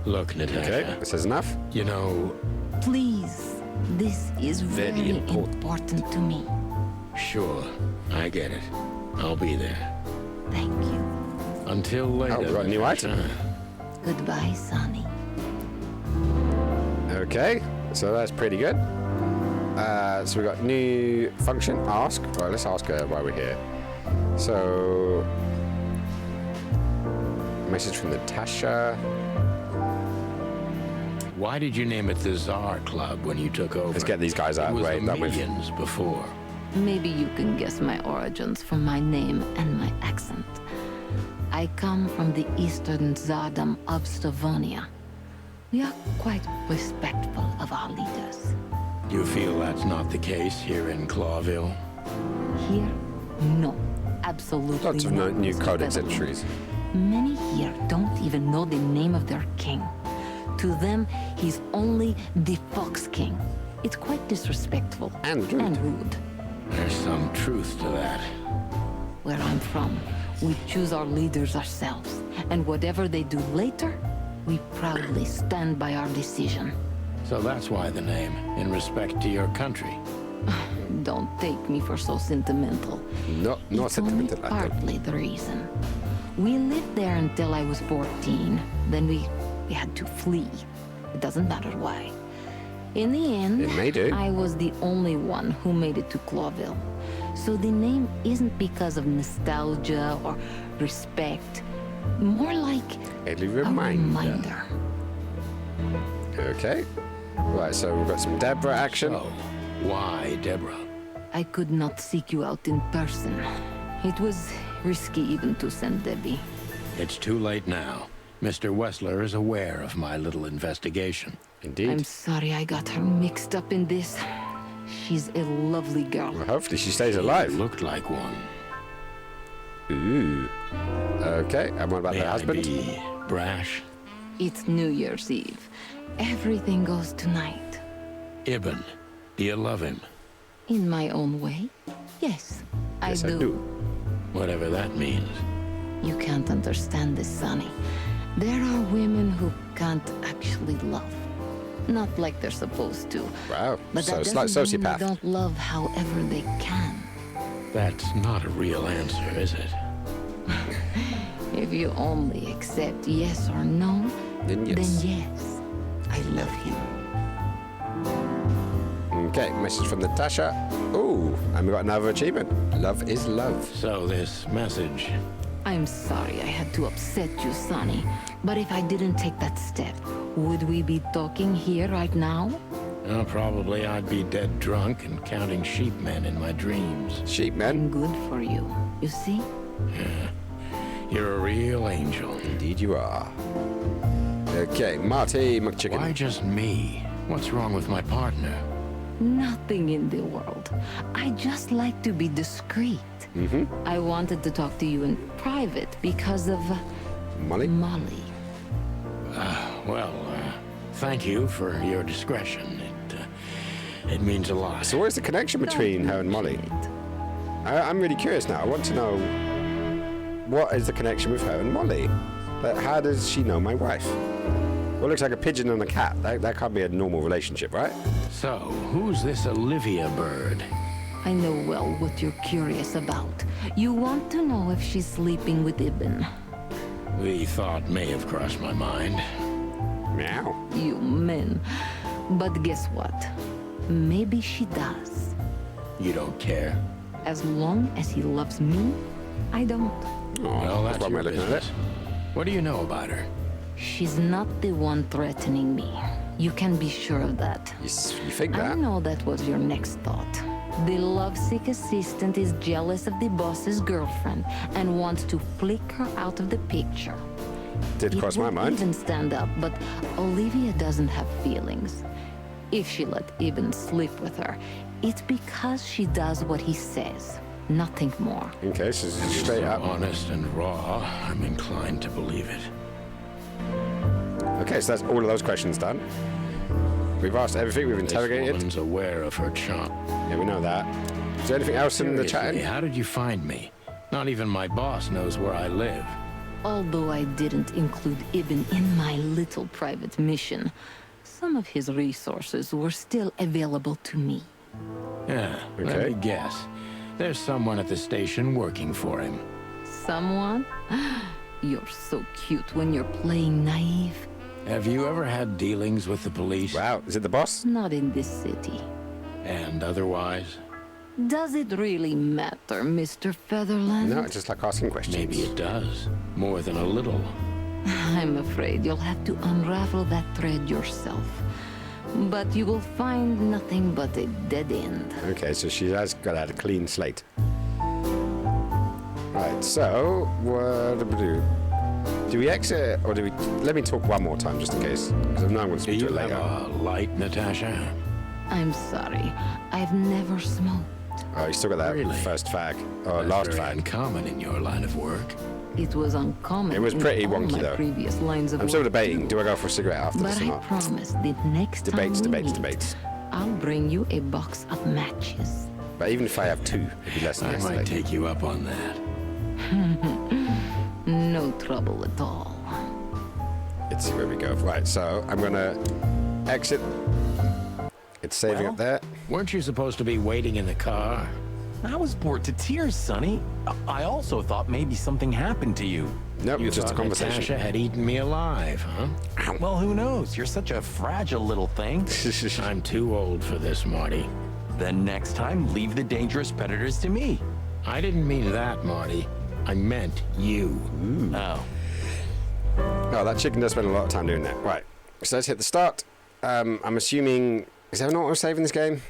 Look, Natasha. Okay, this is enough. You know... Please, this is very important to me. Sure, I get it. I'll be there. Thank you. Until later. Oh, we got a new item. Goodbye, Sonny. Okay, so that's pretty good. So we got new function, ask. Right, let's ask her why we're here. So, message from Natasha. Why did you name it the Tsar Club when you took over? Let's get these guys out of the way. It was the Millions before. Maybe you can guess my origins from my name and my accent. I come from the eastern Tsardom of Slavonia. We are quite respectful of our leaders. You feel that's not the case here in Clawville? Here? No. Absolutely Lots of not. new codex entries. Many here don't even know the name of their king. To them, he's only the Fox King. It's quite disrespectful. And rude. There's some truth to that. Where I'm from, we choose our leaders ourselves. And whatever they do later, we proudly stand by our decision. So that's why the name, in respect to your country. Don't take me for so sentimental. Not sentimental. It's only partly the reason. We lived there until I was 14. Then we had to flee. It doesn't matter why. In the end, it may do. I was the only one who made it to Clawville. So the name isn't because of nostalgia or respect. More like a reminder. Okay. Right, so we've got some Deborah action. So, why Deborah? I could not seek you out in person. It was risky even to send Debbie. It's too late now. Mr. Wessler is aware of my little investigation. Indeed. I'm sorry I got her mixed up in this. She's a lovely girl. Well, hopefully she stays alive. Looked like one. Ooh. Okay, and what about the husband? Be brash? It's New Year's Eve. Everything goes tonight. Ibn, do you love him? In my own way, yes, I do. Whatever that means. You can't understand this, Sonny. There are women who can't actually love. Not like they're supposed to. Wow, but so that it's like doesn't mean sociopath. they don't love however they can. That's not a real answer, is it? If you only accept yes or no, then yes. I love him. Okay, message from Natasha. Ooh, and we got another achievement. Love is love. So this message. I'm sorry I had to upset you, Sonny. But if I didn't take that step, would we be talking here right now? Well, probably I'd be dead drunk and counting sheepmen in my dreams. Sheepmen? Good for you. You see? Yeah. You're a real angel. Indeed you are. Okay, Marty McChicken. Why just me? What's wrong with my partner? Nothing in the world. I just like to be discreet. I wanted to talk to you in private because of... Molly? Molly. Thank you for your discretion. It means a lot. So where's the connection between her and Molly? I'm really curious now. I want to know what is the connection with her and Molly? How does she know my wife? Well, it looks like a pigeon and a cat. That can't be a normal relationship, right? So, who's this Olivia bird? I know well what you're curious about. You want to know if she's sleeping with Ibn. The thought may have crossed my mind. Meow. You men. But guess what? Maybe she does. You don't care? As long as he loves me, I don't. Well, that's your business. What do you know about her? She's not the one threatening me. You can be sure of that. You think that? I know that was your next thought. The lovesick assistant is jealous of the boss's girlfriend and wants to flick her out of the picture. Did cross my mind. Even stand up, but Olivia doesn't have feelings. If she let Ibn sleep with her, it's because she does what he says. Nothing more. Okay, so straight up. Honest and raw, I'm inclined to believe it. Okay, so that's all of those questions done. We've asked everything, we've interrogated. This woman's aware of her charm. Yeah, we know that. Is there anything else in the chat? How did you find me? Not even my boss knows where I live. Although I didn't include Ibn in my little private mission, some of his resources were still available to me. Yeah, let me guess. There's someone at the station working for him. Someone? You're so cute when you're playing naive. Have you ever had dealings with the police? Wow, is it the boss? Not in this city. And otherwise? Does it really matter, Mr. Featherland? No, it's just like asking questions. Maybe it does. More than a little. I'm afraid you'll have to unravel that thread yourself. But you will find nothing but a dead end. Okay, so she has got out a clean slate. Right, so what do we do? Do we exit or do we... Let me talk one more time just in case. Because I know I'm going to speak to her later. Have a light, Natasha? I'm sorry. I've never smoked. Oh, you still got that first fag. Or last fag. Uncommon in your line of work. It was uncommon. It was pretty in all wonky my though. Previous lines of I'm still work debating. too. Do I go for a cigarette after But this or I not? promise that next Debates, time debates, we meet, debates. I'll bring you a box of matches. But even if I have two, it'd be less than I yesterday. might take you up on that. No trouble at all. Let's see where we go. Right, so I'm going to exit. It's saving up there. Weren't you supposed to be waiting in the car? I was bored to tears, Sonny. I also thought maybe something happened to you. Nope, You just a thought conversation. Natasha had eaten me alive, huh? Well, who knows? You're such a fragile little thing. I'm too old for this, Marty. Then next time, leave the dangerous predators to me. I didn't mean that, Marty. I meant you. Oh. Oh, that chicken does spend a lot of time doing that. Right, so let's hit the start. I'm assuming... Is there an auto-save in this game?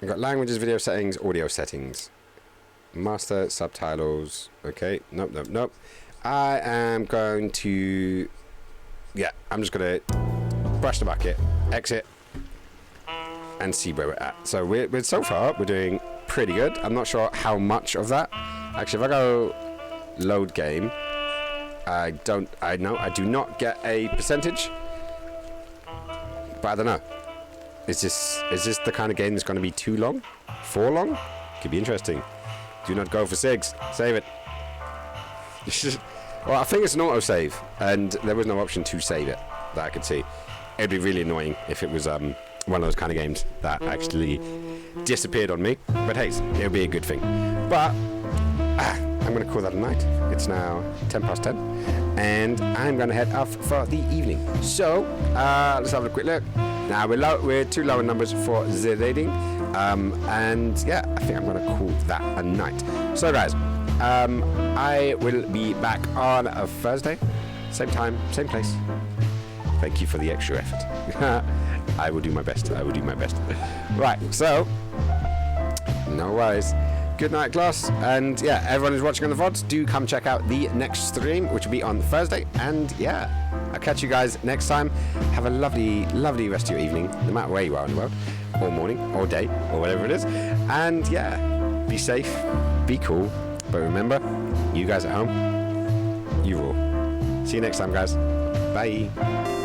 We've got languages, video settings, audio settings. Master, subtitles. Okay, nope, nope, nope. I am going to... Yeah, I'm just going to brush the bucket, exit, and see where we're at. So we're so far, we're doing pretty good. I'm not sure how much of that. Actually, if I go load game, I do not get a percentage. But I don't know. Is this the kind of game that's going to be too long? For long? Could be interesting. Do not go for SIGs. Save it. Well, I think it's an autosave, and there was no option to save it that I could see. It'd be really annoying if it was one of those kind of games that actually disappeared on me. But hey, it'll be a good thing. But I'm going to call that a night. It's now 10 past 10, and I'm going to head off for the evening. So let's have a quick look. Now we're too low in numbers for the rating, and yeah, I think I'm going to call that a night. So guys, I will be back on a Thursday, same time, same place. Thank you for the extra effort. I will do my best. I will do my best. Right, so no worries. Good night, class. And yeah, everyone who's watching on the VODs, do come check out the next stream, which will be on Thursday. And yeah, I'll catch you guys next time. Have a lovely, lovely rest of your evening, no matter where you are in the world, or morning, or day, or whatever it is. And yeah, be safe, be cool. But remember, you guys at home, you rule. See you next time, guys. Bye.